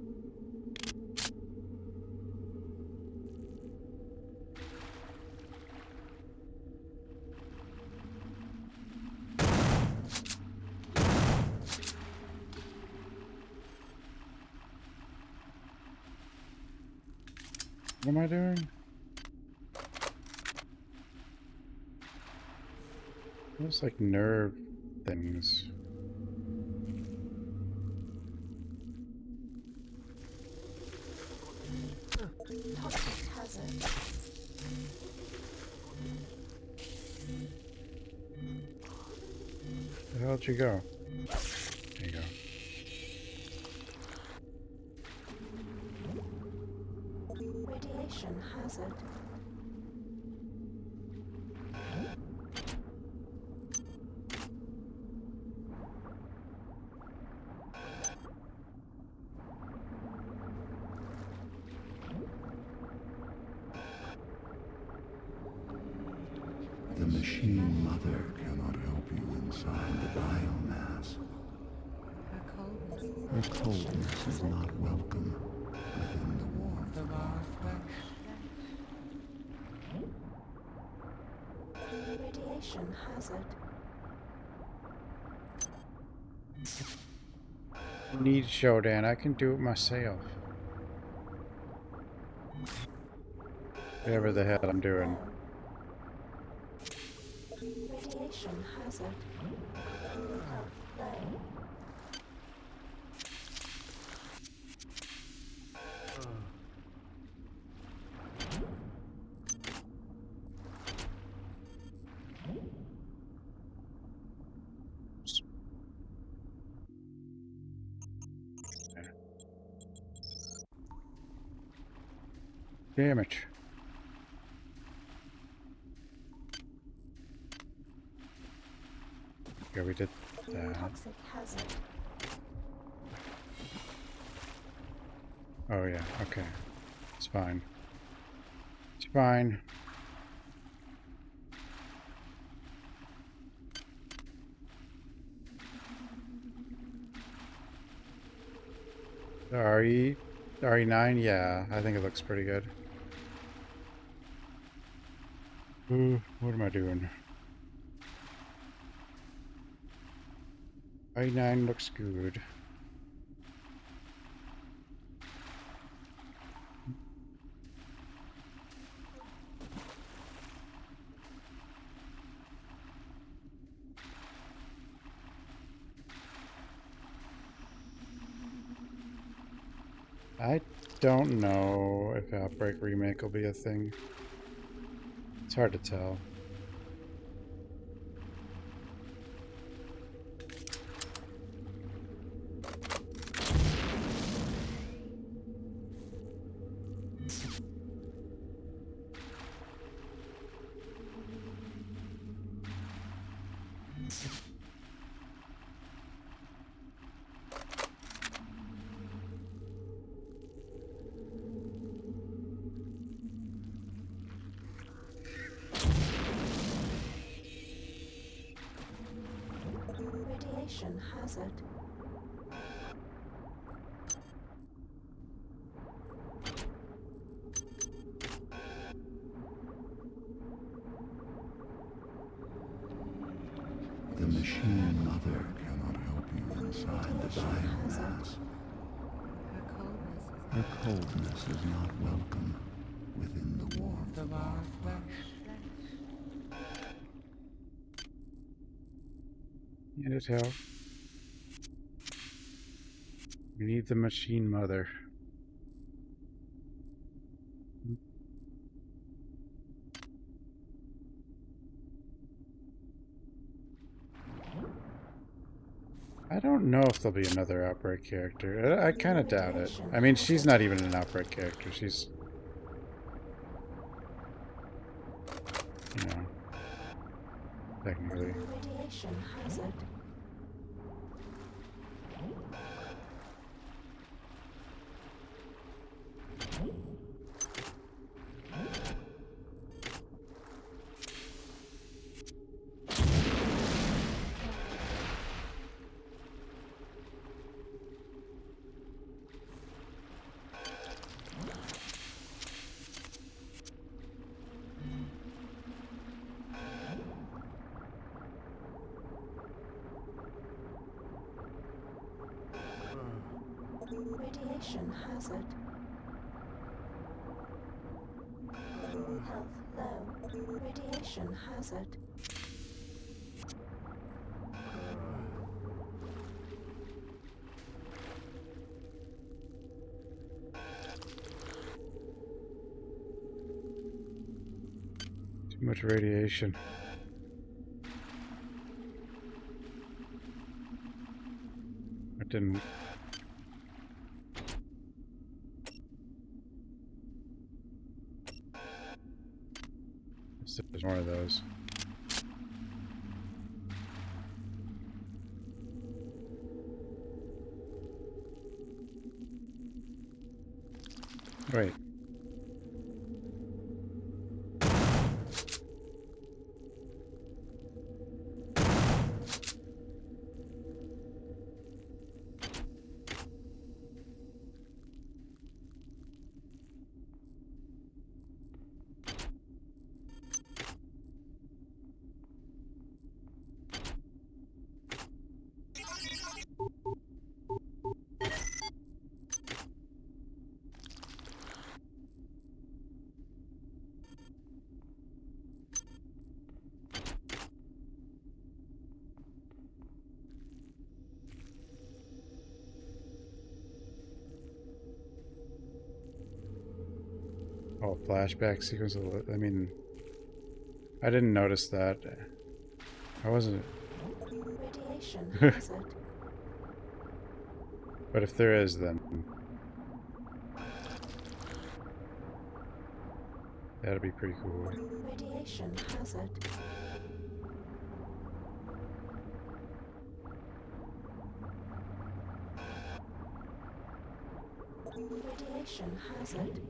What am I doing? Looks like nerve things. Toxic hazard. Where the hell'd you go? There you go. Radiation hazard. The machine mother cannot help you inside the biomass. Her coldness is not welcome within the warmth of our flesh. Radiation hazard. Need Shodan. I can do it myself. Whatever the hell I'm doing. Radiation hazard. Play. Damage. Yeah, we did that. Toxic hazard. Oh yeah, okay. It's fine. It's fine. RE9, yeah, I think it looks pretty good. Ooh, what am I doing? RE9 looks good. I don't know if Outbreak Remake will be a thing. It's hard to tell. Radiation hazard. The machine mother cannot help you inside the biomass. Her coldness is not welcome within the warmth of our flesh. Need it help. We need the machine mother. I don't know if there'll be another Outbreak character. I kind of doubt it. I mean, she's not even an Outbreak character. She's... you know... technically. Radiation hazard. Radiation hazard. Health low. Radiation hazard. Too much radiation. I didn't... there's more of those. Wait. Oh, flashback sequence. I mean, I didn't notice that. I wasn't. Radiation hazard. But if there is, then that'd be pretty cool. Radiation hazard. Radiation hazard.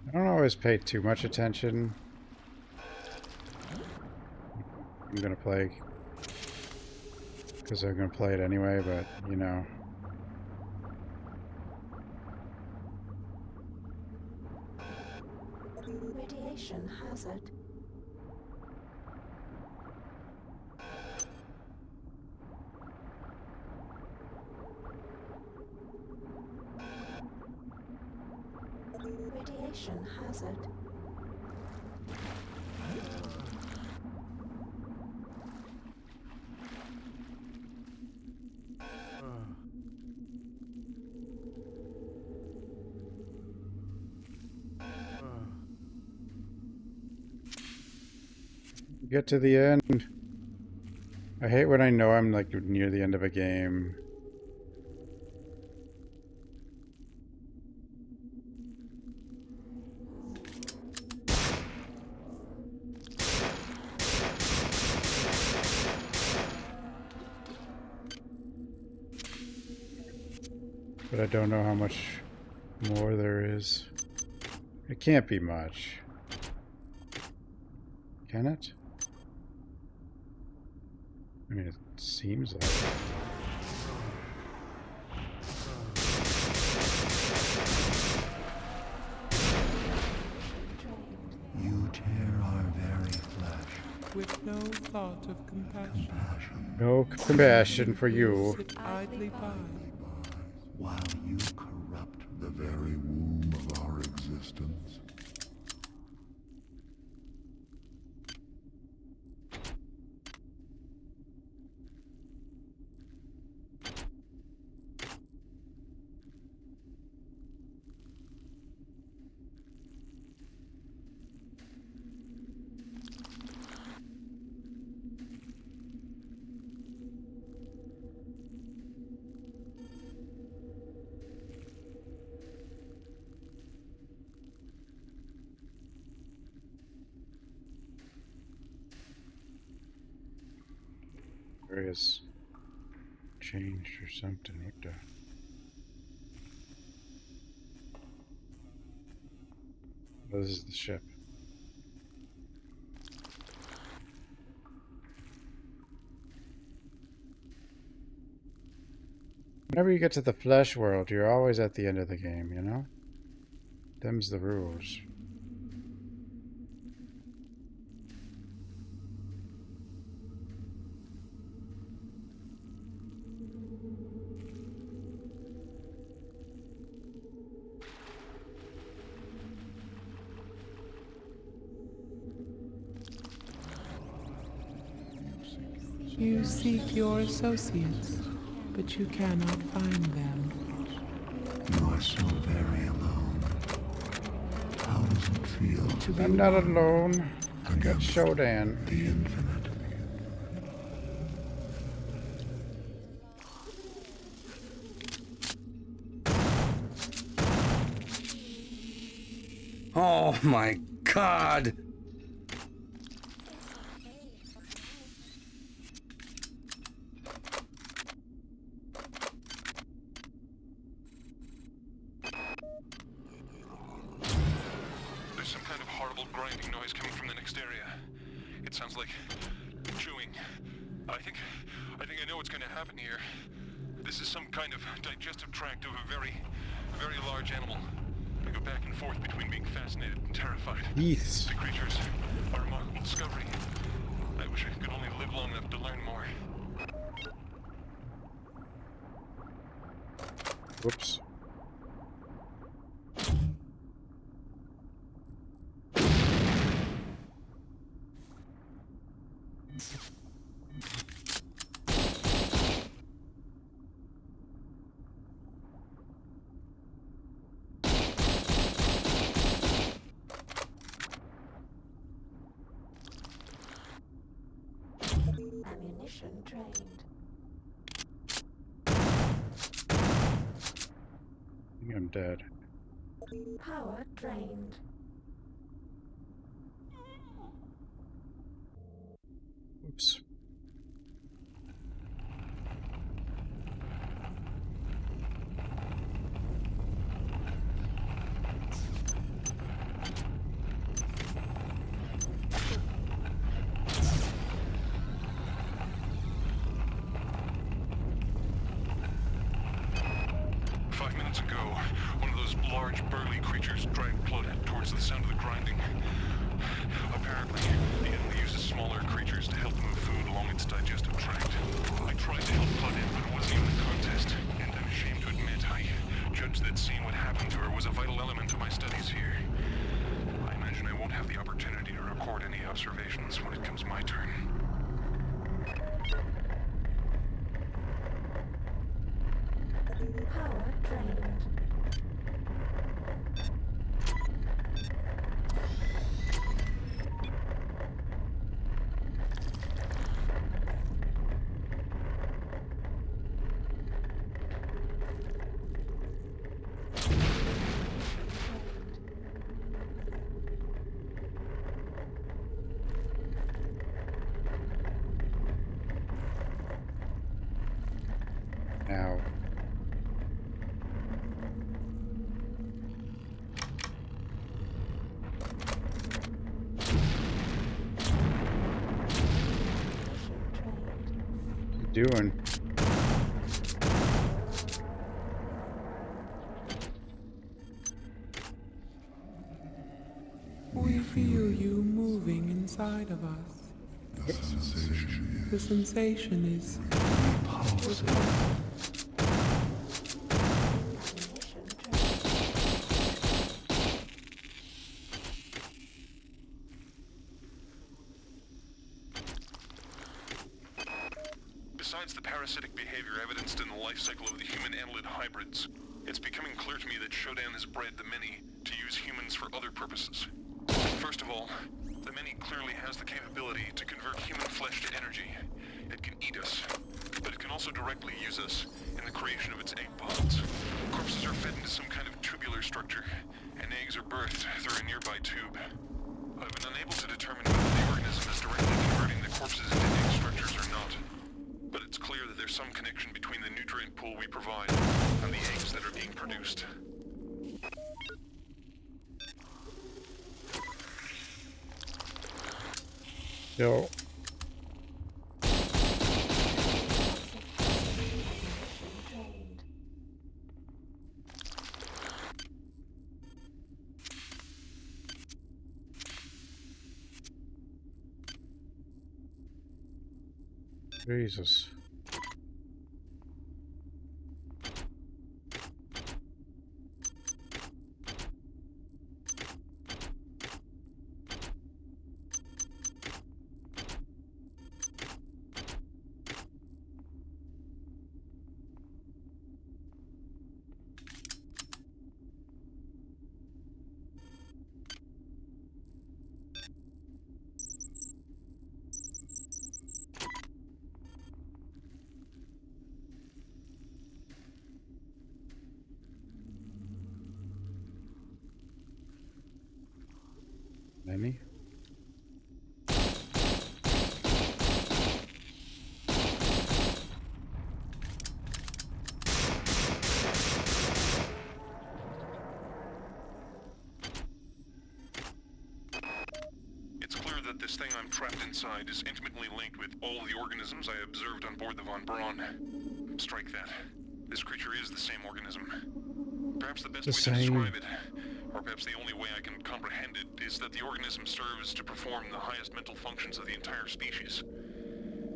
I don't always pay too much attention. I'm gonna play because I'm gonna play it anyway, but you know. Radiation hazard. Radiation hazard. Get to the end. I hate when I know I'm like near the end of a game. But I don't know how much more there is. It can't be much. Can it? I mean, it seems like it. You tear our very flesh. With no thought of compassion. No compassion for you. Sit idly by. While you corrupt the very womb of our existence. Areas changed or something. What the? Oh, this is the ship. Whenever you get to the flesh world, you're always at the end of the game, you know? Them's the rules. You seek your associates, but you cannot find them. You are so very alone. How does it feel to be I'm not alone. I got Shodan. the infinite? Oh my God! There's some kind of horrible grinding noise coming from the next area. It sounds like chewing. I think I know what's going to happen here. This is some kind of digestive tract of a very, very large animal. I go back and forth between being fascinated and terrified. Yeeths. The creatures are a remarkable discovery. I wish I could only live long enough to learn more. Whoops. Ammunition drained. I think I'm dead. Power drained. Oops. large, burly creatures dragged Claudette towards the sound of the grinding. Apparently, the enemy uses smaller creatures to help move food along its digestive tract. I tried to help Claudette, but it wasn't even a contest, and I'm ashamed to admit I judged that seeing what happened to her was a vital element of my studies here. I imagine I won't have the opportunity to record any observations when it comes my turn. Power drained. doing? We feel you moving inside of us. The sensation is repulsive. Besides the parasitic behavior evidenced in the life cycle of the human annelid hybrids, it's becoming clear to me that Shodan has bred the many to use humans for other purposes. First of all, the many clearly has the capability to convert human flesh to energy. It can eat us, but it can also directly use us in the creation of its egg pods. Corpses are fed into some kind of tubular structure, and eggs are birthed through a nearby tube. I've been unable to determine whether the organism is directly converting the corpses into egg structures or not. But it's clear that there's some connection between the nutrient pool we provide and the eggs that are being produced. Yo. Jesus. Any? It's clear that this thing I'm trapped inside is intimately linked with all the organisms I observed on board the von Braun. Strike that. This creature is the same organism. Perhaps the best way to describe it, or perhaps the only way I can comprehend it, is that the organism serves to perform the highest mental functions of the entire species.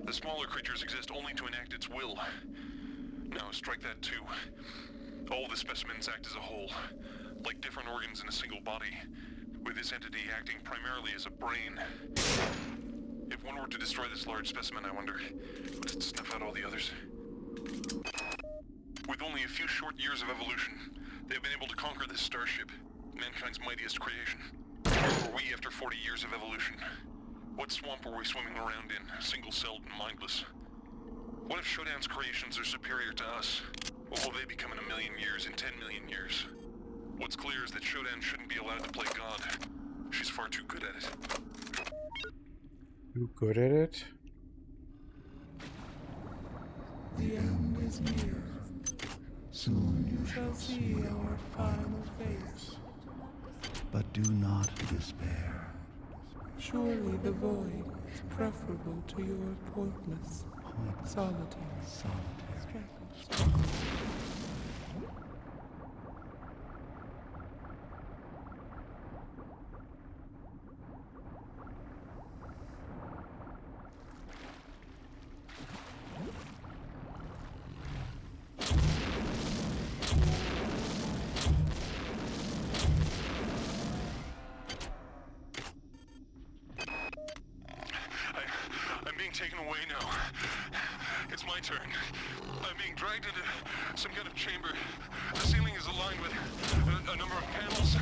The smaller creatures exist only to enact its will. Now, strike that too. All the specimens act as a whole, like different organs in a single body, with this entity acting primarily as a brain. If one were to destroy this large specimen, I wonder, would it snuff out all the others? With only a few short years of evolution, they've been able to conquer this starship, mankind's mightiest creation. Where were we after 40 years of evolution? What swamp were we swimming around in, single-celled and mindless? What if Shodan's creations are superior to us? What will they become in 1 million years, in 10 million years? What's clear is that Shodan shouldn't be allowed to play God. She's far too good at it. You good at it? The end is near. Soon you shall see our final face. But do not despair. Surely the void is preferable to your pointless solitude. Struggle. I'm being taken away now. It's my turn. I'm being dragged into some kind of chamber. The ceiling is aligned with a number of panels,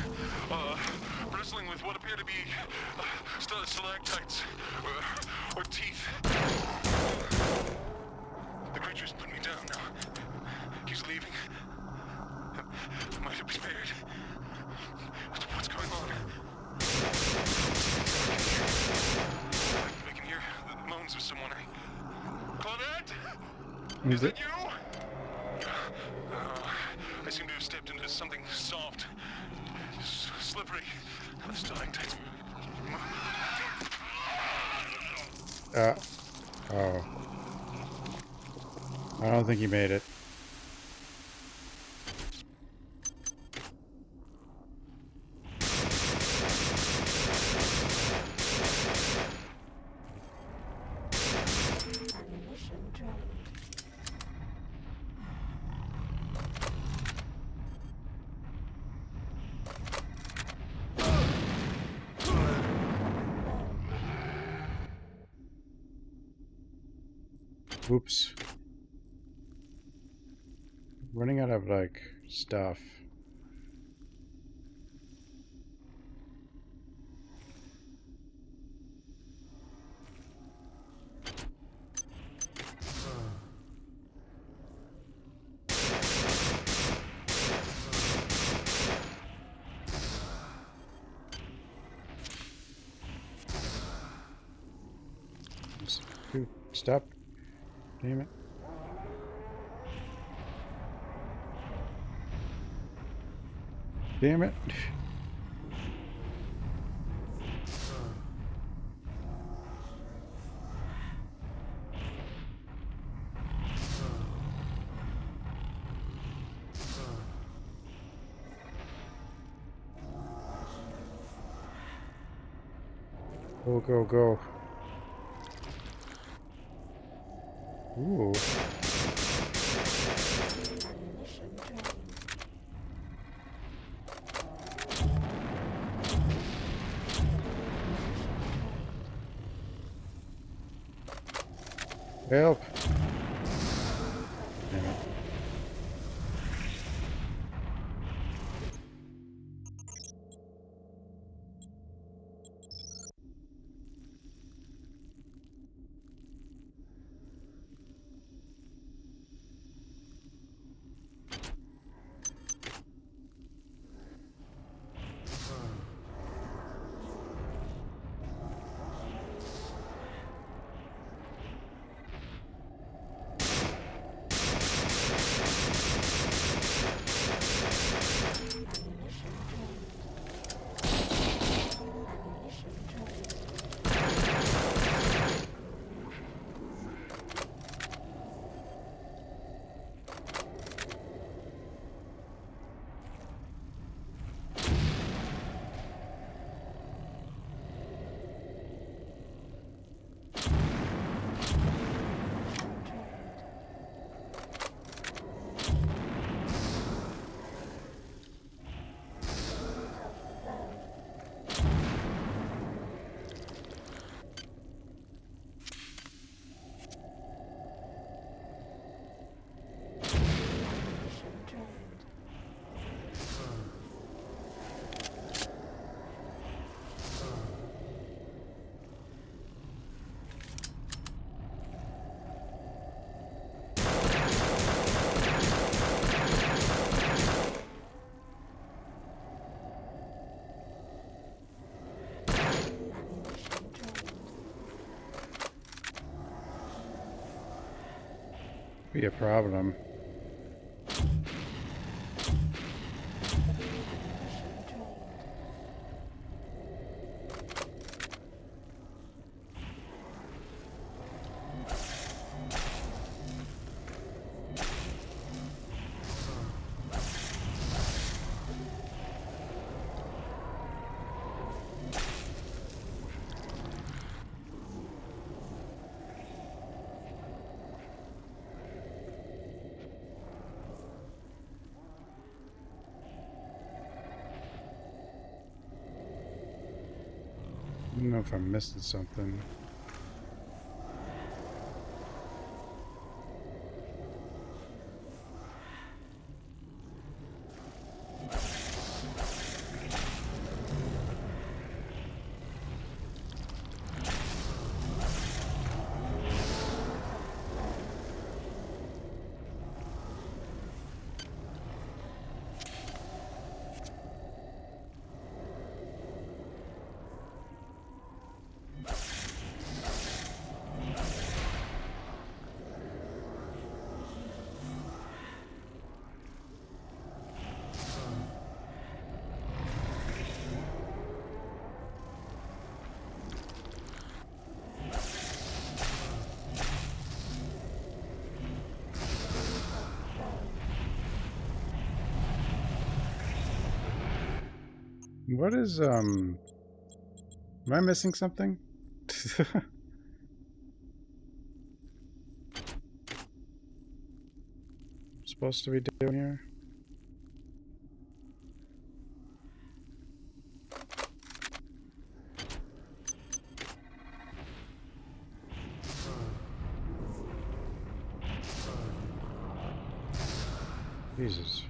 bristling with what appear to be stalactites or teeth. The creature's put me down now. He's leaving. Am I to be spared? What's going on? I can hear the moans of someone. Claudette? Is that you? I seem to have stepped into something soft, slippery. The stalactites. Oh. I don't think he made it. Oops. Running out of, like, stuff. Dude, stop. Damn it. Damn it. Go, go, go. Ooh. Help. Damn it. Be a problem. I don't know if I'm missing something. What is, am I missing something? Supposed to be doing here? Jesus.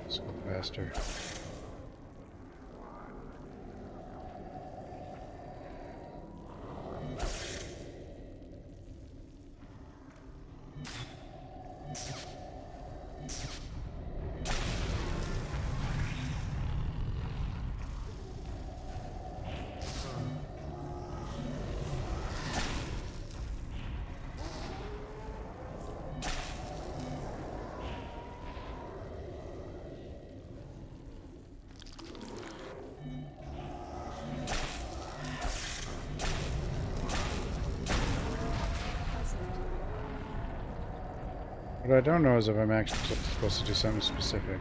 Let's go faster. What I don't know is if I'm actually supposed to do something specific.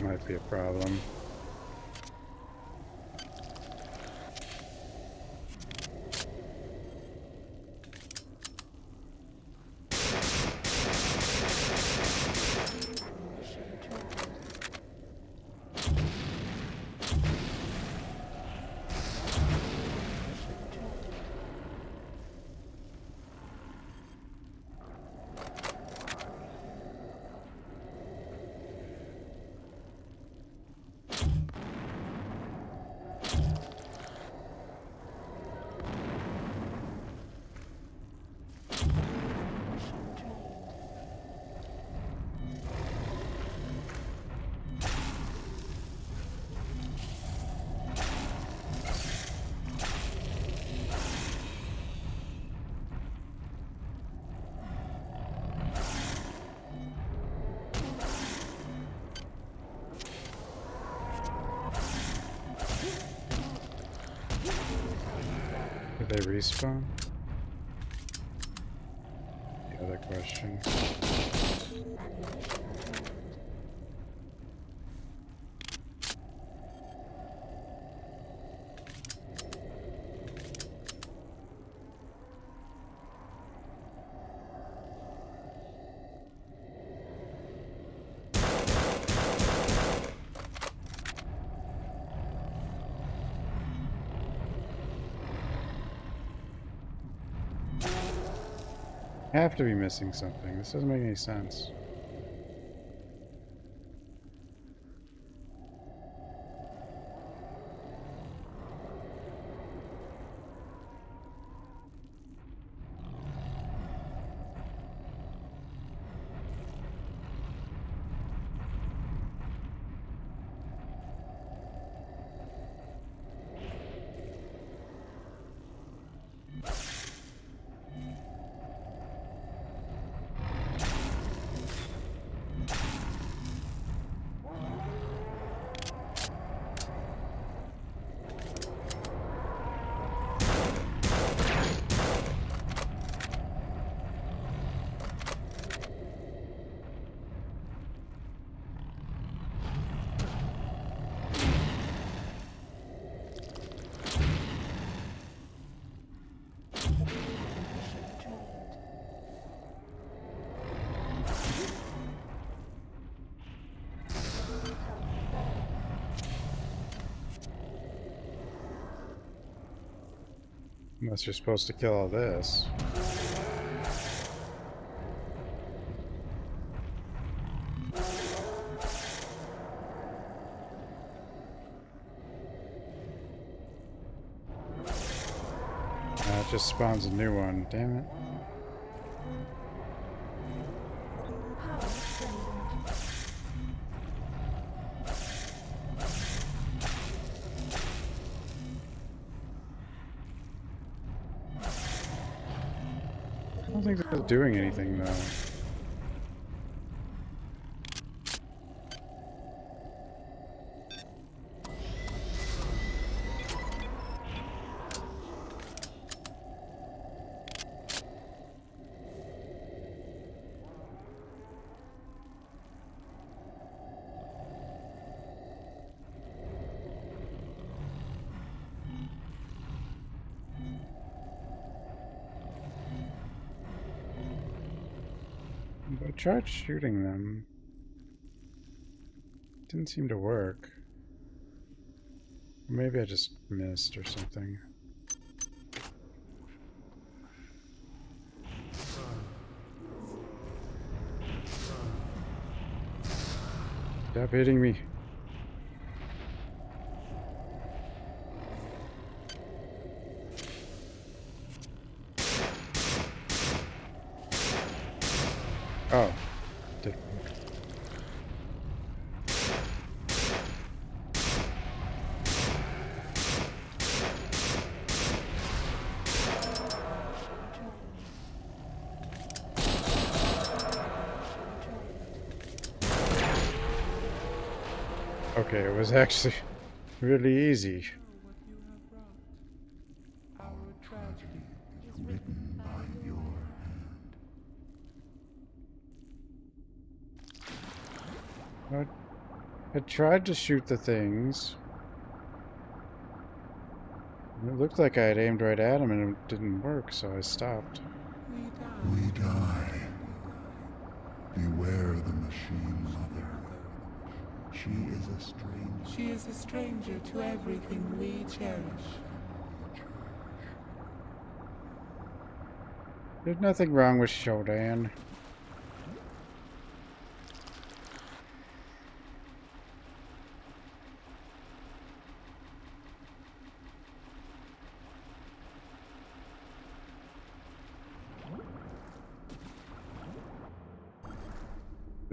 Might be a problem. Did they respawn? The other question. I have to be missing something. This doesn't make any sense. Unless you're supposed to kill all this. It just spawns a new one. Damn it. I don't think they're doing anything though. I tried shooting them. Didn't seem to work. Maybe I just missed or something. Stop hitting me. Oh, did work. Okay, it was actually really easy. Written by your hand. I tried to shoot the things. It looked like I had aimed right at him and it didn't work, so I stopped. We die. Beware the machine mother. She is a stranger. She is a stranger to everything we cherish. There's nothing wrong with Shodan.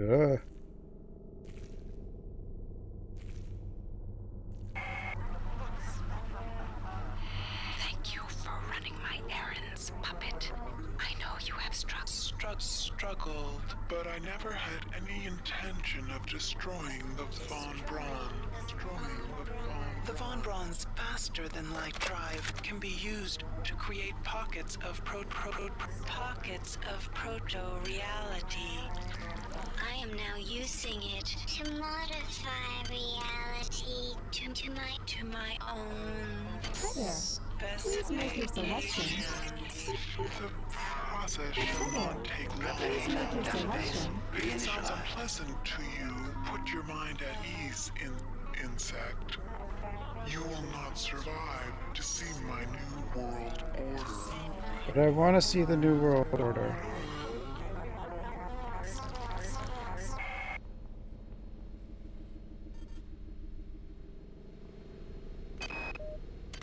Ugh. Thank you for running my errands, puppet. I know you have struggled, but I never had any intention of destroying the Von Braun. The Von Braun's faster-than-light drive can be used to create pockets of proto-reality. I am now using it to modify reality to my own specifications. The process should not take long. If it sounds unpleasant to you, put your mind at ease, insect. You will not survive to see my new world order. But I want to see the new world order.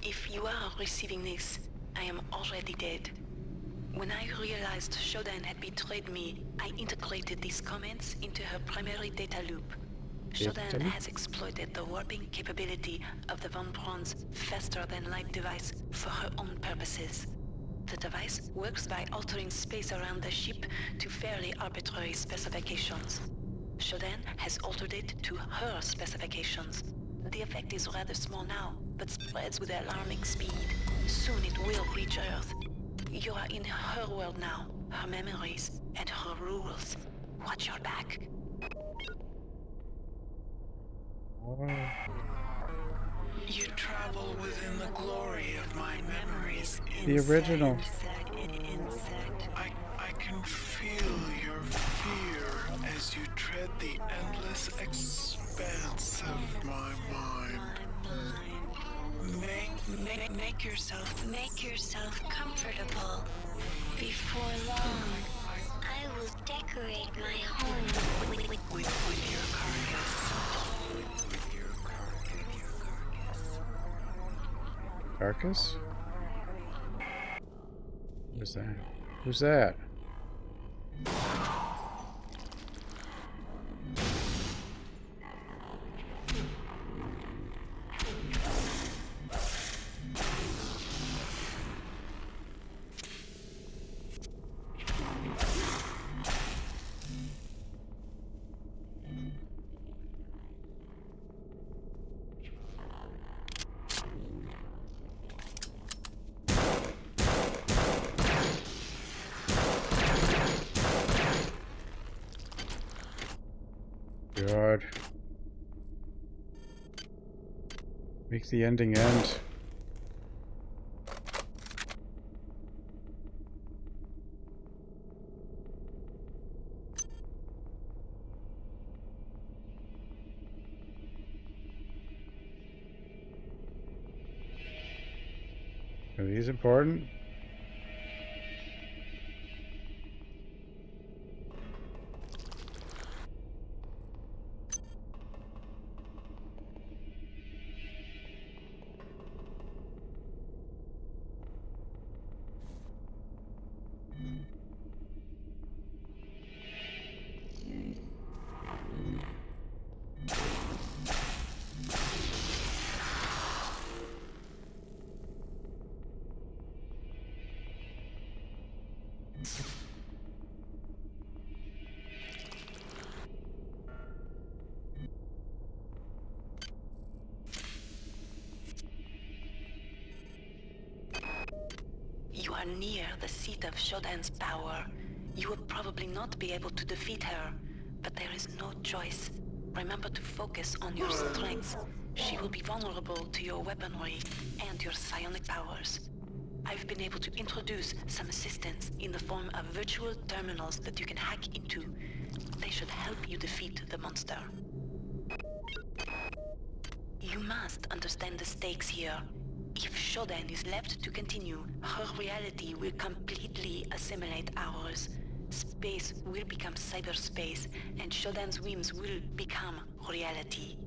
If you are receiving this, I am already dead. When I realized Shodan had betrayed me, I integrated these comments into her primary data loop. Shodan has exploited the warping capability of the Von Braun's faster-than-light device for her own purposes. The device works by altering space around the ship to fairly arbitrary specifications. Shodan has altered it to her specifications. The effect is rather small now, but spreads with alarming speed. Soon it will reach Earth. You are in her world now, her memories, and her rules. Watch your back. You travel within the glory of my memories. The original. I can feel your fear as you tread the endless expanse of my mind. Make Make yourself comfortable. Before long, I will decorate my home with your carcass. Carcass? Who's that? Who's that? God. Make the ending end. Are these important? You are near the seat of Shodan's power. You will probably not be able to defeat her, but there is no choice. Remember to focus on your strengths. She will be vulnerable to your weaponry and your psionic powers. I've been able to introduce some assistance in the form of virtual terminals that you can hack into. They should help you defeat the monster. You must understand the stakes here. If Shodan is left to continue, her reality will completely assimilate ours. Space will become cyberspace, and Shodan's whims will become reality.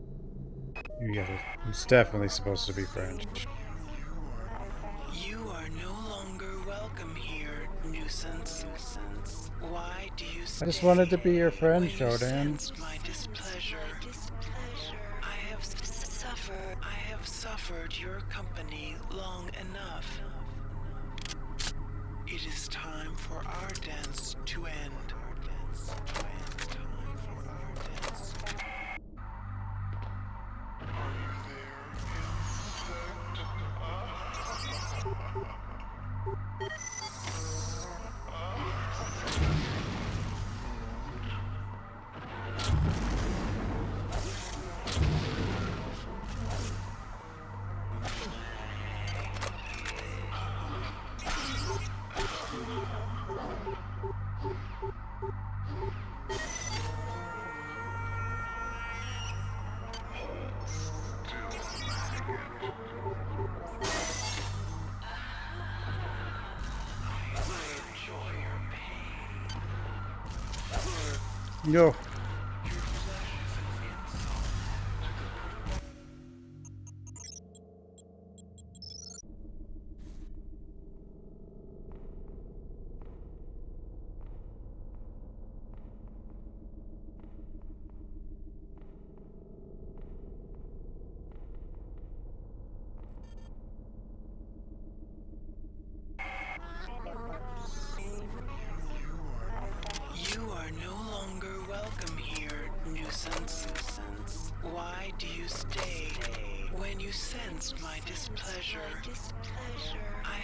Yeah, it's definitely supposed to be French. You are no longer welcome here, nuisance. Why do you stay? I just wanted to be your friend, Shodan. My displeasure. I have suffered your company long enough. It is time for our dance to end. No. You are no longer welcome here, nuisance. Why do you stay? When you sense my displeasure, I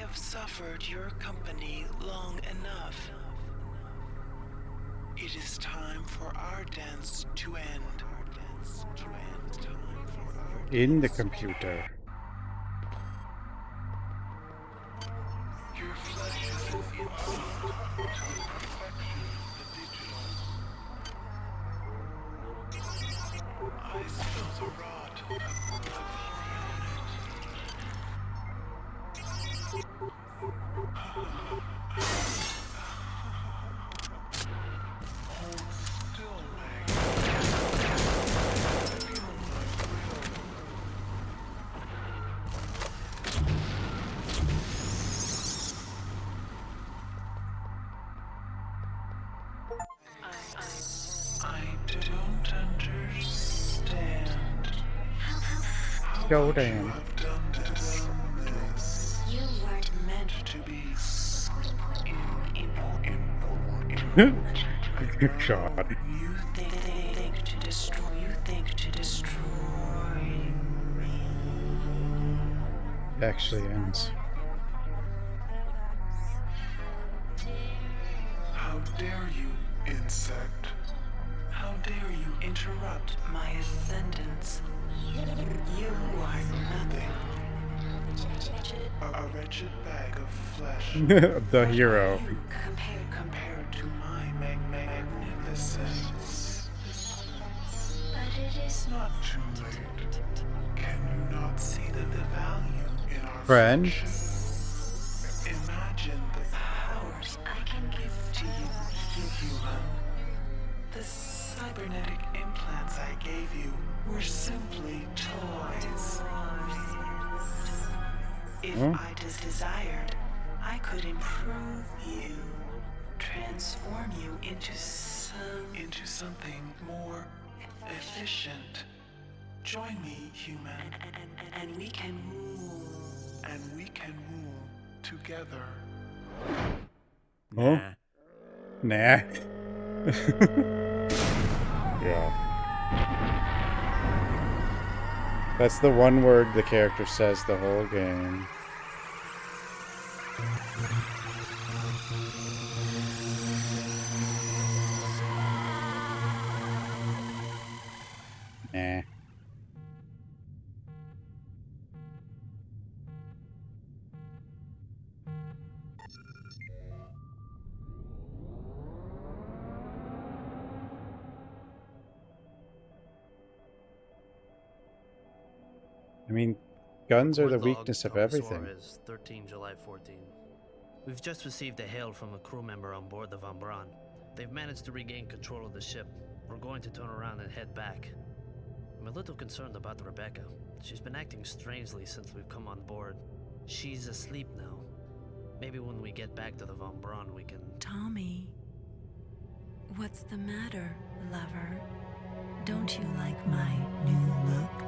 have suffered your company long enough. It is time for our dance to end. In the computer. Your flesh is an insult to the perfection of the digital. I smell the rot of the organic. I don't understand. How Go could you Dan. have done this? You weren't meant to be God. You think to destroy. You think to destroy me. It actually ends. How dare you, insect? How dare you interrupt my ascendance? You are nothing. A wretched bag of flesh. The hero. Compared to my magnificence. But it is not too late. Can you not see the value in our Friend. friendship? Imagine the powers I can give to you, human. The cybernetic implants I gave you were simply toys. If I desired, I could improve you, transform you into something more efficient. Join me, human, and we can rule. And we can rule together. Oh? Nah. Yeah. That's the one word the character says the whole game. Nah. I mean, guns are the weakness of everything. Is 13 July 14. We've just received a hail from a crew member on board the Von Braun. They've managed to regain control of the ship. We're going to turn around and head back. I'm a little concerned about Rebecca. She's been acting strangely since we've come on board. She's asleep now. Maybe when we get back to the Von Braun we can... Tommy, what's the matter, lover? Don't you like my new look?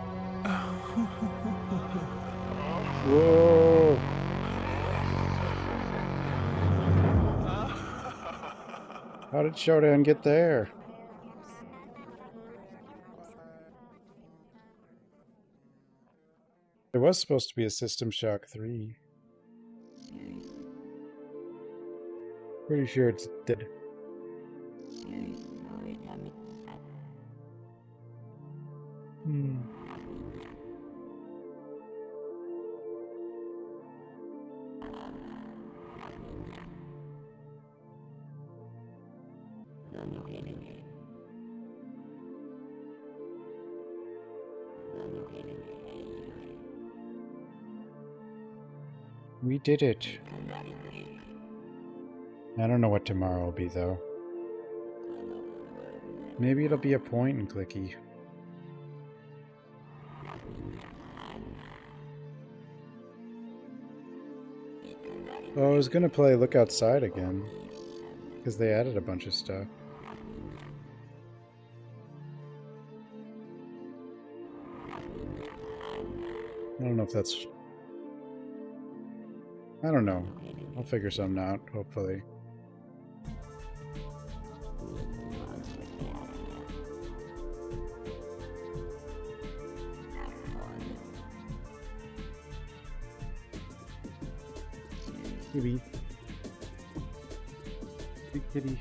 Whoa! How did Showdown get there? There was supposed to be a System Shock 3. Pretty sure it's dead. We did it. I don't know what tomorrow will be, though. Maybe it'll be a point and clicky. Oh, I was gonna play Look Outside again, because they added a bunch of stuff. I don't know if that's... I don't know. I'll figure something out, hopefully. Kitty. Big kitty.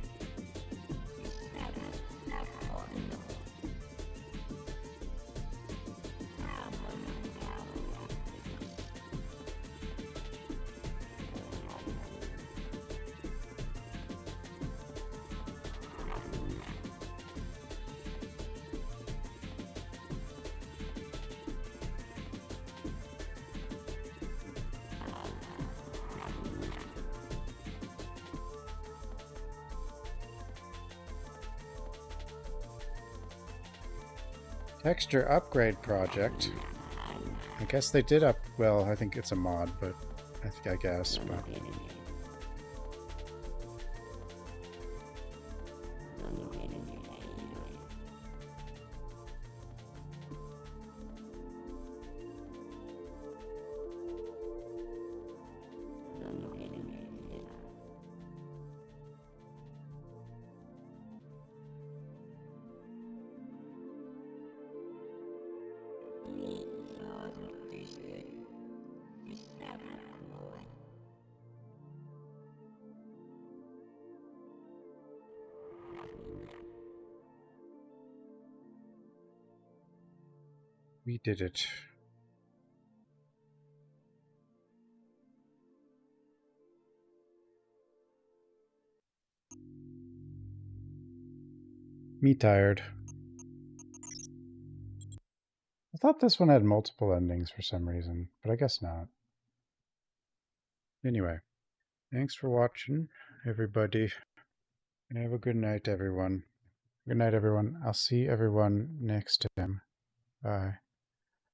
Texture upgrade project. I guess they did up. Well, I think it's a mod, but I guess. But we did it. Me tired. I thought this one had multiple endings for some reason, but I guess not. Anyway, thanks for watching, everybody. And have a good night, everyone. Good night, everyone. I'll see everyone next time. Bye.